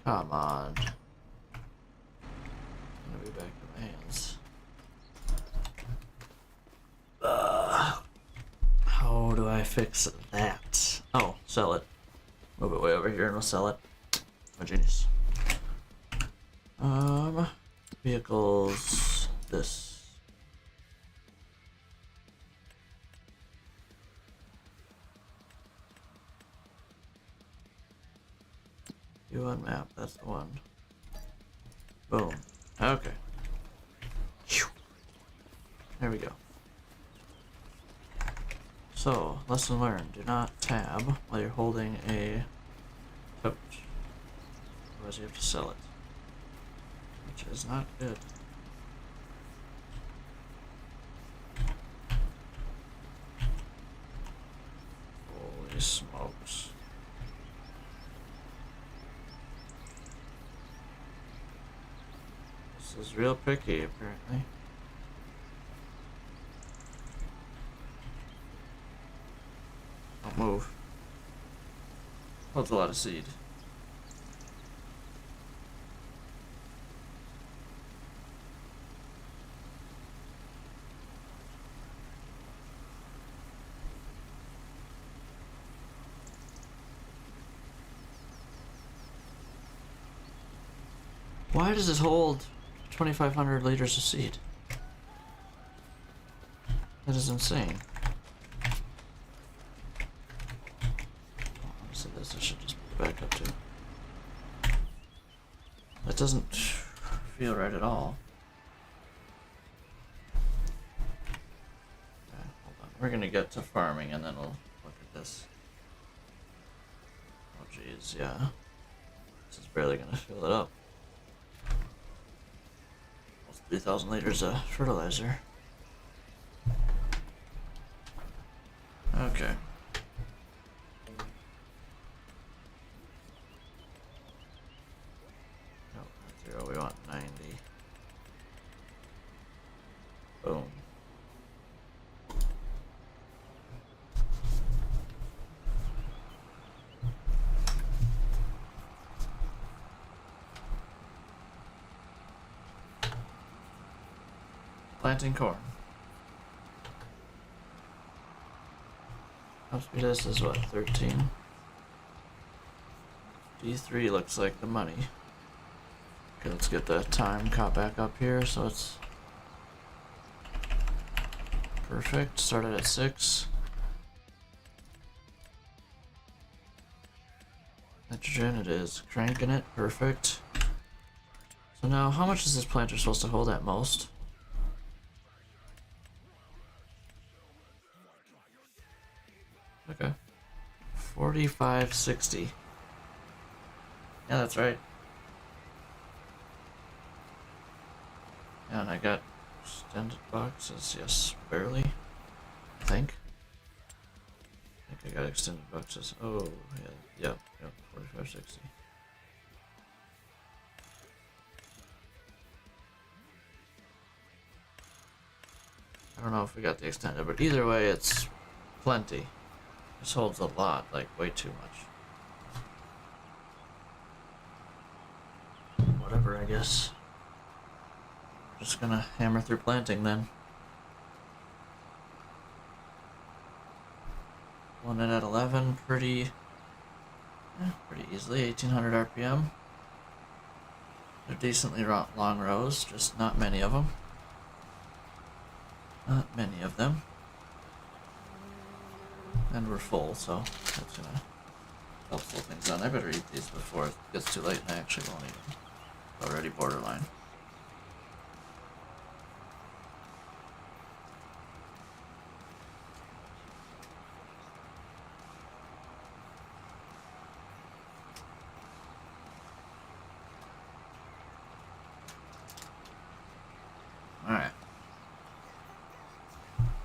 Come on. I'm gonna be back in my hands. How do I fix that? Oh, sell it. Move it way over here and we'll sell it. Oh, genius. Vehicles. This. U1 map, that's the one. Boom. Okay. There we go. So, lesson learned. Do not tab while you're holding a coach. Otherwise you have to sell it. Which is not good. Holy smokes. This is real picky, apparently. Don't move. Holds a lot of seed. Why does this hold 2,500 liters of seed? That is insane. Honestly, this I should just put it back up to. That doesn't feel right at all. Okay, hold on. We're gonna get to farming and then we'll look at this. Oh jeez, yeah. This is barely gonna fill it up. 3,000 liters of fertilizer. Okay. No, not 0, we want 90. Boom. Planting corn. Top speed is what, 13? D3 looks like the money. Okay, let's get the time caught back up here so it's perfect. Started at 6. Nitrogen, it is cranking it, perfect. So now, how much is this planter supposed to hold at most? Okay. 4560. Yeah, that's right. And I got extended boxes, yes, barely. I think I got extended boxes. Oh, yeah, 4560. I don't know if we got the extended, but either way, it's plenty. This holds a lot, like way too much. Whatever, I guess. Just gonna hammer through planting then. One it at 11, pretty easily, 1800 RPM. They're decently long rows, just not many of them. Not many of them. And we're full, so that's gonna help slow things down. I better eat these before it gets too late and I actually won't eat them. Already borderline.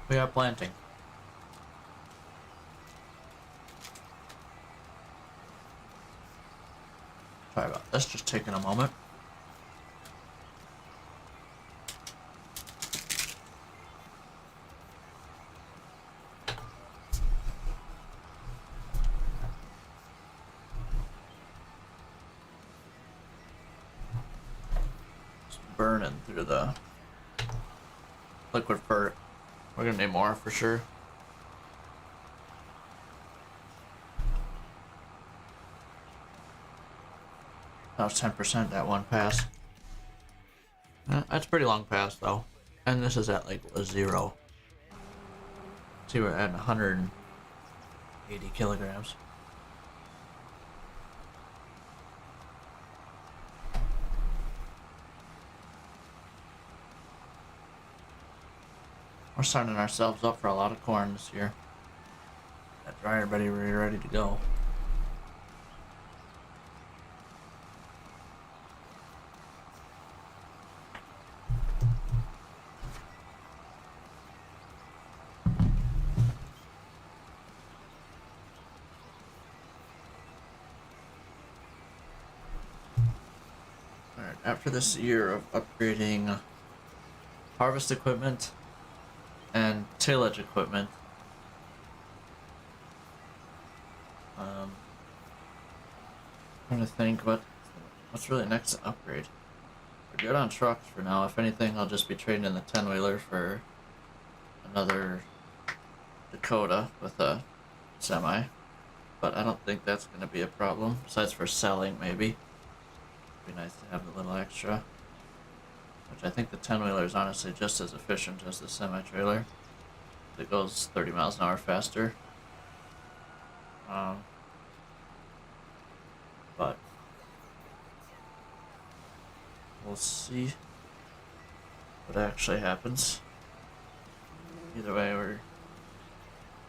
We are planting. Sorry about this, just taking a moment. Just burning through the liquid fert. We're gonna need more for sure. That was 10% that one pass. That's a pretty long pass though. And this is at like a 0. See, we're at 180 kilograms. We're signing ourselves up for a lot of corn this year. That dryer ready to go. Alright, after this year of upgrading harvest equipment and tillage equipment, trying to think what's really next to upgrade. We're good on trucks for now. If anything, I'll just be trading in the 10-wheeler for another Dakota with a semi, but I don't think that's going to be a problem, besides for selling maybe. It'd be nice to have a little extra, which I think the 10-wheeler is honestly just as efficient as the semi-trailer. It goes 30 miles an hour faster. But we'll see what actually happens. Either way, we're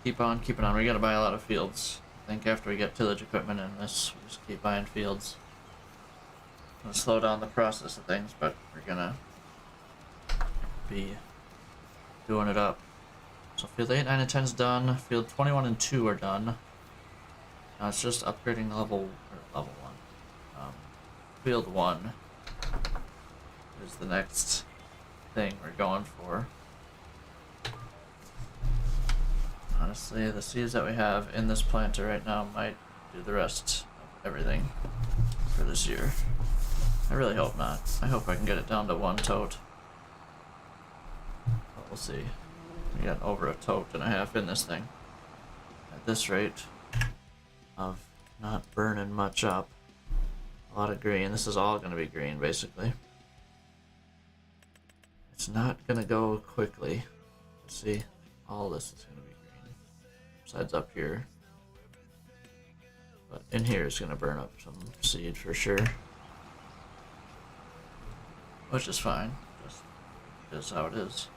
keep on keeping on. We gotta buy a lot of fields. I think after we get tillage equipment in this, we just keep buying fields. Gonna slow down the process of things, but we're gonna be doing it up. So field 8, 9, and 10 is done. Field 21 and 2 are done. Now it's just upgrading level 1. Field 1 is the next thing we're going for. Honestly, the seeds that we have in this planter right now might do the rest of everything for this year. I really hope not. I hope I can get it down to 1 tote. But we'll see. We got over a tote and a half in this thing. At this rate of not burning much up. A lot of green. This is all going to be green, basically. It's not going to go quickly. Let's see. All this is going to be green. Besides up here. But in here it's going to burn up some seed for sure. Which is fine. Just is how it is.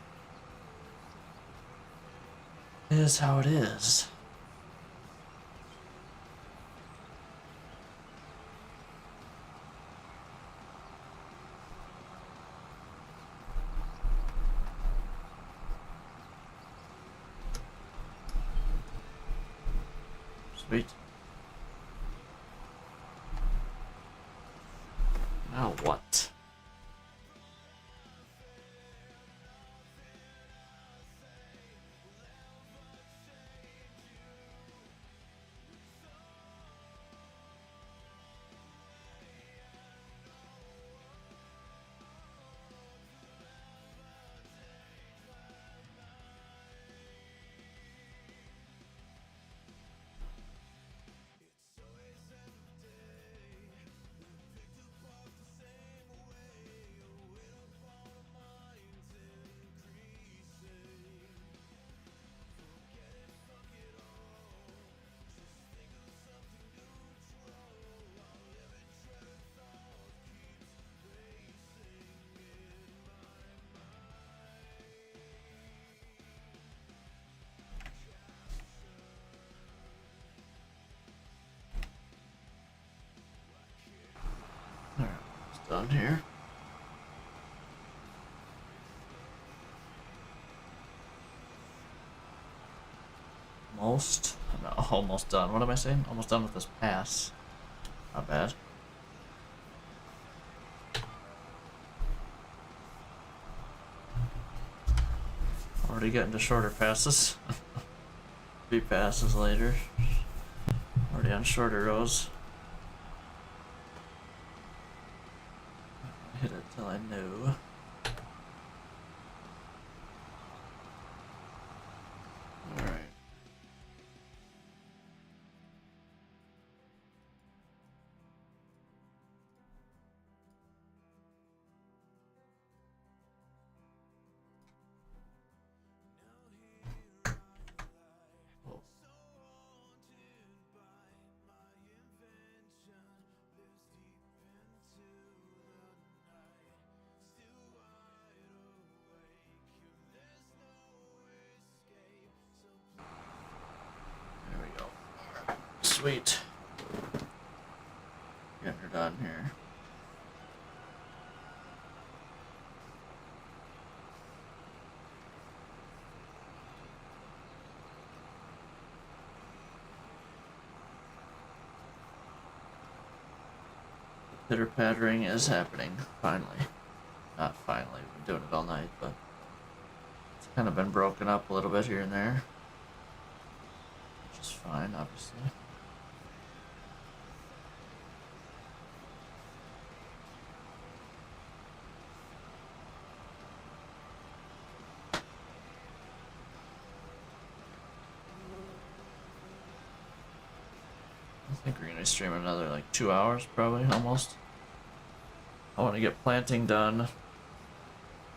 It is how it is. Sweet. Now what? Alright, it's done here. almost. I'm not almost done. What am I saying? Almost done with this pass. Not bad. Already getting to shorter passes. 3 passes later. Already on shorter rows. Hit it till I knew. Alright. Sweet. Getting her done here. The pitter pattering is happening, finally. Not finally, we've been doing it all night, but it's kind of been broken up a little bit here and there. Which is fine, obviously. I think we're gonna be streaming another like 2 hours, probably, almost. I want to get planting done.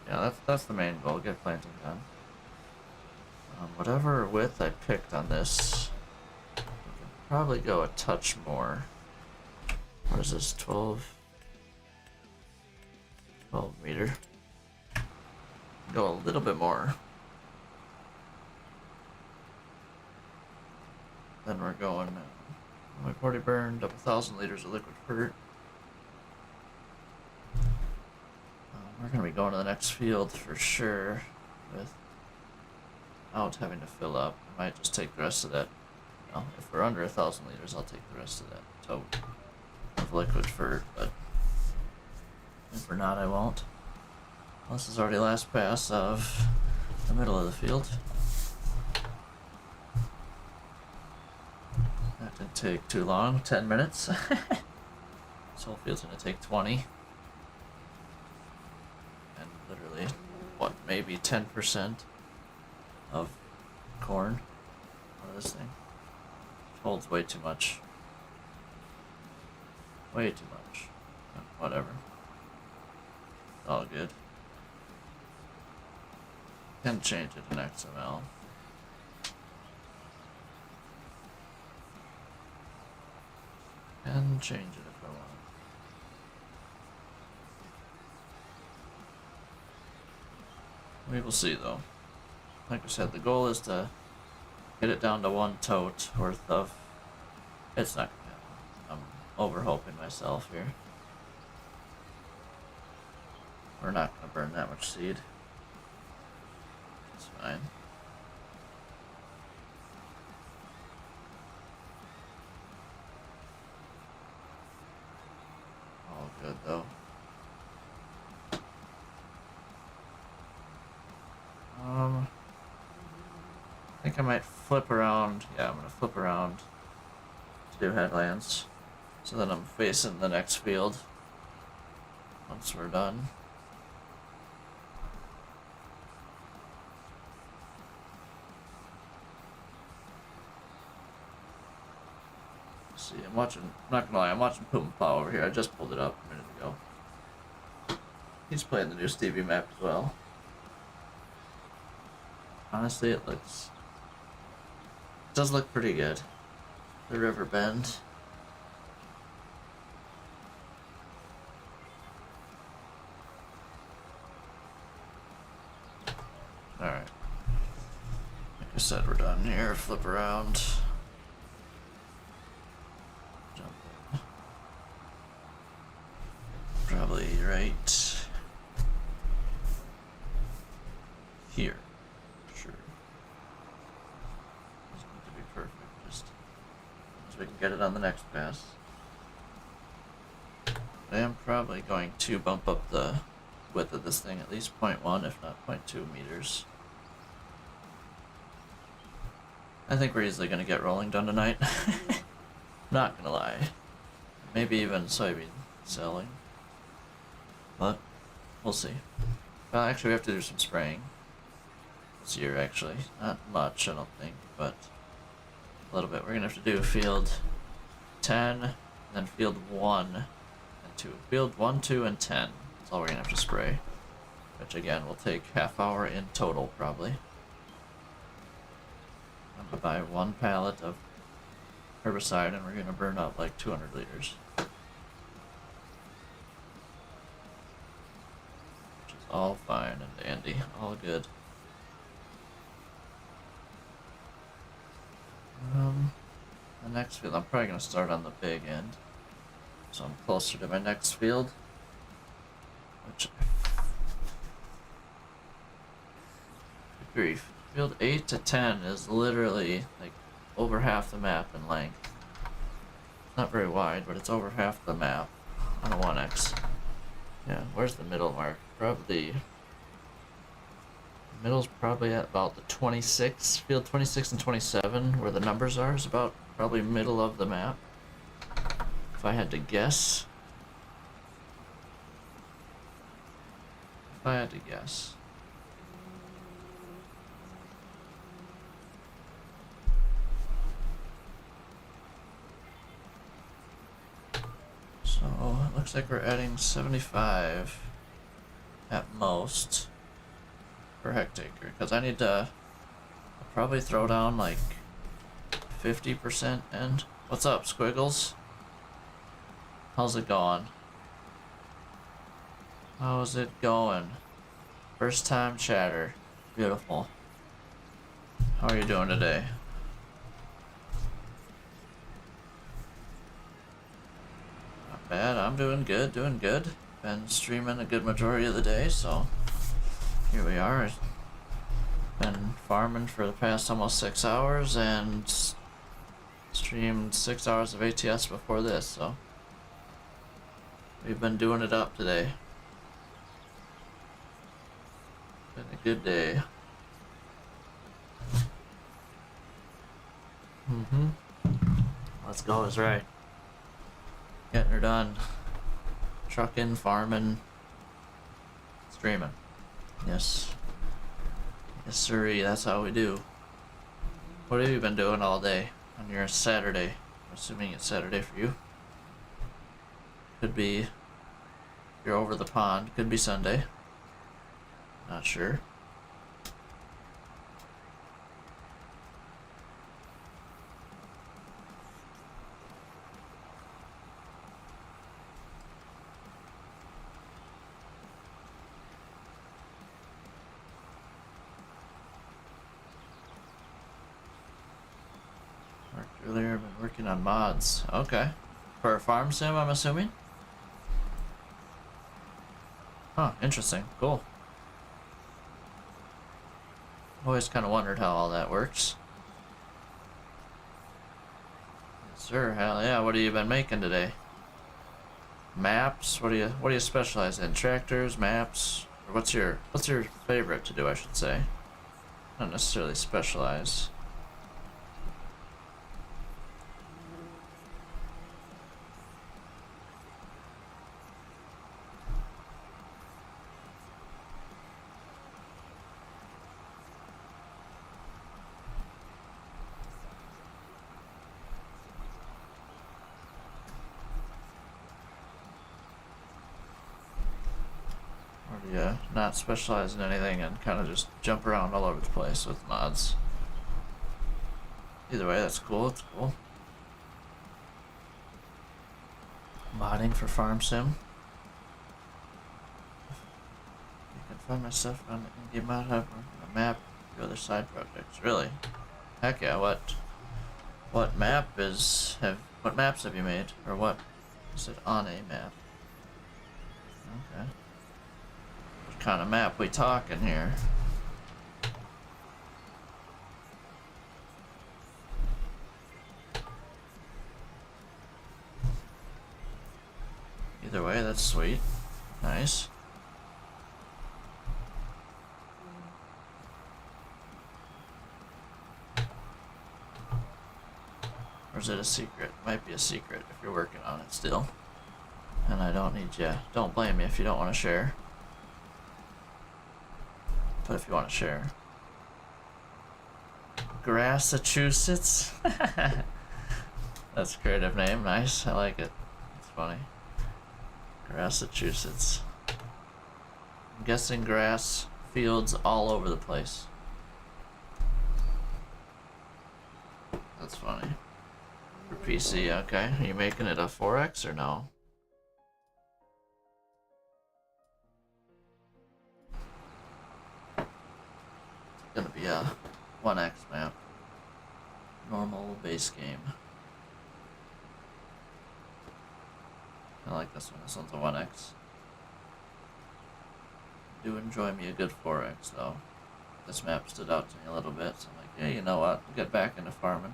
Yeah, that's the main goal, get planting done. Whatever width I picked on this, I can probably go a touch more. What is this, 12 meter? Go a little bit more. Then we're going, we've already burned up 1,000 liters of liquid fert. We're gonna be going to the next field for sure without having to fill up. I might just take the rest of that. Well, if we're under 1,000 liters, I'll take the rest of that tote of liquid fert, but if we're not, I won't. This is already last pass of the middle of the field. That didn't take too long, 10 minutes. This whole field's gonna take 20. And literally, what, maybe 10% of corn out of this thing. It holds way too much. Way too much. Whatever. All good. Can change it in XML. And change it if I want. We will see though. Like I said, the goal is to get it down to 1 tote worth of... It's not gonna happen. I'm overhoping myself here. We're not gonna burn that much seed. It's fine. All good though. I think I might flip around. Yeah, I'm gonna flip around to do headlands. So then I'm facing the next field once we're done. See, I'm not gonna lie, I'm watching Poop and Plow over here. I just pulled it up a minute ago. He's playing the new Stevie map as well. Honestly, it does look pretty good. The river bend. Alright. Like I said, we're done here. Flip around. Jump in. Probably right here. Sure. Doesn't need to be be perfect. Just so we can get it on the next pass. I am probably going to bump up the width of this thing at least 0.1, if not 0.2 meters. I think we're easily going to get rolling done tonight. Not gonna lie. Maybe even soybean selling. But we'll see. Well, actually, we have to do some spraying this year, actually. Not much, I don't think, but a little bit. We're gonna have to do field 10, and then field 1 and 2. Field 1, 2, and 10. That's all we're gonna have to spray. Which, again, will take half hour in total, probably. I'm gonna buy 1 pallet of herbicide, and we're gonna burn up like 200 liters. All fine and dandy, all good. The next field, I'm probably gonna start on the big end, so I'm closer to my next field. Which, good grief, field 8 to 10 is literally like over half the map in length. Not very wide, but it's over half the map on a 1x. Yeah, where's the middle mark? Probably, the middle's probably at about the 26, field 26 and 27, where the numbers are, is about probably middle of the map. If I had to guess. If I had to guess. So, it looks like we're adding 75 at most per hectare, because I need to probably throw down like 50% end. What's up, Squiggles? How's it going? How's it going? First time chatter. Beautiful. How are you doing today? Not bad. I'm doing good, doing good. Been streaming a good majority of the day, so here we are. Been farming for the past almost 6 hours and streamed 6 hours of ATS before this, so we've been doing it up today. Been a good day. Let's go is right. Getting her done. Trucking, farming, streaming. Yes. Yes, sirree, that's how we do. What have you been doing all day on your Saturday? I'm assuming it's Saturday for you. Could be you're over the pond. Could be Sunday. Not sure. Earlier, I've been working on mods. Okay. For a farm sim, I'm assuming? Huh, interesting. Cool. Always kind of wondered how all that works. Yes, sir. Hell yeah. What have you been making today? Maps? What do you specialize in? Tractors, maps? Or what's your favorite to do, I should say? Not necessarily specialize. Yeah, not specialize in anything and kind of just jump around all over the place with mods. Either way, that's cool. It's cool. Modding for Farm Sim. You can find my stuff on the indie mod hub or a map for other side projects. Really? Heck yeah! What maps have you made, or what is it on a map? Okay. Kind of map we talking here? Either way, that's sweet. Nice. Or is it a secret? Might be a secret if you're working on it still. And I don't need you. Don't blame me if you don't want to share. But if you want to share. Massachusetts? That's a creative name. Nice. I like it. It's funny. Massachusetts. I'm guessing grass fields all over the place. That's funny. For PC, okay. Are you making it a 4x or no? It's gonna be a 1x map. Normal base game. I like this one. This one's a 1x. Do enjoy me a good 4x though. This map stood out to me a little bit, so I'm like, yeah, you know what? I'll get back into farming.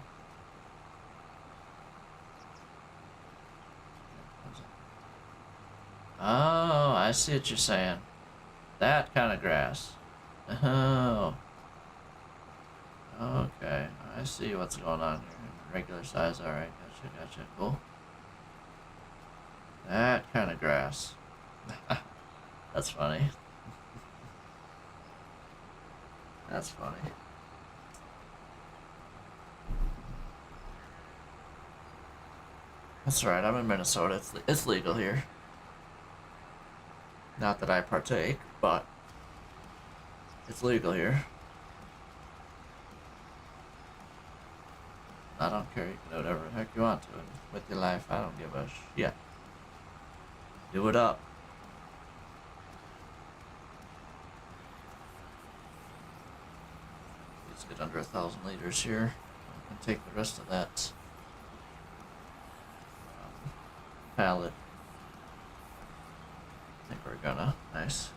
Oh, I see what you're saying. That kind of grass. Oh. Okay, I see what's going on here. Regular size, alright, gotcha, cool. That kind of grass. That's funny. That's funny. That's right, I'm in Minnesota. It's legal here. Not that I partake, but it's legal here. I don't care, you can do whatever the heck you want to with your life. I don't give a shit. Do it up. Let's get under 1,000 liters here. I can take the rest of that pallet. I think we're gonna. Nice.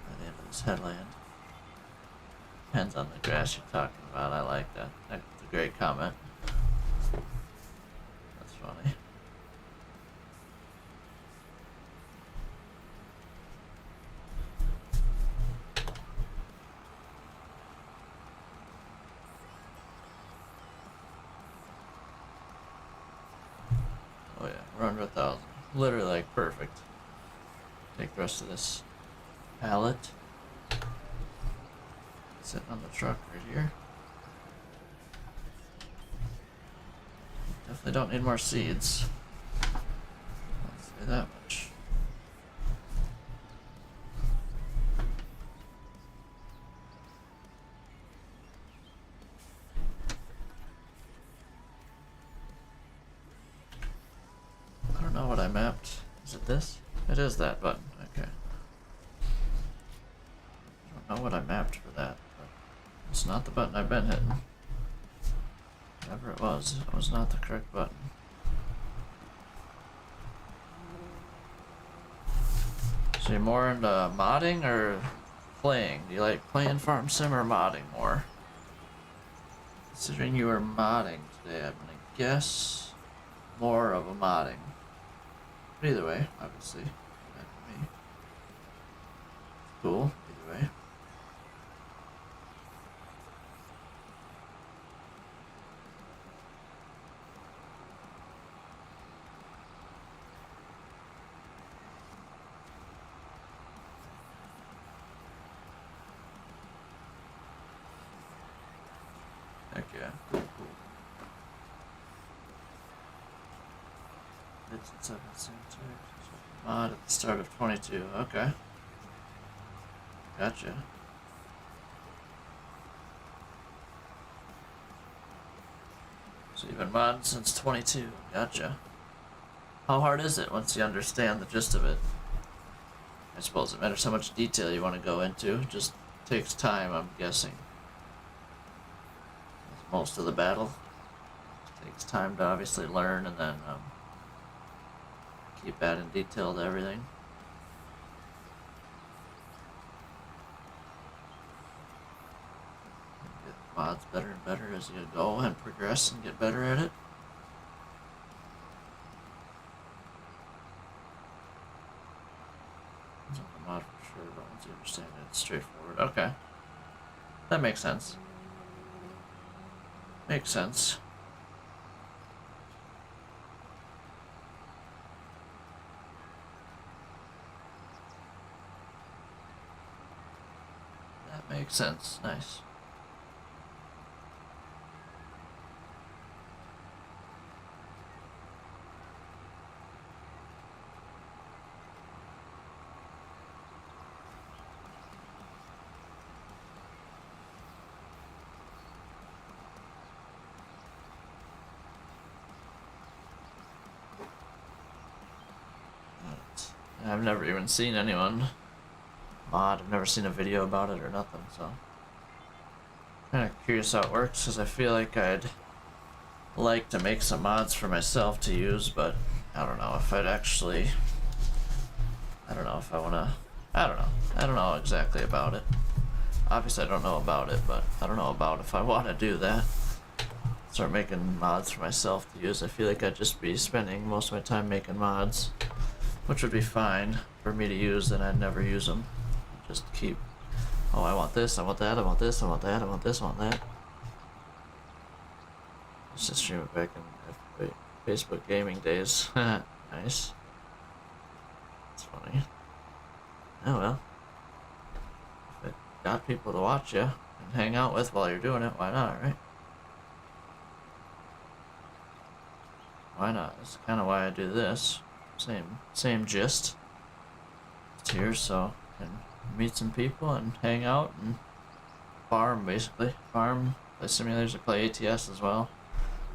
By the end of this headland. Depends on the grass you're talking about. I like that. That's a great comment. That's funny. Oh yeah, we're under 1,000. Literally like perfect. Take the rest of this pallet. Sitting on the truck right here. Definitely don't need more seeds. I'll say that much. I don't know what I mapped. Is it this? It is that button. Okay. I don't know what I mapped for that, but it's not the button I've been hitting. Whatever it was not the correct button. So you're more into modding or playing? Do you like playing Farm Sim or modding more? Considering you were modding today, I'm gonna guess more of a modding. But either way, obviously, that could be cool. Either way. Heck yeah, cool. It's 7 mod at the start of 22. Okay. Gotcha. So you've been modding since 22. Gotcha. How hard is it once you understand the gist of it? I suppose it matters how much detail you want to go into. Just takes time, I'm guessing. That's most of the battle. Takes time to obviously learn and then keep adding detail to everything. Get mods better and better as you go and progress and get better at it. do understand it. It's straightforward. Okay. That makes sense. Makes sense. That makes sense. Nice. I've never even seen anyone mod. I've never seen a video about it or nothing, so kind of curious how it works, because I feel like I'd like to make some mods for myself to use, but I don't know if I'd actually, I don't know if I want to, I don't know exactly about it. Obviously I don't know about it, but I don't know about if I want to do that. Start making mods for myself to use. I feel like I'd just be spending most of my time making mods, which would be fine for me to use, and I'd never use them. Just keep, oh, I want this, I want that, I want this, I want that, I want this, I want that. Just to stream it back in Facebook gaming days. Nice. That's funny. Oh well. If it got people to watch you and hang out with while you're doing it, why not, right? Why not? That's kind of why I do this. Same gist. It's here so I can meet some people and hang out and farm, basically. Farm, play simulators, or play ATS as well.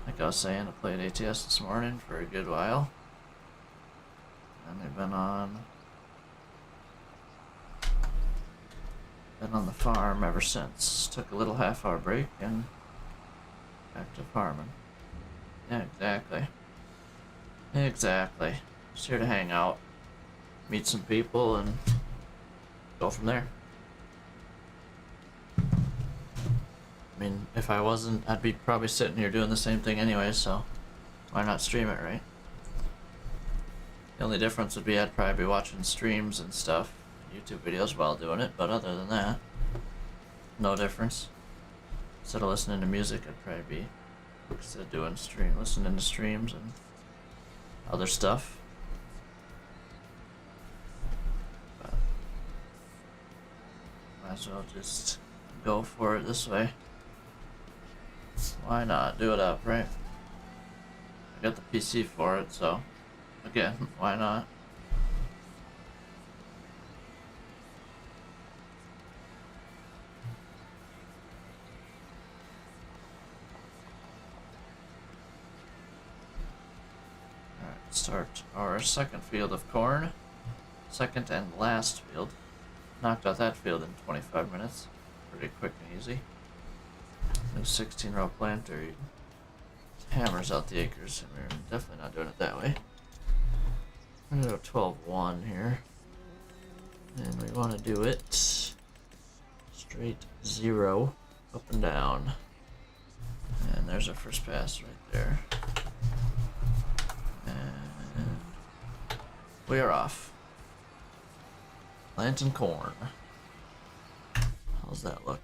Like I was saying, I played ATS this morning for a good while. And they've been on the farm ever since. Took a little half-hour break and back to farming. Yeah, exactly. Exactly. Just here to hang out, meet some people, and go from there. I mean, if I wasn't, I'd be probably sitting here doing the same thing anyway, so why not stream it, right? The only difference would be I'd probably be watching streams and stuff, YouTube videos while doing it, but other than that, no difference. Instead of listening to music, I'd probably be listening to streams and other stuff. But might as well just go for it this way. Why not? Do it up, right? I got the PC for it, so again, why not? Alright, start our second field of corn. Second and last field. Knocked out that field in 25 minutes. Pretty quick and easy. New 16-row planter hammers out the acres, and we're definitely not doing it that way. We're gonna go 12-1 here. And we want to do it straight 0 up and down. And there's our first pass right there. And we are off. Planting corn. How's that look?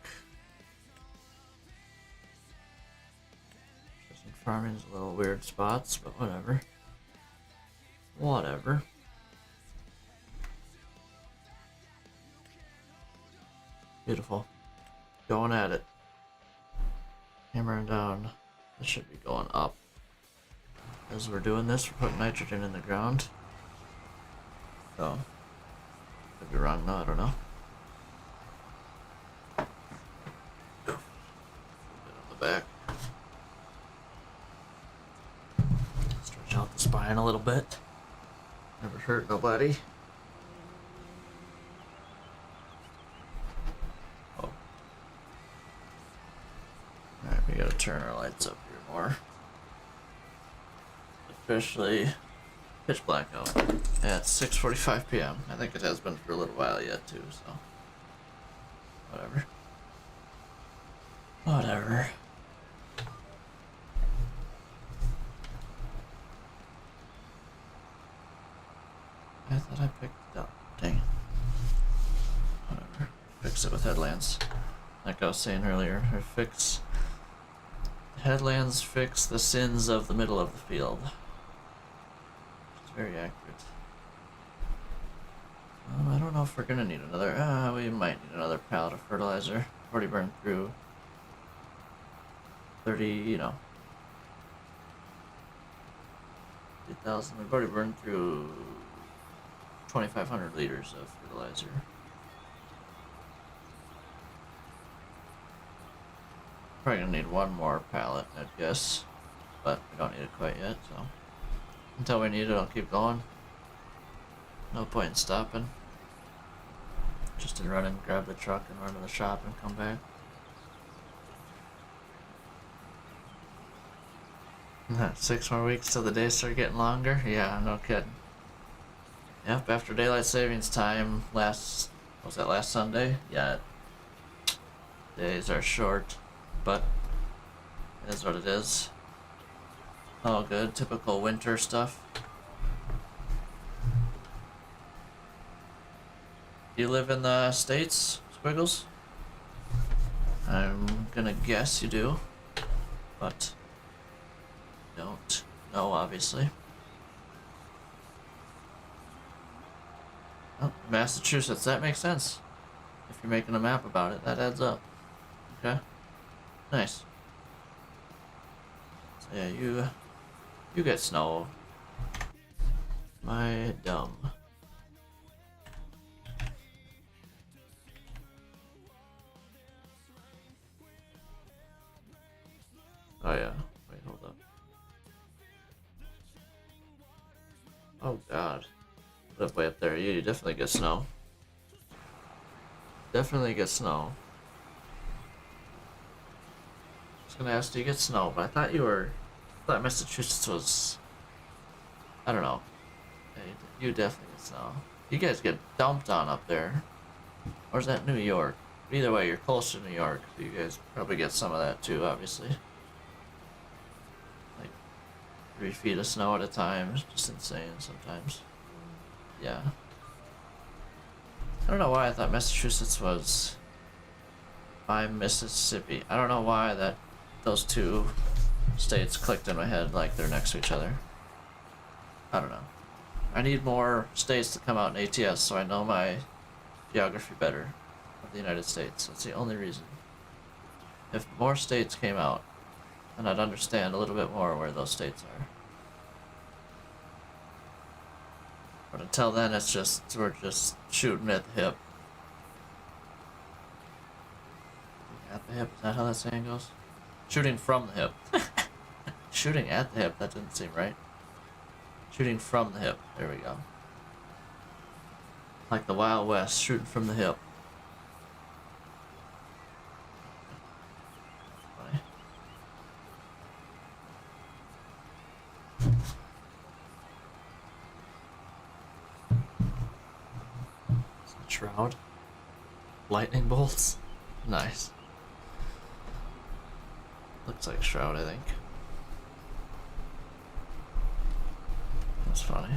Precision farming is a little weird spots, but whatever. Whatever. Beautiful. Going at it. Hammering down. This should be going up. As we're doing this, we're putting nitrogen in the ground. So, could be wrong though, I don't know. Get on the back. Stretch out the spine a little bit. Never hurt nobody. Oh. Alright, we gotta turn our lights up here more. Officially pitch black out at 6:45 p.m. I think it has been for a little while yet too, so whatever. Whatever. I thought I picked it up. Dang it. Whatever. fix it with headlands. Like I was saying earlier, or fix headlands fix the sins of the middle of the field. It's very accurate. I don't know if we're gonna need another. We might need another pallet of fertilizer. Already burned through 30, you know, 3,000. We've already burned through 2,500 liters of fertilizer. Probably gonna need one more pallet, I'd guess, but we don't need it quite yet, so until we need it, I'll keep going. No point in stopping. Just to run and grab the truck and run to the shop and come back. 6 more weeks till the days start getting longer? Yeah, no kidding. Yep, after daylight savings time was that last Sunday? Yeah. Days are short, but it is what it is. All good, typical winter stuff. Do you live in the States, Squiggles? I'm gonna guess you do, but don't know, obviously. Oh, Massachusetts, that makes sense. If you're making a map about it, that adds up. Okay. Nice. So yeah, you get snow. My dumb. Oh yeah. Wait, hold up. Oh god. Live way up there. You definitely get snow. Definitely get snow. I was gonna ask, do you get snow? But I thought Massachusetts was, I don't know. You definitely get snow. You guys get dumped on up there. Or is that New York? Either way, you're close to New York, so you guys probably get some of that too, obviously. Like 3 feet of snow at a time. It's just insane sometimes. Yeah. I don't know why I thought Massachusetts was by Mississippi. I don't know why those two states clicked in my head like they're next to each other. I don't know. I need more states to come out in ATS so I know my geography better of the United States. That's the only reason. If more states came out, then I'd understand a little bit more where those states are. But until then, we're just shooting at the hip. At the hip, is that how that saying goes? Shooting from the hip. Shooting at the hip, that didn't seem right. Shooting from the hip, there we go. Like the Wild West, shooting from the hip. Funny. Shroud. Lightning bolts. Nice. Looks like Shroud, I think. That's funny.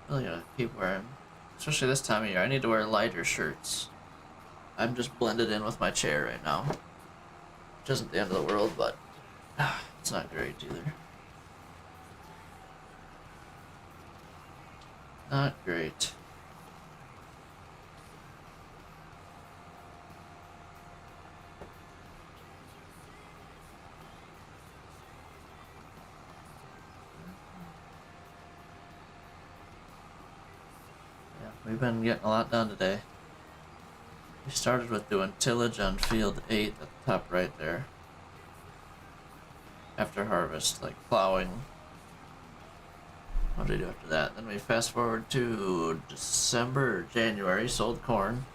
Really gotta keep wearing, especially this time of year, I need to wear lighter shirts. I'm just blended in with my chair right now. Which isn't the end of the world, but it's not great either. Not great. Yeah, we've been getting a lot done today. We started with doing tillage on field 8 at the top right there. After harvest, like plowing. What did we do after that? Then we fast forward to December or January, sold corn.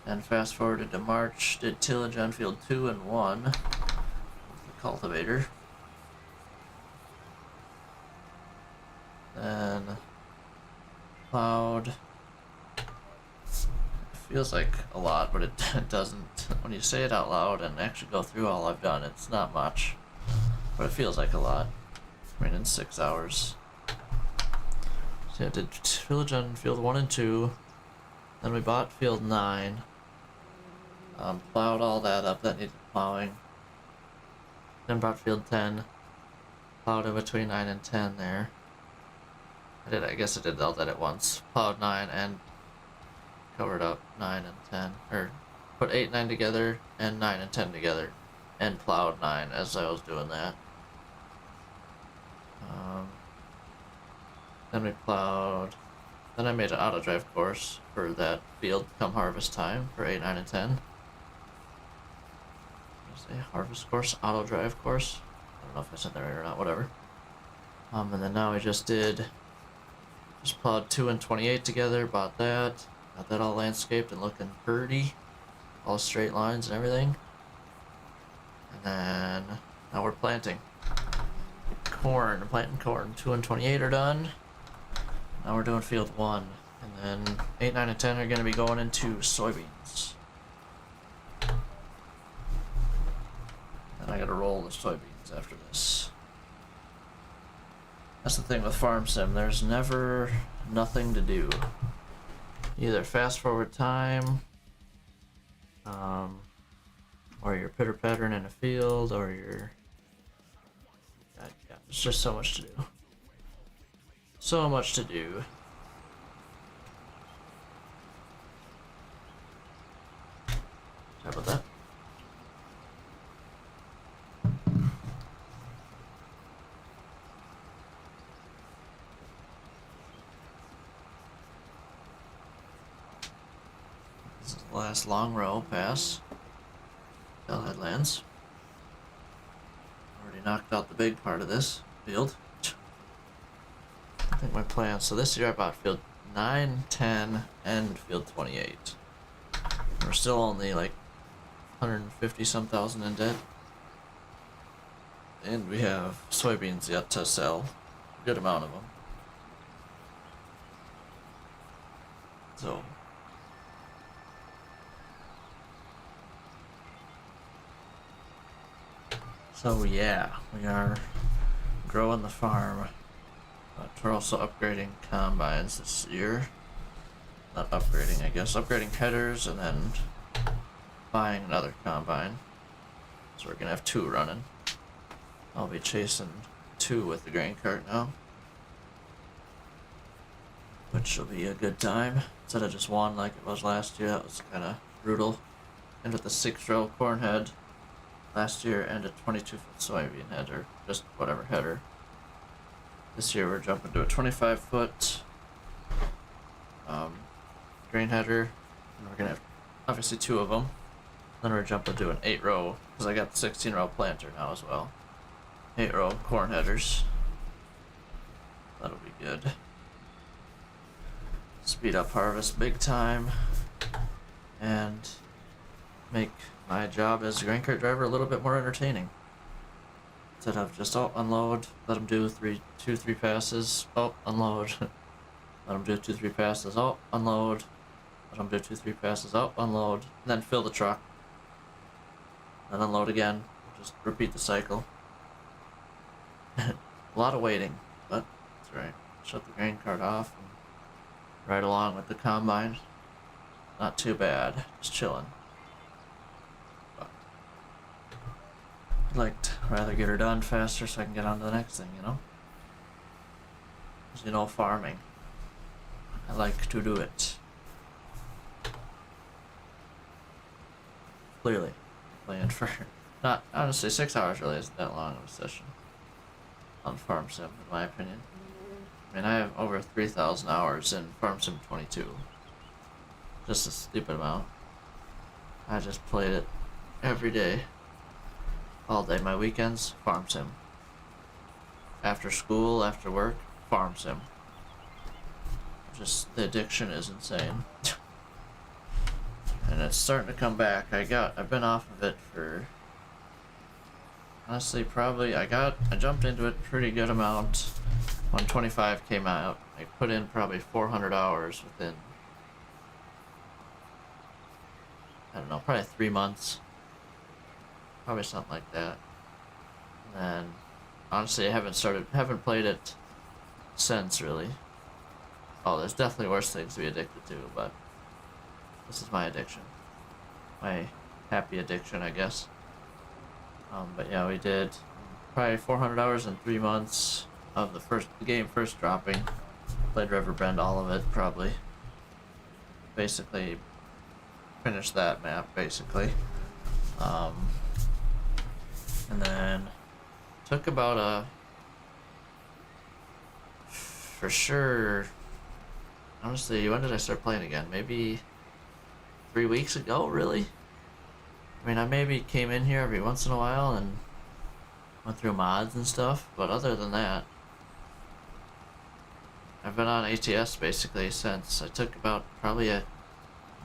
Then fast forwarded to March, did tillage on field 2 and 1 with the cultivator. plowed. It feels like a lot, but it doesn't. When you say it out loud and actually go through all I've done, it's not much. But it feels like a lot. I mean, in 6 hours. So yeah, I did Tillage on field 1 and 2. Then we bought field 9. Plowed all that up that needed plowing. Then bought field 10. Plowed in between 9 and 10 there. I guess I did all that at once. Plowed 9 and covered up 9 and 10. Or put 8 and 9 together and 9 and 10 together. And plowed 9 as I was doing that. Then we plowed. Then I made an auto drive course for that field come harvest time for 8, 9, and 10. Say harvest course, auto drive course. I don't know if I said that right or not, whatever. And then now we just plowed 2 and 28 together, bought that. Got that all landscaped and looking pretty. All straight lines and everything. And then now we're planting. Planting corn. 2 and 28 are done. Now we're doing field 1. And then 8, 9, and 10 are going to be going into soybeans. And I gotta roll the soybeans after this. That's the thing with Farm Sim, there's never nothing to do. Either fast forward time, or you're pitter pattering in a field, or you're... Yeah, there's just so much to do. So much to do. Sorry about that. This is the last long row pass. Bell Headlands. Already knocked out the big part of this field. I think my plan. So this year I bought field 9, 10, and field 28. We're still only like 150 some thousand in debt. And we have soybeans yet to sell. A good amount of them. So yeah, we are growing the farm. But we're also upgrading combines this year. Not upgrading, I guess. Upgrading headers and then buying another combine. So we're gonna have 2 running. I'll be chasing 2 with the grain cart now. Which will be a good time. Instead of just 1 like it was last year, that was kinda brutal. And with the 6-row corn head last year and a 22-foot soybean head, or just whatever header. This year we're jumping to a 25-foot grain header, and we're gonna have obviously 2 of them. Then we're jumping to an 8-row, because I got the 16-row planter now as well. 8-row corn headers. That'll be good. Speed up harvest big time, and make my job as a grain cart driver a little bit more entertaining. Instead of just, unload, let them do 2-3 passes, unload. Let them do 2-3 passes, unload. Let them do 2-3 passes, unload. And then fill the truck. Then unload again. Just repeat the cycle. A lot of waiting, but that's right. Shut the grain cart off and ride along with the combine. Not too bad, just chilling. I'd like to rather get her done faster so I can get on to the next thing, you know? Because, you know, farming. I like to do it. Clearly. Playing for... Not, honestly, 6 hours really isn't that long of a session. On Farm Sim, in my opinion. I mean, I have over 3,000 hours in Farm Sim 22. Just a stupid amount. I just played it every day. All day. My weekends, Farm Sim. After school, after work, Farm Sim. Just, the addiction is insane. And it's starting to come back. I've been off of it for... Honestly, probably, I jumped into it pretty good amount when 25 came out, I put in probably 400 hours within, I don't know, probably 3 months. Probably something like that. And then, honestly, I haven't played it since, really. Oh, there's definitely worse things to be addicted to, but this is my addiction. My happy addiction, I guess. But yeah, we did probably 400 hours in 3 months of the game first dropping. Played Riverbend, all of it, probably. Basically, finished that map, basically. And then took about for sure, honestly, when did I start playing again? Maybe 3 weeks ago, really? I mean, I maybe came in here every once in a while and went through mods and stuff, but other than that, I've been on ATS basically since. I took about probably a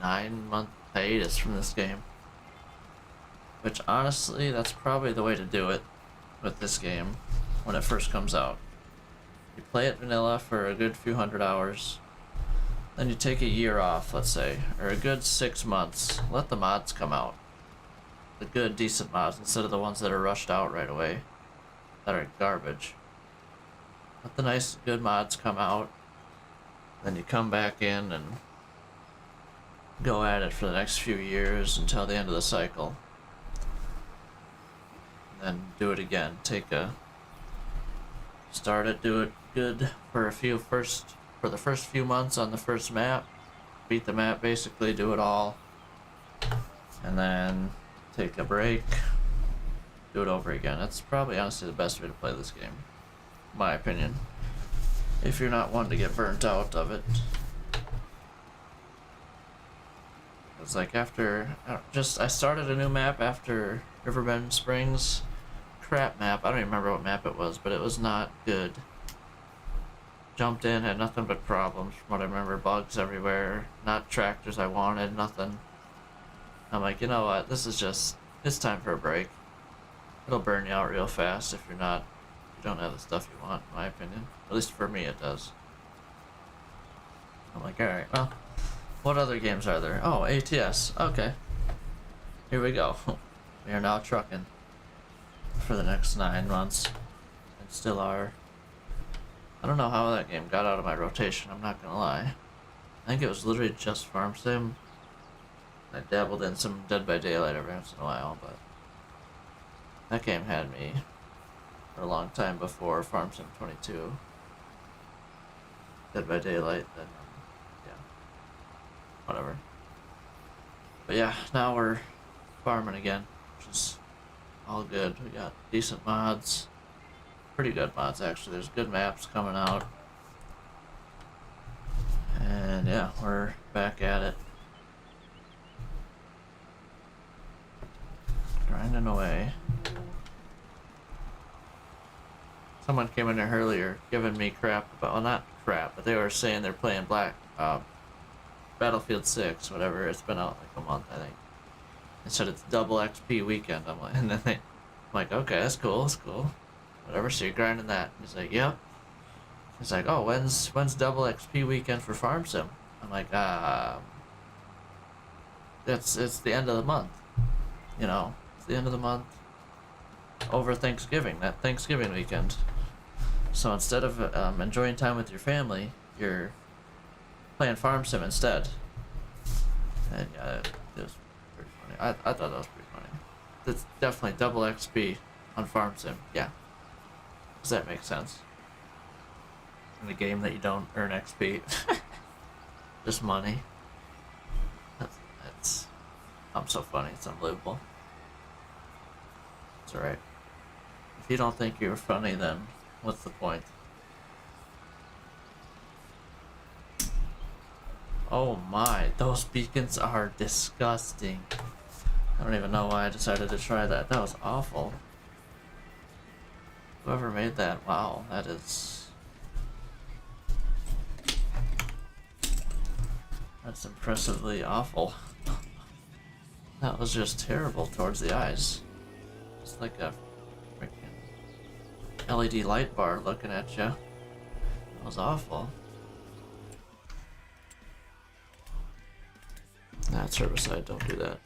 9-month hiatus from this game. Which, honestly, that's probably the way to do it with this game when it first comes out. You play it vanilla for a good few hundred hours, then you take a year off, let's say, or a good 6 months. Let the mods come out. The good, decent mods, instead of the ones that are rushed out right away, that are garbage. Let the nice, good mods come out, then you come back in and go at it for the next few years until the end of the cycle. Then do it again. Start it, do it good for the first few months on the first map. Beat the map basically, do it all. And then take a break. Do it over again. That's probably honestly the best way to play this game. In my opinion. If you're not one to get burnt out of it. It's like I started a new map after Riverbend Springs. Crap map. I don't even remember what map it was, but it was not good. Jumped in, had nothing but problems from what I remember. Bugs everywhere. Not tractors I wanted, nothing. I'm like, you know what? It's time for a break. It'll burn you out real fast if you don't have the stuff you want, in my opinion. At least for me it does. I'm like, alright, well, what other games are there? Oh, ATS. Okay. Here we go. We are now trucking for the next 9 months. And still are. I don't know how that game got out of my rotation, I'm not gonna lie. I think it was literally just Farm Sim. I dabbled in some Dead by Daylight every once in a while, but that game had me for a long time before Farm Sim 22. Dead by Daylight, then, yeah. Whatever. But yeah, now we're farming again, which is all good. We got decent mods. Pretty good mods, actually. There's good maps coming out. And yeah, we're back at it. Grinding away. Someone came in there earlier giving me crap about, well, not crap, but they were saying they're playing Battlefield 6, whatever. It's been out like a month, I think. They said it's double XP weekend. I'm like, and then I'm like, okay, that's cool, whatever. So you're grinding that. He's like, yep. He's like, oh, when's double XP weekend for Farm Sim? I'm like, it's the end of the month. You know, it's the end of the month over Thanksgiving, that Thanksgiving weekend. So instead of enjoying time with your family, you're playing Farm Sim instead. And yeah, it was pretty funny. I thought that was pretty funny. That's definitely double XP on Farm Sim. Yeah. Does that make sense? In a game that you don't earn XP. Just money. I'm so funny, it's unbelievable. It's alright. If you don't think you're funny, then what's the point? Oh my, those beacons are disgusting. I don't even know why I decided to try that. That was awful. Whoever made that, wow, that is... That's impressively awful. That was just terrible towards the eyes. It's like a freaking LED light bar looking at you. That was awful. That's herbicide, don't do that.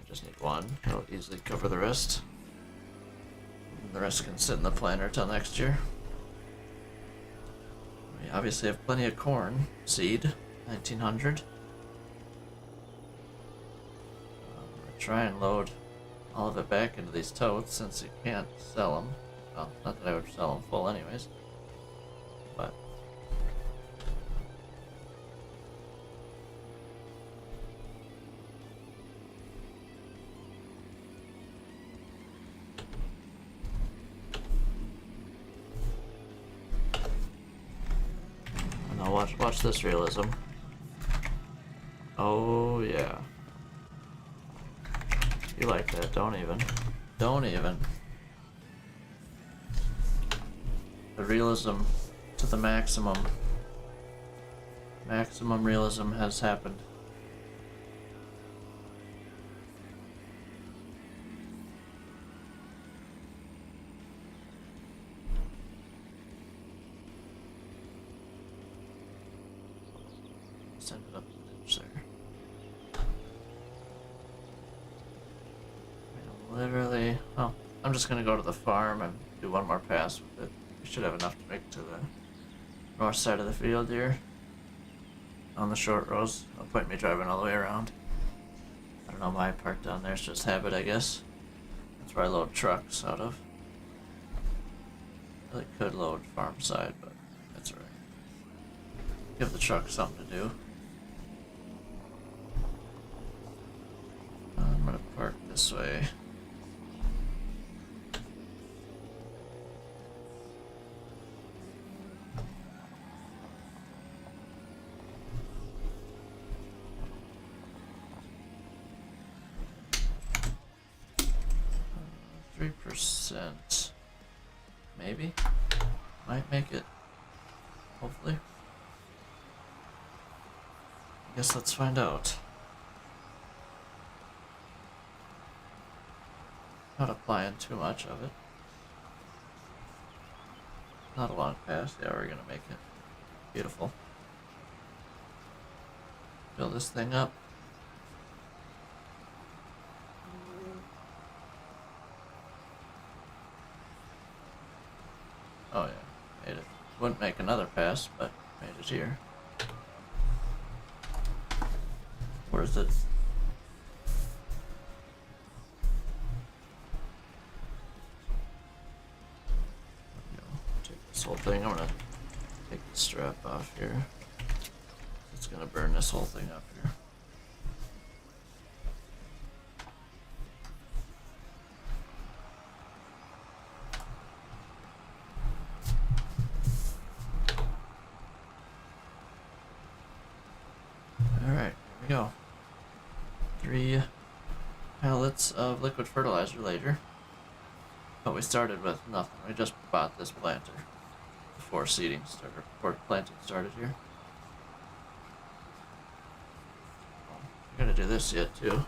I just need one. That'll easily cover the rest. And the rest can sit in the planter till next year. We obviously have plenty of corn seed, 1900. I'm gonna try and load all of it back into these totes since you can't sell them. Well, not that I would sell them full anyways. But now watch this realism. Oh yeah. You like that, don't even. Don't even. The realism to the maximum. Maximum realism has happened. Send it up the ditch there. Literally, well, I'm just gonna go to the farm and do one more pass with it. We should have enough to make it to the north side of the field here. On the short rows, no point in me driving all the way around. I don't know, my park down there is just habit, I guess. That's where I load trucks out of. Really could load farm side, but that's alright. Give the truck something to do. I'm gonna park this way. 3%. Maybe? Might make it. Hopefully. I guess let's find out. Not applying too much of it. Not a long pass. Yeah, we're gonna make it. Beautiful. Fill this thing up. Oh yeah, made it. Wouldn't make another pass, but made it here. Where's it? Take this whole thing. I'm gonna take the strap off here. It's gonna burn this whole thing up here. Alright, here we go. 3 pallets of liquid fertilizer later. But we started with nothing. We just bought this planter before seeding started, before planting started here. I gotta do this yet too.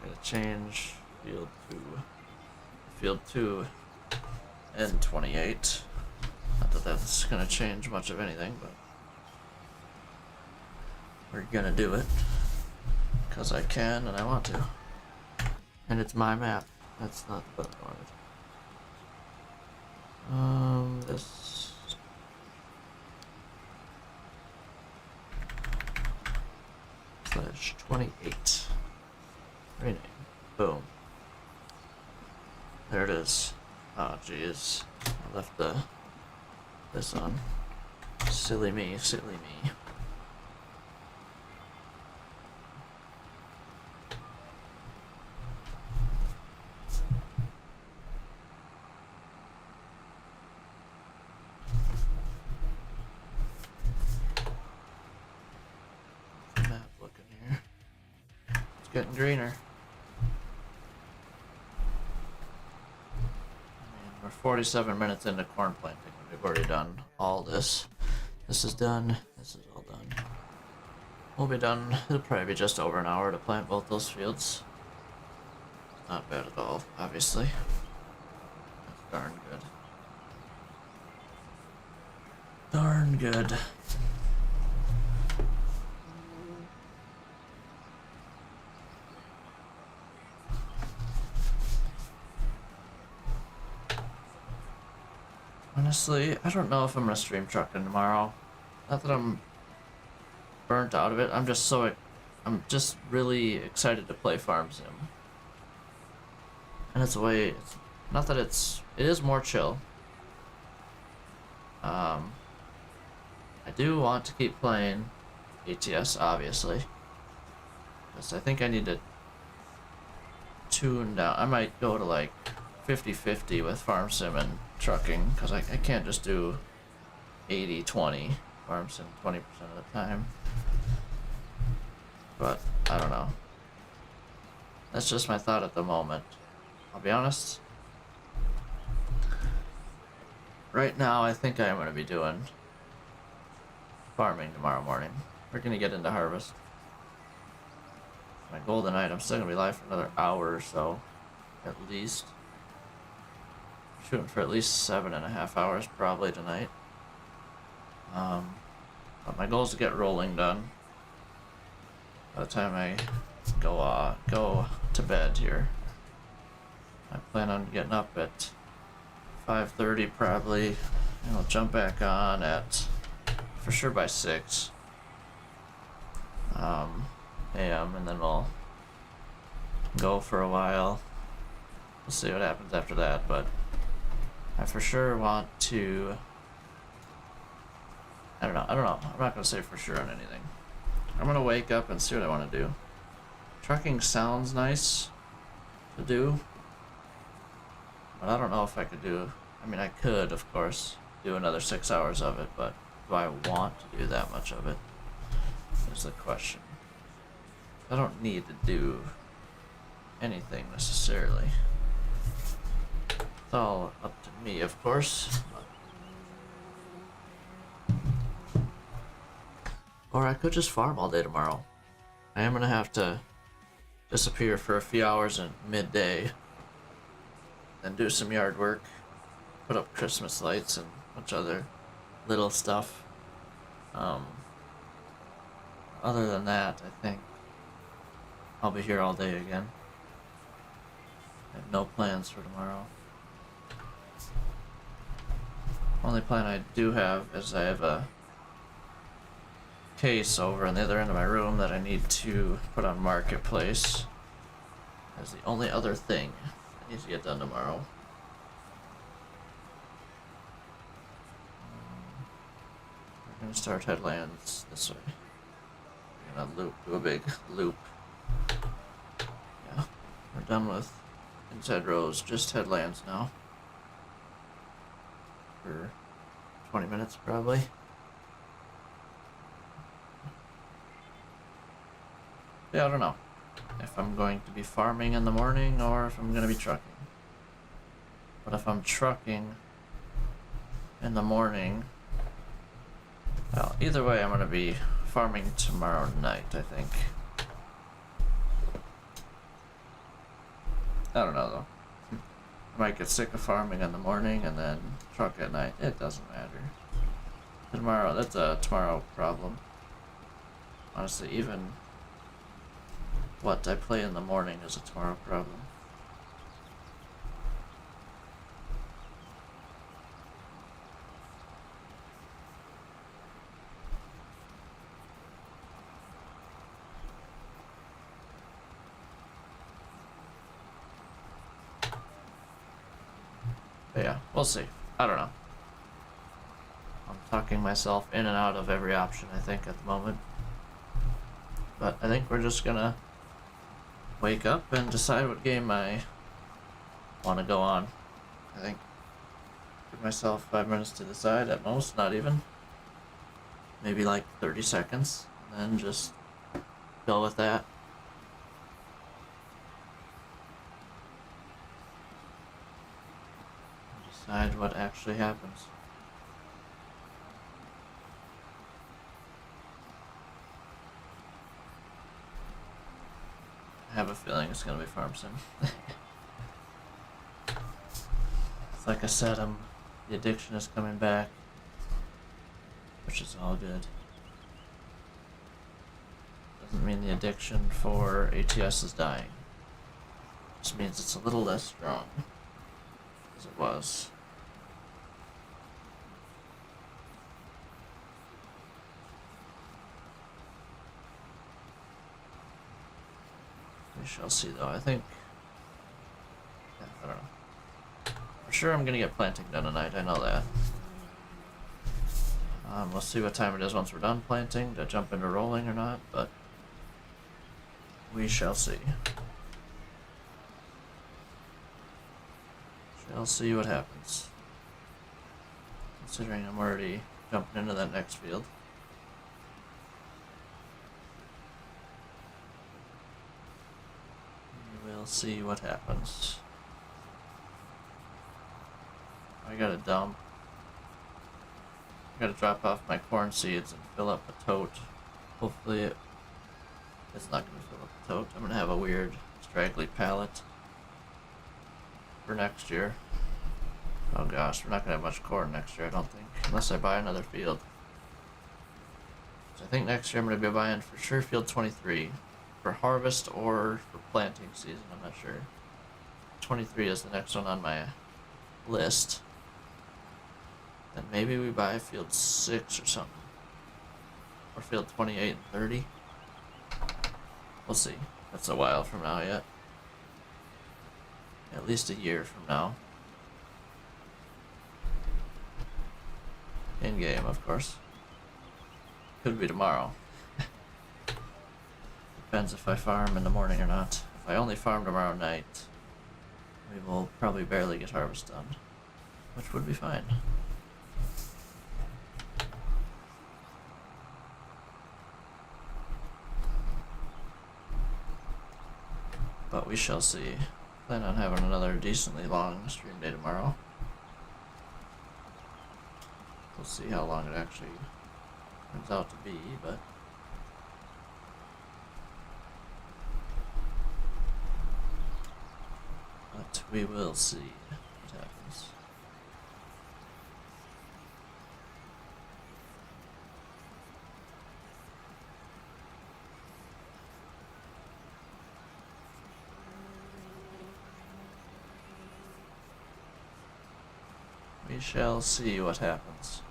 Gotta change field 2. Field 2 and 28. Not that that's gonna change much of anything, but we're gonna do it because I can and I want to. And it's my map. That's not what I wanted. This /28. Rename. Boom. There it is. Oh jeez. I left this on. Silly me, silly me. Getting greener. I mean, we're 47 minutes into corn planting. We've already done all this. This is done. This is all done. We'll be done. It'll probably be just over an hour to plant both those fields. Not bad at all, obviously. That's darn good. Darn good. Honestly, I don't know if I'm gonna stream trucking tomorrow. Not that I'm burnt out of it. I'm just really excited to play Farm Sim. And it's not that it is more chill. I do want to keep playing ATS, obviously. Because I think I need to tune down. I might go to like 50-50 with Farm Sim and trucking, because I can't just do 80-20 Farm Sim 20% of the time. But I don't know. That's just my thought at the moment. I'll be honest. Right now, I think I am going to be doing farming tomorrow morning. We're going to get into harvest. My golden night, I'm still going to be live for another hour or so, at least. Shooting for at least 7.5 hours probably tonight. But my goal is to get rolling done by the time I go to bed here. I plan on getting up at 5:30 probably, and I'll jump back on at for sure by 6 a.m. and then we'll go for a while. We'll see what happens after that, but I for sure want to. I don't know. I'm not gonna say for sure on anything. I'm gonna wake up and see what I want to do. Trucking sounds nice to do, but I don't know if I could do. I mean, I could, of course, do another 6 hours of it, but do I want to do that much of it? Is the question. I don't need to do anything necessarily. It's all up to me, of course. Or I could just farm all day tomorrow. I am gonna have to disappear for a few hours at midday, then do some yard work, put up Christmas lights and a bunch of other little stuff. Other than that, I think I'll be here all day again. I have no plans for tomorrow. Only plan I do have is I have a case over on the other end of my room that I need to put on Marketplace. That's the only other thing that needs to get done tomorrow. We're gonna start headlands this way. We're gonna do a big loop. Yeah, we're done with inside rows, just headlands now. For 20 minutes probably. Yeah, I don't know if I'm going to be farming in the morning or if I'm going to be trucking. But if I'm trucking in the morning, well, either way I'm going to be farming tomorrow night, I think. I don't know though. I might get sick of farming in the morning and then truck at night. It doesn't matter. Tomorrow, that's a tomorrow problem. Honestly, even what I play in the morning is a tomorrow problem. But yeah, we'll see. I don't know. I'm talking myself in and out of every option, I think, at the moment. But I think we're just gonna wake up and decide what game I want to go on. I think give myself 5 minutes to decide at most, not even. Maybe like 30 seconds, and then just go with that. Decide what actually happens. I have a feeling it's gonna be Farm Sim. Like I said, the addiction is coming back, which is all good. Doesn't mean the addiction for ATS is dying. Just means it's a little less strong as it was. We shall see, though. I think... Yeah, I don't know. For sure I'm gonna get planting done tonight, I know that. We'll see what time it is once we're done planting, to jump into rolling or not, but... we shall see. Shall see what happens. Considering I'm already jumping into that next field. We'll see what happens. I gotta dump. I gotta drop off my corn seeds and fill up a tote. Hopefully it's not gonna fill up a tote. I'm gonna have a weird straggly pallet for next year. Oh gosh, we're not gonna have much corn next year, I don't think. Unless I buy another field. So I think next year I'm gonna be buying for sure field 23. For harvest or for planting season, I'm not sure. 23 is the next one on my list. Then maybe we buy field 6 or something. Or field 28 and 30. We'll see. That's a while from now yet. At least a year from now. In game, of course. Could be tomorrow. Depends if I farm in the morning or not. If I only farm tomorrow night, we will probably barely get harvest done. Which would be fine. But we shall see. Plan on having another decently long stream day tomorrow. We'll see how long it actually turns out to be, but... we will see what happens. We shall see what happens.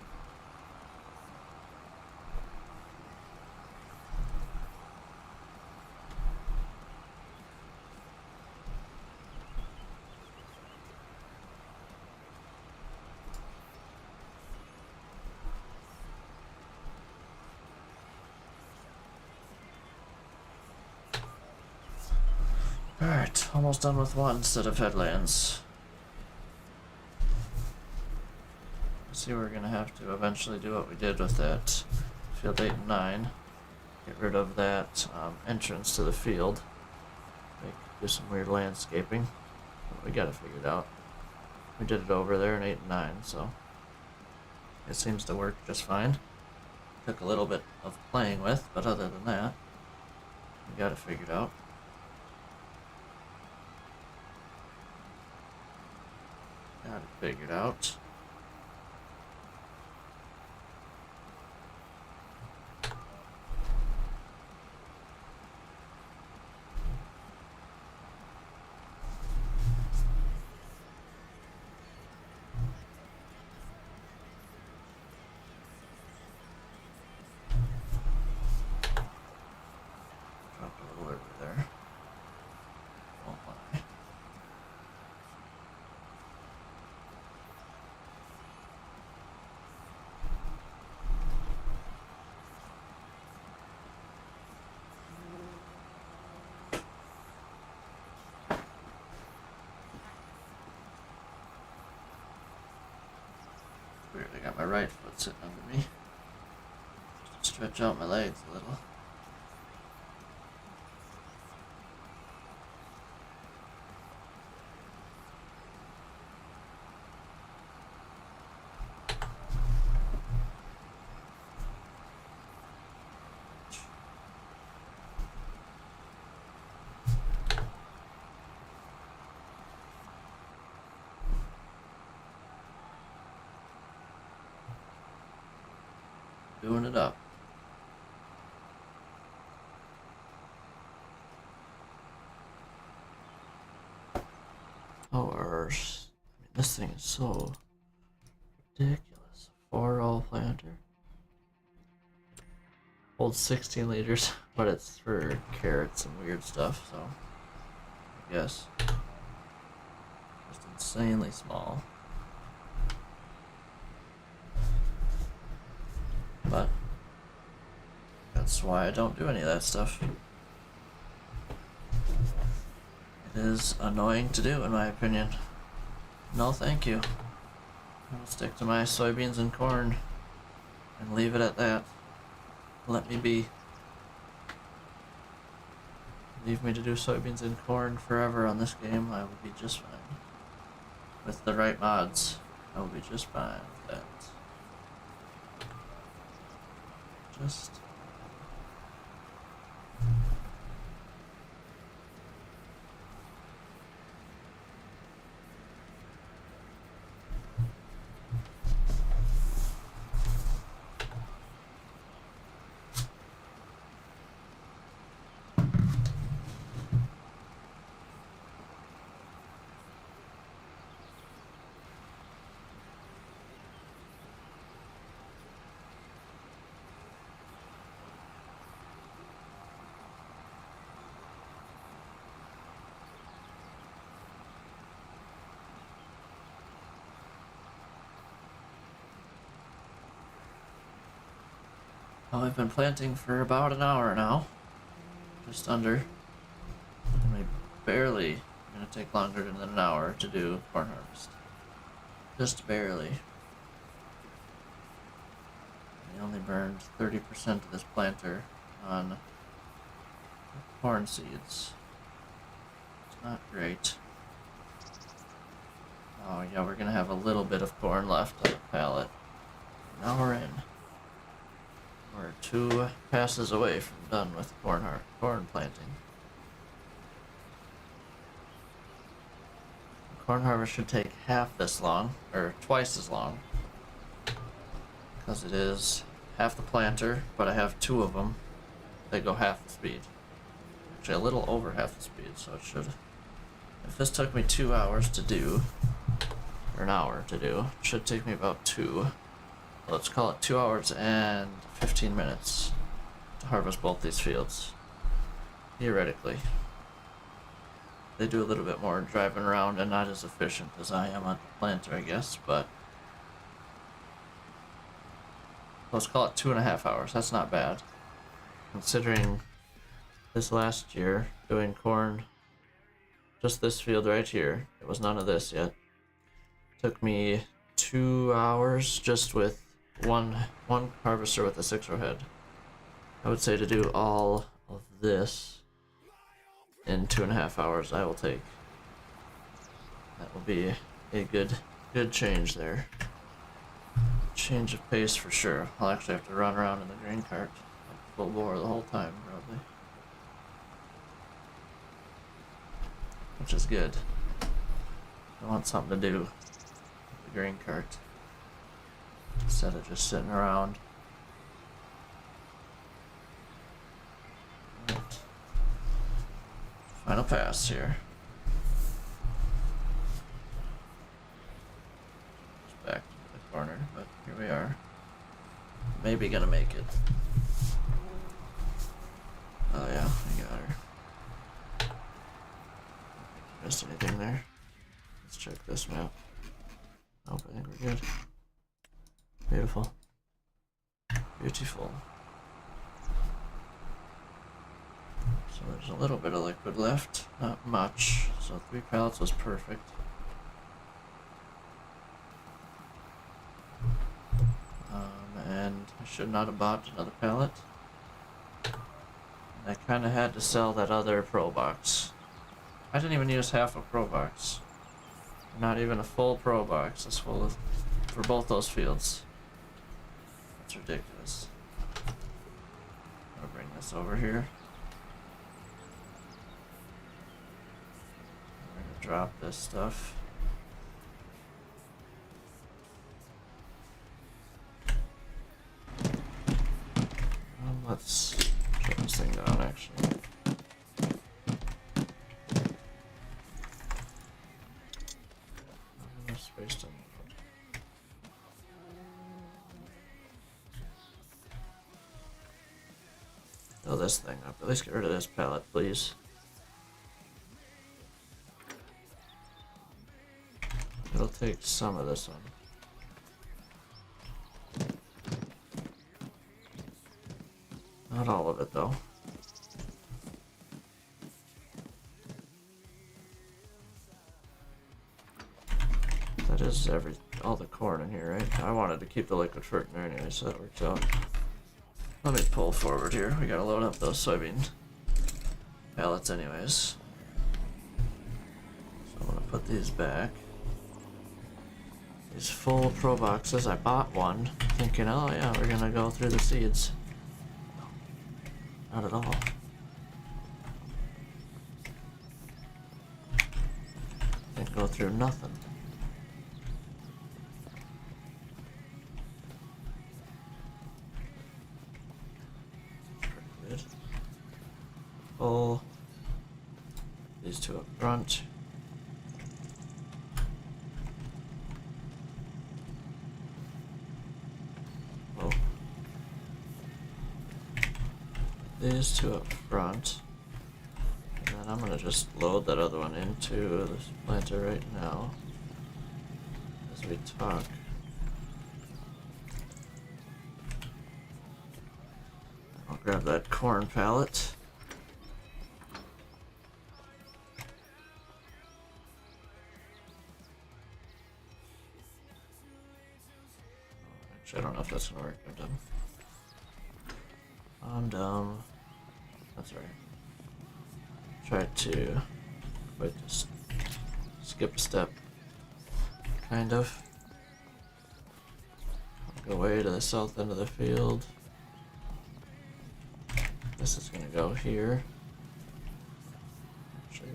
Alright, almost done with one set of headlands. See, we're gonna have to eventually do what we did with that field 8 and 9. Get rid of that entrance to the field. Do some weird landscaping. But we got it figured out. We did it over there in 8 and 9, so it seems to work just fine. Took a little bit of playing with, but other than that, we got it figured out. Got it figured out. Dropped a little over there. Oh my. Weird, I got my right foot sitting under me. Just stretch out my legs a little. Doing it up. Oh, this thing is so ridiculous. 4-roll planter. Holds 16 liters, but it's for carrots and weird stuff, so guess. Just insanely small. But that's why I don't do any of that stuff. It is annoying to do, in my opinion. No, thank you. I'll stick to my soybeans and corn and leave it at that. Let me be. Leave me to do soybeans and corn forever on this game. I will be just fine. With the right mods, I will be just fine with that. Just... Oh, I've been planting for about an hour now. Just under. And we barely gonna take longer than an hour to do corn harvest. Just barely. We only burned 30% of this planter on corn seeds. It's not great. Oh yeah, we're gonna have a little bit of corn left on the pallet. Now we're in. We're 2 passes away from done with corn planting. Corn harvest should take half this long, or twice as long, because it is half the planter, but I have 2 of them that go half the speed. Actually, a little over half the speed, so it should. If this took me 2 hours to do, or an hour to do, it should take me about 2. Let's call it 2 hours and 15 minutes to harvest both these fields. Theoretically. They do a little bit more driving around and not as efficient as I am on the planter, I guess, but let's call it 2.5 hours. That's not bad. Considering this last year doing corn, just this field right here, it was none of this yet. Took me 2 hours just with one harvester with a 6-row head. I would say to do all of this in 2.5 hours I will take. That will be a good change there. Change of pace for sure. I'll actually have to run around in the grain cart like full bore the whole time probably. Which is good. I want something to do with the grain cart instead of just sitting around. Right. Final pass here. Just back to the corner, but here we are. Maybe gonna make it. Oh yeah, I got her. Missed anything there? Let's check this map. Nope, I think we're good. Beautiful. Beautiful. So there's a little bit of liquid left, not much. So 3 pallets was perfect. And I should not have bought another pallet. And I kind of had to sell that other Pro Box. I didn't even use half a Pro Box. Not even a full Pro Box is full of, for both those fields. That's ridiculous. I'll bring this over here. We're gonna drop this stuff. Let's shut this thing down actually. Enough space to fill this thing up. At least get rid of this pallet, please. It'll take some of this one. Not all of it, though. That is all the corn in here, right? I wanted to keep the liquid fruit in there anyway, so that works out. Let me pull forward here. We gotta load up those soybean pallets anyways. So I'm gonna put these back. These full pro boxes. I bought one thinking, oh yeah, we're gonna go through the seeds. Not at all. Didn't go through nothing. Pretty good. Pull these two up front. Oh. These two up front. And then I'm gonna just load that other one into this planter right now as we talk. I'll grab that corn pallet. Actually, I don't know if that's gonna work. I'm dumb. I'm dumb. That's right. Try to just skip a step. Kind of. I'll go way to the south end of the field. This is gonna go here. Actually,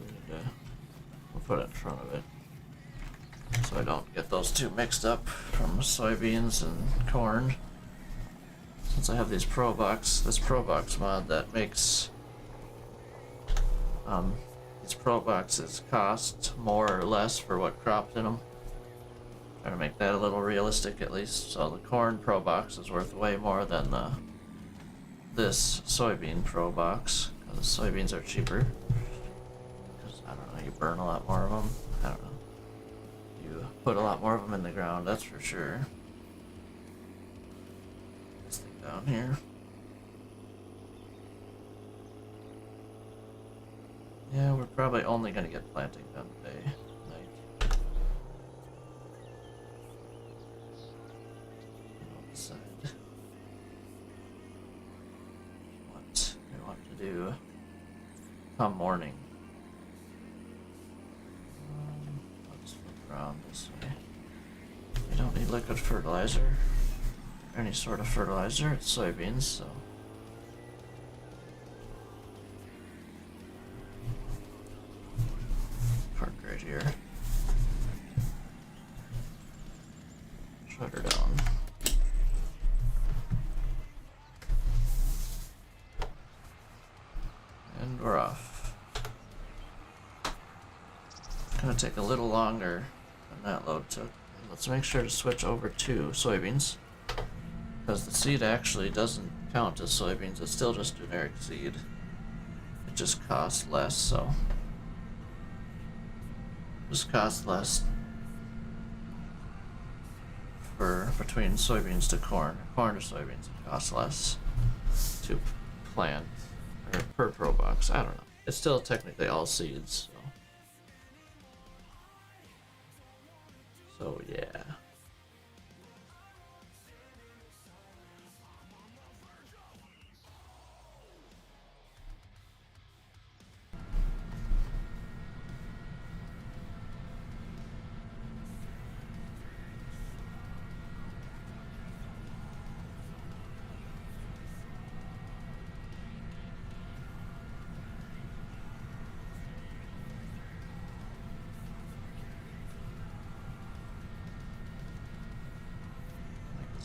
we'll put it in front of it. So I don't get those two mixed up from soybeans and corn. Since I have this Pro Box mod that makes these Pro Boxes cost more or less for what cropped in them. Trying to make that a little realistic at least. So the corn Pro Box is worth way more than this soybean Pro Box, because soybeans are cheaper. Because I don't know, you burn a lot more of them. I don't know. You put a lot more of them in the ground, that's for sure. This thing down here. Yeah, we're probably only gonna get planting done today. Night. On the side. What we want to do come morning. Let's flip around this way. We don't need liquid fertilizer. Or any sort of fertilizer. It's soybeans, so. Park right here. Shut her down. And we're off. Gonna take a little longer than that load took. Let's make sure to switch over to soybeans. Because the seed actually doesn't count as soybeans, it's still just generic seed. It just costs less, so. Just costs less for between soybeans to corn to soybeans. It costs less to plant or per Pro Box. I don't know. It's still technically all seeds. So yeah.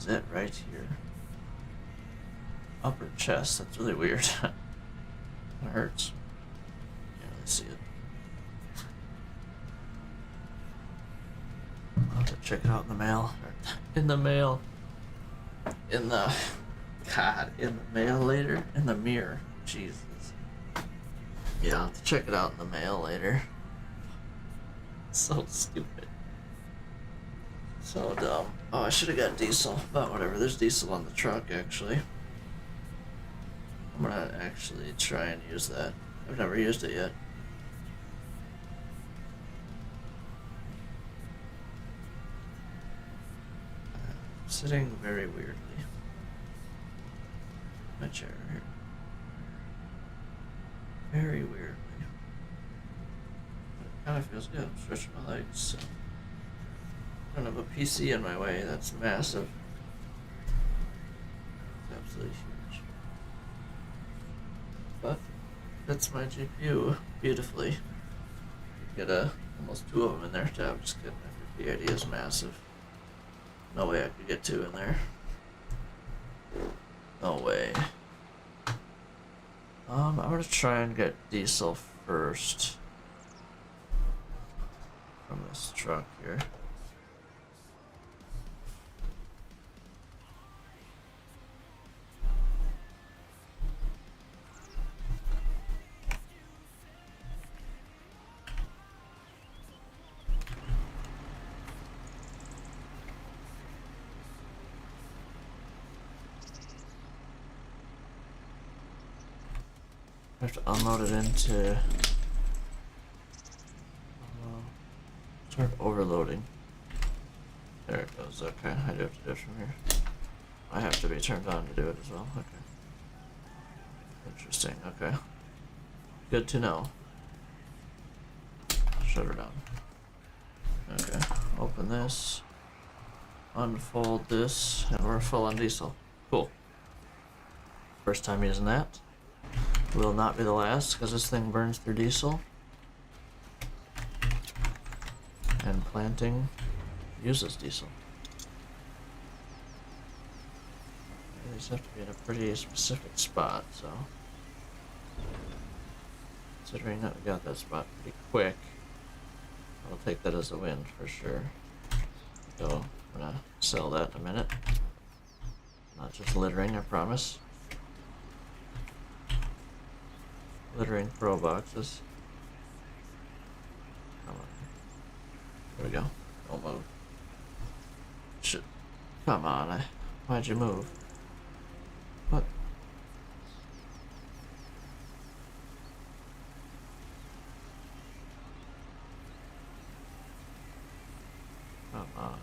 It right here. Upper chest, that's really weird. It hurts. Can't really see it. I'll have to check it out in the mail. In the mail. In the mail later? In the mirror. Jesus. Yeah, I'll have to check it out in the mail later. So stupid. So dumb. Oh, I should have got diesel, but whatever. There's diesel on the truck, actually. I'm gonna actually try and use that. I've never used it yet. Sitting very weirdly. My chair here. Very weirdly. But it kind of feels good. I'm stretching my legs, so. I don't have a PC in my way. That's massive. It's absolutely huge. But that's my GPU beautifully. Get almost 2 of them in there. I'm just kidding. The idea is massive. No way I could get 2 in there. No way. I'm gonna try and get diesel first from this truck here. I have to unload it into start overloading. There it goes. Okay, I do have to do it from here. I have to be turned on to do it as well. Okay. Interesting. Okay. Good to know. Shut her down. Okay. Open this. Unfold this, and we're full on diesel. Cool. First time using that. Will not be the last, because this thing burns through diesel. And planting uses diesel. These have to be in a pretty specific spot, so. Considering that we got that spot pretty quick, I'll take that as a win for sure. So, I'm gonna sell that in a minute. Not just littering, I promise. Littering pro boxes. Come on. There we go. Don't move. Shit. Come on. Why'd you move? What? Come on.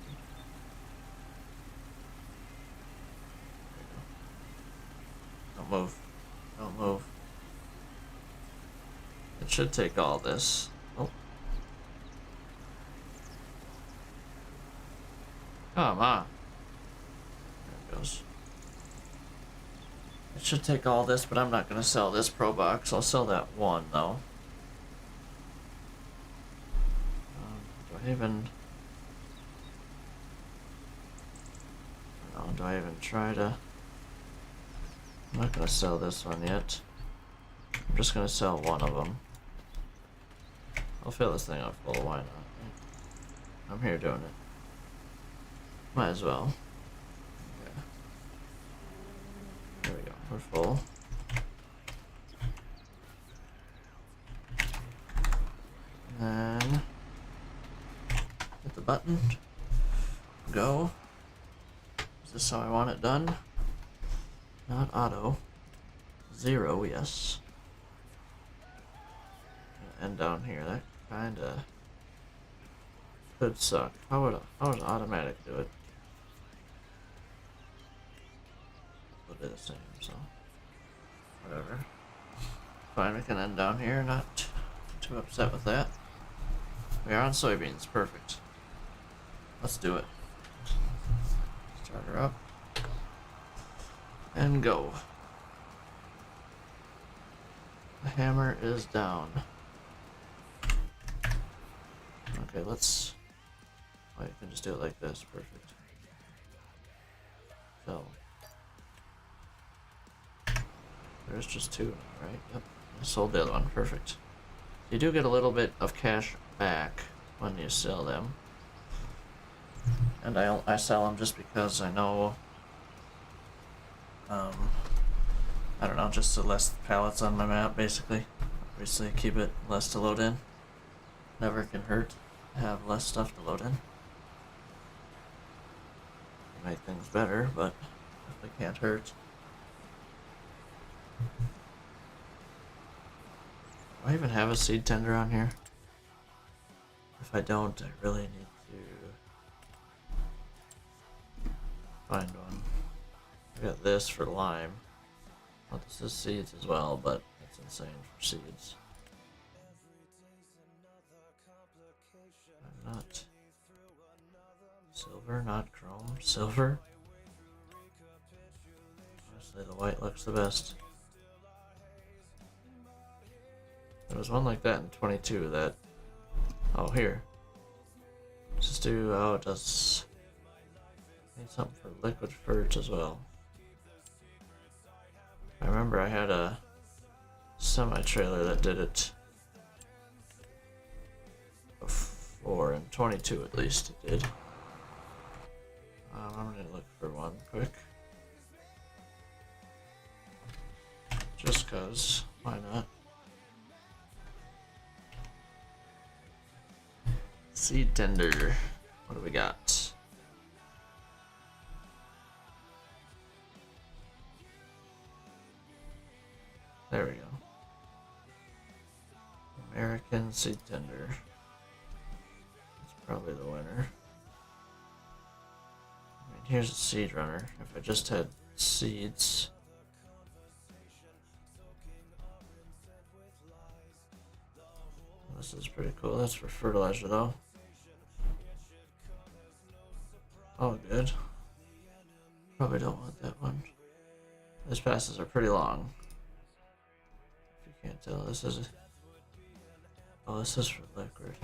There you go. Don't move. Don't move. It should take all this. Oh. Come on. There it goes. It should take all this, but I'm not going to sell this pro box. I'll sell that one, though. Do I even... do I even try to... I'm not going to sell this one yet. I'm just going to sell one of them. I'll fill this thing up full, why not? I'm here doing it. Might as well. Okay. There we go, we're full. And then hit the button. Go. Is this how I want it done? Not auto. 0, yes. And down here, that kinda could suck. How would automatic do it? It'll do the same, so whatever. Fine, we can end down here, not too upset with that. We are on soybeans, perfect. Let's do it. Start her up. And go. The hammer is down. Okay, let's... Oh, you can just do it like this. Perfect. So... There's just 2, right? Yep. I sold the other one. Perfect. You do get a little bit of cash back when you sell them. And I sell them just because I know... I don't know, just the less pallets on my map, basically. Obviously, keep it less to load in. Never can hurt to have less stuff to load in. make things better, but definitely can't hurt. Do I even have a seed tender on here? If I don't, I really need to find one. I got this for lime. Well, this is seeds as well, but it's insane for seeds. I'm not silver, not chrome. Silver? Honestly, the white looks the best. There was one like that in 22 that... Oh, here. Let's just do... Oh, it does... Need something for liquid ferts as well. I remember I had a semi-trailer that did it before, in 22 at least it did. I'm gonna look for one quick. Just cause, why not? Seed tender, what do we got? There we go. American seed tender. That's probably the winner. I mean, here's a seed runner. If I just had seeds. This is pretty cool. That's for fertilizer though. Oh, good. Probably don't want that one. These passes are pretty long. If you can't tell, this is... Oh, this is for liquid.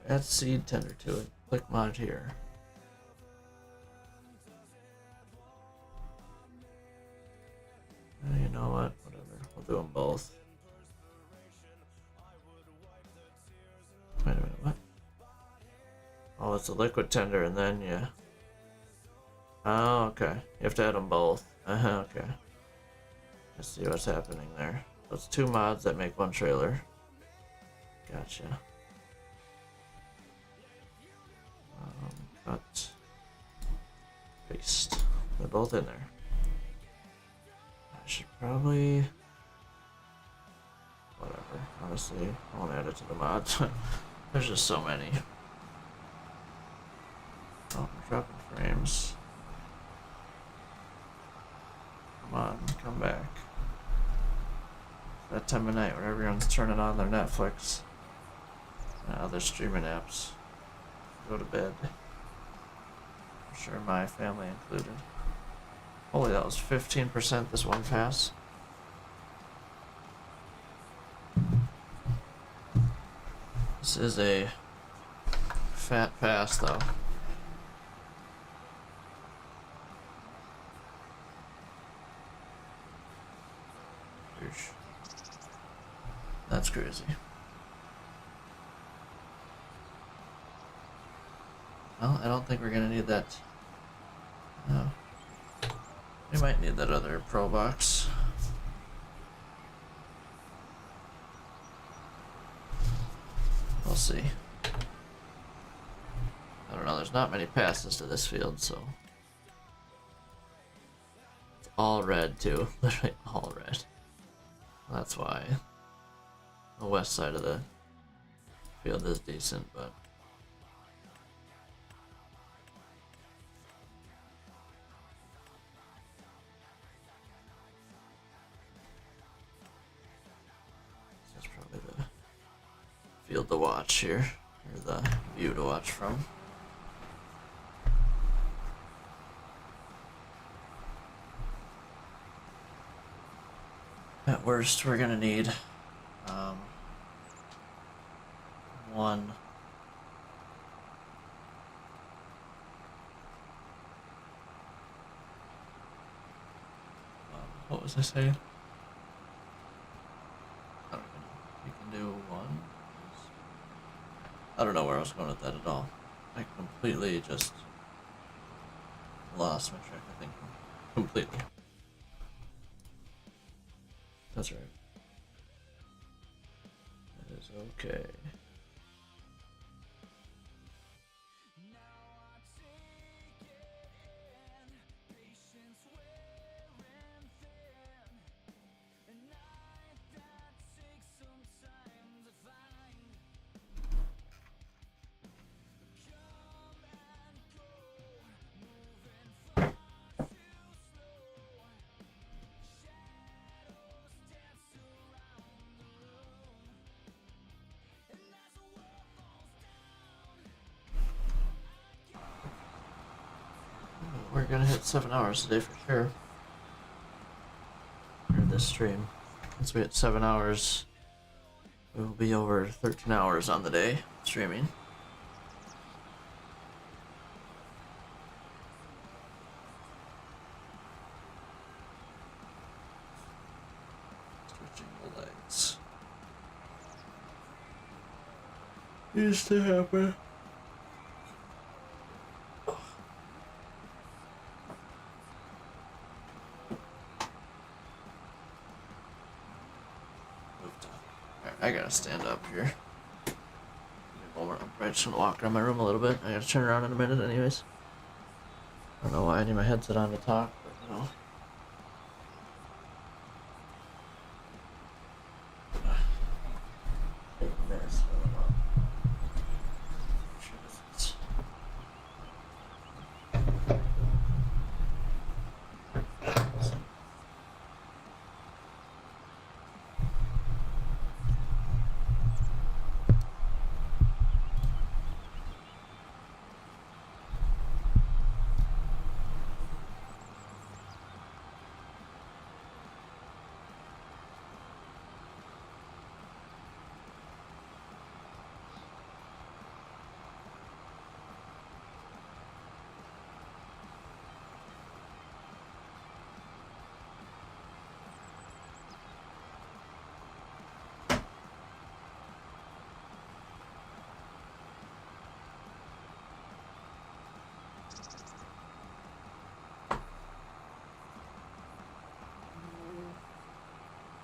Add seed tender to it. Click mod here. You know what? Whatever. We'll do them both. Wait a minute, what? Oh, it's a liquid tender and then, yeah. Oh, okay. You have to add them both. Okay. Let's see what's happening there. So it's 2 mods that make 1 trailer. Gotcha. Cut. Paste. They're both in there. I should probably... Whatever. Honestly, I won't add it to the mods. There's just so many. Oh, I'm dropping frames. Come on, come back. It's that time of night when everyone's turning on their Netflix and other streaming apps. Go to bed. I'm sure my family included. Holy, that was 15% this one pass. This is a fat pass though. That's crazy. Well, I don't think we're gonna need that. No. We might need that other pro box. We'll see. I don't know, there's not many passes to this field, so. It's all red too. Literally all red. That's why the west side of the field is decent, but that's probably the field to watch here, or the view to watch from. At worst, we're gonna need one. What was I saying? I don't even know. You can do one. I don't know where I was going with that at all. I completely just lost my track of thinking. Completely. That's right. That is okay. gonna hit 7 hours today for sure. Or this stream. Once we hit 7 hours, we will be over 13 hours on the day streaming. Stretching the legs. Used to happen. I gotta stand up here. Give me a moment. I'm probably just gonna walk around my room a little bit. I gotta turn around in a minute, anyways. I don't know why I need my headset on to talk, but you know. Take a minute, so sure this is.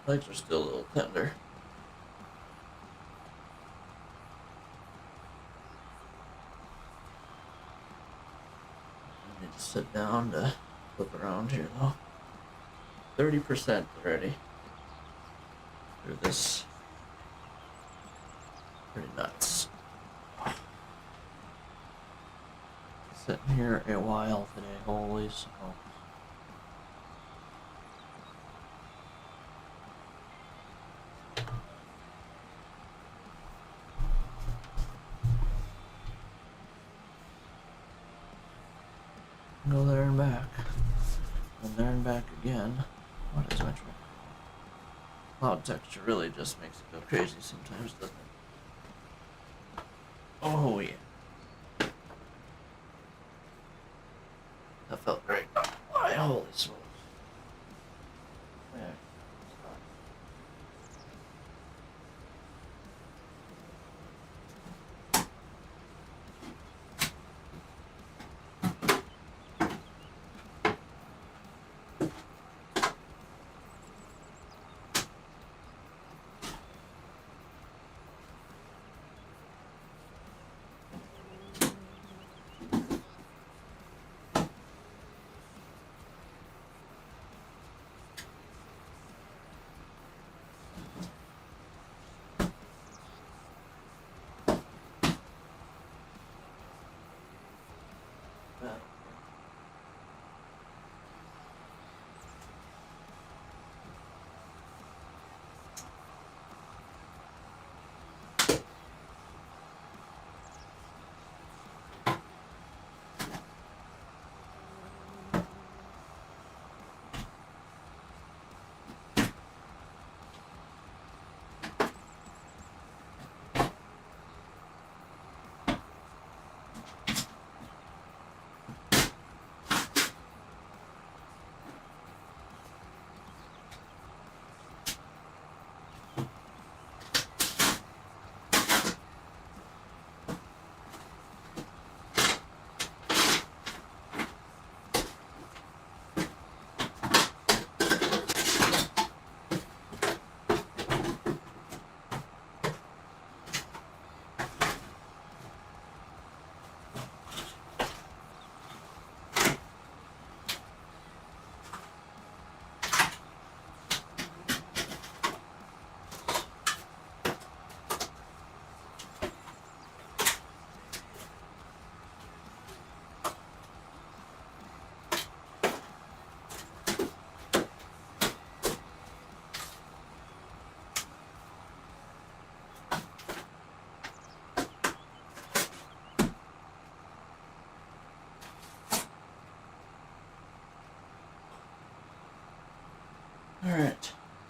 Legs are still a little tender. I need to sit down to flip around here though. 30% already. Through this. Pretty nuts. Sitting here a while today, holy smokes. Go there and back. And there and back again. What is my trouble? Cloud texture really just makes it go crazy sometimes, doesn't it? Oh yeah. That felt great. Why, holy smokes. Yeah.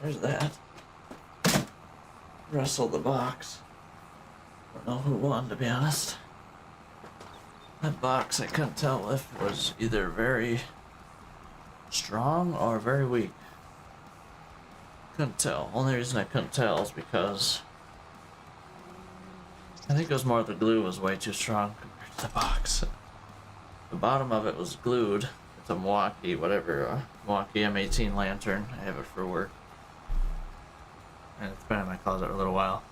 there's that. Wrestled the box. Don't know who won, to be honest. That box, I couldn't tell if it was either very strong or very weak. Couldn't tell. Only reason I couldn't tell is because I think it was more the glue was way too strong compared to the box. The bottom of it was glued. It's a Milwaukee, whatever, Milwaukee M18 lantern. I have it for work. And it's been in my closet for a little while.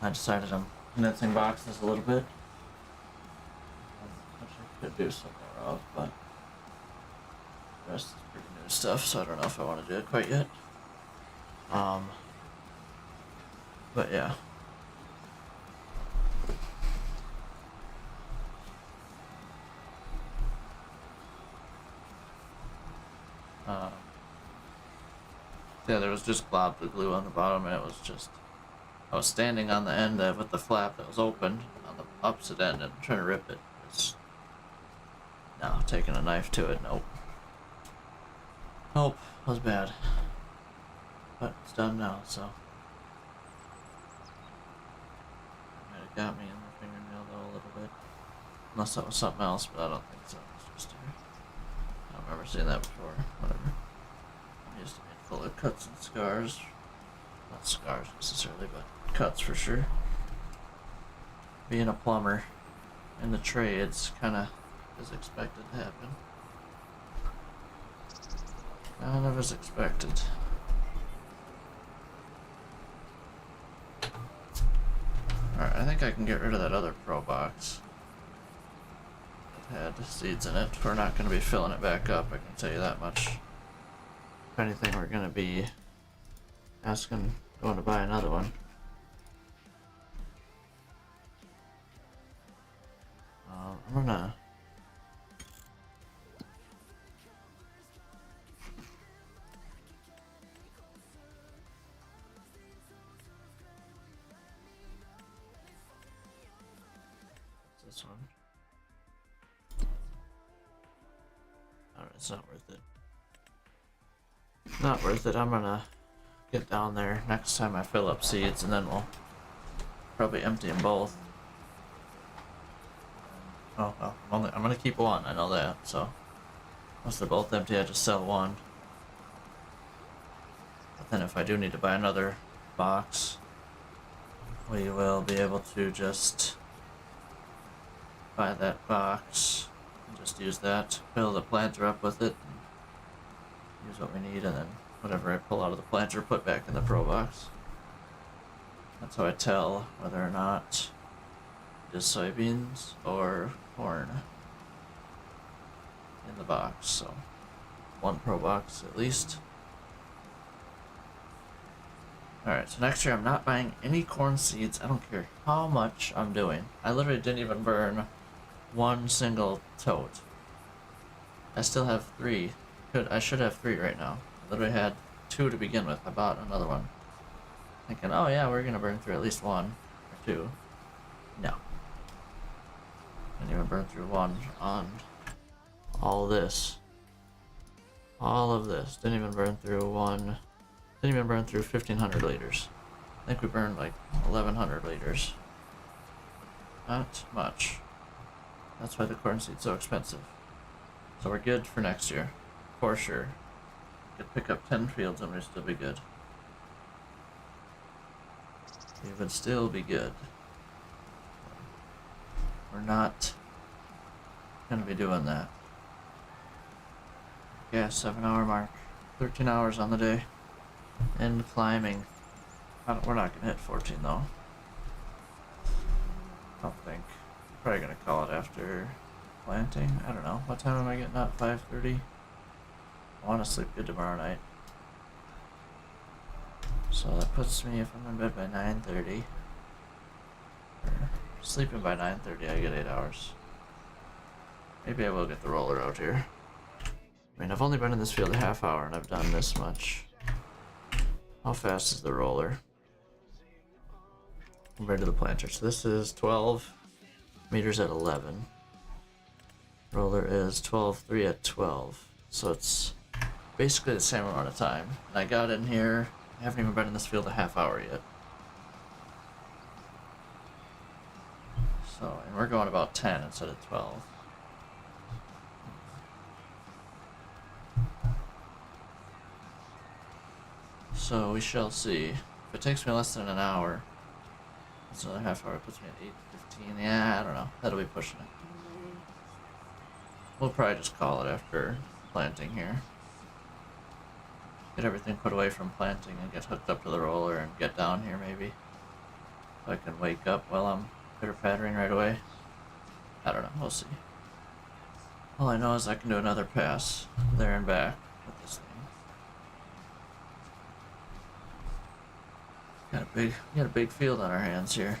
I decided I'm condensing boxes a little bit. Which I could do some more of, but the rest is pretty new stuff, so I don't know if I want to do it quite yet. But yeah. Yeah, there was just globs of glue on the bottom, and it was just, I was standing on the end with the flap that was open on the opposite end and trying to rip it. No, taking a knife to it, nope. Nope, was bad. But it's done now, so. Might have got me in the fingernail though a little bit. Unless that was something else, but I don't think so. It's just here. I don't remember seeing that before. Whatever. I'm used to being full of cuts and scars. Not scars necessarily, but cuts for sure. Being a plumber in the trades kinda is expected to happen. Kind of as expected. Alright, I think I can get rid of that other Pro box. It had seeds in it. We're not going to be filling it back up, I can tell you that much. If anything, we're going to be going to buy another one. I'm gonna... This one. Alright, it's not worth it. Not worth it. I'm gonna get down there next time I fill up seeds, and then we'll probably empty them both. Oh, well, I'm gonna keep one, I know that, so once they're both empty, I just sell one. But then if I do need to buy another box, we will be able to just buy that box and just use that, fill the planter up with it, and use what we need, and then whatever I pull out of the planter, put back in the Pro box. That's how I tell whether or not it is soybeans or corn in the box. So one Pro box at least. Alright, so next year I'm not buying any corn seeds. I don't care how much I'm doing. I literally didn't even burn one single tote. I still have 3. I should have 3 right now. I literally had 2 to begin with. I bought another one, thinking, oh yeah, we're gonna burn through at least 1 or 2. No. Didn't even burn through 1 on all this. All of this. Didn't even burn through 1. Didn't even burn through 1,500 liters. I think we burned like 1,100 liters. Not much. That's why the corn seed's so expensive. So we're good for next year. For sure. Could pick up 10 fields and we'd still be good. We would still be good. We're not gonna be doing that. Yeah, 7-hour mark. 13 hours on the day. And climbing. We're not gonna hit 14 though. I don't think. Probably gonna call it after planting. I don't know. What time am I getting up? 5:30? I want to sleep good tomorrow night. So that puts me, if I'm in bed by 9:30, or sleeping by 9:30, I get 8 hours. Maybe I will get the roller out here. I mean, I've only been in this field a half hour and I've done this much. How fast is the roller compared to the planter? So this is 12 meters at 11. Roller is 12.3 at 12. So it's basically the same amount of time. And I got in here I haven't even been in this field a half hour yet. So, and we're going about 10 instead of 12. So we shall see. If it takes me less than an hour, that's another half hour. It puts me at 8:15. Yeah, I don't know. That'll be pushing it. We'll probably just call it after planting here. Get everything put away from planting and get hooked up to the roller and get down here maybe. So I can wake up while I'm pitter-pattering right away. I don't know. We'll see. All I know is I can do another pass there and back with this thing. Got a big field on our hands here.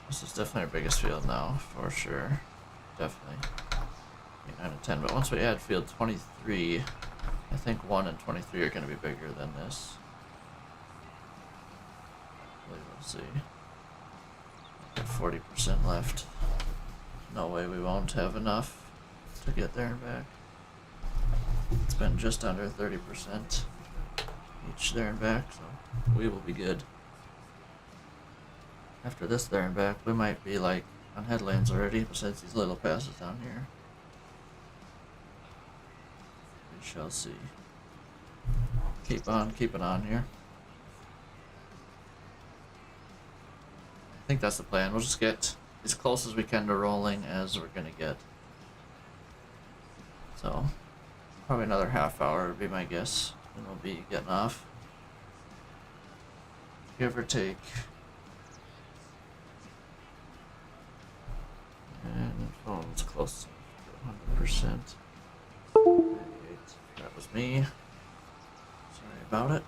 This is definitely our biggest field now, for sure. Definitely. 8, 9, and 10. But once we add field 23, I think 1 and 23 are going to be bigger than this. We'll see. Got 40% left. No way we won't have enough to get there and back. It's been just under 30% each there and back, so we will be good. After this there and back, we might be like on headlands already, besides these little passes down here. We shall see. Keep on keeping on here. I think that's the plan. We'll just get as close as we can to rolling as we're gonna get. So, probably another half hour would be my guess, and we'll be getting off. Give or take. And phone's close to 100%. 98. That was me. Sorry about it.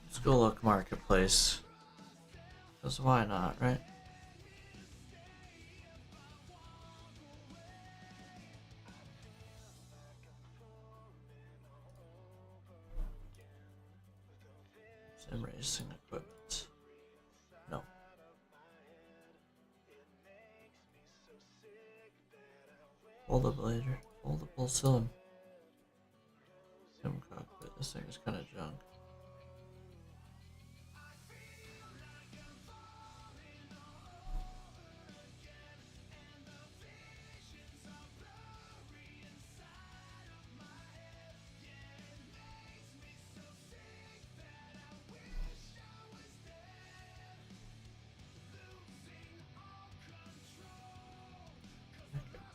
Let's go look marketplace. Because why not, right? Sim racing equipment. No. Foldable sim. Sim cockpit. This thing is kind of junk.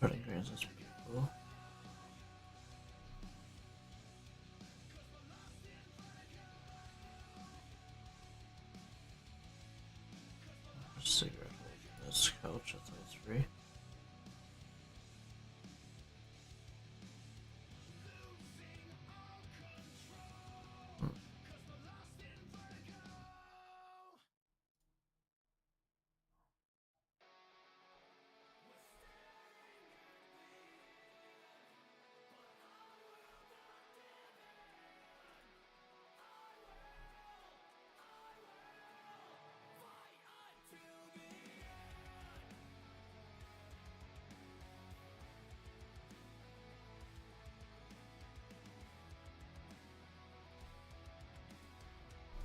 Putting grains is pretty cool. Cigarette holder. This couch, that's why it's free.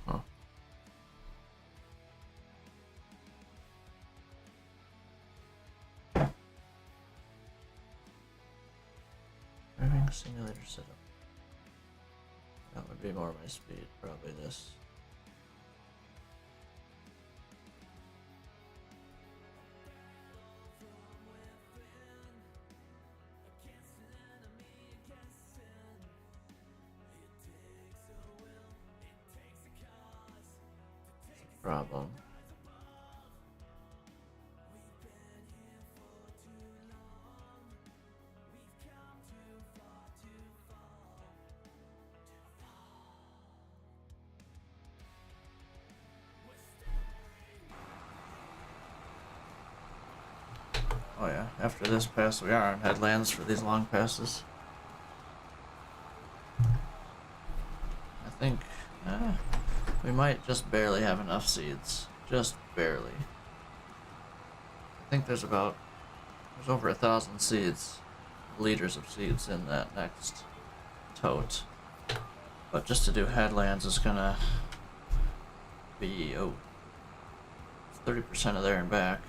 Huh. Driving simulator setup. That would be more my speed, probably this. Problem. Oh yeah, after this pass we are on headlands for these long passes. I think we might just barely have enough seeds. Just barely. I think there's over 1,000 seeds, liters of seeds in that next tote. But just to do headlands is gonna be 30% of there and back.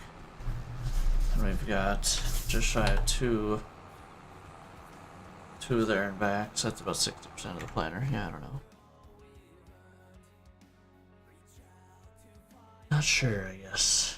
And we've got just shy of two there and back, so that's about 60% of the planner. Yeah, I don't know. Not sure, I guess.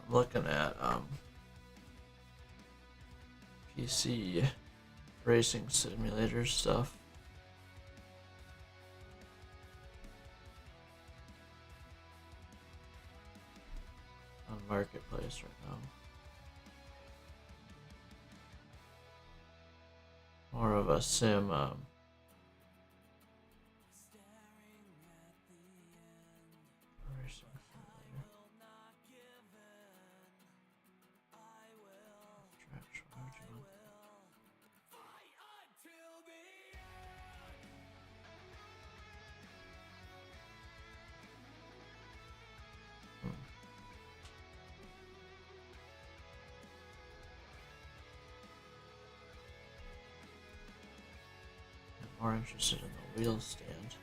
Looking at PC racing simulator stuff. On Marketplace right now. More of a sim racing simulator. Stretch, why would you want that? I'm more interested in the wheel stand.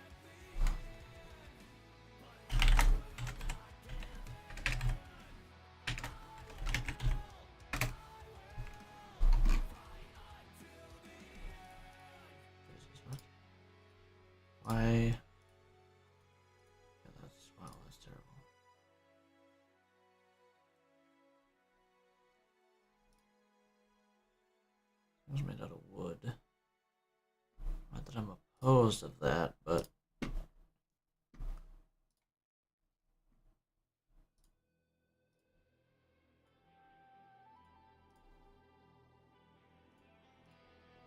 Jesus, what? Why? Yeah, that's terrible. It was made out of wood. Not that I'm opposed of that, but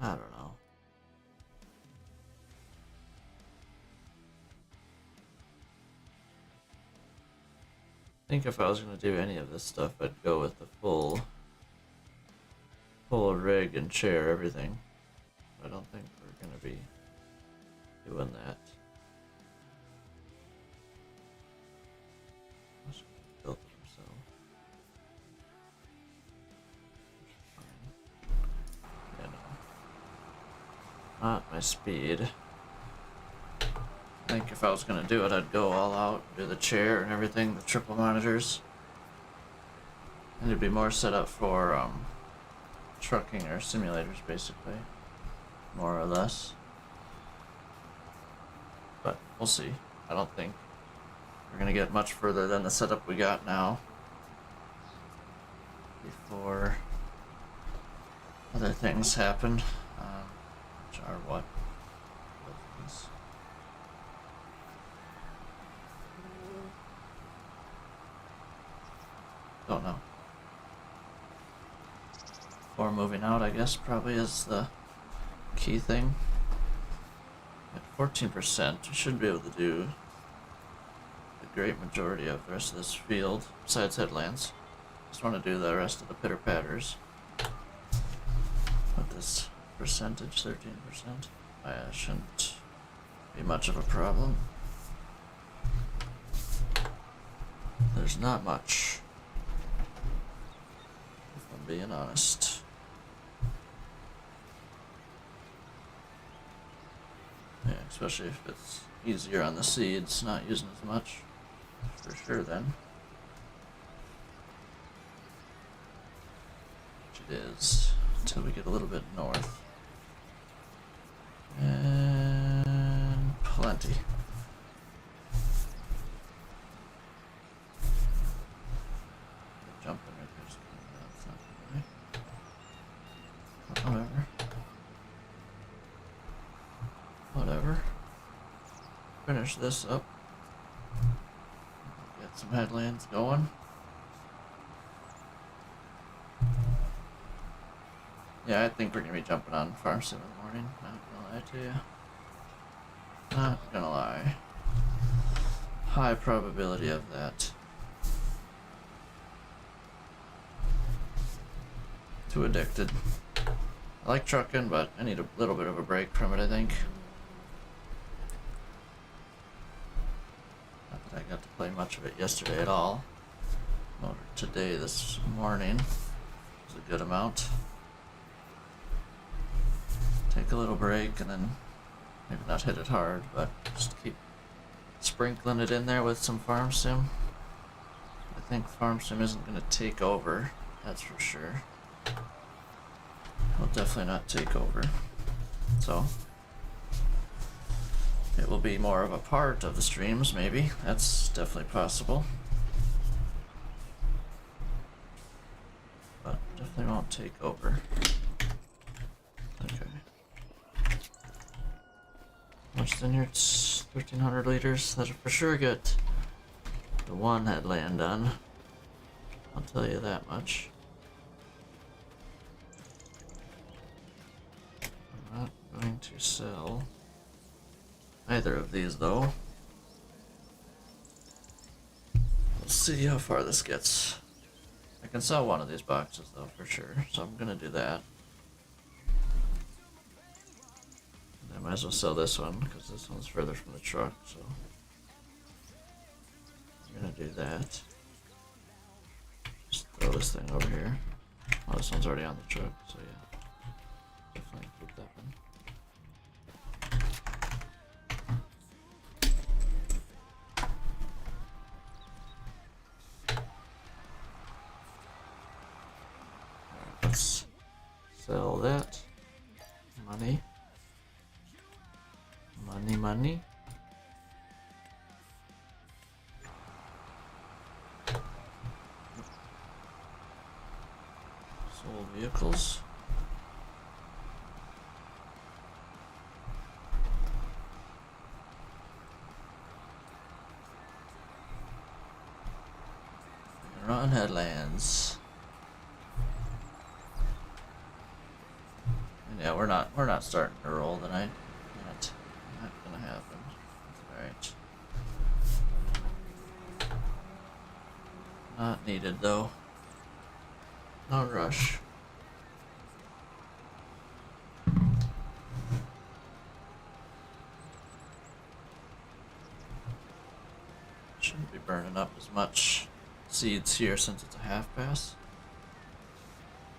I don't know. I think if I was going to do any of this stuff, I'd go with the full rig and chair, everything. I don't think we're going to be doing that. Let's build it ourselves. Fine. Yeah, no. Not my speed. I think if I was going to do it, I'd go all out, do the chair and everything, the triple monitors. And it'd be more set up for trucking or simulators, basically. More or less. But we'll see. I don't think we're going to get much further than the setup we got now before other things happen. Which are what? Don't know. Or moving out, I guess, probably is the key thing. At 14%, we should be able to do the great majority of the rest of this field, besides headlands. Just want to do the rest of the pitter patters. With this percentage, 13%, shouldn't be much of a problem. There's not much, if I'm being honest. especially if it's easier on the seeds, not using as much. For sure then. Which it is, until we get a little bit north. And plenty. Jumping right there. That's not right. Whatever. Finish this up. Get some headlands going. Yeah, I think we're gonna be jumping on farm sim in the morning. Not gonna lie to you. Not gonna lie. High probability of that. Too addicted. I like trucking, but I need a little bit of a break from it, I think. Not that I got to play much of it yesterday at all. Or today, this morning, was a good amount. Take a little break and then maybe not hit it hard, but just keep sprinkling it in there with some farm sim. I think farm sim isn't going to take over, that's for sure. Will definitely not take over. So it will be more of a part of the streams, maybe. That's definitely possible. But definitely won't take over. Okay. What's in here? It's 1,300 liters. That'll for sure get the one headland done. I'll tell you that much. I'm not going to sell either of these though. We'll see how far this gets. I can sell one of these boxes though for sure, so I'm gonna do that. I might as well sell this one because this one's further from the truck, so I'm gonna do that. Just throw this thing over here. Oh, this one's already on the truck, so yeah. Definitely keep that one. Alright, let's sell that. Money. Money. Sold vehicles. Run headlands. And yeah, we're not starting to roll tonight. Not gonna happen. Alright. Not needed though. No rush. Shouldn't be burning up as much seeds here since it's a half pass.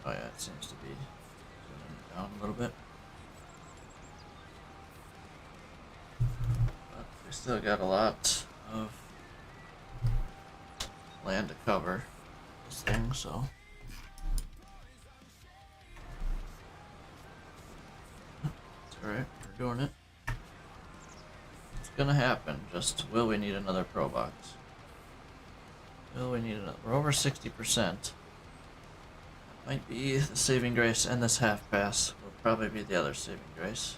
Oh yeah, it seems to be going down a little bit. But we still got a lot of land to cover this thing, so it's alright, we're doing it. It's gonna happen, just will we need another pro box? Will we need another? We're over 60%. That might be the saving grace, and this half pass will probably be the other saving grace.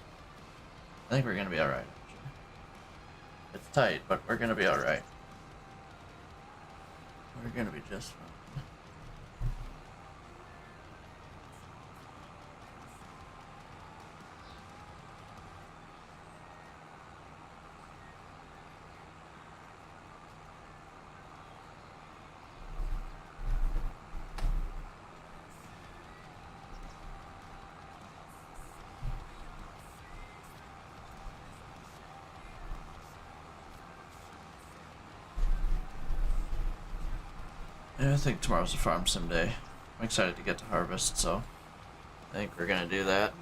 I think we're gonna be alright, actually. It's tight, but we're gonna be alright. We're gonna be just fine. Yeah, I think tomorrow's a farm sim day. I'm excited to get to harvest, so I think we're gonna do that.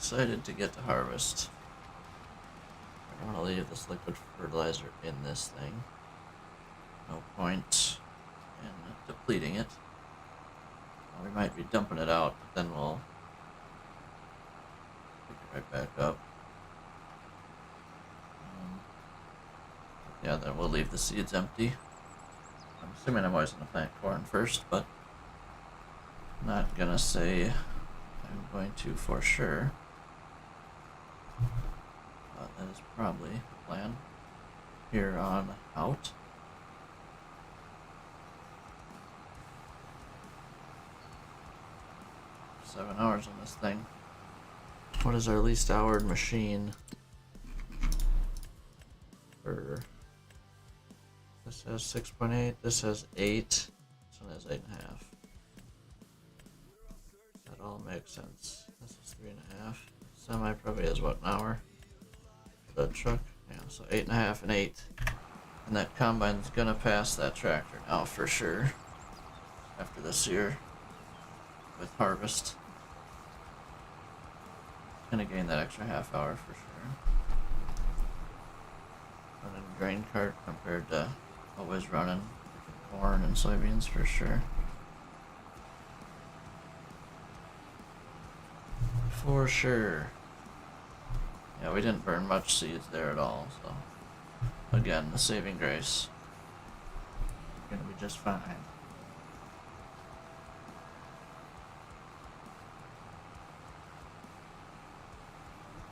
excited to get to harvest. I don't want to leave this liquid fertilizer in this thing. No point in depleting it. Well, we might be dumping it out, but then we'll pick it right back up. Yeah, then we'll leave the seeds empty. I'm assuming I'm always going to plant corn first, but I'm not going to say I'm going to for sure. But that is probably the plan here on out. $7 hours on this thing. What is our least houred machine? For this has 6.8, this has 8, this one has 8.5. That all makes sense. This is 3.5. Semi probably has what, an hour? The truck? Yeah, so 8.5 and 8. And that combine's gonna pass that tractor now for sure. After this year. With harvest. Gonna gain that extra half hour for sure. Running a grain cart compared to always running corn and soybeans for sure. For sure. Yeah, we didn't burn much seeds there at all, so again, the saving grace. Gonna be just fine.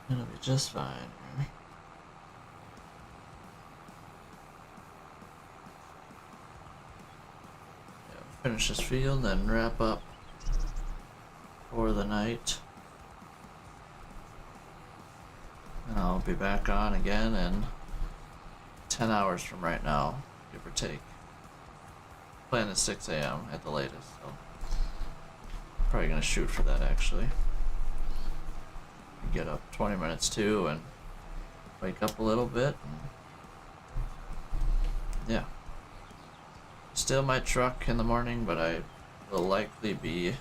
Gonna be just fine here. Finish this field, then wrap up for the night. And I'll be back on again in 10 hours from right now, give or take. Plan is 6 a.m. at the latest, so probably gonna shoot for that actually. Get up 20 minutes too and wake up a little bit. And yeah. Still my truck in the morning, but I will likely be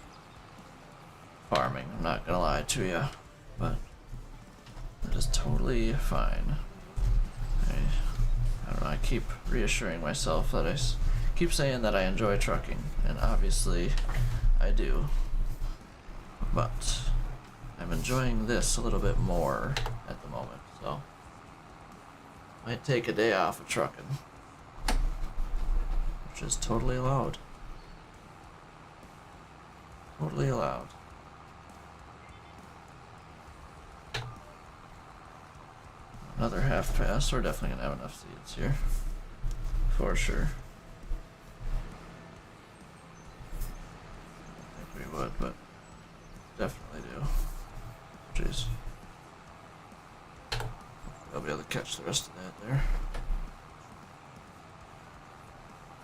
farming. I'm not gonna lie to you, but that is totally fine. I don't know, I keep reassuring myself that keep saying that I enjoy trucking, and obviously I do. But I'm enjoying this a little bit more at the moment, so might take a day off of trucking. Which is totally allowed. Totally allowed. Another half pass. We're definitely gonna have enough seeds here. For sure. I think we would, but definitely do. Jeez. I'll be able to catch the rest of that there.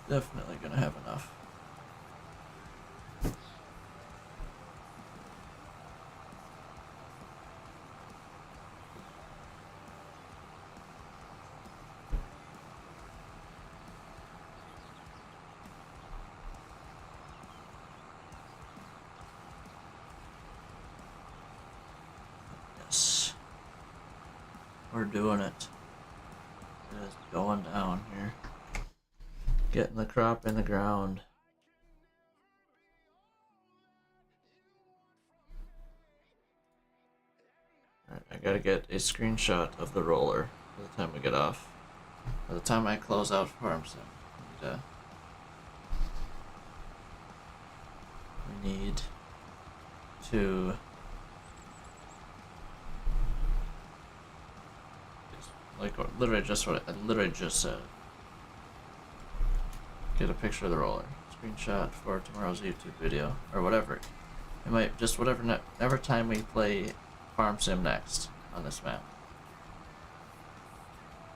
Definitely gonna have enough. Yes. We're doing it. It is going down here. Getting the crop in the ground. Alright, I gotta get a screenshot of the roller by the time we get off. By the time I close out Farm Sim. We need to like literally just what I literally just said. Get a picture of the roller. Screenshot for tomorrow's YouTube video. Or whatever. It might just whatever time we play Farm Sim next on this map.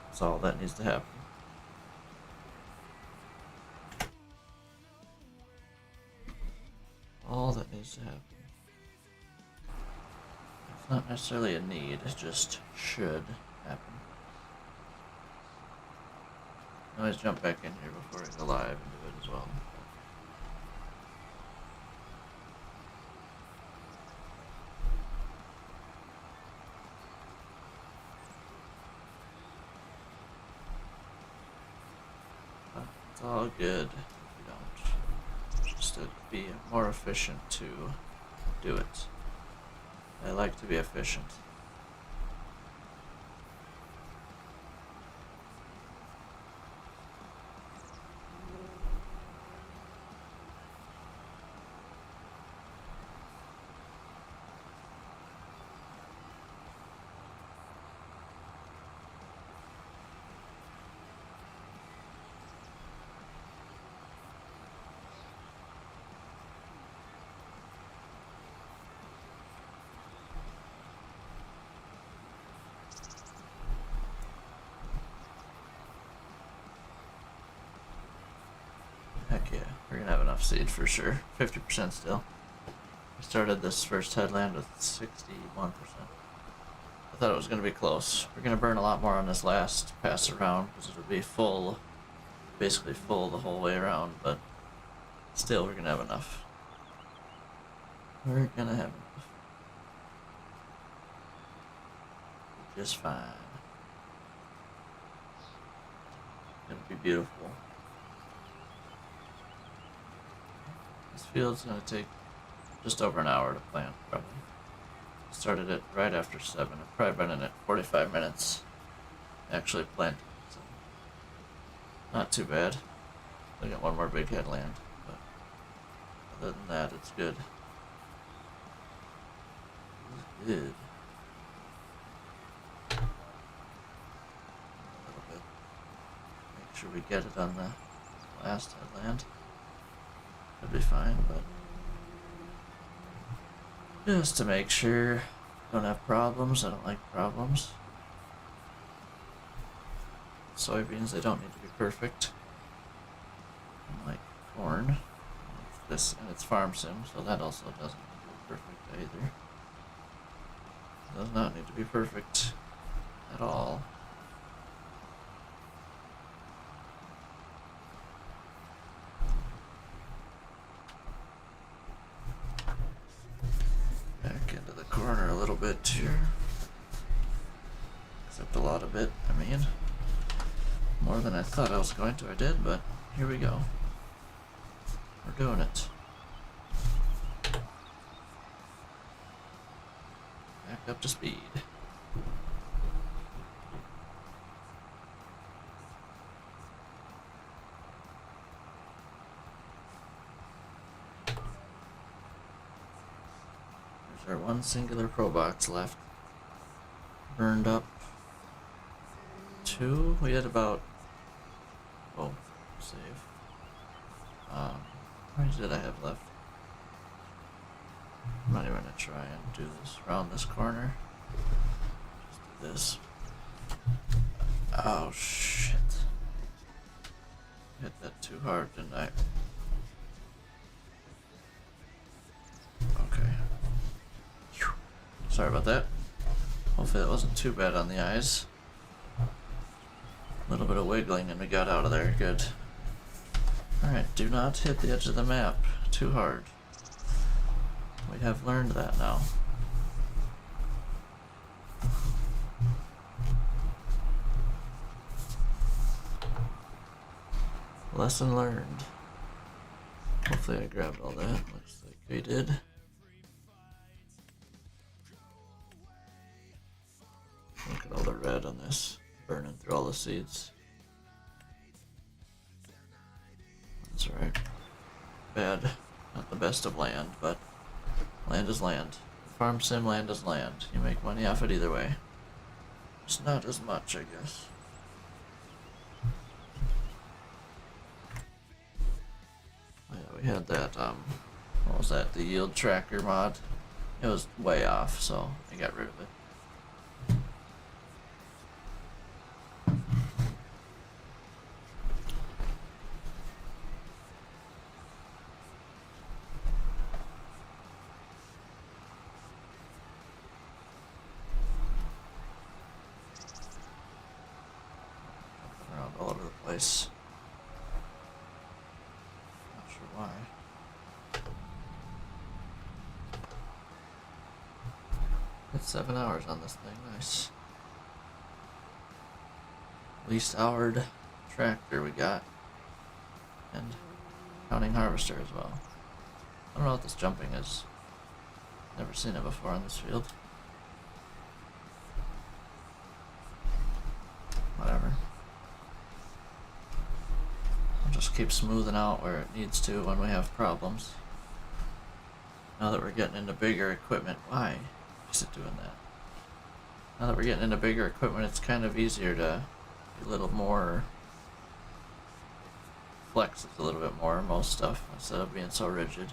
That's all that needs to happen. All that needs to happen. It's not necessarily a need, it just should happen. Always jump back in here before I go live and do it as well. It's all good if you don't. Just to be more efficient to do it. I like to be efficient. Heck yeah, we're gonna have enough seed for sure. 50% still. We started this first headland with 61%. I thought it was gonna be close. We're gonna burn a lot more on this last pass around because it'll be full, basically full the whole way around, but still we're gonna have enough. We're gonna have enough. Just fine. It'll be beautiful. This field's gonna take just over an hour to plant, probably. Started it right after 7. I've probably been in it 45 minutes. Actually planting, so not too bad. I got one more big headland, but other than that, it's good. It's good. A little bit. Make sure we get it on the last headland. It'll be fine, but just to make sure don't have problems. I don't like problems. Soybeans, they don't need to be perfect. Unlike corn. This and it's farm sim, so that also doesn't need to be perfect either. Does not need to be perfect at all. Back into the corner a little bit here. Except a lot of it, I mean. More than I thought I was going to, I did, but here we go. We're doing it. Back up to speed. There's our one singular pro box left. Burned up 2. We had about, oh, save. How many did I have left? I'm not even gonna try and do this around this corner. Just do this. Oh shit. Hit that too hard, didn't I? Okay. Whew. Sorry about that. Hopefully that wasn't too bad on the eyes. A little bit of wiggling and we got out of there. Good. Alright, do not hit the edge of the map too hard. We have learned that now. Lesson learned. Hopefully I grabbed all that. Looks like we did. Look at all the red on this. Burning through all the seeds. That's alright. Bad. Not the best of land, but land is land. Farm sim land is land. You make money off it either way. Just not as much, I guess. Oh yeah, we had that, what was that? The yield tracker mod. It was way off, so I got rid of it. Around all over the place. Not sure why. It's 7 hours on this thing, nice. Least houred tractor we got. and counting harvester as well. I don't know what this jumping is. Never seen it before on this field. Whatever. I'll just keep smoothing out where it needs to when we have problems. Now that we're getting into bigger equipment, why is it doing that? Now that we're getting into bigger equipment, it's kind of easier to be a little more, flex it a little bit more, most stuff, instead of being so rigid.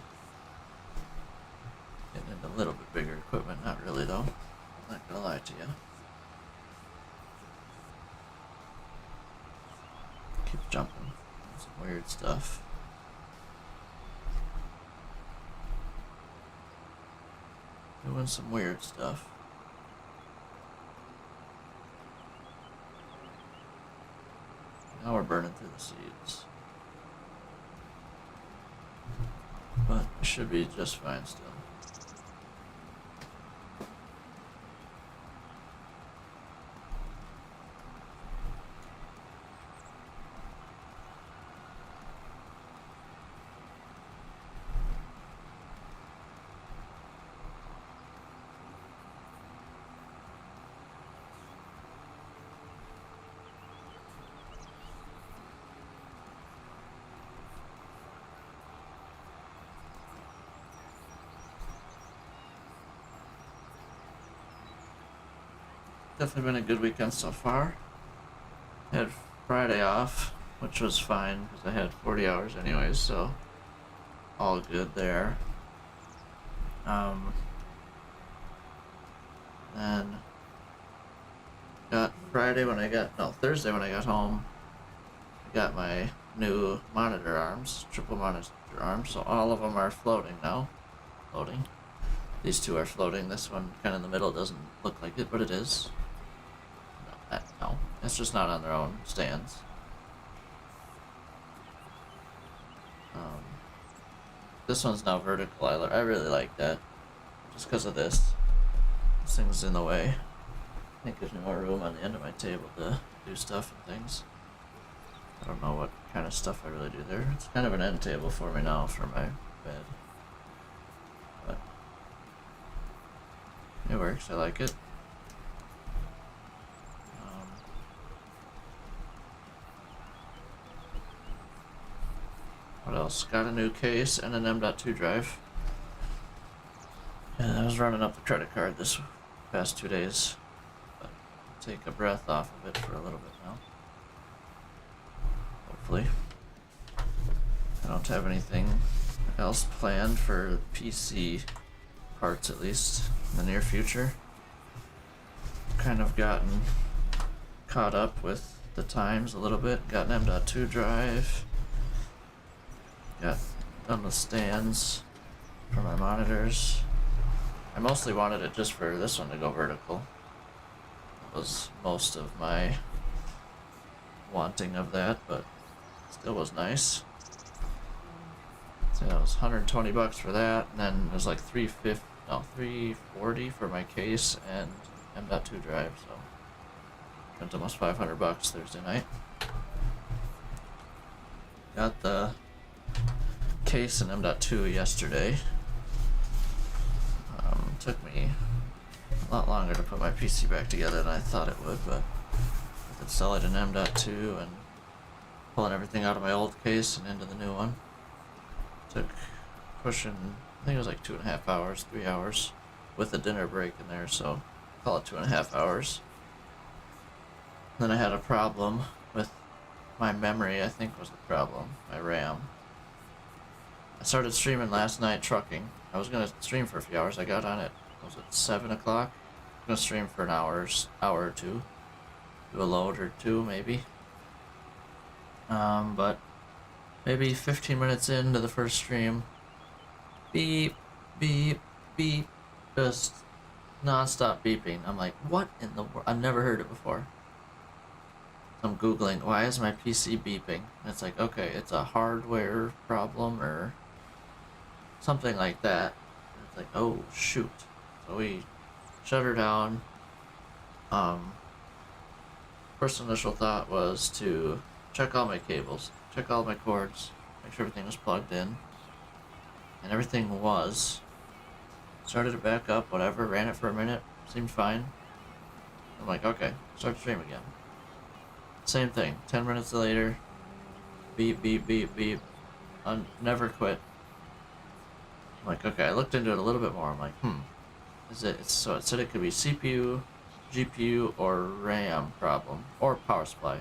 Getting into a little bit bigger equipment, not really though. I'm not gonna lie to you. Keep jumping. Some weird stuff. Doing some weird stuff. Now we're burning through the seeds. But we should be just fine still. Definitely been a good weekend so far. Had Friday off, which was fine because I had 40 hours anyways, so all good there. Then got Thursday when I got home, I got my new monitor arms, triple monitor arms, so all of them are floating now. Floating. These two are floating. This one kind of in the middle doesn't look like it, but it is. No, it's just not on their own stands. This one's now vertical. I really like that, just because of this. This thing's in the way. I think there's more room on the end of my table to do stuff and things. I don't know what kind of stuff I really do there. It's kind of an end table for me now for my bed. But it works, I like it. What else? Got a new case and an M.2 drive. Yeah, I was running up the credit card this past 2 days. But I'll take a breath off of it for a little bit now. Hopefully. I don't have anything else planned for PC parts, at least in the near future. Kind of gotten caught up with the times a little bit. Got an M.2 drive. Got done the stands for my monitors. I mostly wanted it just for this one to go vertical. That was most of my wanting of that, but still was nice. So it was $120 for that, and then there's like $340 for my case and M.2 drive, so spent almost $500 Thursday night. Got the case and M.2 yesterday. Took me a lot longer to put my PC back together than I thought it would, but with installing an M.2 and pulling everything out of my old case and into the new one, took pushing, I think it was like 2.5 hours, 3 hours, with a dinner break in there, so call it 2.5 hours. Then I had a problem with my memory, I think was the problem, my RAM. I started streaming last night trucking. I was gonna stream for a few hours. I got on at, was it 7 o'clock? I'm gonna stream for an hour or two. Do a load or two, maybe. But maybe 15 minutes into the first stream, beep, beep, beep, just non-stop beeping. I'm like, what in the world? I've never heard it before. I'm Googling, why is my PC beeping? And it's like, okay, it's a hardware problem or something like that. And it's like, oh, shoot. So we shut her down. First initial thought was to check all my cables, check all my cords, make sure everything was plugged in. And everything was. Started it back up, whatever, ran it for a minute, seemed fine. I'm like, okay, start stream again. Same thing, 10 minutes later, beep, beep, beep, beep, never quit. I'm like, okay, I looked into it a little bit more, I'm like, so it said it could be CPU, GPU, or RAM problem, or power supply,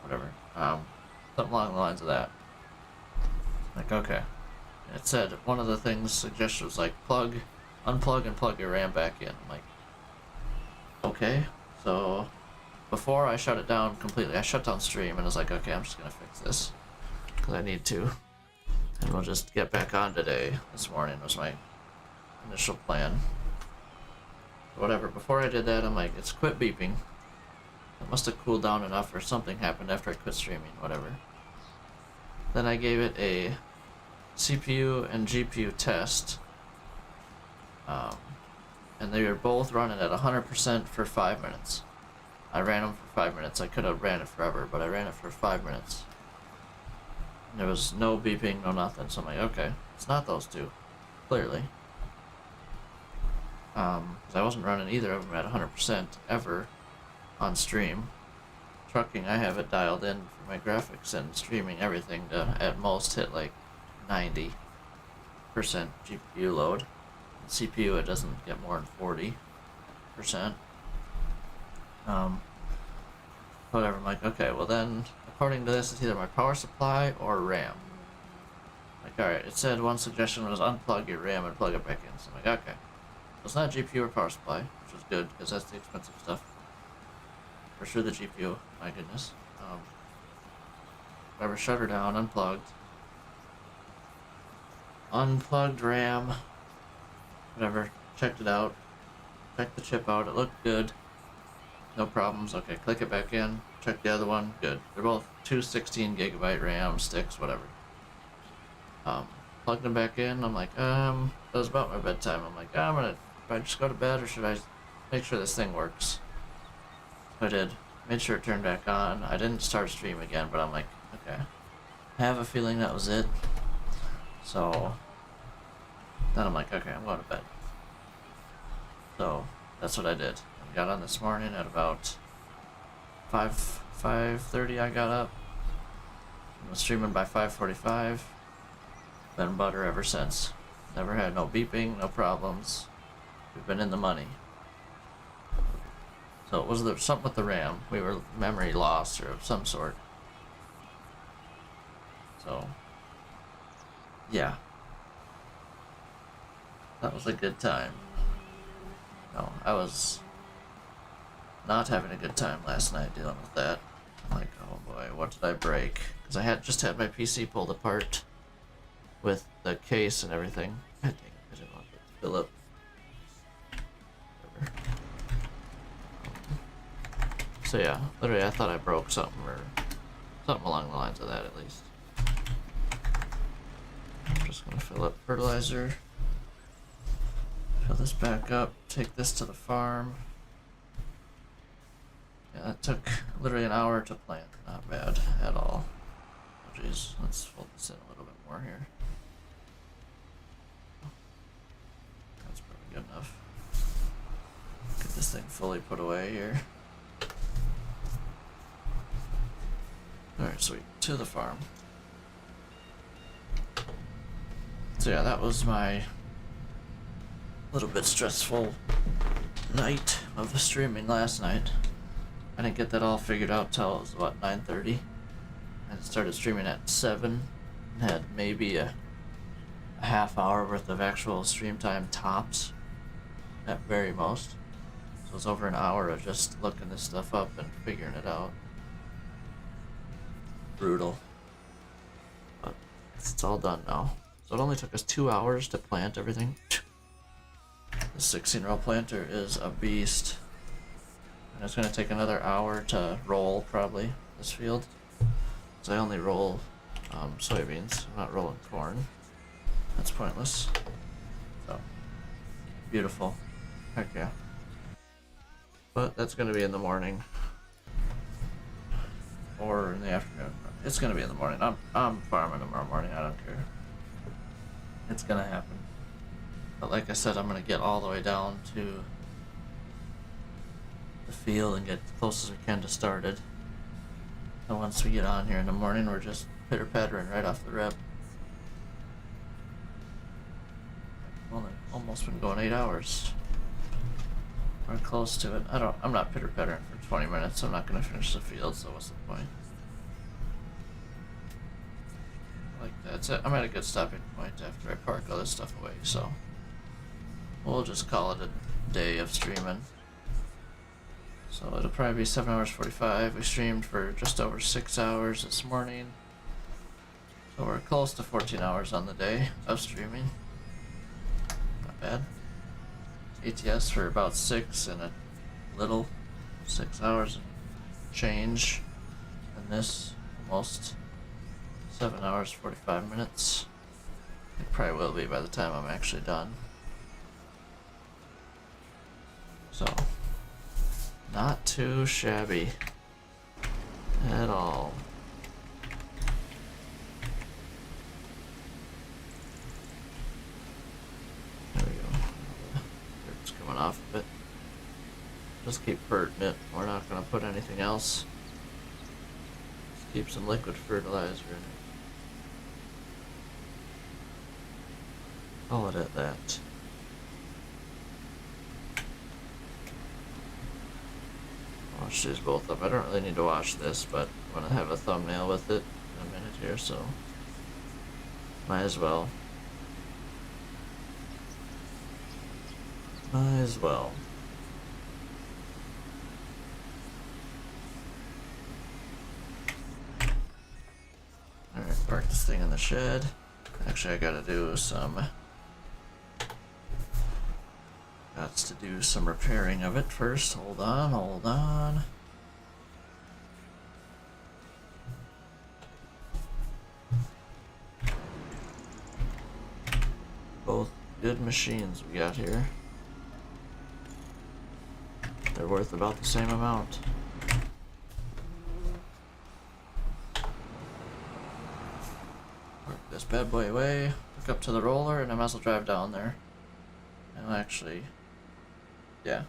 whatever, something along the lines of that. Like, okay. It said one of the things suggested was like unplug and plug your RAM back in. I'm like, okay. So before I shut it down completely, I shut down stream and was like, okay, I'm just gonna fix this because I need to, and we'll just get back on today. This morning was my initial plan. Whatever. Before I did that, I'm like, it's quit beeping. It must have cooled down enough, or something happened after I quit streaming. Whatever. Then I gave it a CPU and GPU test, and they were both running at 100% for 5 minutes. I ran them for 5 minutes. I could have ran it forever, but I ran it for 5 minutes. And there was no beeping, no nothing. So I'm like, okay, it's not those two, clearly. 'Cause I wasn't running either of them at 100% ever on stream. Trucking, I have it dialed in for my graphics, and streaming everything to at most hit like 90% GPU load. CPU, it doesn't get more than 40%. Whatever, I'm like, okay, well then, according to this, it's either my power supply or RAM. Like, alright, it said one suggestion was unplug your RAM and plug it back in. So I'm like, okay. So it's not GPU or power supply, which is good, because that's the expensive stuff. For sure the GPU, my goodness. Whatever, shut her down, unplugged RAM, whatever, checked it out, checked the chip out, it looked good, no problems. Okay, click it back in, check the other one, good. They're both two 16GB RAM sticks, whatever. Plugged them back in, I'm like, it was about my bedtime, I'm like, should I just go to bed, or should I make sure this thing works? So I did, made sure it turned back on. I didn't start stream again, but I'm like, okay, I have a feeling that was it. So then I'm like, okay, I'm going to bed. So that's what I did. I got on this morning at about 5:30. I got up. I was streaming by 5:45. Been butter ever since. Never had no beeping, no problems. We've been in the money. So it was something with the RAM. We were memory loss or of some sort. So yeah. That was a good time. No, I was not having a good time last night dealing with that. I'm like, oh boy, what did I break? Because I had just had my PC pulled apart with the case and everything. God dang it, I didn't want it to fill up. Whatever. So yeah, literally I thought I broke something, or something along the lines of that at least. I'm just gonna fill up fertilizer. Fill this back up, take this to the farm. Yeah, that took literally an hour to plant. Not bad at all. Oh jeez, let's fold this in a little bit more here. That's probably good enough. Get this thing fully put away here. Alright, sweet. To the farm. So yeah, that was my little bit stressful night of streaming last night. I didn't get that all figured out till it was what, 9:30. I started streaming at 7 and had maybe a half hour worth of actual stream time tops at very most. So it was over an hour of just looking this stuff up and figuring it out. Brutal. But it's all done now. So it only took us 2 hours to plant everything. The 16-row planter is a beast. And it's going to take another hour to roll, probably, this field. Because I only roll soybeans. I'm not rolling corn. That's pointless. So, beautiful. Heck yeah. But that's going to be in the morning. Or in the afternoon. It's gonna be in the morning. I'm farming tomorrow morning. I don't care. It's gonna happen. But like I said, I'm gonna get all the way down to the field and get as close as we can to started. And once we get on here in the morning, we're just pitter pattering right off the rip. Only almost been going 8 hours. We're close to it. I'm not pitter pattering for 20 minutes. So I'm not gonna finish the field. So what's the point? Like that's it. I'm at a good stopping point after I park all this stuff away. So we'll just call it a day of streaming. So it'll probably be 7 hours 45. We streamed for just over 6 hours this morning. So we're close to 14 hours on the day of streaming. Not bad. ATS for about 6 and a little. 6 hours and change. And this almost 7 hours 45 minutes. It probably will be by the time I'm actually done. So not too shabby at all. There we go. It's coming off a bit. Just keep ferting it. We're not going to put anything else. Just keep some liquid fertilizer in it. Call it at that. Wash these both up. I don't really need to wash this, but I'm gonna have a thumbnail with it in a minute here, so might as well. Might as well. Alright, park this thing in the shed. Actually, I gotta do some. Got to do some repairing of it first. Hold on, hold on. Both good machines we got here. They're worth about the same amount. Work this bad boy away, hook up to the roller, and I might as well drive down there. And actually, yeah,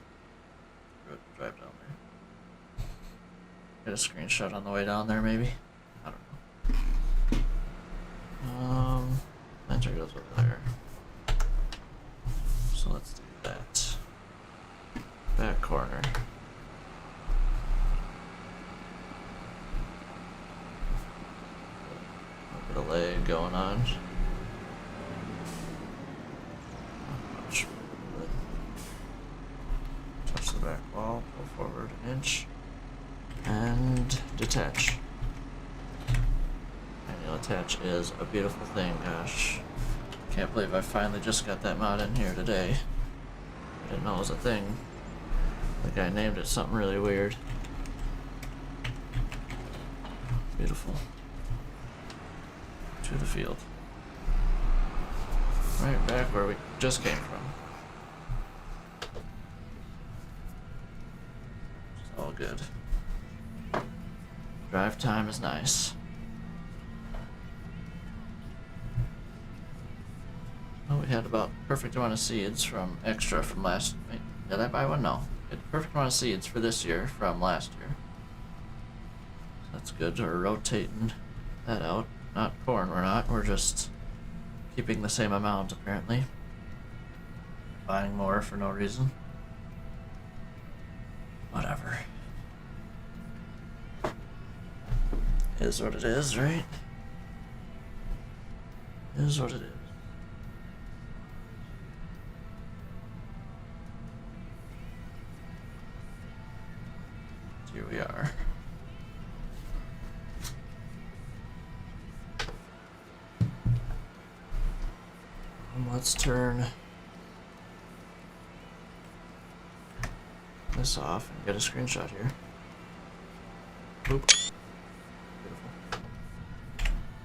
drive down there. Get a screenshot on the way down there, maybe? I don't know. Enter goes over there. So let's do that. Back corner. A bit of lag going on. Not much. Touch the back wall, pull forward an inch, and detach. Manual attach is a beautiful thing, gosh. Can't believe I finally just got that mod in here today. I didn't know it was a thing. The guy named it something really weird. Beautiful. To the field. Right back where we just came from. It's all good. Drive time is nice. Oh, we had about perfect amount of seeds from extra from last. Wait, did I buy one? No. We had perfect amount of seeds for this year from last year. That's good. We're rotating that out. Not corn, we're not. We're just keeping the same amount, apparently. Buying more for no reason. Whatever. Is what it is, right? Is what it is. Here we are. Let's turn this off and get a screenshot here. Boop. Beautiful.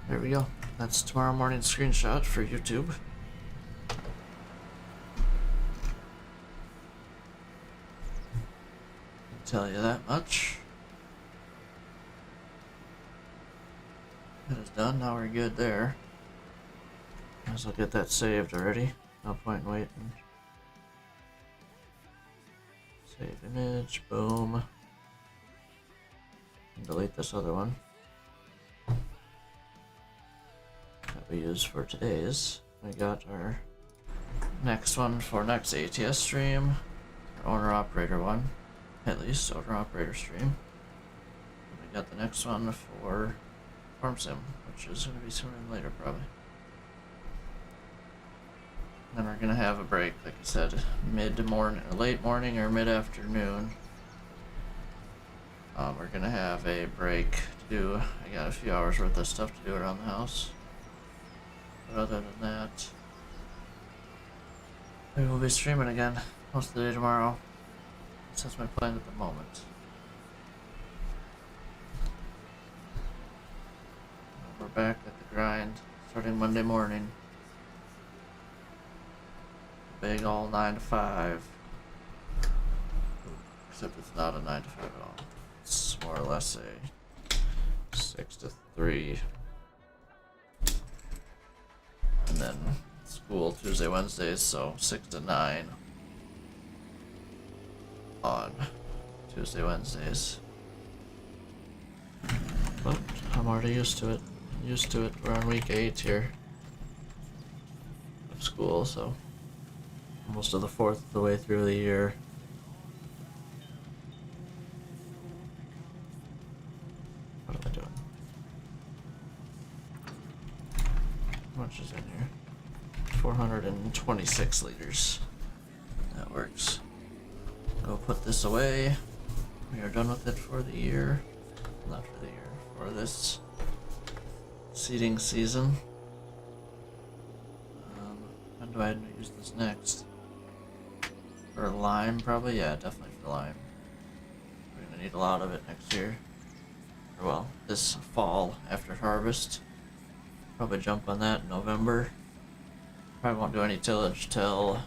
There we go. That's tomorrow morning's screenshot for YouTube. Tell you that much. done. Now we're good there. Guess I'll get that saved already. No point in waiting. Save image, boom. And delete this other one that we use for today's. We got our next one for next ATS stream, our owner operator one, at least owner operator stream. And we got the next one for Farm Sim, which is going to be sooner than later probably. Then we're gonna have a break, like I said, mid to morning, or late morning, or mid afternoon. We're gonna have a break to do. I got a few hours worth of stuff to do around the house. But other than that, we will be streaming again most of the day tomorrow. That's my plan at the moment. We're back at the grind, starting Monday morning. Big all 9 to 5. Except it's not a 9 to 5 at all. It's more or less a 6 to 3. And then school Tuesday, Wednesdays, so 6 to 9 on Tuesday, Wednesdays. But I'm already used to it. We're on week 8 here of school, so almost to the 4th of the way through the year. What am I doing? How much is in here? 426 liters. That works. Go put this away. We are done with it for the year. Not for the year. For this seeding season. When do I use this next? For lime, probably? Yeah, definitely for lime. We're gonna need a lot of it next year. Or well, this fall after harvest. Probably jump on that in November. Probably won't do any tillage till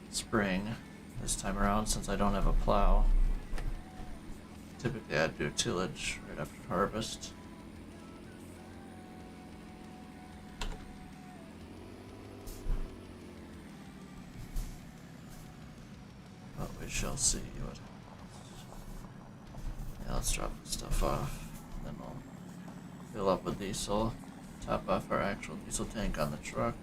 spring this time around since I don't have a plow. Typically I'd do tillage right after harvest. But we shall see what happens. Yeah, let's drop this stuff off. Then we'll fill up with diesel. Top off our actual diesel tank on the truck.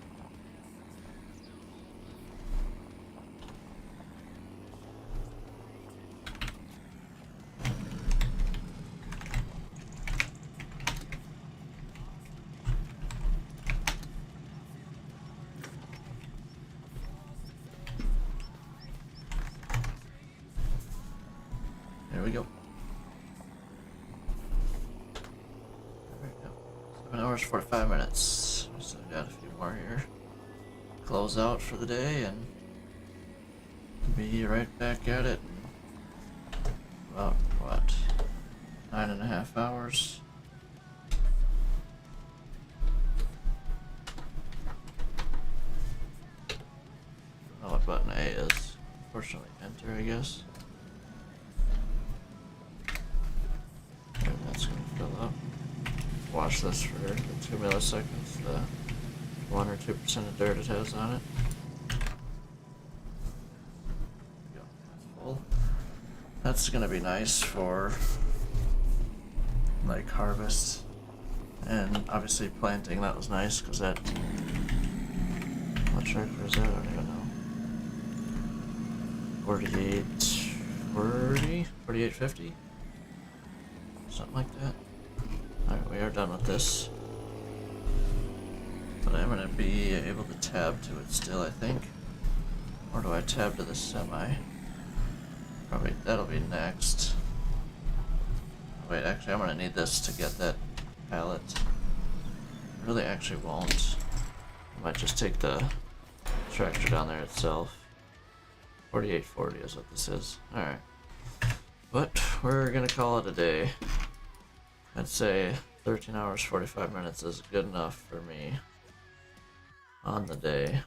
There we go. There we go. 7 hours, 45 minutes. So we got a few more here. Close out for the day and be right back at it in about, what, 9.5 hours. I don't know what button A is. Unfortunately, enter, I guess. And that's gonna fill up. Watch this for the 2 milliseconds, the 1 or 2% of dirt it has on it. There we go, that's full. That's gonna be nice for like harvest and obviously planting. That was nice because that, what tractor is that? I don't even know. 4850, something like that. Alright, we are done with this. But I'm gonna be able to tab to it still, I think. Or do I tab to the semi? Probably that'll be next. Wait, actually I'm gonna need this to get that pallet. I really actually won't. I might just take the tractor down there itself. 4840 is what this is. Alright. But we're gonna call it a day. I'd say 13 hours 45 minutes is good enough for me on the day.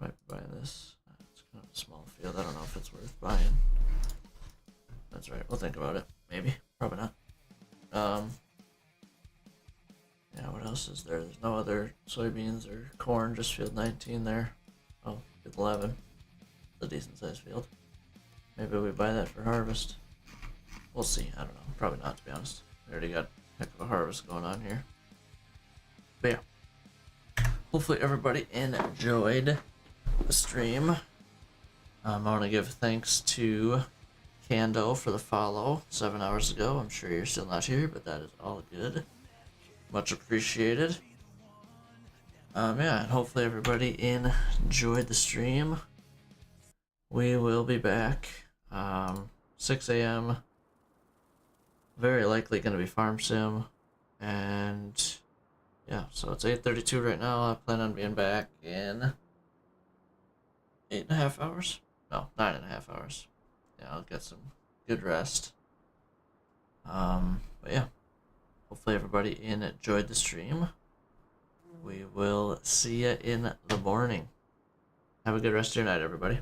Might be buying this. It's kind of a small field. I don't know if it's worth buying. That's right. We'll think about it. Maybe. Probably not. else is there? There's no other soybeans or corn, just field 19 there. Oh, field 11. It's a decent sized field. Maybe we buy that for harvest. We'll see. I don't know. Probably not, to be honest. We already got a heck of a harvest going on here. But yeah. Hopefully everybody enjoyed the stream. I want to give thanks to Kando for the follow 7 hours ago. I'm sure you're still not here, but that is all good. Much appreciated. Yeah, and hopefully everybody enjoyed the stream. We will be back 6 a.m. Very likely going to be farm sim, and yeah, so it's 8:32 right now. I plan on being back in 8.5 hours. No, 9.5 hours. Yeah, I'll get some good rest. But yeah, hopefully everybody enjoyed the stream. We will see you in the morning. Have a good rest of your night, everybody.